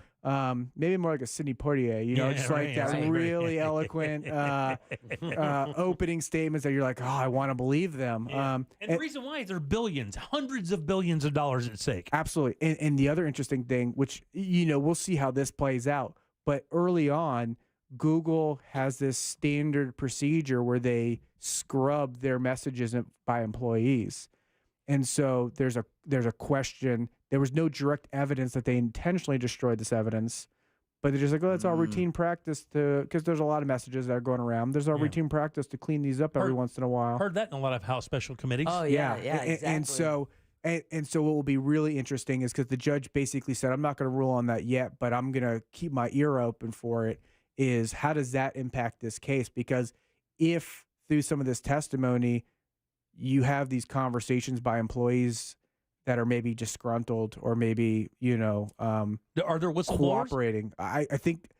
Maybe more like a Sidney Poitier, that really eloquent opening statements that you're like, oh, I want to believe them. Yeah. And the reason why is there are billions, hundreds of billions of dollars at stake. Absolutely. And the other interesting thing, which, we'll see how this plays out, but early on, Google has this standard procedure where they scrub their messages by employees. And so there's a question. There was no direct evidence that they intentionally destroyed this evidence, but they're just like, oh, it's our routine practice because there's a lot of messages that are going around. There's our routine practice to clean these up every once in a while. Heard that in a lot of House special committees. Oh, yeah, exactly. And so what will be really interesting is because the judge basically said, I'm not going to rule on that yet, but I'm going to keep my ear open for it, is how does that impact this case? Because if through some of this testimony, you have these conversations by employees that are maybe disgruntled or maybe, are there whistleblowers cooperating? I think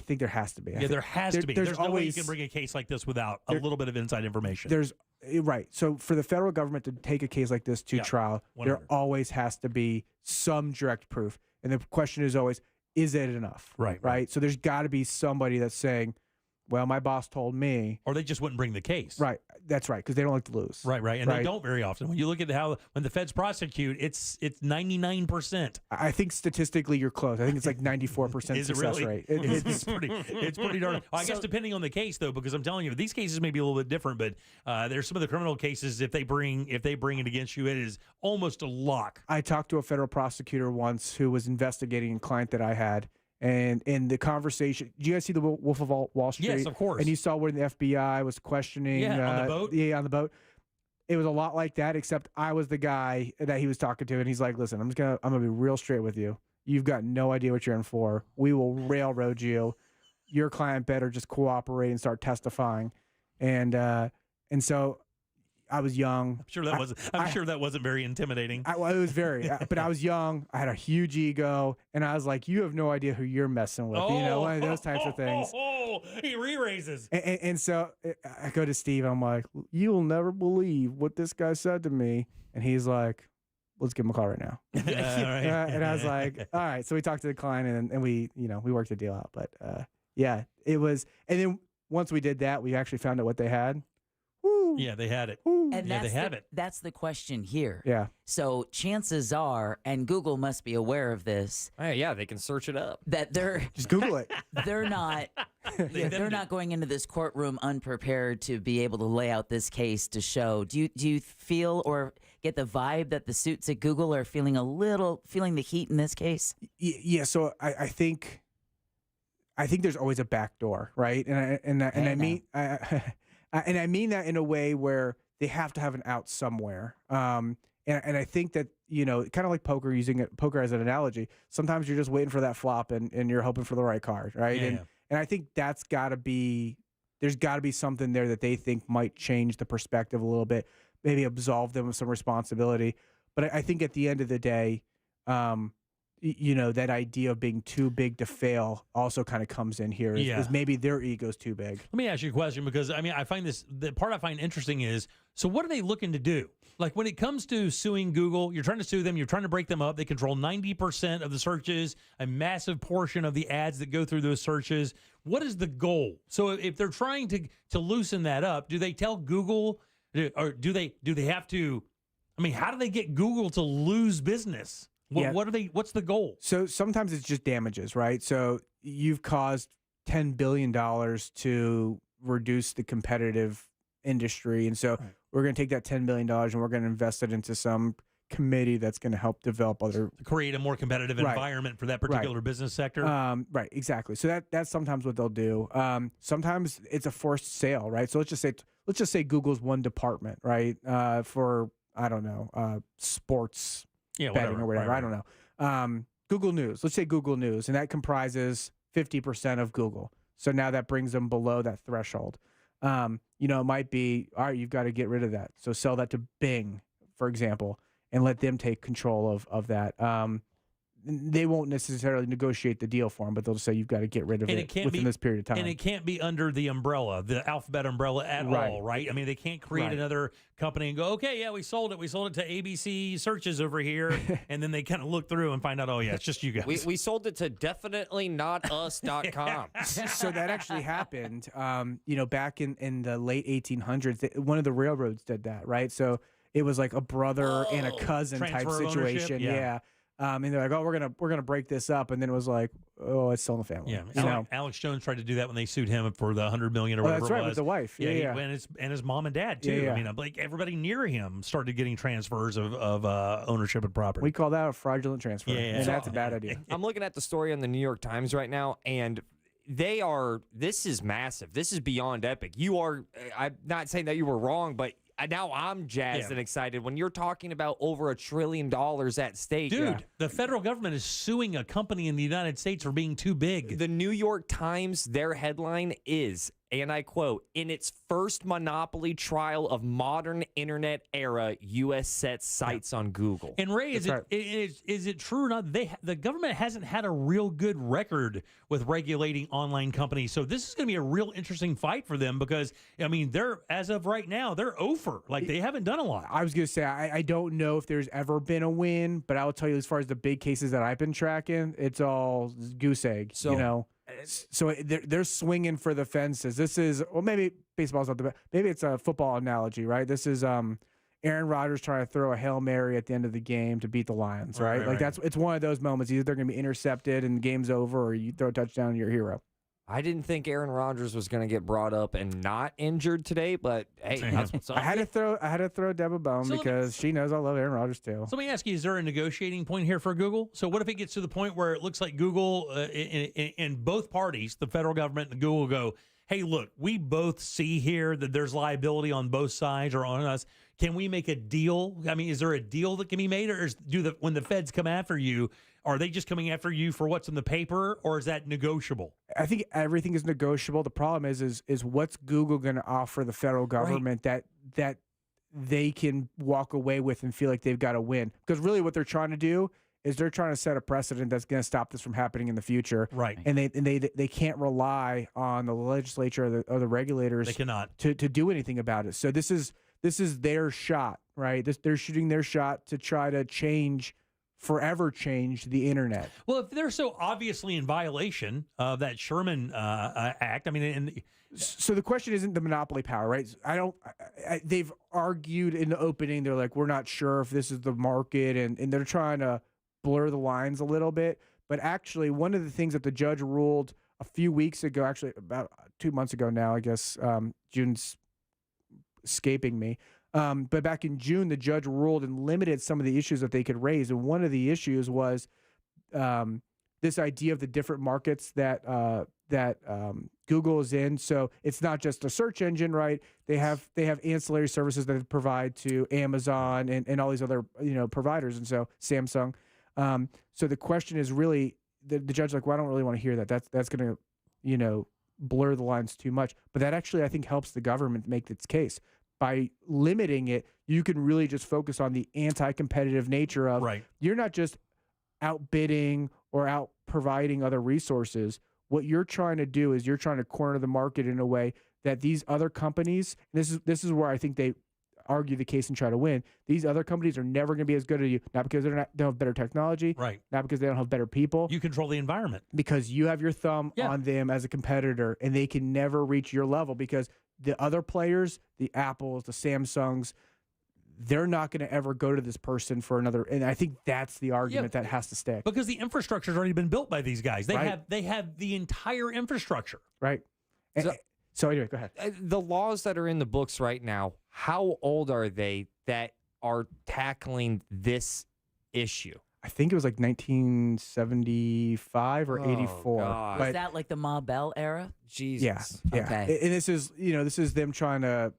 there has to be. There has to be. There's no way you can bring a case like this without a little bit of inside information. Right. So for the federal government to take a case like this to trial, there always has to be some direct proof. And the question is always, is it enough? Right. So there's got to be somebody that's saying, well, my boss told me. Or they just wouldn't bring the case. Right. That's right, because they don't like to lose. Right. And they don't very often. When you look at when the feds prosecute, it's 99%. I think statistically you're close. I think it's like 94% success rate. It's pretty darn. I guess depending on the case, though, because I'm telling you, these cases may be a little bit different, but there's some of the criminal cases, if they bring it against you, it is almost a lock. I talked to a federal prosecutor once who was investigating a client that I had. And in the conversation, did you guys see the Wolf of Wall Street? Yes, of course. And you saw when the FBI was questioning. On the boat? Yeah, on the boat. It was a lot like that, except I was the guy that he was talking to, and he's like, listen, I'm gonna be real straight with you. You've got no idea what you're in for. We will railroad you. Your client better just cooperate and start testifying. And so I was young. I'm sure that wasn't very intimidating. It was very, but I was young. I had a huge ego, and I was like, "You have no idea who you're messing with." One of those types of things. He re-raises. And so I go to Steve. I'm like, "You will never believe what this guy said to me." And he's like, "Let's give him a call right now." And I was like, "All right." So we talked to the client, and we worked the deal out. But it was. And then once we did that, we actually found out what they had. Yeah, they had it. And they have it. That's the question here. Yeah. So chances are, and Google must be aware of this. Yeah, they can search it up. That they're just Google it. They're not. They're not going into this courtroom unprepared to be able to lay out this case to show. Do you feel or get the vibe that the suits at Google are feeling the heat in this case? Yeah. So I think there's always a back door, right? And I mean. And I mean that in a way where they have to have an out somewhere. And I think that, kind of like poker, using poker as an analogy, sometimes you're just waiting for that flop and you're hoping for the right card, right? Yeah, and I think there's got to be something there that they think might change the perspective a little bit, maybe absolve them of some responsibility. But I think at the end of the day, that idea of being too big to fail also kind of comes in here. Is maybe their ego's too big. Let me ask you a question, because I find the part I find interesting is, so what are they looking to do? Like when it comes to suing Google, you're trying to sue them, you're trying to break them up. They control 90% of the searches, a massive portion of the ads that go through those searches. What is the goal? So if they're trying to loosen that up, do they tell Google, or do they have to? How do they get Google to lose business? What's the goal? So sometimes it's just damages, right? So you've caused $10 billion to reduce the competitive industry. And so we're going to take that $10 million and we're going to invest it into some committee that's going to help develop other create a more competitive environment for that particular business sector. Right, exactly. So that's sometimes what they'll do. Sometimes it's a forced sale, right? So let's just say Google's one department, right? For I don't know, sports betting or whatever. Right. I don't know. Google News. Let's say Google News, and that comprises 50% of Google. So now that brings them below that threshold. It might be, all right, you've got to get rid of that. So sell that to Bing, for example, and let them take control of that. They won't necessarily negotiate the deal for them, but they'll just say you've got to get rid of it within this period of time. And it can't be under the umbrella, the Alphabet umbrella at all, right? I mean, they can't create another company and go, okay, yeah, we sold it. We sold it to ABC Searches over here. And then they kind of look through and find out, oh, yeah, it's just you guys. We sold it to definitelynotus.com. So that actually happened, back in the late 1800s. One of the railroads did that, right? So it was like a brother and a cousin type situation. Yeah. And they're like, oh, we're gonna break this up, and then it was like, oh, it's still in the family. Yeah, Alex Jones tried to do that when they sued him for the $100 million or whatever that's right, it was. With the wife. Yeah. And his mom and dad too. Yeah. I mean, like everybody near him started getting transfers of ownership of property. We call that a fraudulent transfer. Yeah. And that's a bad idea. I'm looking at the story on the New York Times right now, and this is massive. This is beyond epic. I'm not saying that you were wrong, but now I'm jazzed and excited when you're talking about over $1 trillion at stake. Dude, the federal government is suing a company in the United States for being too big. The New York Times, their headline is, and I quote, in its first monopoly trial of modern internet era, U.S. sets sights on Google. And Ray, is it true or not? The government hasn't had a real good record with regulating online companies. So this is going to be a real interesting fight for them because, I mean, as of right now, they're over. Like, they haven't done a lot. I was going to say, I don't know if there's ever been a win, but I will tell you, as far as the big cases that I've been tracking, it's all goose egg, So they're swinging for the fences. This is, well, maybe baseball's not the best. Maybe it's a football analogy, right? This is Aaron Rodgers trying to throw a Hail Mary at the end of the game to beat the Lions, right? It's one of those moments. Either they're going to be intercepted and the game's over, or you throw a touchdown and you're a hero. I didn't think Aaron Rodgers was going to get brought up and not injured today, but hey, that's what's up. I had to throw Deb a bone because she knows I love Aaron Rodgers too. So let me ask you: is there a negotiating point here for Google? So what if it gets to the point where it looks like Google, in both parties, the federal government and Google, go, "Hey, look, we both see here that there's liability on both sides or on us. Can we make a deal? I mean, is there a deal that can be made, or when the feds come after you?" Are they just coming after you for what's in the paper, or is that negotiable? I think everything is negotiable. The problem is what's Google going to offer the federal government that they can walk away with and feel like they've got to win? Because really, what they're trying to do is they're trying to set a precedent that's going to stop this from happening in the future. Right. And they can't rely on the legislature or the regulators. They cannot to do anything about it. So this is their shot, right? They're shooting their shot to try to forever change the internet. Well, if they're so obviously in violation of that Sherman Act, I mean, so the question isn't the monopoly power, right? They've argued in the opening, they're like, we're not sure if this is the market, and they're trying to blur the lines a little bit. But actually, one of the things that the judge ruled a few weeks ago, actually about 2 months ago now, I guess, June's escaping me. But back in June, the judge ruled and limited some of the issues that they could raise. And one of the issues was this idea of the different markets that Google is in. So it's not just a search engine, right? They have ancillary services that they provide to Amazon and all these other providers, and so Samsung. So the question is really the judge like, well, I don't really want to hear that. That's going to blur the lines too much. But that actually I think helps the government make its case. By limiting it, you can really just focus on the anti-competitive nature of you're not just outbidding or out providing other resources. What you're trying to do is you're trying to corner the market in a way that these other companies, this is where I think they argue the case and try to win. These other companies are never going to be as good as you, not because they don't have better technology, not because they don't have better people. You control the environment. Because you have your thumb on them as a competitor, and they can never reach your level because the other players, the Apples, the Samsungs, they're not going to ever go to this person for another. And I think that's the argument that has to stick. Because the infrastructure's already been built by these guys. They have the entire infrastructure. Right. So anyway, go ahead. The laws that are in the books right now, how old are they that are tackling this issue? I think it was like 1975 or 84. God. Was that like the Ma Bell era? Jesus. Yeah. Okay. And this is, this is them trying to.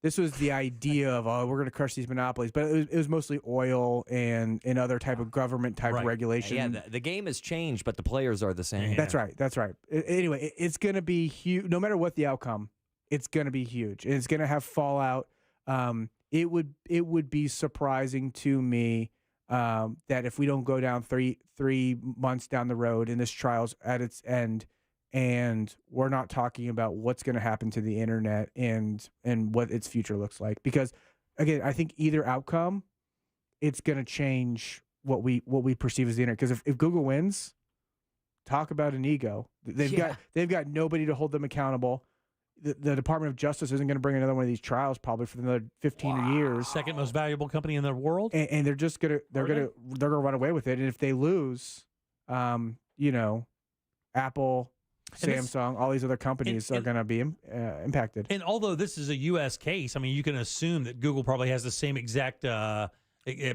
This was the idea of, we're going to crush these monopolies, but it was mostly oil and other type of government type of regulation. Yeah, the game has changed, but the players are the same. That's right. Anyway, it's going to be huge. No matter what the outcome, it's going to be huge, and it's going to have fallout. It would be surprising to me that if we don't go down three months down the road and this trial's at its end, and we're not talking about what's going to happen to the internet and what its future looks like. Because, again, I think either outcome, it's going to change what we perceive as the internet. Because if Google wins, talk about an ego. They've got nobody to hold them accountable. The Department of Justice isn't going to bring another one of these trials probably for another 15 years. Second most valuable company in the world, and they're just gonna run away with it. And if they lose, Apple, Samsung, all these other companies are going to be impacted. And although this is a U.S. case, I mean, you can assume that Google probably has the same exact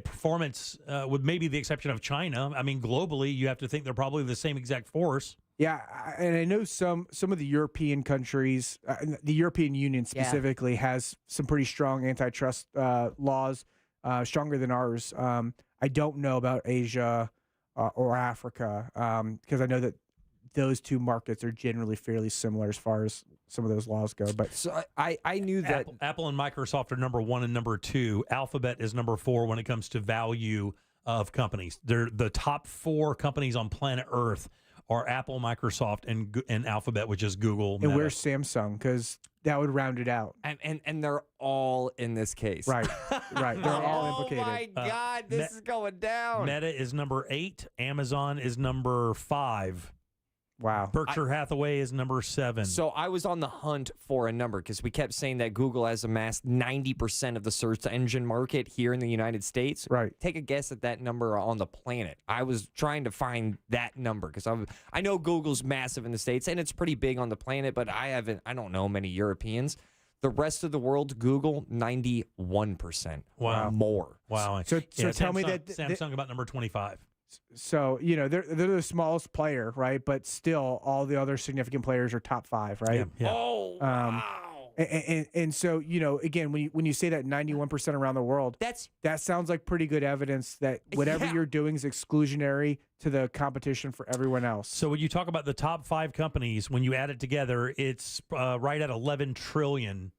performance, with maybe the exception of China. I mean, globally, you have to think they're probably the same exact force. Yeah, and I know some of the European countries, the European Union specifically, has some pretty strong antitrust laws, stronger than ours. I don't know about Asia or Africa, because I know that those two markets are generally fairly similar as far as some of those laws go. But so I knew that Apple and Microsoft are number 1 and number 2. Alphabet is number 4 when it comes to value of companies. They're the top 4 companies on planet Earth are Apple, Microsoft, and Alphabet, which is Google. And Meta. where's Samsung? Because that would round it out. And they're all in this case. Right. They're all implicated. Oh, my God. This is going down. Meta is number 8. Amazon is number 5. Wow. Berkshire Hathaway is number 7. So I was on the hunt for a number because we kept saying that Google has amassed 90% of the search engine market here in the United States. Right. Take a guess at that number on the planet. I was trying to find that number because I know Google's massive in the States and it's pretty big on the planet, but I don't know many Europeans. The rest of the world, Google, 91%. Wow. More. Wow. So tell me that Samsung about number 25. So, they're the smallest player, right? But still, all the other significant players are top 5, right? Yeah. Oh, wow. And so, again, when you say that 91% around the world, that sounds like pretty good evidence that whatever you're doing is exclusionary to the competition for everyone else. So when you talk about the top 5 companies, when you add it together, it's right at $11 trillion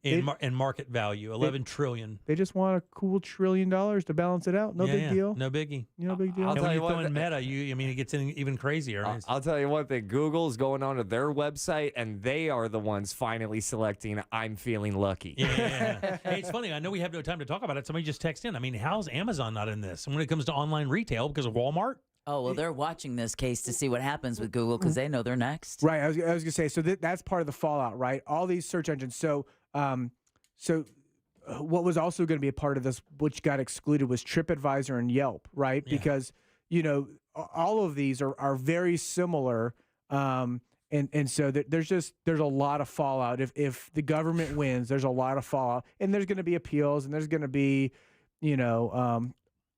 in market value. $11 trillion. They just want a cool $1 trillion to balance it out. No big deal. No biggie. No big deal. And when you throw in Meta, it gets even crazier. I'll tell you one thing. Google's going onto their website, and they are the ones finally selecting I'm feeling lucky. Yeah. Hey, it's funny. I know we have no time to talk about it. Somebody just texted in. I mean, how's Amazon not in this? And when it comes to online retail, because of Walmart? Oh, well, they're watching this case to see what happens with Google because they know they're next. Right. I was going to say, so that's part of the fallout, right? All these search engines. So what was also going to be a part of this, which got excluded, was TripAdvisor and Yelp, right? Yeah. Because, all of these are very similar. And so there's a lot of fallout. If the government wins, there's a lot of fallout. And there's going to be appeals, and there's going to be,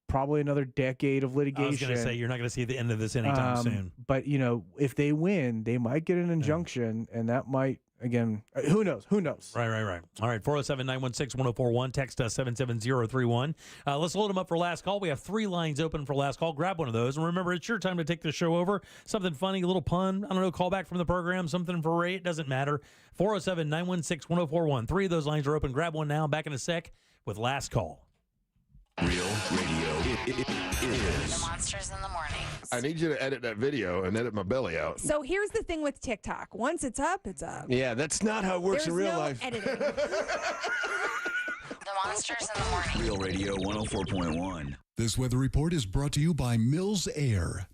probably another decade of litigation. I was going to say, you're not going to see the end of this anytime soon. But, if they win, they might get an injunction, and that might, again, who knows? Who knows? Right. All right, 407-916-1041. Text us 77031. Let's load them up for last call. We have 3 lines open for last call. Grab one of those. And remember, it's your time to take the show over. Something funny, a little pun, I don't know, call back from the program, something for Ray. It doesn't matter. 407-916-1041. 3 of those lines are open. Grab one now. Back in a sec with last call. Real radio. It is. The Monsters in the Morning. I need you to edit that video and edit my belly out. So here's the thing with TikTok. Once it's up, it's up. Yeah, that's not how it works in real life. Editing. The Monsters in the Morning. Real Radio 104.1. This weather report is brought to you by Mills Air.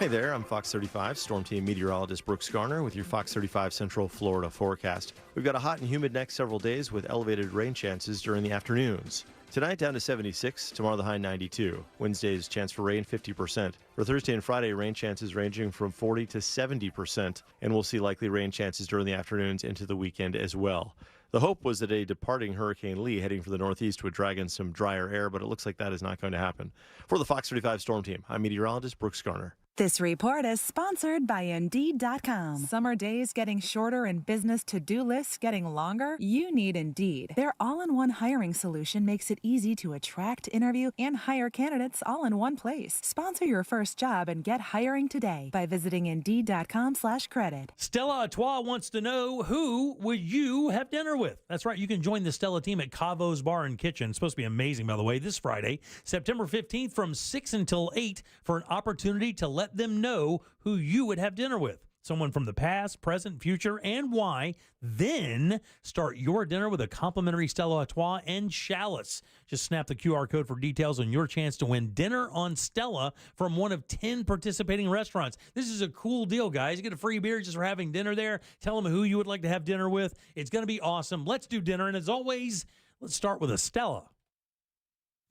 Hey there, I'm Fox 35 Storm Team meteorologist Brooks Garner with your Fox 35 Central Florida forecast. We've got a hot and humid next several days with elevated rain chances during the afternoons. Tonight down to 76, tomorrow the high 92. Wednesday's chance for rain 50%. For Thursday and Friday, rain chances ranging from 40 to 70%, and we'll see likely rain chances during the afternoons into the weekend as well. The hope was that a departing Hurricane Lee heading for the northeast would drag in some drier air, but it looks like that is not going to happen. For the Fox 35 Storm Team, I'm meteorologist Brooks Garner. This report is sponsored by Indeed.com. Summer days getting shorter and business to-do lists getting longer? You need Indeed. Their all-in-one hiring solution makes it easy to attract, interview, and hire candidates all in one place. Sponsor your first job and get hiring today by visiting Indeed.com/credit. Stella Artois wants to know, who would you have dinner with? That's right. You can join the Stella team at Cavo's Bar and Kitchen. It's supposed to be amazing, by the way, this Friday, September 15th from 6 until 8 for an opportunity to let them know who you would have dinner with. Someone from the past, present, future, and why. Then start your dinner with a complimentary Stella Artois and chalice. Just snap the QR code for details on your chance to win dinner on Stella from one of 10 participating restaurants. This is a cool deal, guys. You get a free beer just for having dinner there. Tell them who you would like to have dinner with. It's going to be awesome. Let's do dinner. And as always, let's start with a Stella.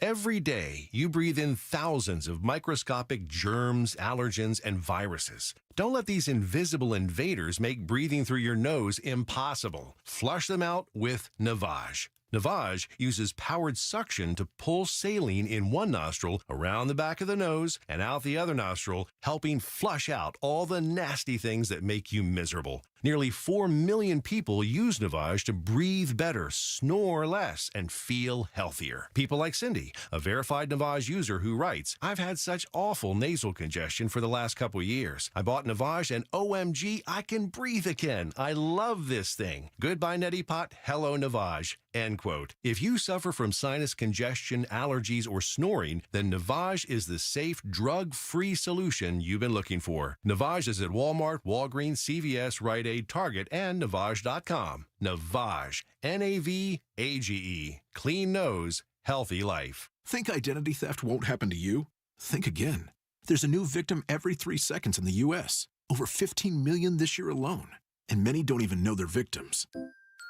Every day, you breathe in thousands of microscopic germs, allergens, and viruses. Don't let these invisible invaders make breathing through your nose impossible. Flush them out with Navage. Navage uses powered suction to pull saline in one nostril around the back of the nose and out the other nostril, helping flush out all the nasty things that make you miserable. Nearly 4 million people use Navage to breathe better, snore less, and feel healthier. People like Cindy, a verified Navage user who writes, "I've had such awful nasal congestion for the last couple years. I bought Navage and OMG, I can breathe again. I love this thing. Goodbye, Neti Pot. Hello, Navage." End quote. If you suffer from sinus congestion, allergies, or snoring, then Navage is the safe, drug-free solution you've been looking for. Navage is at Walmart, Walgreens, CVS, Rite Aid, Target, and Navage.com. Navage. Navage. Clean nose, healthy life. Think identity theft won't happen to you? Think again. There's a new victim every 3 seconds in the U.S. Over 15 million this year alone. And many don't even know they're victims.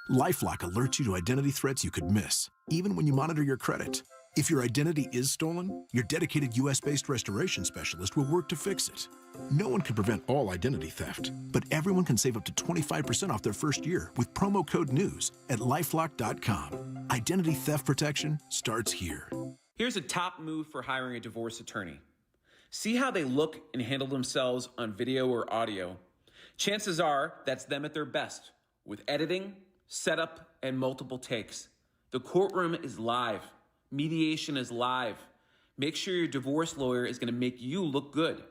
LifeLock alerts you to identity threats you could miss, even when you monitor your credit. If your identity is stolen, your dedicated U.S.-based restoration specialist will work to fix it. No one can prevent all identity theft, but everyone can save up to 25% off their first year with promo code NEWS at LifeLock.com. Identity theft protection starts here. Here's a top move for hiring a divorce attorney. See how they look and handle themselves on video or audio. Chances are that's them at their best, with editing, setup, and multiple takes. The courtroom is live. Mediation is live. Make sure your divorce lawyer is going to make you look good.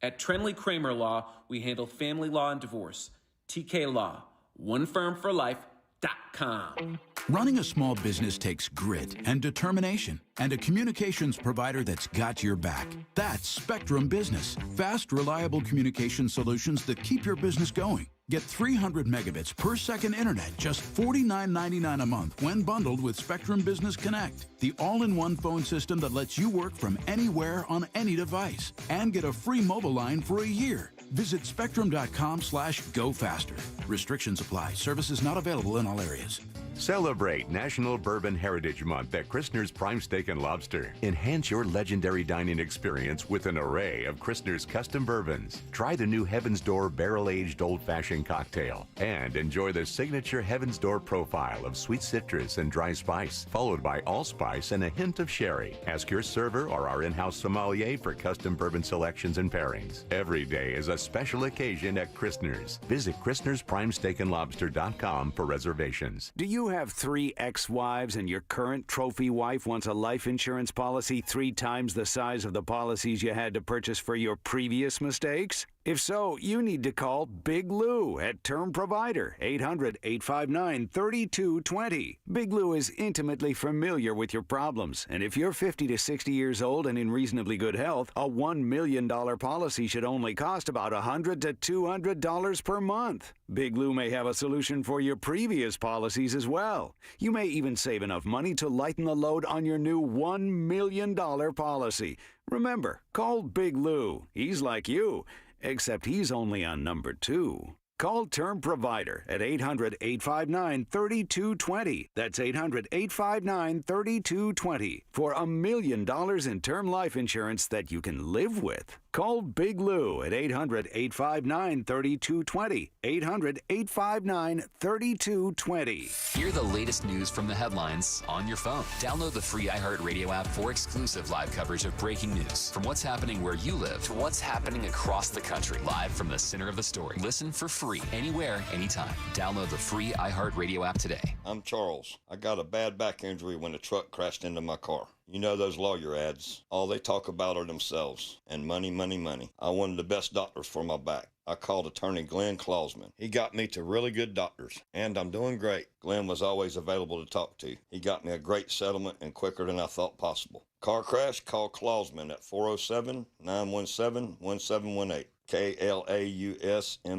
At Trenley Kramer Law, we handle family law and divorce. TK Law, onefirmforlife.com. Running a small business takes grit and determination and a communications provider that's got your back. That's Spectrum Business. Fast, reliable communication solutions that keep your business going. Get 300 megabits per second internet, just $49.99 a month when bundled with Spectrum Business Connect, the all-in-one phone system that lets you work from anywhere on any device. And get a free mobile line for a year. Visit spectrum.com/go faster. Restrictions apply. Services not available in all areas. Celebrate National Bourbon Heritage Month at Christner's Prime Steak and Lobster. Enhance your legendary dining experience with an array of Christner's custom bourbons. Try the new Heaven's Door barrel-aged old-fashioned cocktail and enjoy the signature Heaven's Door profile of sweet citrus and dry spice, followed by allspice and a hint of sherry. Ask your server or our in-house sommelier for custom bourbon selections and pairings. Every day is a special occasion at Christner's. Visit Christner'sPrimeSteakandLobster.com for reservations. Do you have 3 ex-wives and your current trophy wife wants a life insurance policy 3 times the size of the policies you had to purchase for your previous mistakes? If so, you need to call Big Lou at Term Provider, 800-859-3220. Big Lou is intimately familiar with your problems, and if you're 50 to 60 years old and in reasonably good health, a $1 million policy should only cost about $100 to $200 per month. Big Lou may have a solution for your previous policies as well. You may even save enough money to lighten the load on your new $1 million policy. Remember, call Big Lou. He's like you, except he's only on number 2. Call Term Provider at 800-859-3220. That's 800-859-3220 for $1 million in term life insurance that you can live with. Call Big Lou at 800-859-3220. 800-859-3220. Hear the latest news from the headlines on your phone. Download the free iHeartRadio app for exclusive live coverage of breaking news. From what's happening where you live to what's happening across the country. Live from the center of the story. Listen for free anywhere, anytime. Download the free iHeartRadio app today. I'm Charles. I got a bad back injury when a truck crashed into my car. You know those lawyer ads. All they talk about are themselves and money, money, money. I wanted the best doctors for my back. I called attorney Glenn Clausman. He got me to really good doctors, and I'm doing great. Glenn was always available to talk to. He got me a great settlement and quicker than I thought possible. Car crash? Call Clausman at 407-917-1718. KLAUSMAN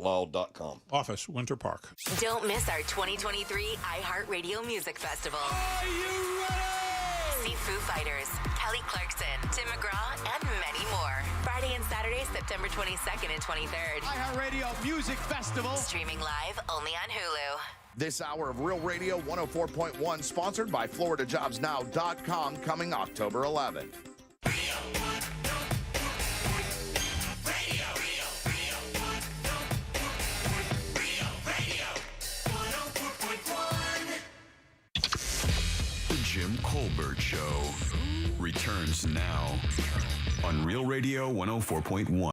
law.com. Office, Winter Park. Don't miss our 2023 iHeartRadio Music Festival. Are you ready? See Foo Fighters, Kelly Clarkson, Tim McGraw, and many more. Friday and Saturday, September 22nd and 23rd. iHeartRadio Music Festival. Streaming live only on Hulu. This hour of Real Radio 104.1, sponsored by FloridaJobsNow.com, coming October 11th. Jim Colbert Show returns now on Real Radio 104.1.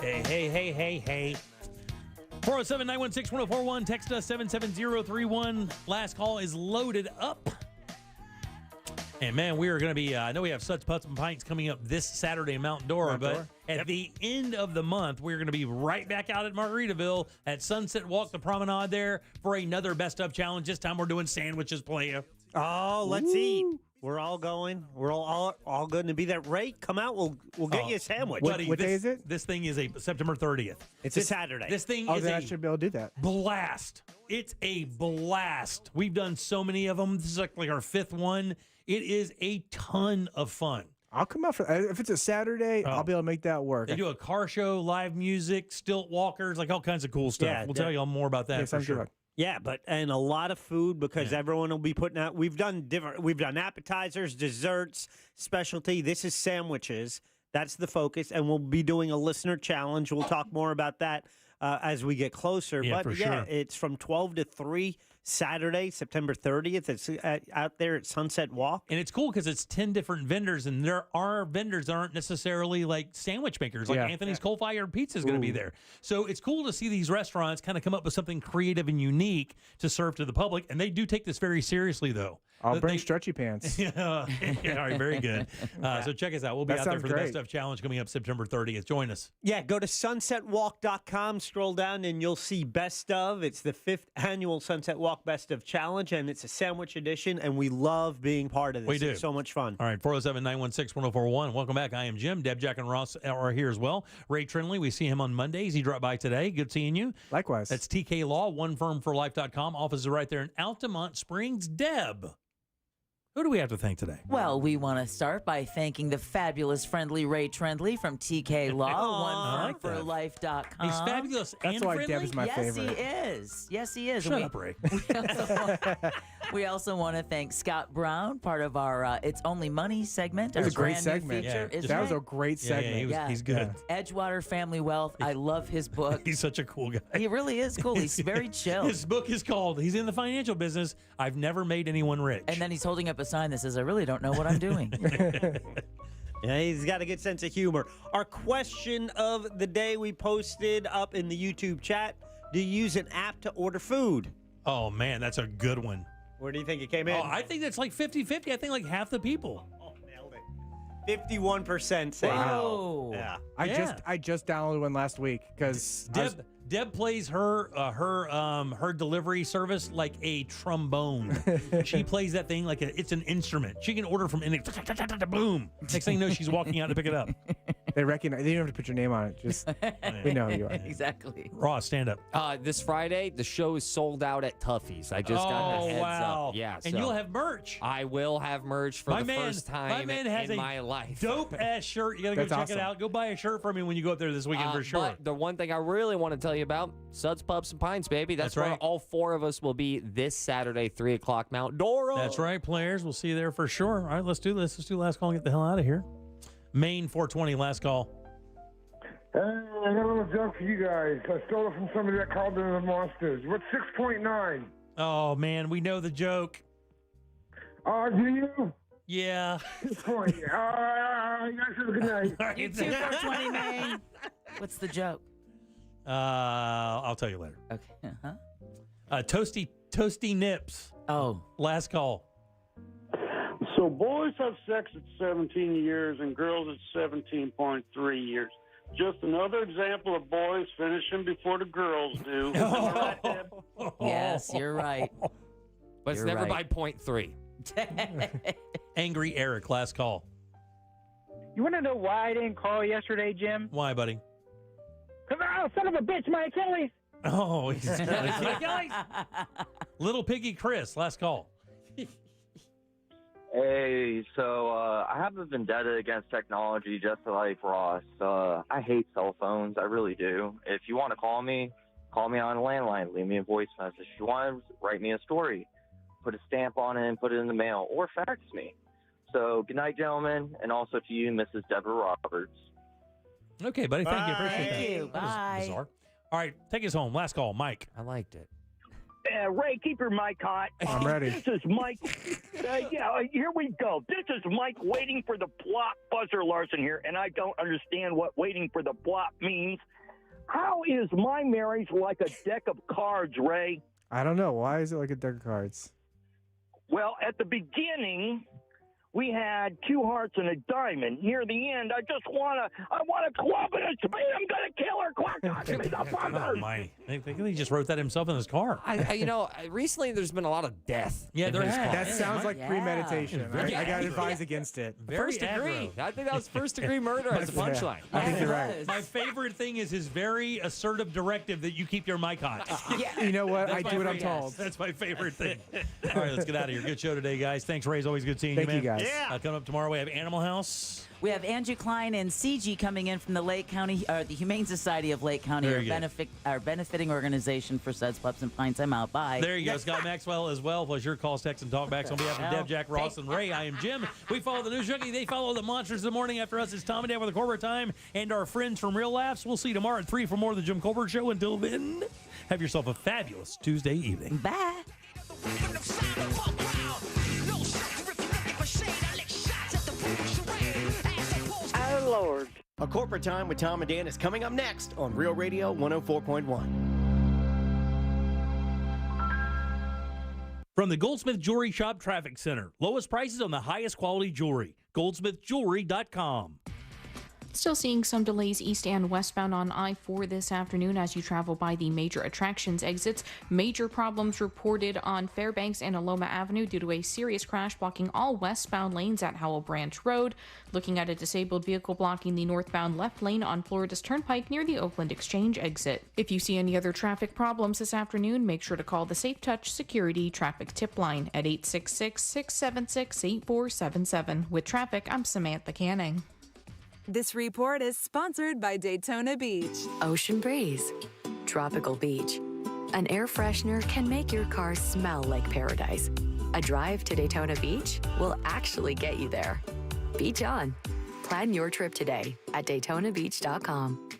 Hey. 407-916-1041. Text us 77031. Last call is loaded up. And man, we are going to be, I know we have Suds, Putts, and Pints coming up this Saturday in Mount Dora, but at the end of the month, we're going to be right back out at Margaritaville at Sunset Walk, the promenade there, for another Best Of Challenge. This time we're doing sandwiches, playa. Oh, let's eat. We're all going. We're all going to be there. Ray, come out. We'll get you a sandwich. What day is it? This thing is a September 30th. It's a Saturday. This thing is then I should be able to do that. Blast. It's a blast. We've done so many of them. This is like our 5th one. It is a ton of fun. I'll come out for if it's a Saturday. I'll be able to make that work. They do a car show, live music, stilt walkers, like all kinds of cool stuff. Yeah, we'll tell you all more about that for sure. Good. Yeah, and a lot of food because everyone will be putting out. We've done appetizers, desserts, specialty. This is sandwiches. That's the focus, and we'll be doing a listener challenge. We'll talk more about that as we get closer. Yeah, but for sure. It's from 12 to 3 Saturday, September 30th. It's out there at Sunset Walk. And it's cool because it's 10 different vendors, and there are vendors that aren't necessarily like sandwich makers. Like Anthony's Coal Fired Pizza is going to be there. So it's cool to see these restaurants kind of come up with something creative and unique to serve to the public. And they do take this very seriously, though. I'll bring stretchy pants. Yeah, all right, very good. So check us out. We'll be out there for the Best Of Challenge coming up September 30th. Join us. Yeah, go to sunsetwalk.com, scroll down, and you'll see Best Of. It's the 5th annual Sunset Walk Best Of Challenge, and it's a sandwich edition, and we love being part of this. We do. It's so much fun. All right, 407-916-1041. Welcome back. I am Jim. Deb, Jack, and Ross are here as well. Ray Trinley, we see him on Mondays. He dropped by today. Good seeing you. Likewise. That's TK Law, onefirmforlife.com. Office is right there in Altamont Springs. Deb, who do we have to thank today? Well, we want to start by thanking the fabulous, friendly Ray Trendley from TK Law, onefirmforlife.com. He's fabulous and That's why friendly. Deb's my favorite. Yes, he is. Shut up, Ray. We also want to thank Scott Brown, part of our It's Only Money segment. It was our a great brand segment. New feature. That was a great segment. He's good. Edgewater Family Wealth. I love his book. He's such a cool guy. He really is cool. He's very chill. His book is called, he's in the financial business, I've Never Made Anyone Rich. And then he's holding up a sign that says, I really don't know what I'm doing. Yeah, he's got a good sense of humor. Our question of the day we posted up in the YouTube chat. Do you use an app to order food? Oh, man, that's a good one. Where do you think it came in? Oh, I think it's like 50-50. I think like half the people. Oh, nailed it. 51% say no. Yeah. I just downloaded one last week because Deb plays her delivery service like a trombone. She plays that thing like it's an instrument. She can order from anything. Boom. Next thing you know, she's walking out to pick it up. They recognize. They don't have to put your name on it. Just we know who you are. Exactly. Ross, stand up. This Friday, the show is sold out at Tuffy's. I just got the heads up. Yeah, and so you'll have merch. I will have merch for first time has in my life. Dope ass shirt. You gotta go check it out. Go buy a shirt for me when you go up there this weekend for sure. But the one thing I really want to tell you about, Suds, Pubs, and Pints, baby. That's where right. all four of us will be this Saturday, 3 o'clock, Mount Dora. That's right, players. We'll see you there for sure. All right, let's do this. Let's do last call and get the hell out of here. Maine 420, last call. I got a little joke for you guys. I stole it from somebody that called in the Monsters. What's 6.9? Oh, man, we know the joke. Oh, do you? Yeah. 6 point. You guys have a good night. You too, 420, Maine. What's the joke? I'll tell you later. Okay. Toasty nips. Oh. Last call. So boys have sex at 17 years and girls at 17.3 years. Just another example of boys finishing before the girls do. Yes, you're right. But it's never by 0.3. Angry Eric, last call. You want to know why I didn't call yesterday, Jim? Why, buddy? Because, son of a bitch, my Achilles. Oh, he's Achilles. Little Piggy Chris, last call. Hey, so I have a vendetta against technology just like Ross. I hate cell phones. I really do. If you want to call me on a landline. Leave me a voice message. If you want to write me a story, put a stamp on it and put it in the mail or fax me. So good night, gentlemen, and also to you, Mrs. Deborah Roberts. Okay, buddy. Thank you. Appreciate that. Thank you. Bye. Bizarre. All right, take us home. Last call, Mike. I liked it. Ray, keep your mic hot. I'm ready. This is Mike. Here we go. This is Mike waiting for the plot. Buzzer Larson here, and I don't understand what waiting for the plot means. How is my marriage like a deck of cards, Ray? I don't know. Why is it like a deck of cards? Well, at the beginning, we had 2 hearts and a diamond. Near the end, I want a club and a spade. I'm going to kill her. Quack, give me the buzzers. I think he just wrote that himself in his car. Recently there's been a lot of death. Yeah, there has. That sounds like premeditation. I got to advise against it. First degree. I think that was first degree murder as a punchline. I think you're right. My favorite thing is his very assertive directive that you keep your mic hot. You know what? That's I do what I'm told. That's my favorite thing. All right, let's get out of here. Good show today, guys. Thanks, Ray. It's always good seeing you, man. Thank you, guys. Yeah. Coming up tomorrow, we have Animal House. We have Andrew Klein and CG coming in from the Lake County, the Humane Society of Lake County, our benefiting organization for Suds, Pups, and Pints. I'm out. Bye. There you go. Scott Maxwell as well. Plus your calls, texts, and talkbacks on behalf of Deb, Jack, Ross, and Ray. I am Jim. We follow the News Junkie. They follow the Monsters. The morning after us is Tom and Dad with the Corporate Time and our friends from Real Laughs. We'll see you tomorrow at 3 for more of the Jim Colbert Show. Until then, have yourself a fabulous Tuesday evening. Bye. Oh, Lord. A Corporate Time with Tom and Dan is coming up next on Real Radio 104.1. From the Goldsmith Jewelry Shop Traffic Center. Lowest prices on the highest quality jewelry. GoldsmithJewelry.com. Still seeing some delays east and westbound on I-4 this afternoon as you travel by the major attractions exits. Major problems reported on Fairbanks and Aloma Avenue due to a serious crash blocking all westbound lanes at Howell Branch Road. Looking at a disabled vehicle blocking the northbound left lane on Florida's Turnpike near the Oakland Exchange exit. If you see any other traffic problems this afternoon, make sure to call the Safe Touch Security Traffic Tip Line at 866-676-8477. With traffic, I'm Samantha Canning. This report is sponsored by Daytona Beach. Ocean breeze, tropical beach. An air freshener can make your car smell like paradise. A drive to Daytona Beach will actually get you there. Beach on. Plan your trip today at DaytonaBeach.com.